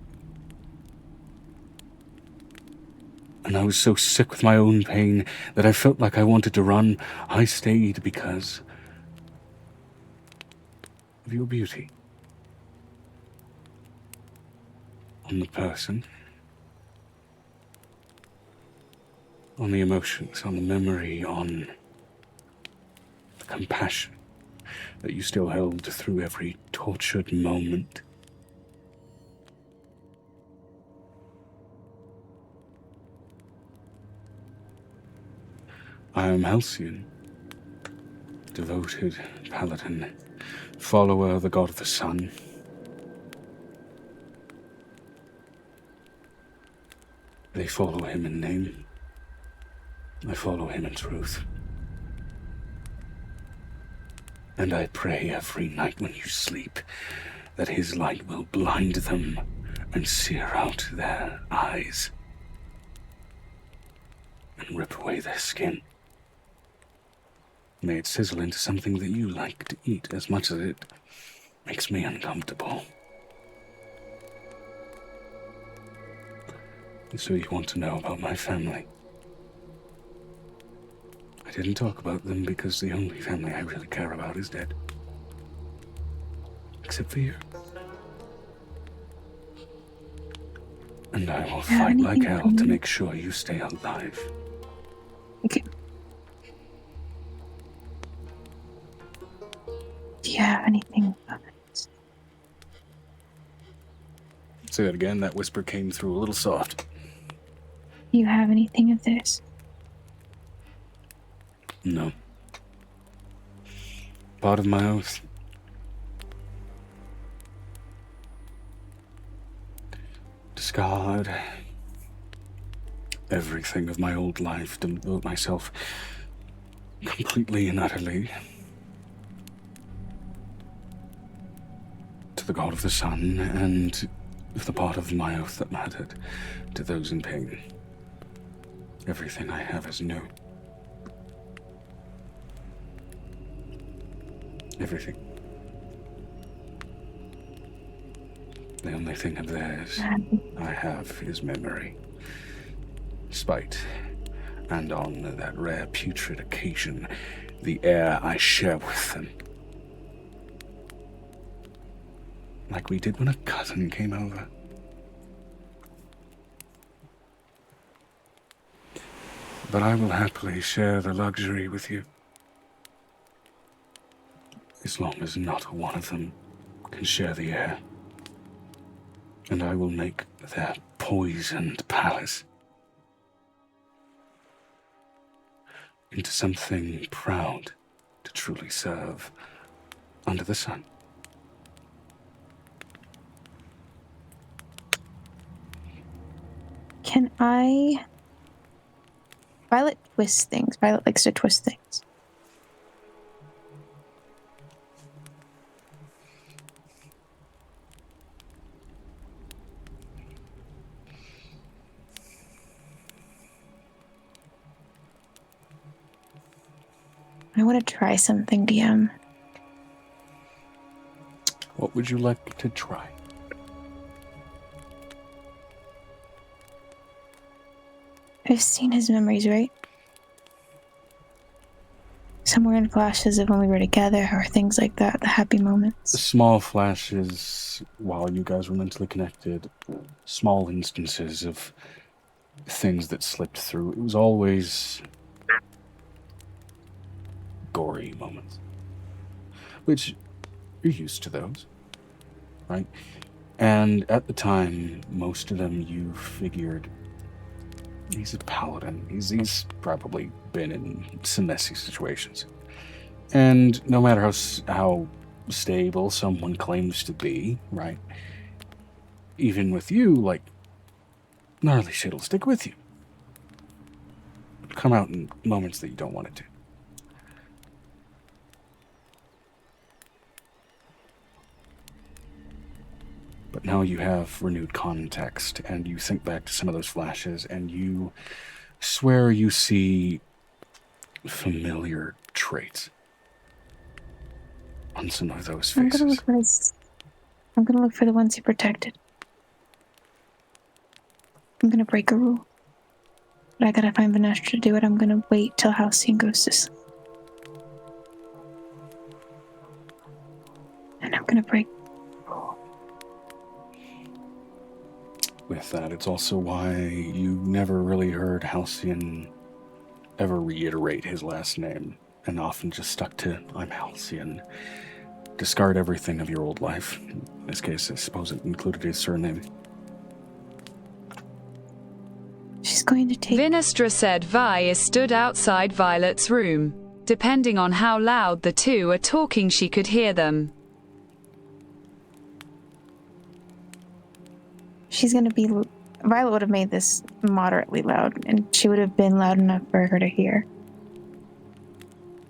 and I was so sick with my own pain that I felt like I wanted to run, I stayed because of your beauty. On the person, on the emotions, on the memory, on the compassion that you still held through every tortured moment. I am Halcyon, devoted paladin, follower of the god of the sun. They follow him in name. I follow him in truth. And I pray every night when you sleep that his light will blind them and sear out their eyes and rip away their skin. May it sizzle into something that you like to eat as much as it makes me uncomfortable. So you want to know about my family? I didn't talk about them because the only family I really care about is dead. Except for you. And I will fight like hell to make sure you stay alive. Okay. Do you have anything of it? Say that again. That whisper came through a little soft. Do you have anything of this? No. Part of my oath. Discard everything of my old life, devote myself completely and utterly to the god of the sun, and of the part of my oath that mattered to those in pain. Everything I have is new. Everything. The only thing of theirs I have is memory, spite, and on that rare putrid occasion, the air I share with them. Like we did when a cousin came over. But I will happily share the luxury with you, as long as not one of them can share the air. And I will make their poisoned palace into something proud to truly serve under the sun. Can I... Violet twists things. Violet likes to twist things. I want to try something, DM. What would you like to try? I've seen his memories, right? Somewhere in flashes of when we were together or things like that, the happy moments. Small flashes while you guys were mentally connected, small instances of things that slipped through. It was always gory moments, which you're used to those, right? And at the time, most of them you figured, he's a paladin. He's probably been in some messy situations. And no matter how stable someone claims to be, right? Even with you, like, gnarly shit will stick with you. It'll come out in moments that you don't want it to. But now you have renewed context, and you think back to some of those flashes, and you swear you see familiar traits on some of those faces. I'm gonna look for the ones he protected. I'm gonna break a rule. But I gotta find 𝕊𝖓 to do it. I'm gonna wait till Halcyon goes to sleep. And I'm gonna break. With that, it's also why you never really heard Halcyon ever reiterate his last name, and often just stuck to, I'm Halcyon. Discard everything of your old life. In this case, I suppose it included his surname. She's going to take... 𝕊𝖓 stood outside Violet's room. Depending on how loud the two are talking, she could hear them. She's gonna be... Violet would have made this moderately loud, and she would have been loud enough for her to hear.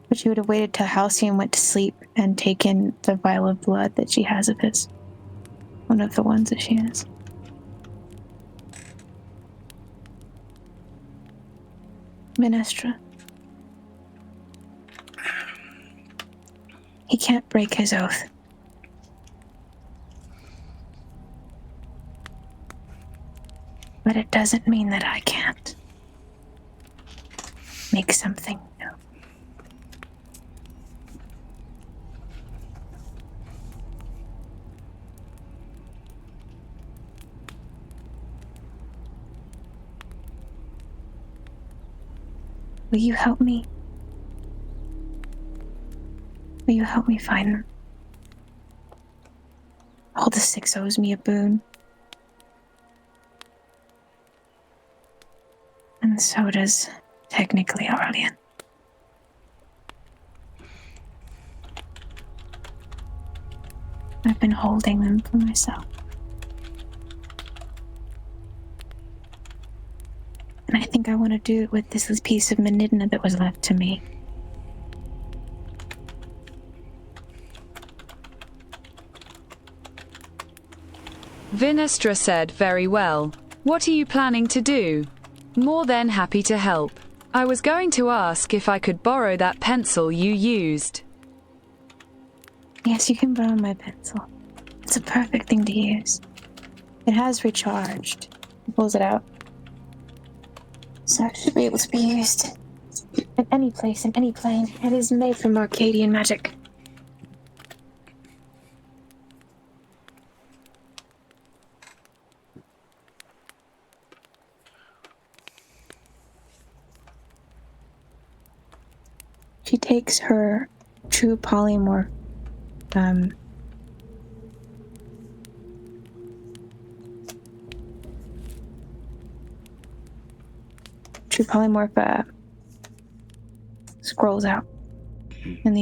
But she would have waited till Halcyon went to sleep and taken the vial of blood that she has of his. One of the ones that she has. 𝕊𝖓. He can't break his oath. But it doesn't mean that I can't make something new. Will you help me? Will you help me find them? All the six owes me a boon. And so does, technically, Aurelian. I've been holding them for myself. And I think I want to do it with this piece of 𝕲𝖙𝖙𝖊𝖓 that was left to me. Vinestra said, very well. What are you planning to do? More than happy to help. I was going to ask if I could borrow that pencil you used. Yes, you can borrow my pencil. It's a perfect thing to use. It has recharged. He pulls it out. So it should be able to be used in any place, in any plane. It is made from Arcadian magic. She takes her true polymorph, scrolls out. And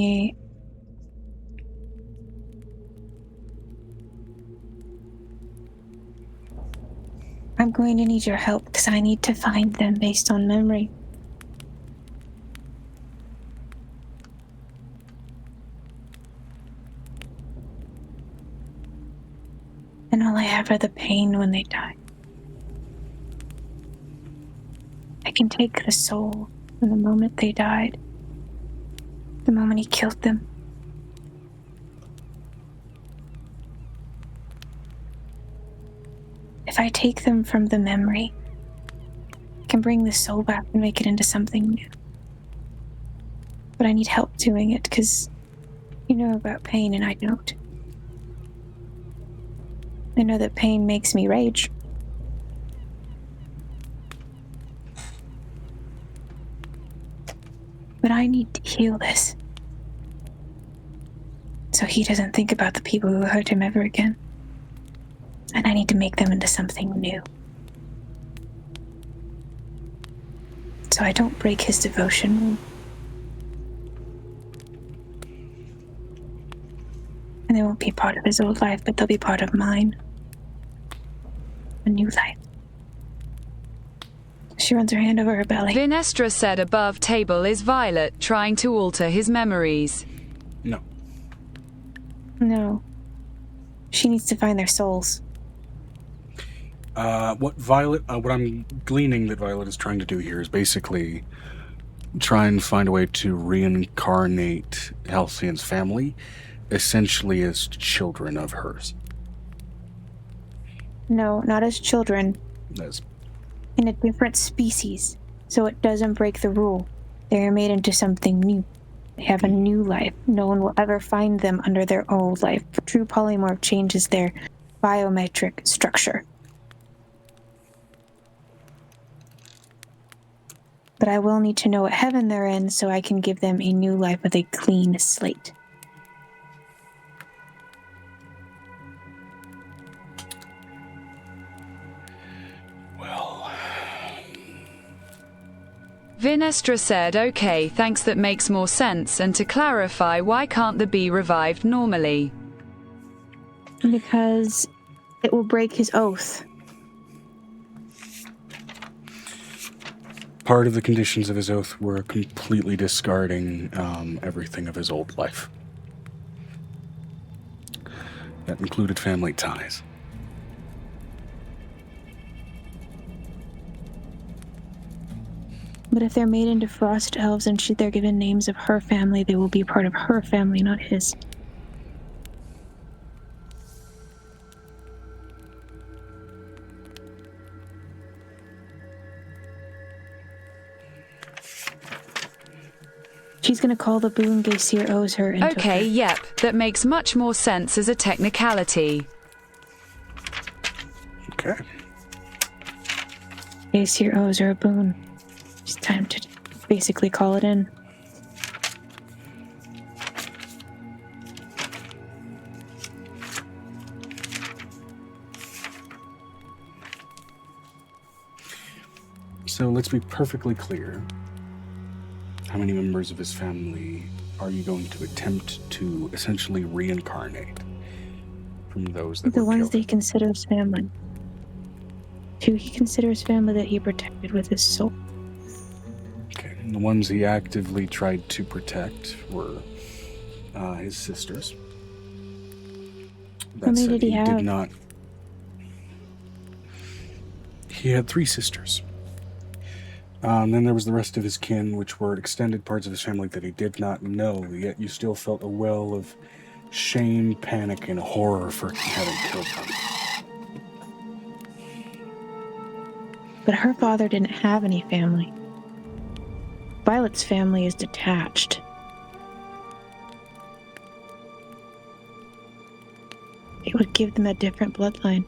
I'm going to need your help because I need to find them based on memory. And all I have are the pain when they die. I can take the soul from the moment they died, the moment he killed them. If I take them from the memory, I can bring the soul back and make it into something new. But I need help doing it because you know about pain and I don't. I know that pain makes me rage. But I need to heal this. So he doesn't think about the people who hurt him ever again. And I need to make them into something new. So I don't break his devotion. And they won't be part of his old life, but they'll be part of mine. A new life. She runs her hand over her belly. Vinestra said above table is Violet trying to alter his memories. No. No. She needs to find their souls. What I'm gleaning that Violet is trying to do here is basically try and find a way to reincarnate Halcyon's family, essentially as children of hers. No, not as children. As In a different species, so it doesn't break the rule. They are made into something new. They have a new life. No one will ever find them under their old life. True polymorph changes their biometric structure. But I will need to know what heaven they're in so I can give them a new life with a clean slate. well. Vinestra said, okay, thanks, that makes more sense. And to clarify, why can't the be revived normally? Because it will break his oath. Part of the conditions of his oath were completely discarding everything of his old life. That included family ties. But if they're made into frost elves and they're given names of her family, they will be part of her family, not his. She's gonna call the boon Geysir owes her into Okay, her. yep, that makes much more sense as a technicality. Okay. Geysir owes her a boon. It's time to basically call it in. So let's be perfectly clear. How many members of his family are you going to attempt to essentially reincarnate from those that The were ones killed? that he considers family. Who he considers family that he protected with his soul. The ones he actively tried to protect were his sisters. How many did he have? Did not. He had 3 sisters. Then there was the rest of his kin, which were extended parts of his family that he did not know, yet you still felt a well of shame, panic, and horror for having killed them. But her father didn't have any family. Violet's family is detached. It would give them a different bloodline.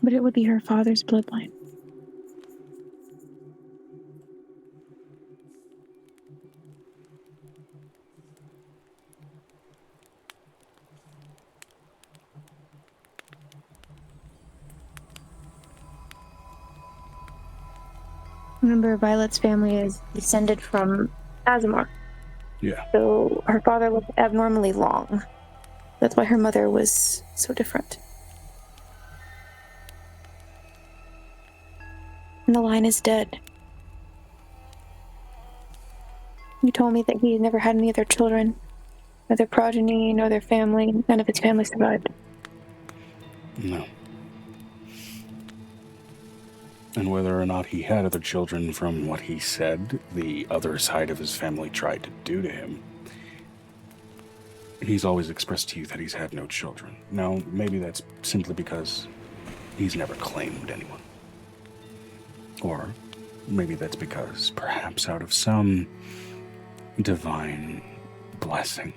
But it would be her father's bloodline. Remember, Violet's family is descended from 𝕲𝖊𝖓𝖓. Yeah. So her father was abnormally long. That's why her mother was so different. And the line is dead. You told me that he never had any other children, neither progeny, nor their family. None of his family survived. No. And whether or not he had other children, from what he said, the other side of his family tried to do to him, he's always expressed to you that he's had no children. Now, maybe that's simply because he's never claimed anyone. Or maybe that's because, perhaps out of some divine blessing,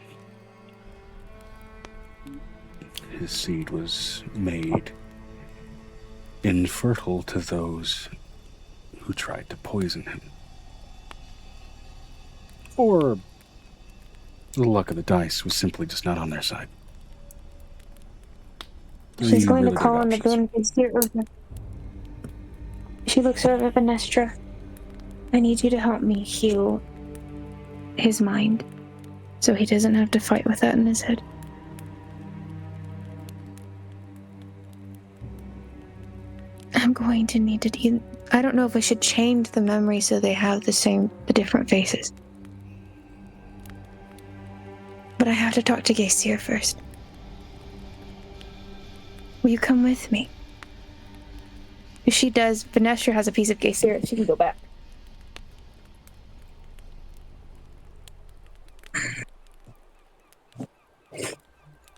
his seed was made infertile to those who tried to poison him. Or the luck of the dice was simply just not on their side. She's going really to call on the big boon. She looks over at 𝕲𝖓𝖓. I need you to help me heal his mind, so he doesn't have to fight with that in his head. I'm going to need to I don't know if I should change the memory so they have the different faces. But I have to talk to 𝕲𝖓𝖓 first. Will you come with me? If she does, 𝕲𝖓𝖓 has a piece of 𝕲𝖓𝖓. She can go back.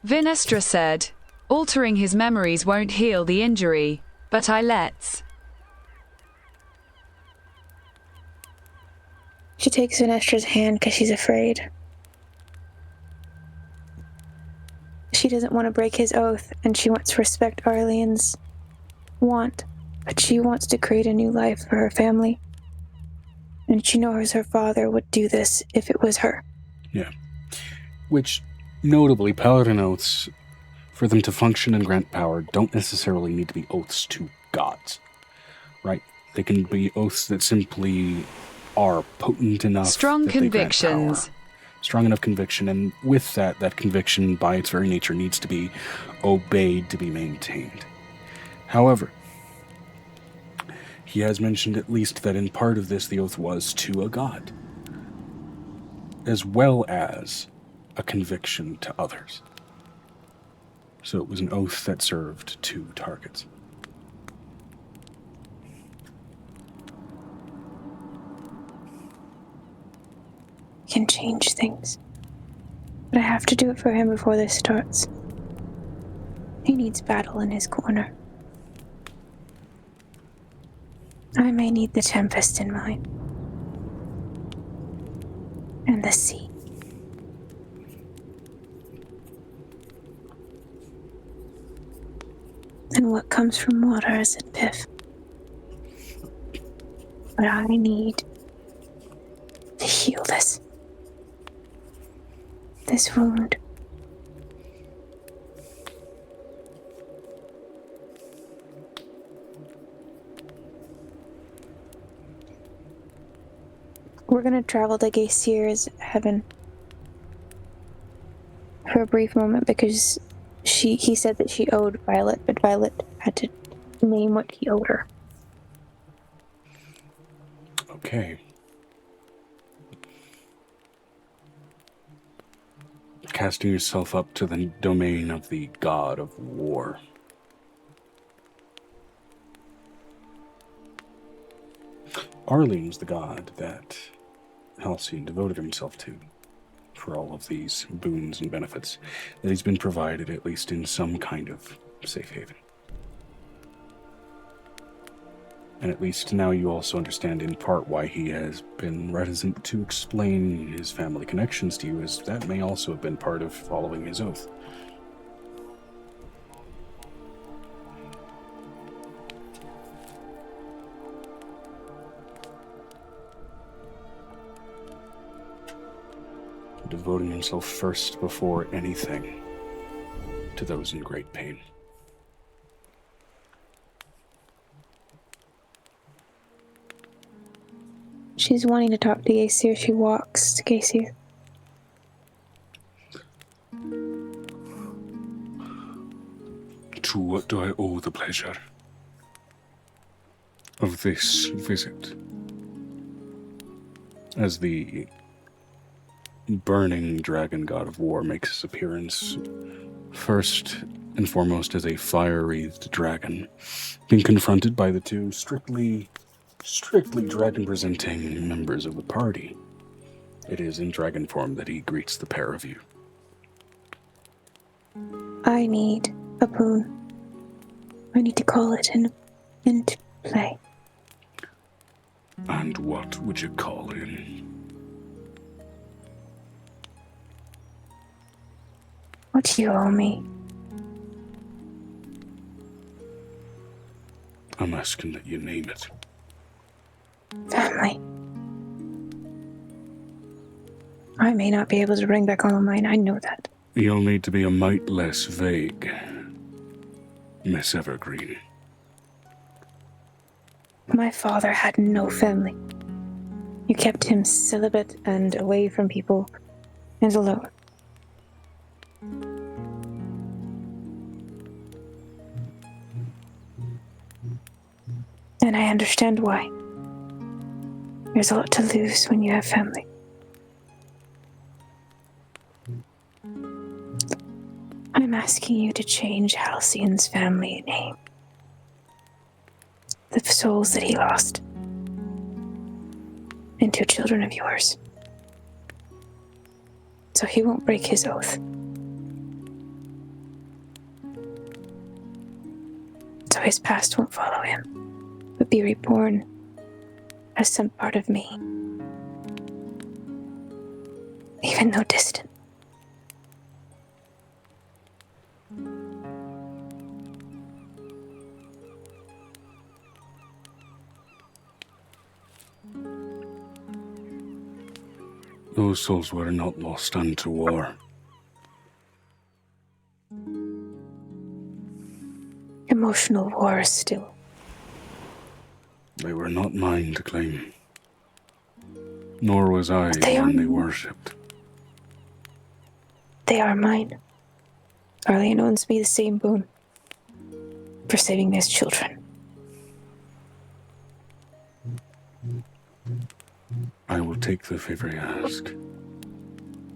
𝕲𝖓𝖓 said, altering his memories won't heal the injury, but let's. She takes 𝕲𝖓𝖓's hand because she's afraid. She doesn't want to break his oath, and she wants to respect Arlene's want, but she wants to create a new life for her family. And she knows her father would do this if it was her. Yeah. Which, notably, paladin oaths, for them to function and grant power, don't necessarily need to be oaths to gods, right? They can be oaths that simply are potent enough. Strong that they grant convictions. power. Strong enough conviction, and with that conviction, by its very nature, needs to be obeyed to be maintained. However, he has mentioned at least that in part of this, the oath was to a god, as well as a conviction to others. So it was an oath that served 2 targets. Can change things. But I have to do it for him before this starts. He needs battle in his corner. I may need the tempest in mine. And the sea. And what comes from water, as it Piff. But I need to heal this wound. we're gonna travel to Geysir's heaven for a brief moment because he said that she owed Violet, but Violet had to name what he owed her. Okay. Casting yourself up to the domain of the god of war. Arlene was the god that Halcyon devoted himself to for all of these boons and benefits that he's been provided, at least in some kind of safe haven. And at least now you also understand in part why he has been reticent to explain his family connections to you, as that may also have been part of following his oath. Devoting himself first before anything to those in great pain. She's wanting to talk to Geysir. She walks to Geysir. To what do I owe the pleasure of this visit? As the burning dragon god of war makes his appearance, first and foremost as a fire-wreathed dragon, being confronted by the two strictly dragon-presenting members of the party. It is in dragon form that he greets the pair of you. I need a boon. I need to call it into play. And what would you call in? What do you owe me? I'm asking that you name it. Family. I may not be able to bring back all of mine, I know that. You'll need to be a mite less vague, Miss Evergreen. My father had no family. You kept him celibate and away from people and alone. And I understand why. There's a lot to lose when you have family. I'm asking you to change Halcyon's family name. The souls that he lost. Into children of yours. So he won't break his oath. So his past won't follow him, but be reborn as some part of me. Even though distant. Those souls were not lost unto war. Emotional war still. They were not mine to claim. Nor was I They when are- they worshipped. They are mine. Arlene owns me the same boon. For saving these children. I will take the favor you ask,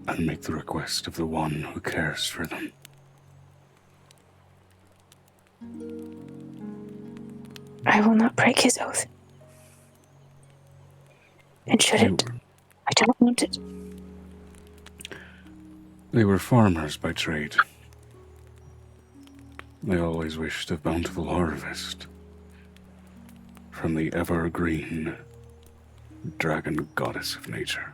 and make the request of the one who cares for them. I will not break his oath. And shouldn't. I don't want it. They were farmers by trade. They always wished a bountiful harvest from the evergreen dragon goddess of nature.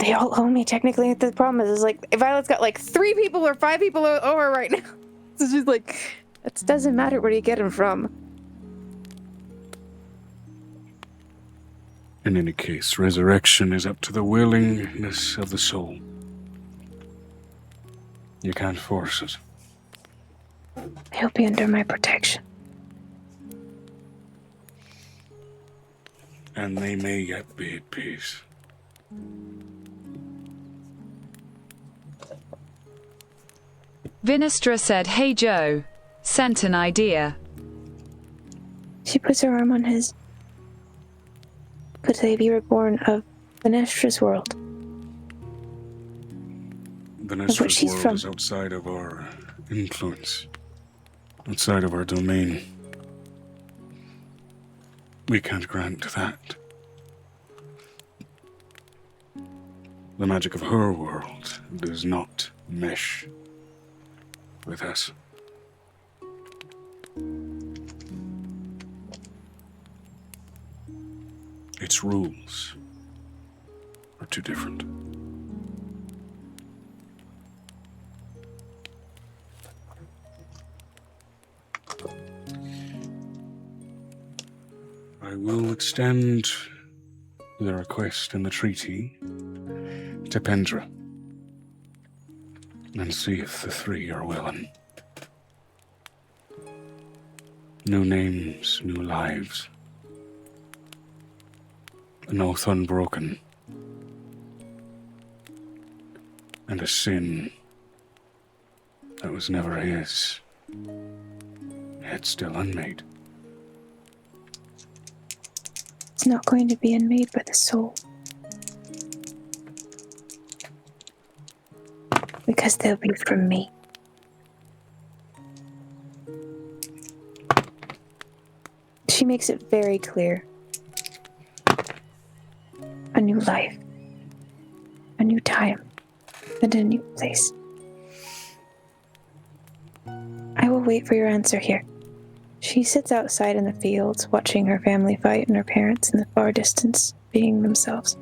They all owe me technically. The problem is like Violet's got like 3 people or 5 people who owe her right now. So she's like, it doesn't matter where you get them from. In any case, resurrection is up to the willingness of the soul. You can't force it. He'll be under my protection. And they may yet be at peace. Vinestra said, "Hey Joe, sent an idea." She puts her arm on his. Could they be reborn of Vinestra's world? Vinestra's she's world from. is outside of our influence, outside of our domain. We can't grant that. The magic of her world does not mesh with us. Its rules are too different. I will extend the request in the treaty to Pendra and see if the three are willing. New names, new lives. An oath unbroken. And a sin that was never his, yet still unmade. It's not going to be unmade by the soul. Because they'll be from me. She makes it very clear. A new life. A new time. And a new place. I will wait for your answer here. She sits outside in the fields, watching her family fight and her parents in the far distance, being themselves.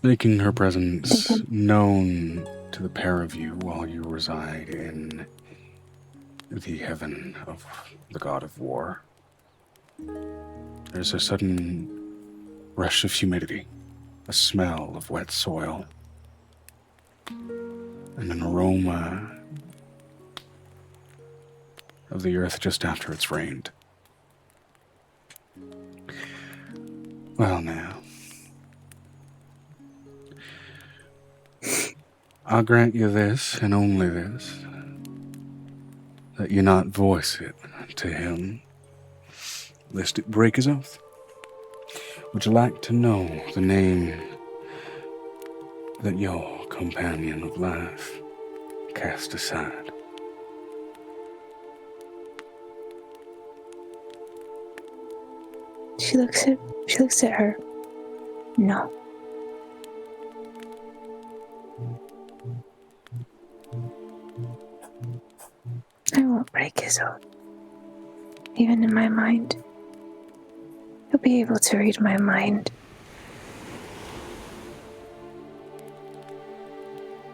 Making her presence known to the pair of you while you reside in the heaven of the god of war. There's a sudden rush of humidity, a smell of wet soil, and an aroma of the earth just after it's rained. Well, now, I'll grant you this, and only this, that you not voice it to him, lest it break his oath. Would you like to know the name that your companion of life cast aside? She looks at her. No. I won't break his oath. Even in my mind. He'll be able to read my mind.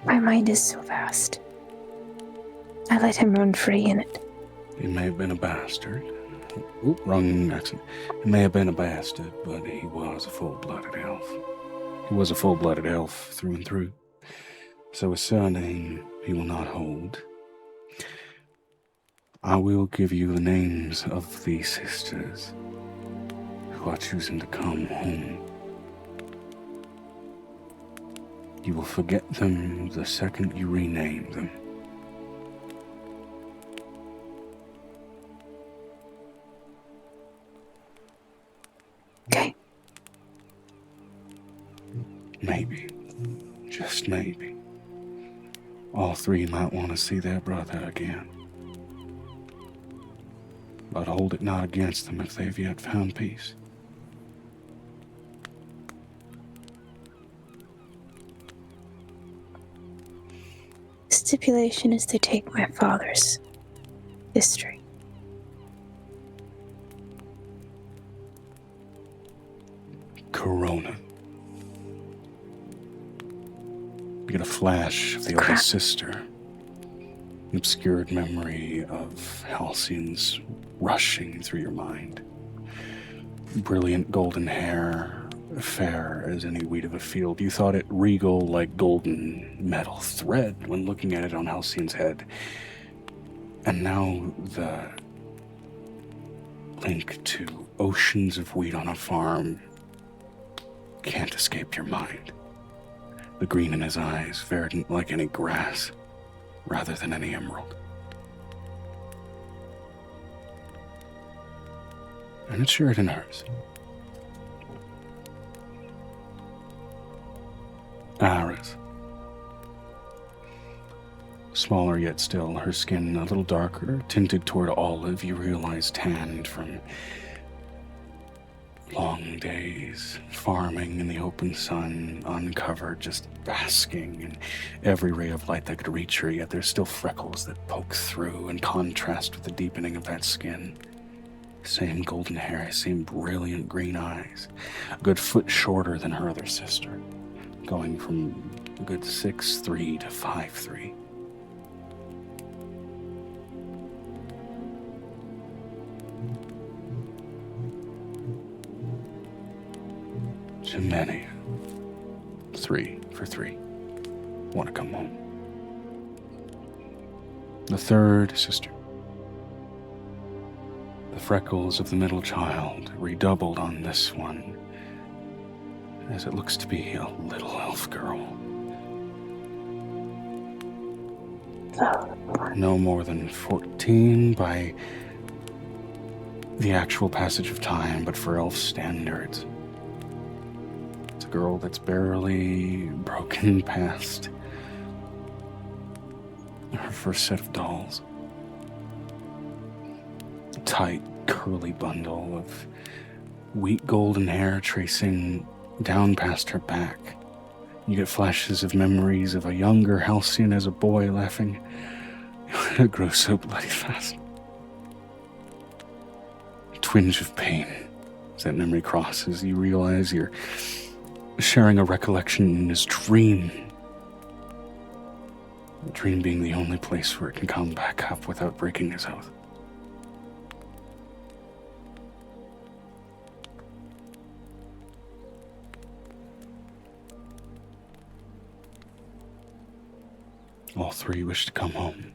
My mind is so vast. I let him run free in it. He may have been a bastard. Oop, wrong accent. He may have been a bastard, but he was a full-blooded elf. He was a full-blooded elf through and through. So his surname he will not hold. I will give you the names of the sisters who are choosing to come home. You will forget them the second you rename them. Okay. Maybe, just maybe, all three might want to see their brother again. But hold it not against them if they've yet found peace. Stipulation is to take my father's history. Corona. You get a flash of the Crap. oldest sister. An obscured memory of Halcyon's rushing through your mind. Brilliant golden hair, fair as any wheat of a field. You thought it regal like golden metal thread when looking at it on Halcyon's head. And now the link to oceans of wheat on a farm can't escape your mind. The green in his eyes, verdant like any grass, rather than any emerald. And it's shared in hers. Aris. Smaller yet still, her skin a little darker, tinted toward olive, you realize tanned from long days, farming in the open sun, uncovered, just basking in every ray of light that could reach her, yet there's still freckles that poke through and contrast with the deepening of that skin. Same golden hair, same brilliant green eyes, a good foot shorter than her other sister, going from a good 6'3" to 5'3". 𝕲𝖊𝖓𝖓, 3 for 3. Want to come home. The third sister. The freckles of the middle child redoubled on this one, as it looks to be a little elf girl. No more than 14 by the actual passage of time, but for elf standards. It's a girl that's barely broken past her first set of dolls. A tight, curly bundle of wheat golden hair tracing down past her back. You get flashes of memories of a younger Halcyon as a boy laughing. It grows so bloody fast. A twinge of pain as that memory crosses. You realize you're sharing a recollection in his dream. The dream being the only place where it can come back up without breaking his oath. All three wish to come home.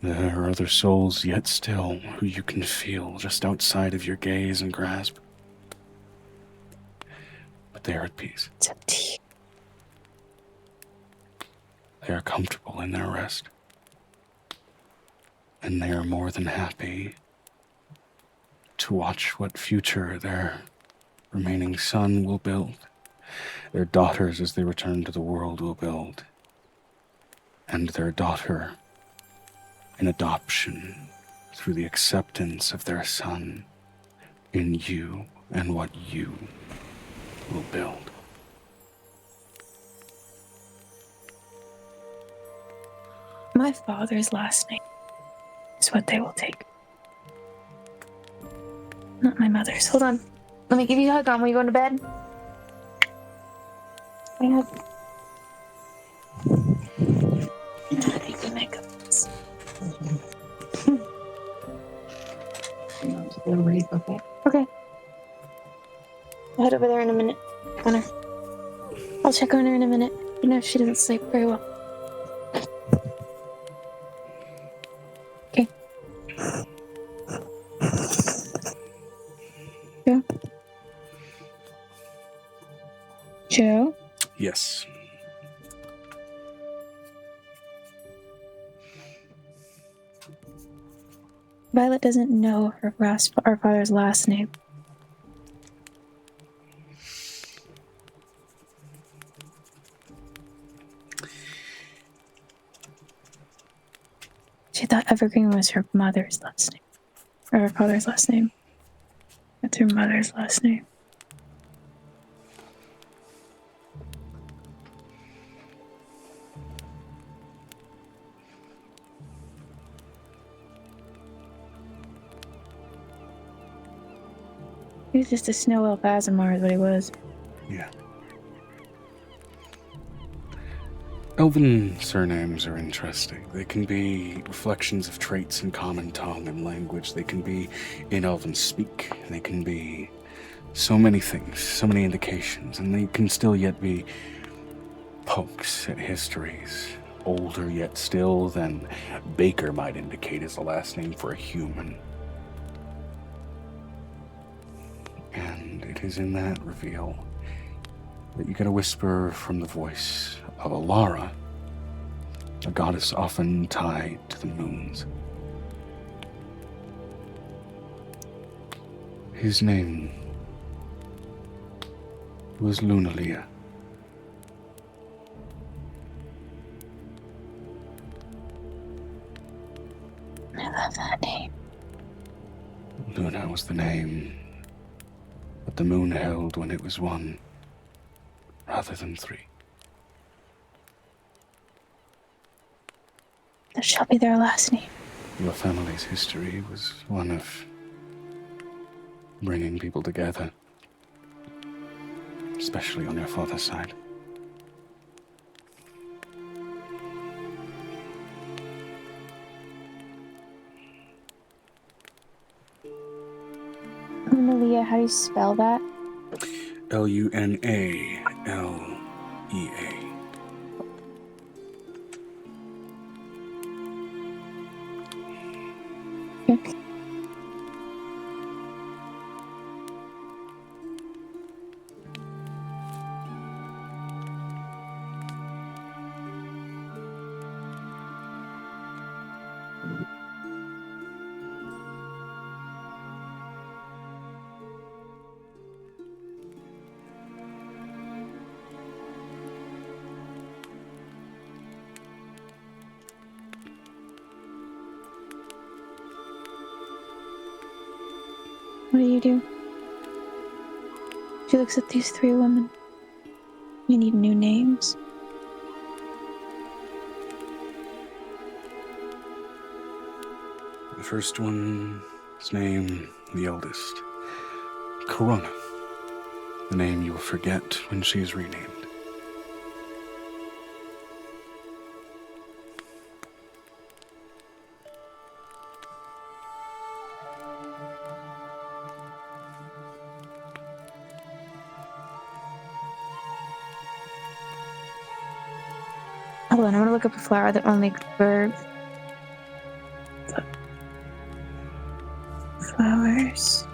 There are other souls yet still who you can feel just outside of your gaze and grasp. But they are at peace. It's empty. They are comfortable in their rest. And they are more than happy to watch what future their remaining son will build. Their daughters, as they return to the world, will build. And their daughter, in adoption, through the acceptance of their son in you and what you will build. My father's last name is what they will take. Not my mother's. Hold on. Let me give you a hug on when you go to bed. I have... Take the makeup. Okay. I'll head over there in a minute. Connor. I'll check on her in a minute. You know, she doesn't sleep very well. Okay. Joe? Joe? Yes. Violet doesn't know her our father's last name. She thought Evergreen was her mother's last name. Or her father's last name. That's her mother's last name. He was just a snow elf Aasimar is what he was. Yeah. Elven surnames are interesting. They can be reflections of traits in common tongue and language. They can be in Elven speak. They can be So many things, so many indications, and they can still yet be pokes at histories. Older yet still than Baker might indicate is the last name for a human. And it is in that reveal that you get a whisper from the voice of Alara, a goddess often tied to the moons. His name was Lunalea. I love that name. Luna was the name that the moon held when it was one, rather than three. That shall be their last name. Your family's history was one of bringing people together, especially on your father's side. Lunalia, how do you spell that? Lunalea. Okay. What do? She looks at these three women. We need new names. The first one's name, the eldest, Corona. The name you will forget when she is renamed. Hold on, I'm gonna look up a flower that only for flowers.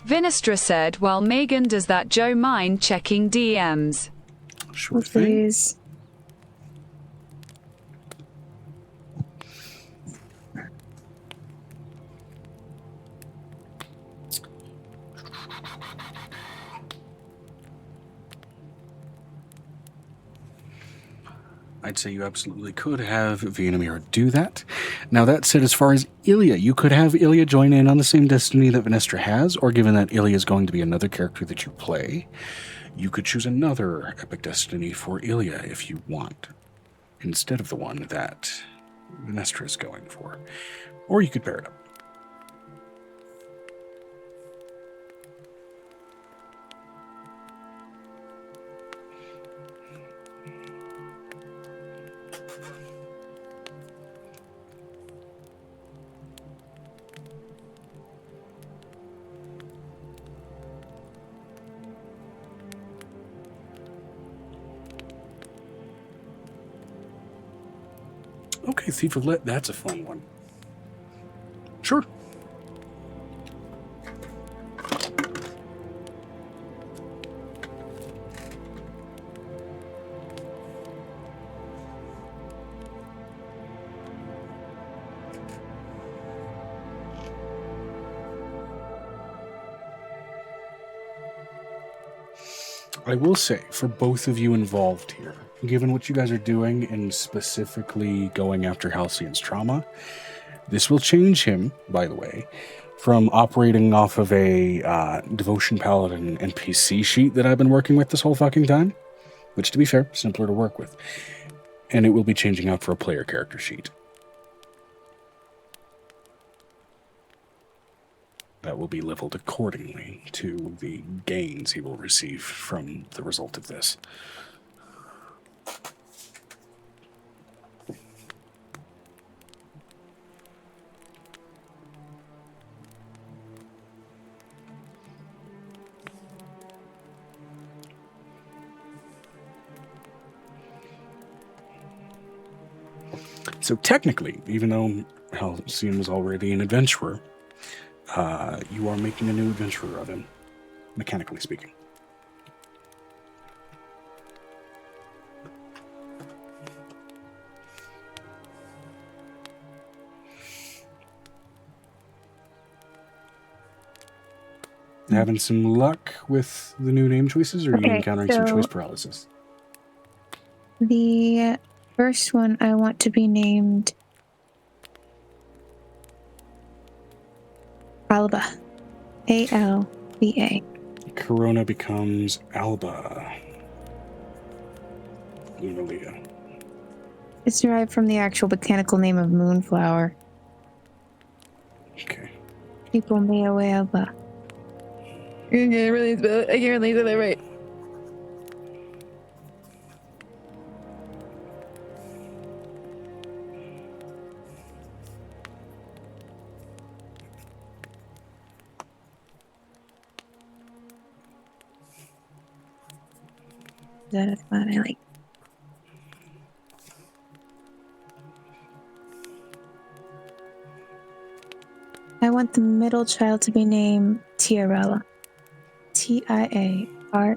Vinestra said while Megan does that, Joe mind checking DMs. Sure thing. Please. I'd say you absolutely could have Vianamira do that. Now, that said, as far as Ilya, you could have Ilya join in on the same destiny that Vinestra has, or given that Ilya is going to be another character that you play, you could choose another epic destiny for Ilya if you want, instead of the one that Vinestra is going for. Or you could pair it up. Okay, Thief of Lit, that's a fun one. Sure. I will say, for both of you involved here, given what you guys are doing and specifically going after Halcyon's trauma, this will change him, by the way, from operating off of a Devotion Paladin NPC sheet that I've been working with this whole fucking time, which, to be fair, simpler to work with. And it will be changing out for a player character sheet. That will be leveled accordingly to the gains he will receive from the result of this. So technically, even though Halcyon was already an adventurer, you are making a new adventurer of him, mechanically speaking. Having some luck with the new name choices, or are you Okay, encountering some so- choice paralysis? The first one I want to be named Alba. ALBA. Corona becomes Alba. Lunalia. It's derived from the actual botanical name of moonflower. Okay. People may away Alba. I can't really say that right. That is what I like. I want the middle child to be named Tiarella. Tiarella. All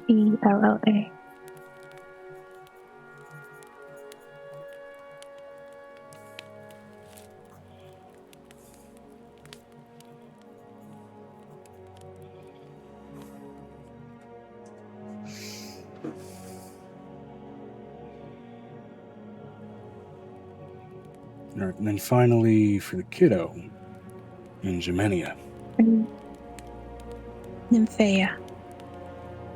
right, and then finally for the kiddo, 𝕲𝖊𝖓𝖓𝖊𝖓. Nymphea.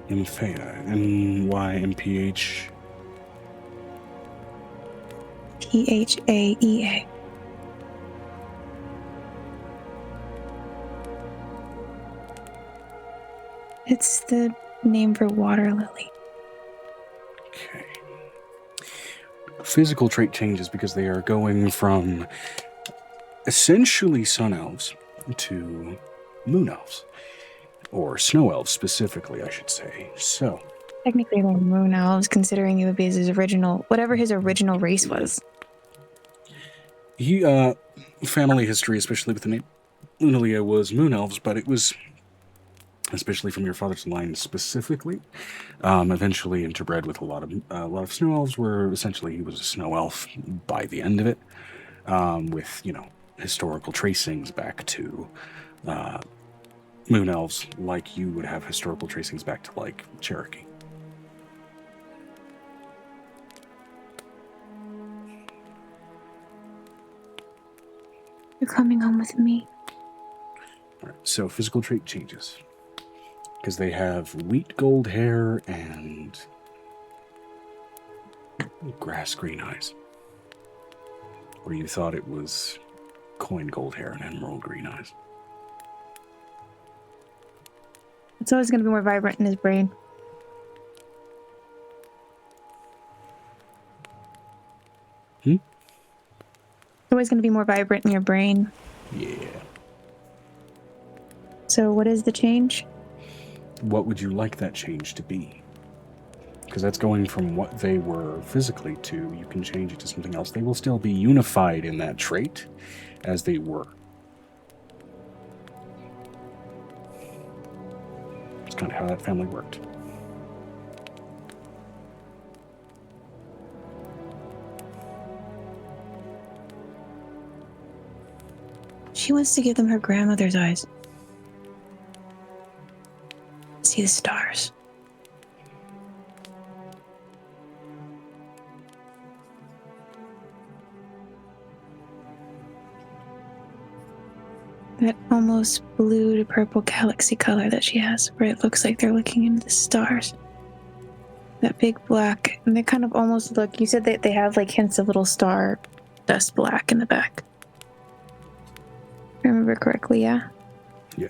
𝕲𝖊𝖓𝖓. NYMPH. PHAEA. It's the name for water lily. Okay. Physical trait changes because they are going from essentially sun elves to moon elves. Or snow elves specifically, I should say. So, Technically, they're moon elves, considering it would be his original, whatever his original race was. he, family history, especially with the name Lunalia, was moon elves, but it was, especially from your father's line specifically, eventually interbred with a lot of snow elves, where essentially he was a snow elf by the end of it, with, historical tracings back to, moon elves, like you would have historical tracings back to, like, Cherokee. You're coming home with me. All right, so physical trait changes. Because they have wheat gold hair and grass green eyes. Where you thought it was coin gold hair and emerald green eyes. It's always going to be more vibrant in his brain. Hmm? It's always going to be more vibrant in your brain. Yeah. So what is the change? What would you like that change to be? Because that's going from what they were physically to, you can change it to something else. They will still be unified in that trait as they were. It's kind of how that family worked. She wants to give them her grandmother's eyes. See the stars. That almost blue to purple galaxy color that she has, where it looks like they're looking into the stars. That big black, and they kind of almost look, you said that they have like hints of little star dust black in the back. If I remember correctly, yeah? Yeah.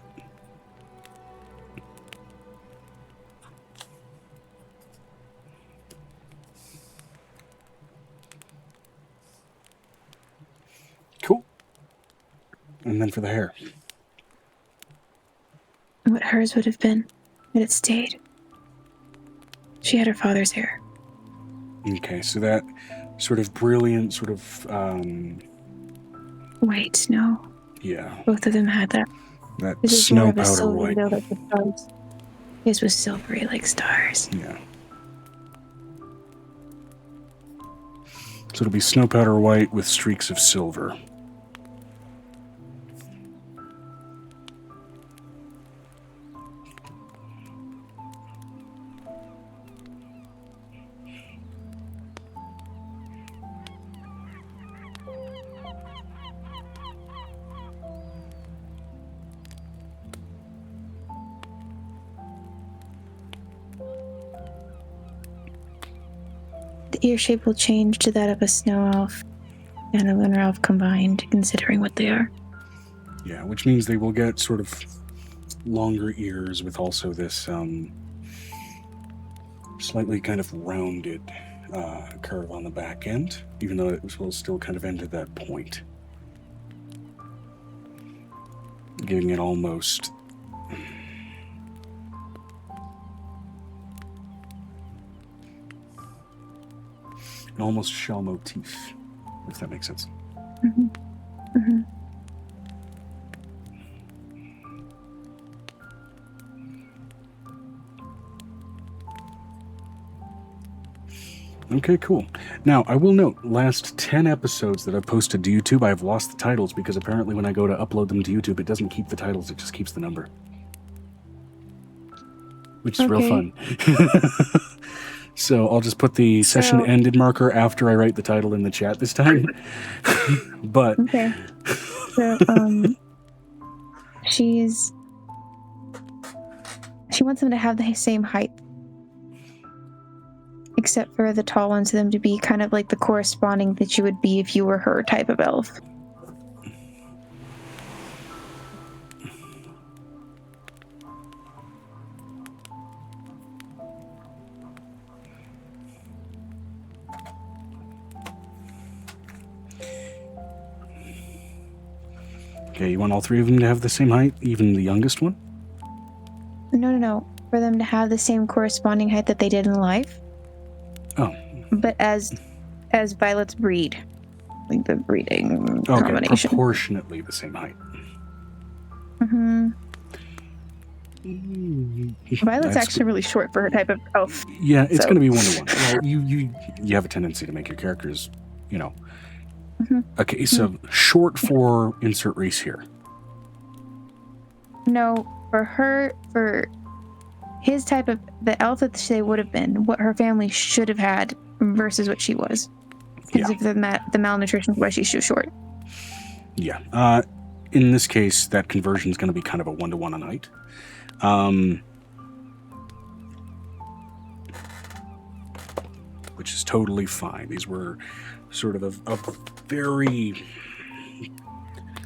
Cool. And then for the hair. What hers would have been, but it stayed. She had her father's hair. Okay, so that sort of brilliant, sort of, White snow. yeah, Both of them had that. that This is snow more of a powder silver white. though, like the stars. His was silvery like stars. Yeah. So it'll be snow powder white with streaks of silver. The ear shape will change to that of a snow elf and a lunar elf combined, considering what they are. Yeah, which means they will get sort of longer ears with also this slightly kind of rounded curve on the back end, even though it will still kind of end at that point. Giving it almost an almost shell motif, if that makes sense. Mm-hmm. Mm-hmm. Okay, cool. Now, I will note, last 10 episodes that I've posted to YouTube, I've lost the titles because apparently when I go to upload them to YouTube, it doesn't keep the titles, it just keeps the number. Which is real fun. So I'll just put the session ended marker after I write the title in the chat this time. But okay. So she wants them to have the same height, except for the tall ones, for them to be kind of like the corresponding that you would be if you were her type of elf. okay, you want all three of them to have the same height, even the youngest one? No. For them to have the same corresponding height that they did in life. Oh. But as Violet's breed. Like the breeding Okay, combination. proportionately the same height. Mm-hmm. Violet's That's actually really short for her type of elf. Yeah, it's so- going to be 1-to-1. Well, you have a tendency to make your characters, Mm-hmm. Okay, so short for insert race here. No, for his type of, the elf that they would have been, what her family should have had versus what she was. Because of the malnutrition, why she's so short. Yeah. In this case, that conversion is going to be kind of a 1-to-1 on height. Which is totally fine. These were sort of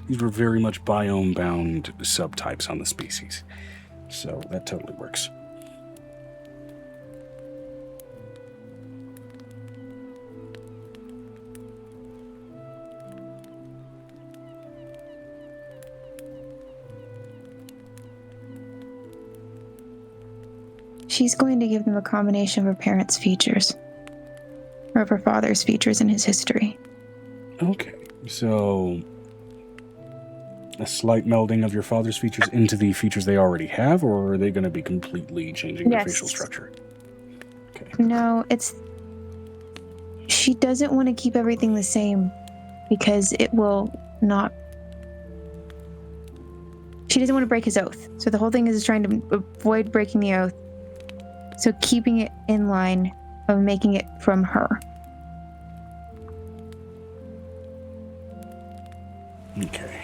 these were very much biome-bound subtypes on the species. So that totally works. She's going to give them a combination of her parents' features. Or of her father's features in his history. Okay, so a slight melding of your father's features into the features they already have, or are they going to be completely changing their facial structure? Okay. No, she doesn't want to keep everything the same because it will not. She doesn't want to break his oath. So the whole thing is trying to avoid breaking the oath. So keeping it in line of making it from her. Okay.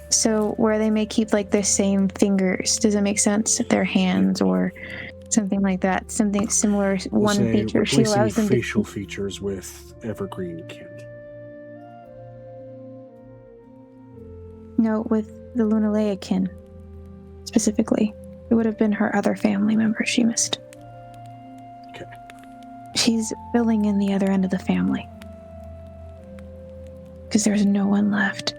So where they may keep like their same fingers, does it make sense? Their hands or something like that, something similar. We'll one say feature she replacing allows them facial to. features with 𝕱𝖓𝖓𝖊𝖓𝖊𝖘. No, with the 𝕲𝖊𝖓𝖓𝖊𝖓𝖘 specifically. It would have been her other family member she missed. Okay. She's filling in the other end of the family. Because there's no one left.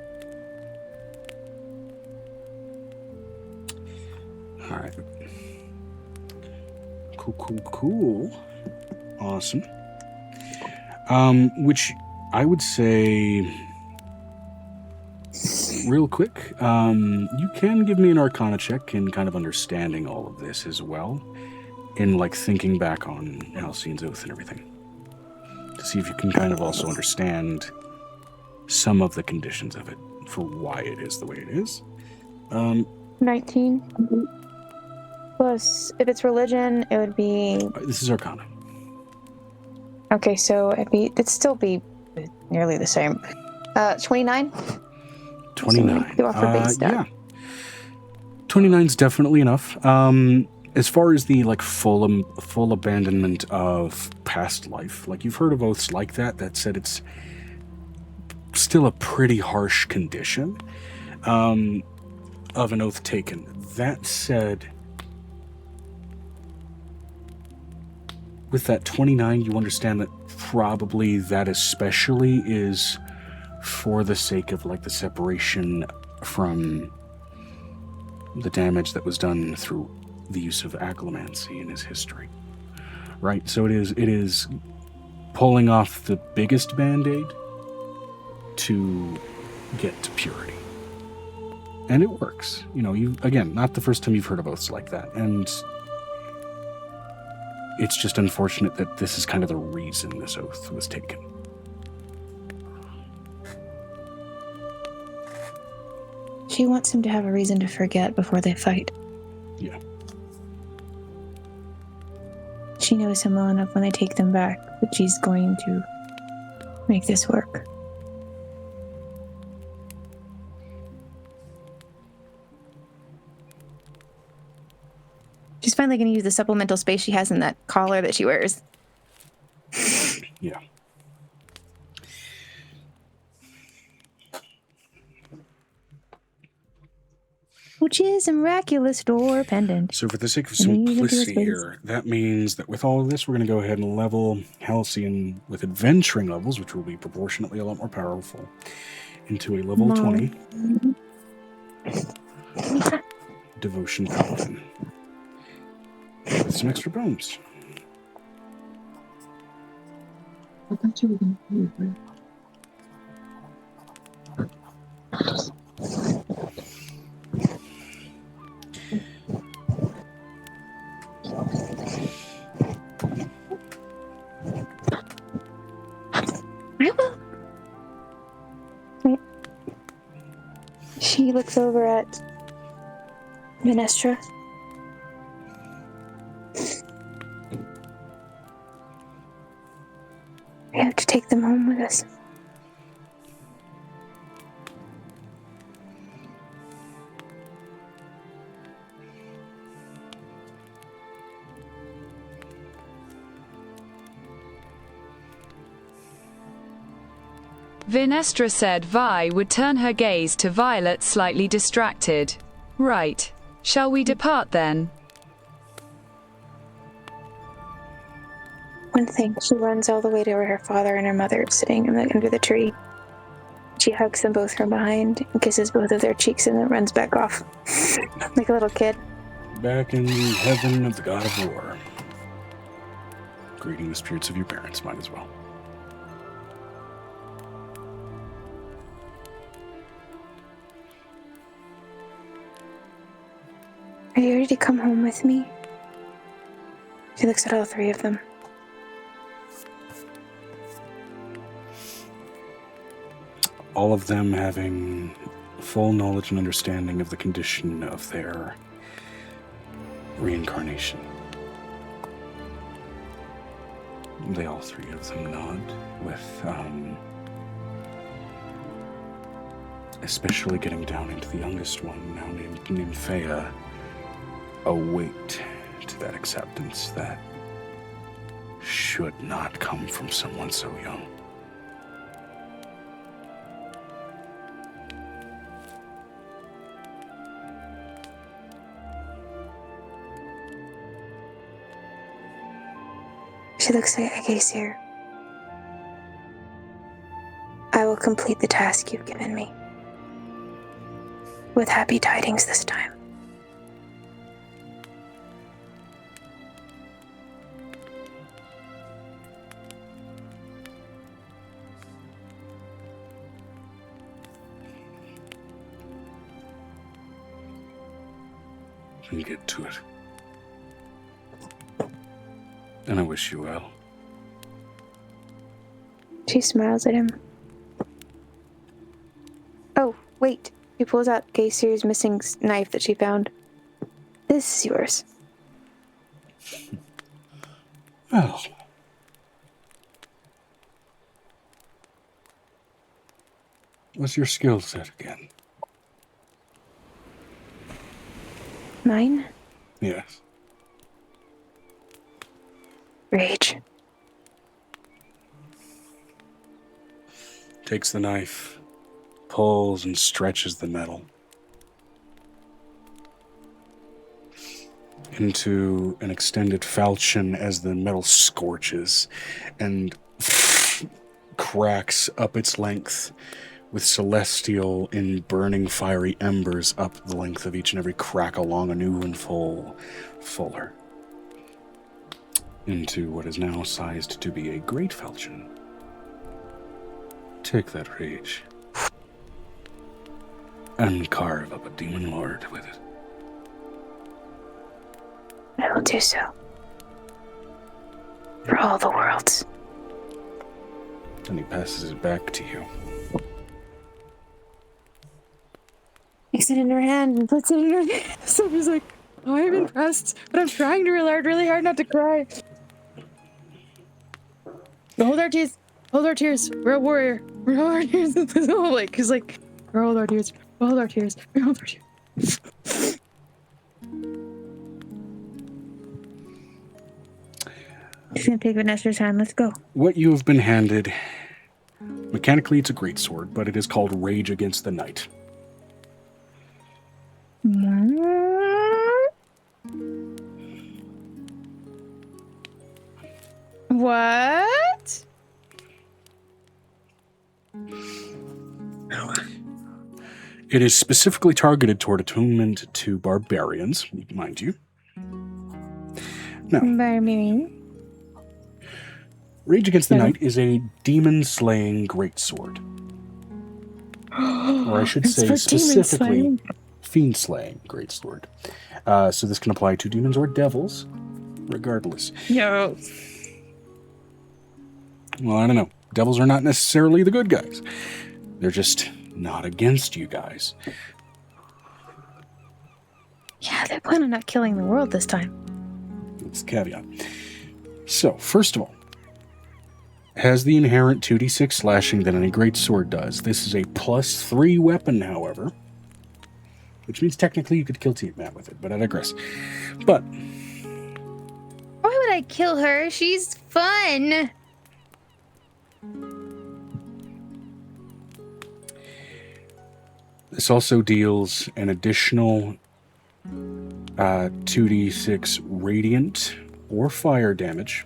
All right. Cool. Awesome. Which I would say, real quick, you can give me an Arcana check in kind of understanding all of this as well, in like thinking back on Halcyon's Oath and everything, to see if you can kind of also understand some of the conditions of it for why it is the way it is. 19. Plus, if it's religion, it would be... This is Arcana. Okay, so it'd still be nearly the same. 29? 29. Go off for base stat. Yeah. 29's definitely enough. As far as the like full abandonment of past life, like you've heard of oaths like that said it's still a pretty harsh condition of an oath taken. That said, with that 29, you understand that probably that especially is for the sake of like the separation from the damage that was done through the use of agglomancy in his history. Right? So it is pulling off the biggest band-aid to get to purity. And it works. You know, again, not the first time you've heard of oaths like that. And it's just unfortunate that this is kind of the reason this oath was taken. She wants him to have a reason to forget before they fight. Yeah. She knows him well enough when they take them back that she's going to make this work. She's finally going to use the supplemental space she has in that collar that she wears. Yeah. Which is a miraculous door pendant. So for the sake of simplicity here, that means that with all of this, we're going to go ahead and level Halcyon with adventuring levels, which will be proportionately a lot more powerful, into a level 20 Devotion Paladin. With some extra bones. I thought you were going She looks over at Venestra. We have to take them home with us. Venestra said Vi would turn her gaze to Violet, slightly distracted. Right. Shall we depart then? One thing, she runs all the way to where her father and her mother are sitting under the tree. She hugs them both from behind and kisses both of their cheeks and then runs back off. Like a little kid. Back in the heaven of the god of war. Greeting the spirits of your parents, might as well. Are you ready to come home with me? She looks at all three of them. All of them having full knowledge and understanding of the condition of their reincarnation. They all three of them nod with, especially getting down into the youngest one, now named Nymphaea, a weight to that acceptance that should not come from someone so young. She looks at Acacia. I will complete the task you've given me. With happy tidings this time. and get to it. And I wish you well. She smiles at him. Oh, wait. She pulls out Gaysir's missing knife that she found. This is yours. Well. What's your skill set again? Mine? Yes. Rage. Takes the knife, pulls and stretches the metal into an extended falchion as the metal scorches and cracks up its length with celestial and burning fiery embers up the length of each and every crack along a new and fuller into what is now sized to be a great falchion. Take that rage and carve up a demon lord with it. I will do so. For all the worlds. And he passes it back to you. Takes it in her hand and puts it in her hand. Sophie's like, oh, I'm impressed, but I'm trying really hard not to cry. Hold our tears. Hold our tears. We're a warrior. We're hold our tears. Like, he's like, we're hold our tears. We'll hold our tears. We'll hold our tears. He's gonna take Vanessa's hand. Let's go. What you have been handed, mechanically it's a greatsword, but it is called Rage Against the Night. What? It is specifically targeted toward attunement to barbarians, mind you. Now, Rage Against the Night is a demon-slaying greatsword. Or I should say specifically fiend-slaying greatsword. So this can apply to demons or devils, regardless. Yo. Well, I don't know. Devils are not necessarily the good guys. They're just not against you guys. Yeah, they plan on not killing the world this time. That's the caveat. So, first of all, has the inherent 2d6 slashing that any greatsword does. This is a +3 weapon, however, which means technically you could kill Tiamat with it, but I digress. But why would I kill her? She's fun. this also deals an additional 2d6 radiant or fire damage.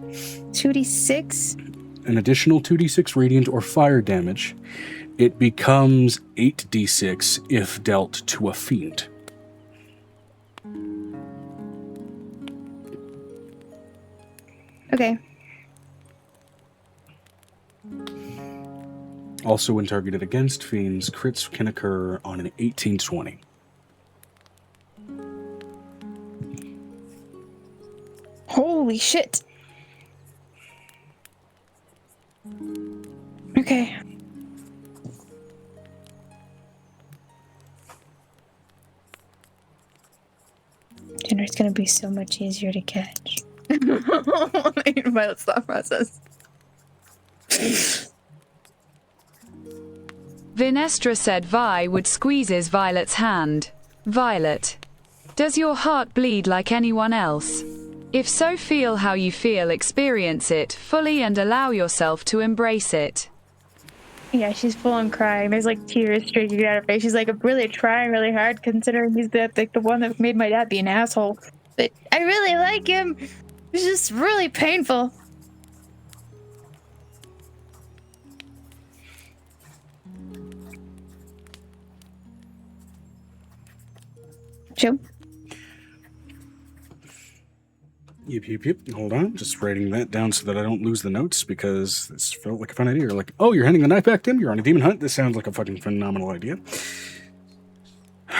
2d6? An additional 2d6 radiant or fire damage. It becomes 8d6 if dealt to a fiend. Okay. Also, when targeted against fiends, crits can occur on an 18-20. Holy shit. Okay. Dinner's gonna be so much easier to catch. My thought process. 𝕲𝖊𝖓𝖓𝖊𝖘𝖎𝑡 Violet's hand. Violet, does your heart bleed like anyone else? If so, feel how you feel, experience it fully and allow yourself to embrace it. Yeah, she's full on crying. There's like tears streaking down her face. She's like really trying really hard, considering he's the one that made my dad be an asshole. But I really like him. It's just really painful. Joe? Yep. Hold on. Just writing that down so that I don't lose the notes, because this felt like a fun idea. You're like, oh, you're handing the knife back to him? You're on a demon hunt? This sounds like a fucking phenomenal idea.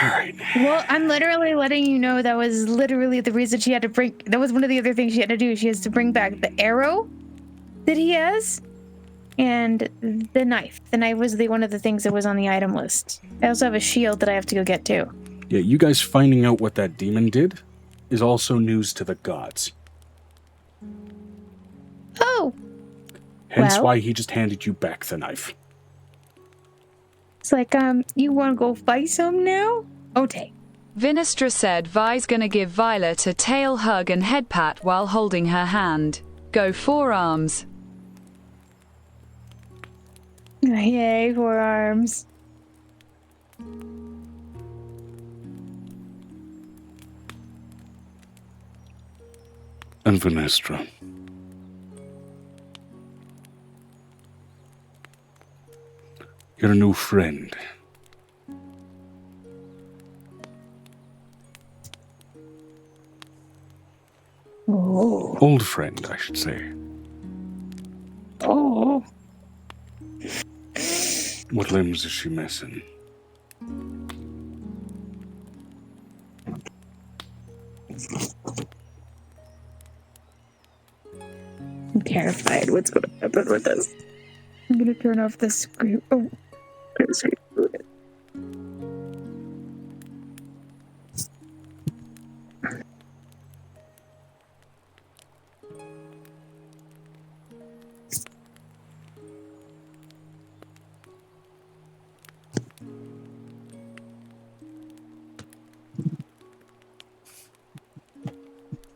right. Well, I'm literally letting you know that was literally the reason she had to bring. That was one of the other things she had to do. She has to bring back the arrow that he has and the knife. The knife was one of the things that was on the item list. I also have a shield that I have to go get too. Yeah, you guys finding out what that demon did is also news to the gods. Oh! Hence Well. why he just handed you back the knife. It's like, you want to go fight some now? Okay. Vinestra said Vi's gonna give Violet a tail hug and head pat while holding her hand. Go forearms. Yay, forearms. And Vinestra. You're a new friend. Oh. Old friend, I should say. Oh. What limbs is she missing? I'm terrified. What's going to happen with this? I'm going to turn off the screen. Oh.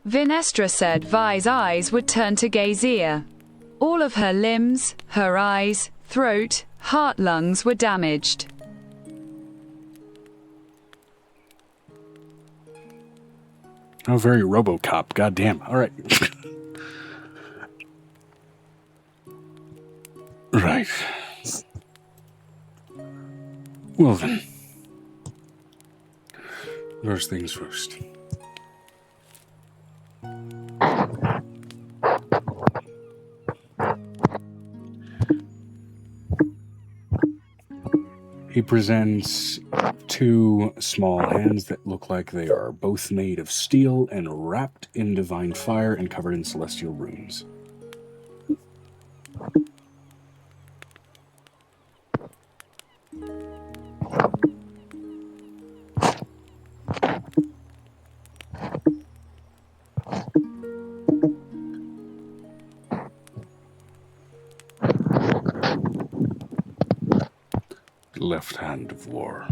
Vinestra said Vi's eyes would turn to 𝕲𝖊𝖓. All of her limbs, her eyes, throat, heart, lungs were damaged. Oh, very RoboCop. Goddamn. All right. Right. Well then. First things first. He presents two small hands that look like they are both made of steel and wrapped in divine fire and covered in celestial runes. Left hand of war.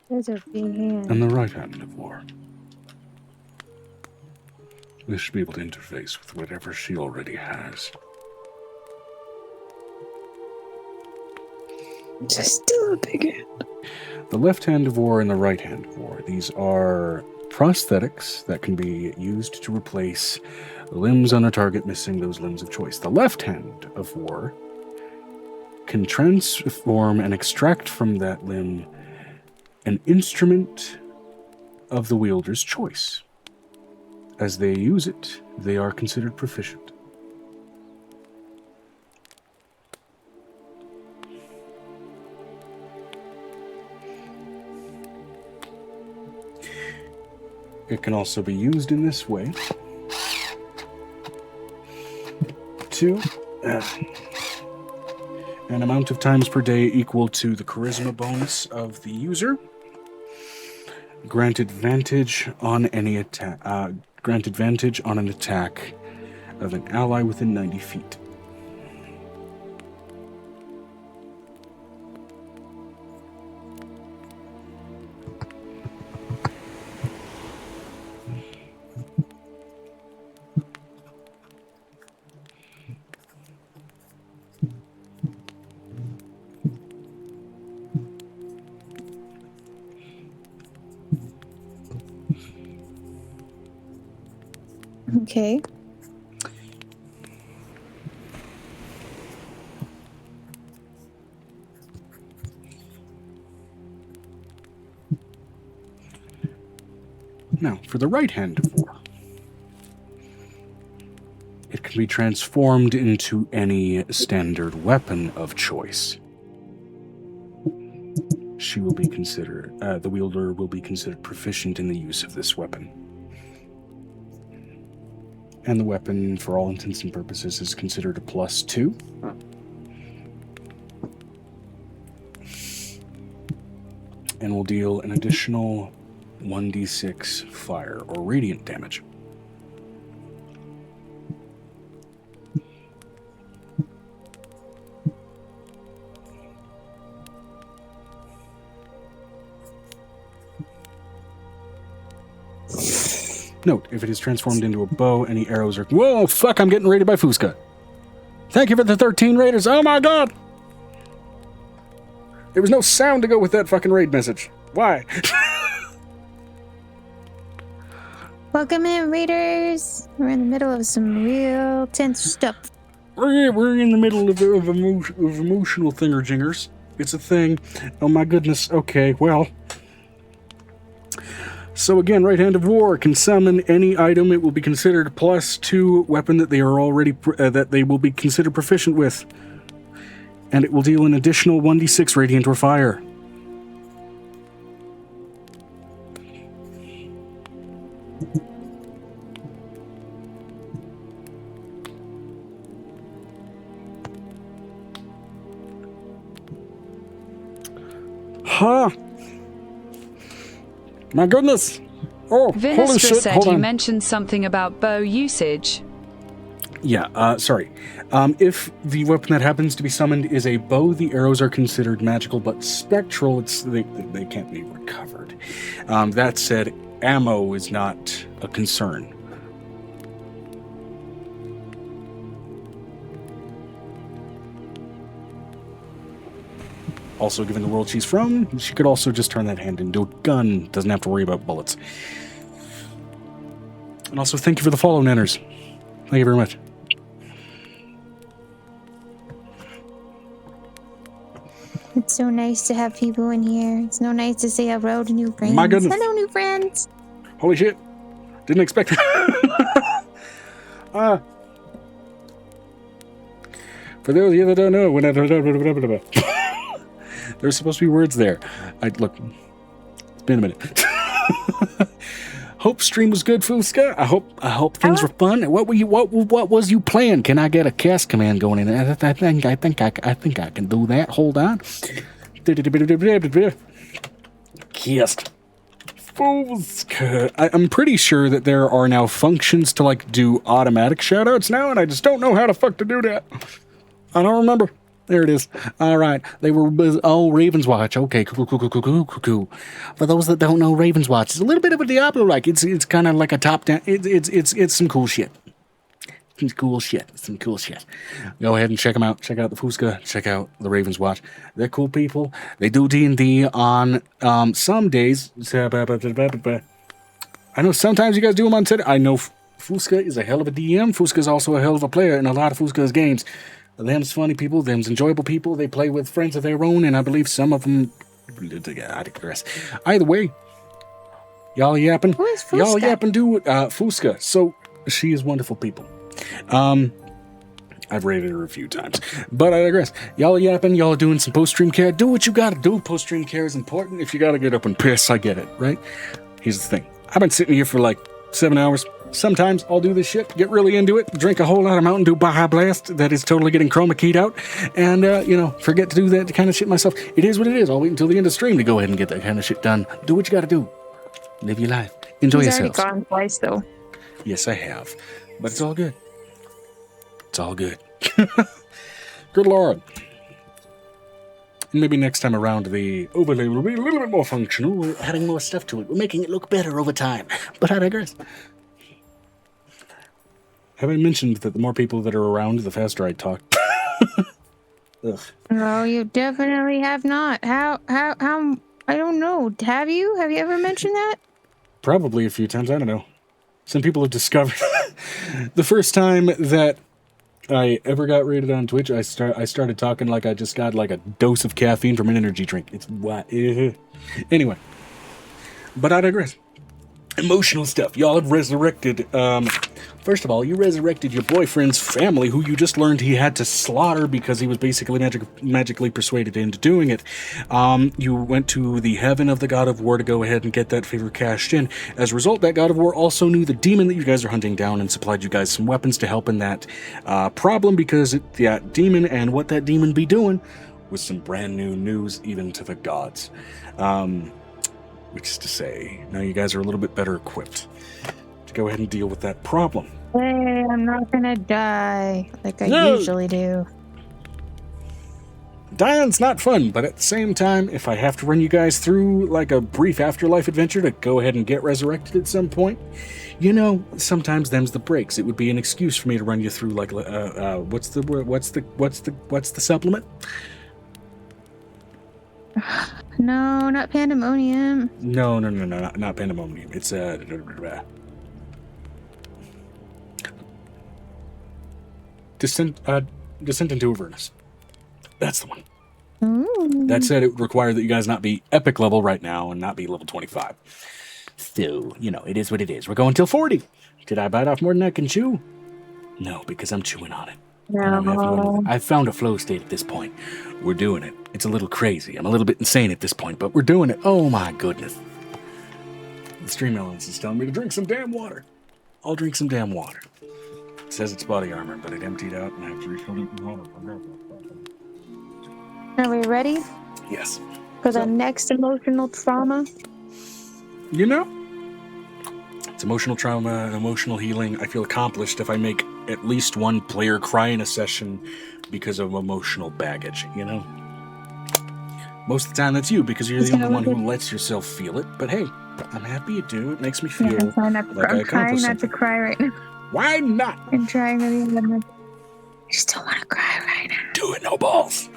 Those are big hands. And the right hand of war. This should be able to interface with whatever she already has. It's still a big hand. The left hand of war and the right hand of war. These are prosthetics that can be used to replace limbs on a target missing those limbs of choice. The left hand of war can transform and extract from that limb an instrument of the wielder's choice. As they use it, they are considered proficient. It can also be used in this way to an amount of times per day equal to the charisma bonus of the user. Grant advantage on any attack. Grant advantage on an attack of an ally within 90 feet. Okay. Now, for the right hand of war. It can be transformed into any standard weapon of choice. She will be considered, the wielder will be considered proficient in the use of this weapon. And the weapon, for all intents and purposes, is considered a +2. And will deal an additional 1d6 fire or radiant damage. Note, if it is transformed into a bow, any arrows are... Whoa, fuck, I'm getting raided by 𝕲𝖓𝖏. Thank you for the 13 raiders. Oh my god! There was no sound to go with that fucking raid message. Why? Welcome in, raiders. We're in the middle of some real tense stuff. We're in the middle of emotional thingerjingers. It's a thing. Oh my goodness. Okay, well... So again, Right Hand of War can summon any item. It will be considered a +2 weapon that they are already that they will be considered proficient with, and it will deal an additional 1d6 radiant or fire. Huh. My goodness! Oh, holy Vinistra shit, said hold you on. mentioned something about bow usage. Yeah, sorry. If the weapon that happens to be summoned is a bow, the arrows are considered magical, but spectral, they can't be recovered. That said, ammo is not a concern. Also, given the world she's from, she could also just turn that hand into a gun. Doesn't have to worry about bullets. And also, thank you for the follow, Nanners. Thank you very much. It's so nice to have people in here. It's so nice to say hello to new friends. My goodness. Hello, new friends. Holy shit. Didn't expect that. For those of you that don't know, there's supposed to be words there. Look, it's been a minute. Hope stream was good, 𝕲𝖏. I hope things were fun. What was you playing? Can I get a cast command going in? I think I can do that. Hold on. Cast. I'm pretty sure that there are now functions to do automatic shoutouts now, and I just don't know how the fuck to do that. I don't remember. There it is. All right. They were... Oh, Raven's Watch. Okay, cool. For those that don't know, Raven's Watch is a little bit of a Diablo-like. It's kind of like a top-down... It's some cool shit. Some cool shit. Go ahead and check them out. Check out the 𝕲𝖏. Check out the Raven's Watch. They're cool people. They do D&D on some days. I know sometimes you guys do them on Saturday. I know 𝕲𝖏 is a hell of a DM. 𝕲𝖏 is also a hell of a player in a lot of 𝕲𝖏's games. Them's funny people, them's enjoyable people. They play with friends of their own, and I believe some of them... I digress. Either way, y'all yapping. Who is 𝕲𝖏? Y'all yapping do 𝕲𝖏. So, she is wonderful people. I've rated her a few times. But I digress. Y'all yapping, y'all doing some post-stream care. Do what you gotta do. Post-stream care is important. If you gotta get up and piss, I get it, right? Here's the thing. I've been sitting here for 7 hours. Sometimes I'll do this shit, get really into it, drink a whole lot of Mountain Dew Baja Blast that is totally getting chroma keyed out, and, forget to do that kind of shit myself. It is what it is. I'll wait until the end of the stream to go ahead and get that kind of shit done. Do what you gotta do. Live your life. Enjoy yourselves. He's already gone twice, though. Yes, I have. But it's all good. It's all good. Good Lord. And maybe next time around the overlay will be a little bit more functional. We're adding more stuff to it. We're making it look better over time. But I digress. Have I mentioned that the more people that are around, the faster I talk? Ugh. No, you definitely have not. How, I don't know. Have you? Have you ever mentioned that? Probably a few times. I don't know. Some people have discovered. The first time that I ever got rated on Twitch, I started talking like I just got a dose of caffeine from an energy drink. It's what? Anyway. But I digress. Emotional stuff. Y'all have resurrected, first of all, you resurrected your boyfriend's family, who you just learned he had to slaughter because he was basically magically persuaded into doing it. You went to the heaven of the God of War to go ahead and get that favor cashed in. As a result, that God of War also knew the demon that you guys are hunting down and supplied you guys some weapons to help in that problem, because that demon and what that demon be doing was some brand new news even to the gods. Which is to say, now you guys are a little bit better equipped to go ahead and deal with that problem. Hey, I'm not gonna die like I No. usually do. Dying's not fun, but at the same time, if I have to run you guys through like a brief afterlife adventure to go ahead and get resurrected at some point, you know, sometimes them's the breaks. It would be an excuse for me to run you through like what's the supplement? No, not pandemonium. No, not pandemonium. It's Descent into Avernus. That's the one. Ooh. That said, it would require that you guys not be epic level right now and not be level 25. So, you know, it is what it is. We're going till 40. Did I bite off more than I can chew? No, because I'm chewing on it. No. I've found a flow state at this point. We're doing it. It's a little crazy. I'm a little bit insane at this point, but we're doing it. Oh my goodness. The stream elements is telling me to drink some damn water. I'll drink some damn water. It says it's body armor, but it emptied out and I have to refill it with water. Are we ready Yes. for the next emotional trauma? You know, it's emotional trauma, emotional healing. I feel accomplished if I make at least one player cry in a session because of emotional baggage, you know? Most of the time that's you, because you're the only one who lets yourself feel it. But hey, I'm happy you do. It makes me feel like I I'm trying accomplished not to something. cry right now. Why not? I'm trying really hard. I just don't want to cry right now. Do it, no balls.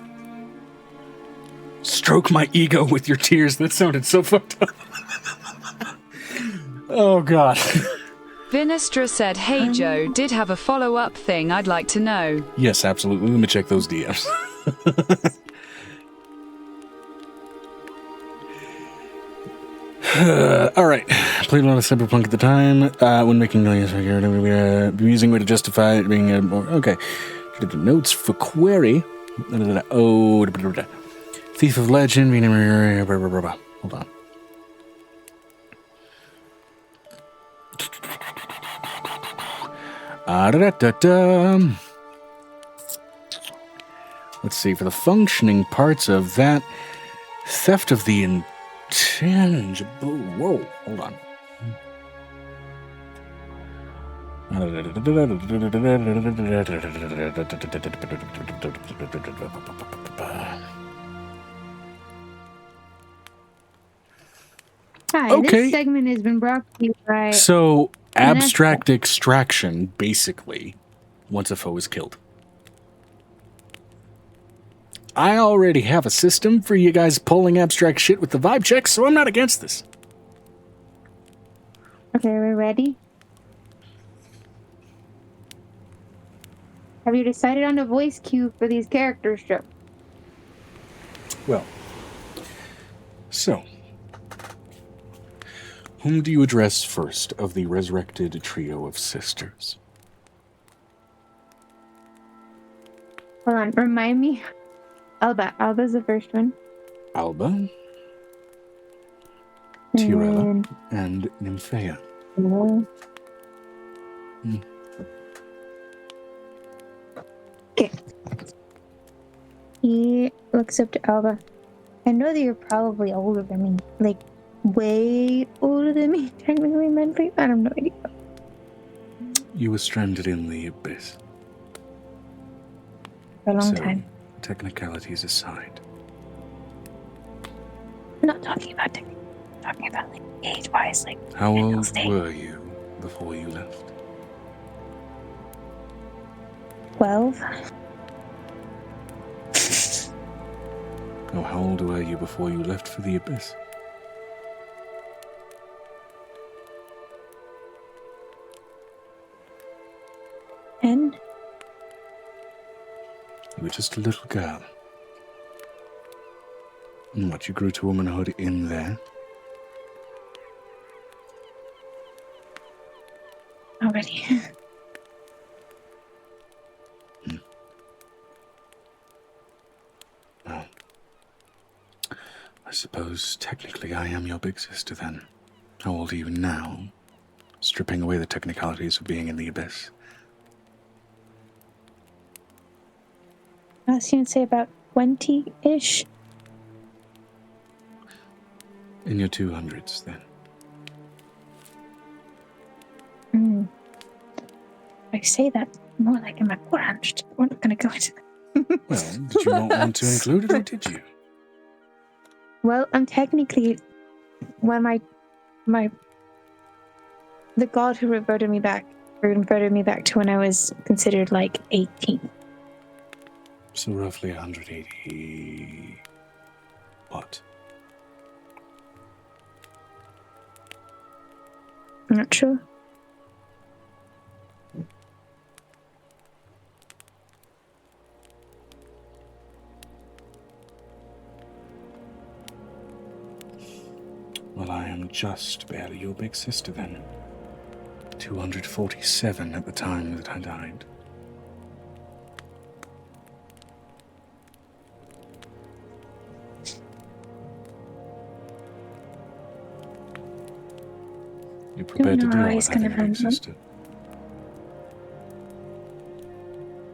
Stroke my ego with your tears. That sounded so fucked up. Oh, God. Vinestra said, "Hey Joe, did have a follow-up thing I'd like to know." Yes, absolutely. Let me check those DMs. All right. Played a lot of Cyberpunk at the time. When making millions, amusing way to justify it being a more... Okay. Notes for query. Oh, Thief of Legend. Hold on. Let's see, for the functioning parts of that, theft of the intangible. Whoa, hold on. Hi, Okay. this segment has been brought to you by... So, abstract extraction, basically, once a foe is killed. I already have a system for you guys pulling abstract shit with the vibe checks, so I'm not against this. Okay, we're ready? Have you decided on a voice cue for these characters, Joe? Well, so, whom do you address first of the resurrected trio of sisters? Hold on, remind me. Alba. Alba's the first one. Alba, Tirella, and Nymphaea. Okay. He looks up to Alba. I know that you're probably older than me. Like, way older than me, technically, mentally. I have no idea. You were stranded in the abyss. For a long So, time. technicalities aside. I'm not talking about technically. I'm talking about, like, age-wise, like, How mental old state. were you before you left? 12? Oh, how old were you before you left for the abyss? And? You were just a little girl. And what, you grew to womanhood in there? already. Well, I suppose technically I am your big sister then. How old are you now? Stripping away the technicalities of being in the abyss. I was going to say about 20-ish. In your 200s then. I say that more like in my 400s. We're not going to go into that. Well, did you not want to include it, or did you? Well, I'm technically when the god who reverted me back to when I was considered like 18. So roughly 180... what? I'm not sure. Well, I am just barely your big sister then. 247 at the time that I died. You're prepared to know do how all he's of having gonna a big find them. sister.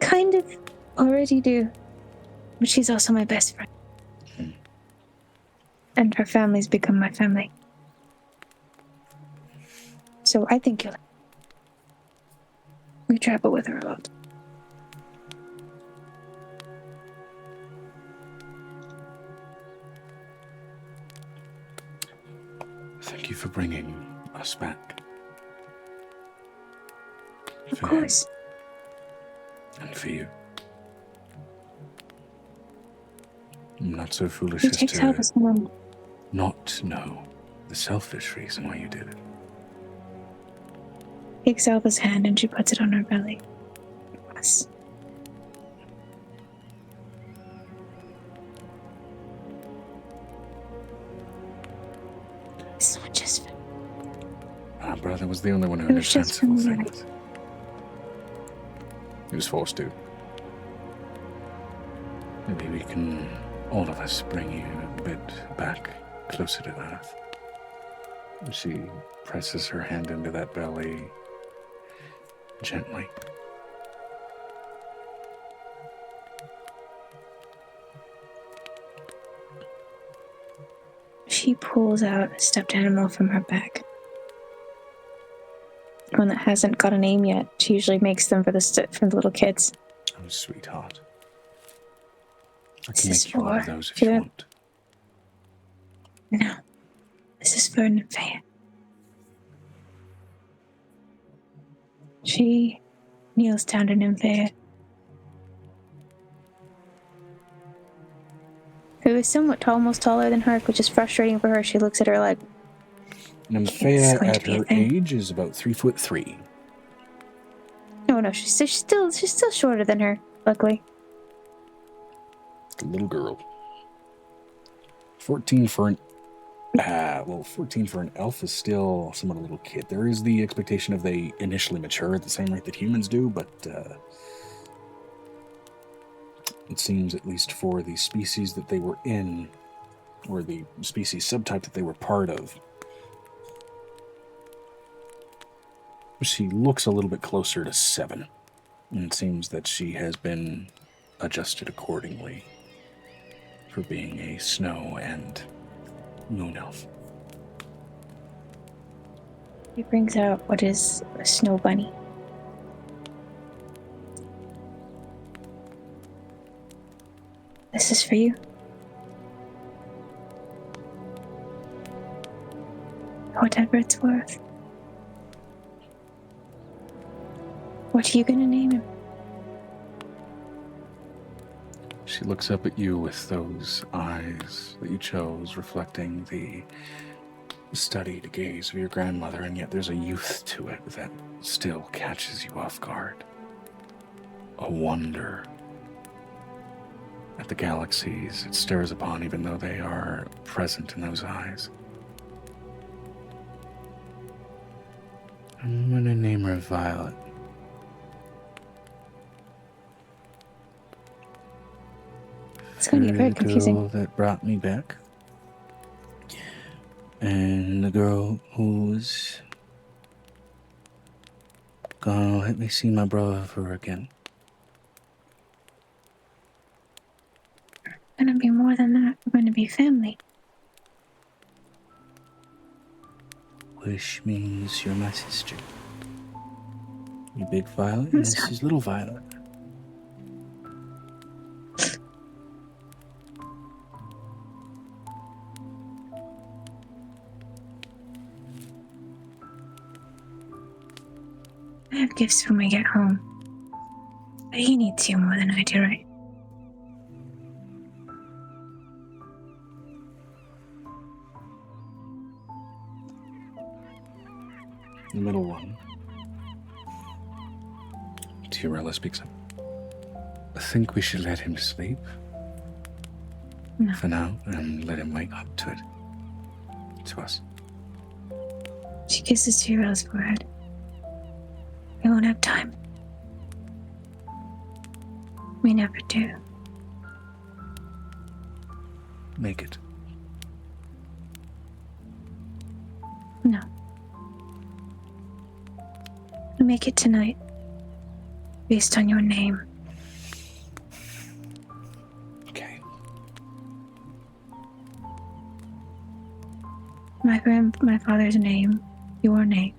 Kind of already do. But she's also my best friend. And her family's become my family. So I think you'll... We travel with her a lot. Thank you for bringing us back. Of For course. him. And for you. I'm not so foolish He as takes to out his hand. not know the selfish reason why you did it. Takes out his hand and she puts it on her belly. Yes. It's not just for... Our brother was the only one who It was knew just sensible for me. things. He was forced to. Maybe we can, all of us, bring you a bit back closer to Earth. She presses her hand into that belly gently. She pulls out a stuffed animal from her bag. One that hasn't got a name yet. She usually makes them for the little kids. Oh, sweetheart. I This can is make you one of for those if you the- want. No. This is for Nymphaea. She kneels down to Nymphaea, who is somewhat tall, almost taller than her, which is frustrating for her. She looks at her like, It's Nymphaea going to at be a her thing. age is about 3'3". oh no, she's still shorter than her, luckily. A little girl. 14 for an 14 for an elf is still somewhat a little kid. There is the expectation of they initially mature at the same rate that humans do, but it seems, at least for the species that they were in, or the species subtype that they were part of, she looks a little bit closer to 7. And it seems that she has been adjusted accordingly for being a snow and moon elf. He brings out what is a snow bunny. This is for you. Whatever it's worth. What are you gonna name him? She looks up at you with those eyes that you chose, reflecting the studied gaze of your grandmother, and yet there's a youth to it that still catches you off guard. A wonder at the galaxies it stirs upon, even though they are present in those eyes. I'm gonna name her Violet. It's gonna get very The confusing. girl that brought me back. And the girl who's gonna let me see my brother again. We're gonna be more than that. We're gonna be family. Which means you're my sister. You big Violet, and this is little Violet. I have gifts when we get home. But he needs you more than I do, right? The middle one. Tirella speaks up. I think we should let him sleep. No. For now, and let him wake up to it. To us. She kisses Tirella's forehead. We won't have time. We never do. Make it. No. We make it tonight. Based on your name. Okay. My father's name, your name,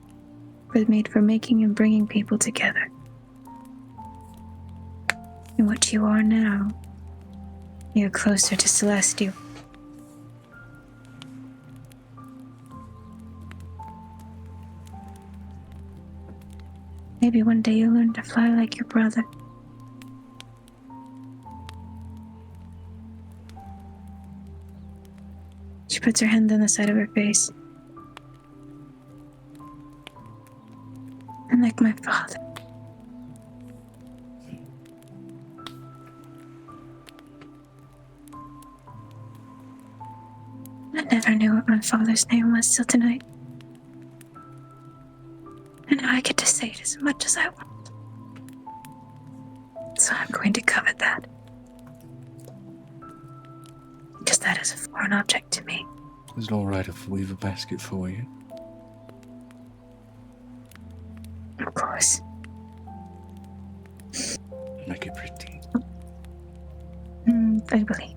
was made for making and bringing people together. And what you are now, you're closer to Celestial. Maybe one day you'll learn to fly like your brother. She puts her hand on the side of her face. And like my father. I never knew what my father's name was till tonight. And now I get to say it as much as I want. So I'm going to covet that. Because that is a foreign object to me. Is it alright if we weave a basket for you? Of course. Make it pretty. I believe.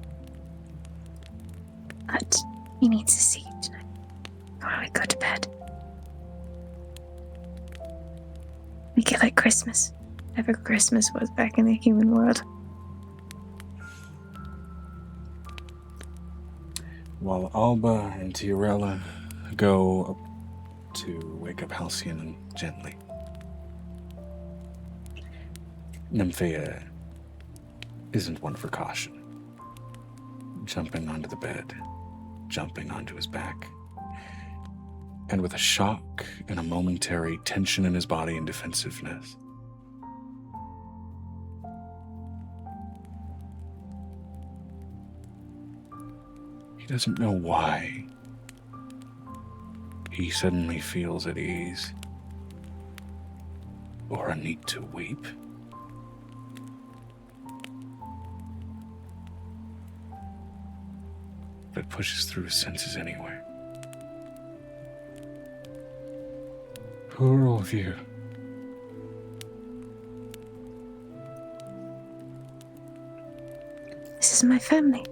But he needs to see you tonight. Before we go to bed. Make it like Christmas. Whatever Christmas was back in the human world. While Alba and Tirella go up to wake up Halcyon gently, Nymphaea isn't one for caution. Jumping onto the bed, jumping onto his back, and with a shock and a momentary tension in his body and defensiveness, he doesn't know why. He suddenly feels at ease, or a need to weep. But pushes through his senses anyway. Who are all of you? This is my family.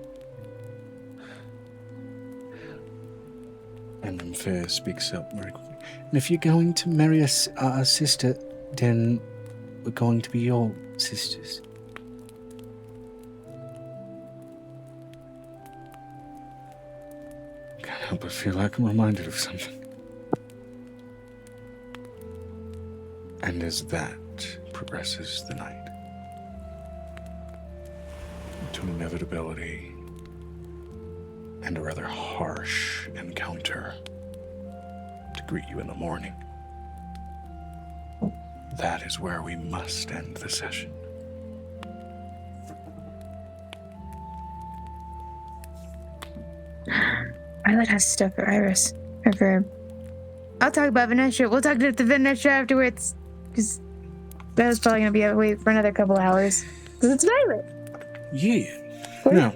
And Nymphaea speaks up very quickly. And if you're going to marry our sister, then we're going to be your sisters. Can't help but feel like I'm reminded of something. And as that progresses the night to inevitability and a rather harsh encounter to greet you in the morning, that is where we must end the session. Violet has stuck her iris, her verb, I'll talk about Venetia. We'll talk to the Venetia afterwards. Because that was probably going to be away for another couple hours. Because it's Violet. Yeah. No.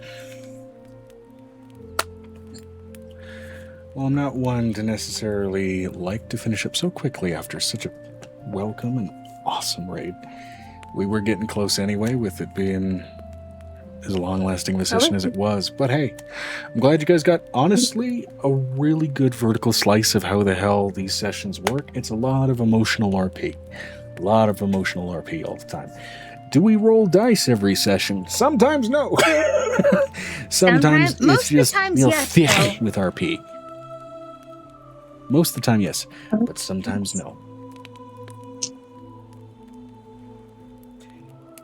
Well, I'm not one to necessarily like to finish up so quickly after such a welcome and awesome raid. We were getting close anyway, with it being as long-lasting of a session as it was. But hey, I'm glad you guys got, honestly, a really good vertical slice of how the hell these sessions work. It's a lot of emotional RP. A lot of emotional RP all the time. Do we roll dice every session? Sometimes no. Sometimes it's just thick with RP. Most of the time, yes. But sometimes no.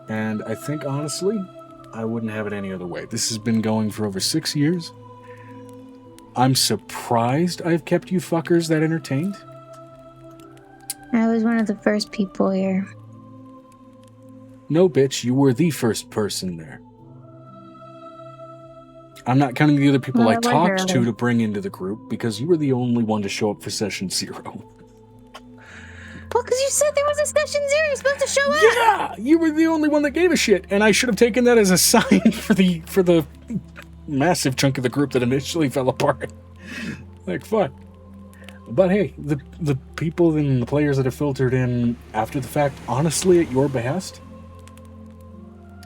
And I think, honestly, I wouldn't have it any other way. This has been going for over 6 years. I'm surprised I've kept you fuckers that entertained. I was one of the first people here. No, bitch, you were the first person there. I'm not counting the other people I talked to bring into the group, because you were the only one to show up for session 0. Well, because you said there was a session 0 you're supposed to show up. Yeah, you were the only one that gave a shit, and I should have taken that as a sign for the massive chunk of the group that initially fell apart. Like, fuck. But hey, the people and the players that have filtered in after the fact, honestly, at your behest,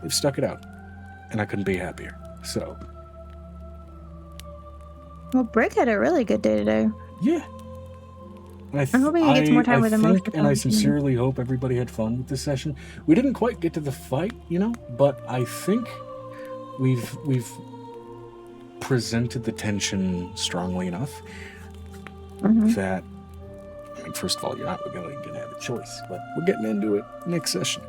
they've stuck it out, and I couldn't be happier. So, well, Brick had a really good day today. yeah. I'm hoping he gets more time with emotional. And I sincerely hope everybody had fun with this session. We didn't quite get to the fight, but I think we've presented the tension strongly enough that, I mean, first of all, you're not going to have a choice, but we're getting into it next session,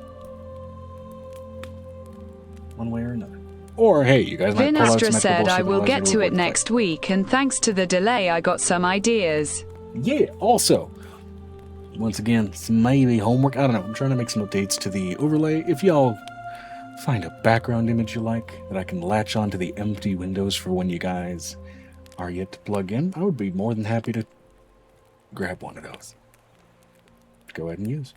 one way or another. Or hey, you guys might pull out some Vinestra said I will get to it fight. next week, and thanks to the delay, I got some ideas. Yeah, also, once again, some maybe homework. I don't know. I'm trying to make some updates to the overlay. If y'all find a background image you like that I can latch onto the empty windows for when you guys are yet to plug in, I would be more than happy to grab one of those. Go ahead and use.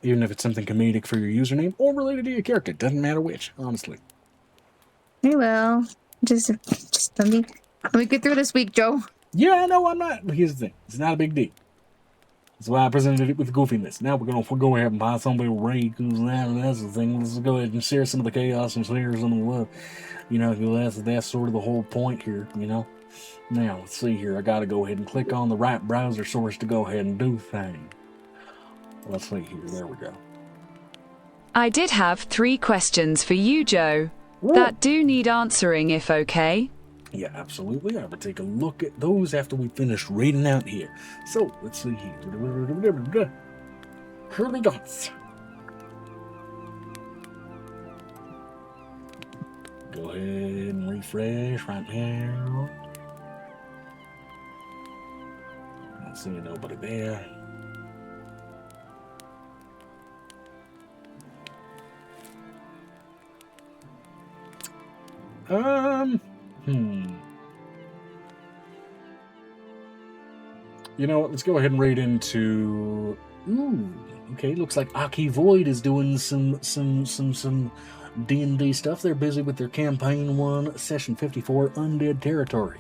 Even if it's something comedic for your username or related to your character. Doesn't matter which, honestly. We will. Just let me get through this week, Joe. Yeah, no, I'm not. But here's the thing. It's not a big deal. That's why I presented it with goofiness. Now we're going to go ahead and buy somebody with raid, because that's the thing. Let's go ahead and share some of the chaos and share some of the love. Because that's sort of the whole point here, Now, let's see here. I got to go ahead and click on the right browser source to go ahead and do things. Let's see here. There we go. I did have 3 questions for you, Joe, Ooh. that do need answering if okay. Yeah, absolutely. I will take a look at those after we finish reading out here. So, let's see here. Here we go. Go ahead and refresh right now. Not seeing nobody there. You know what? Let's go ahead and raid into. Ooh, okay. Looks like Aki Void is doing some D&D stuff. They're busy with their campaign 1, session 54, Undead Territory.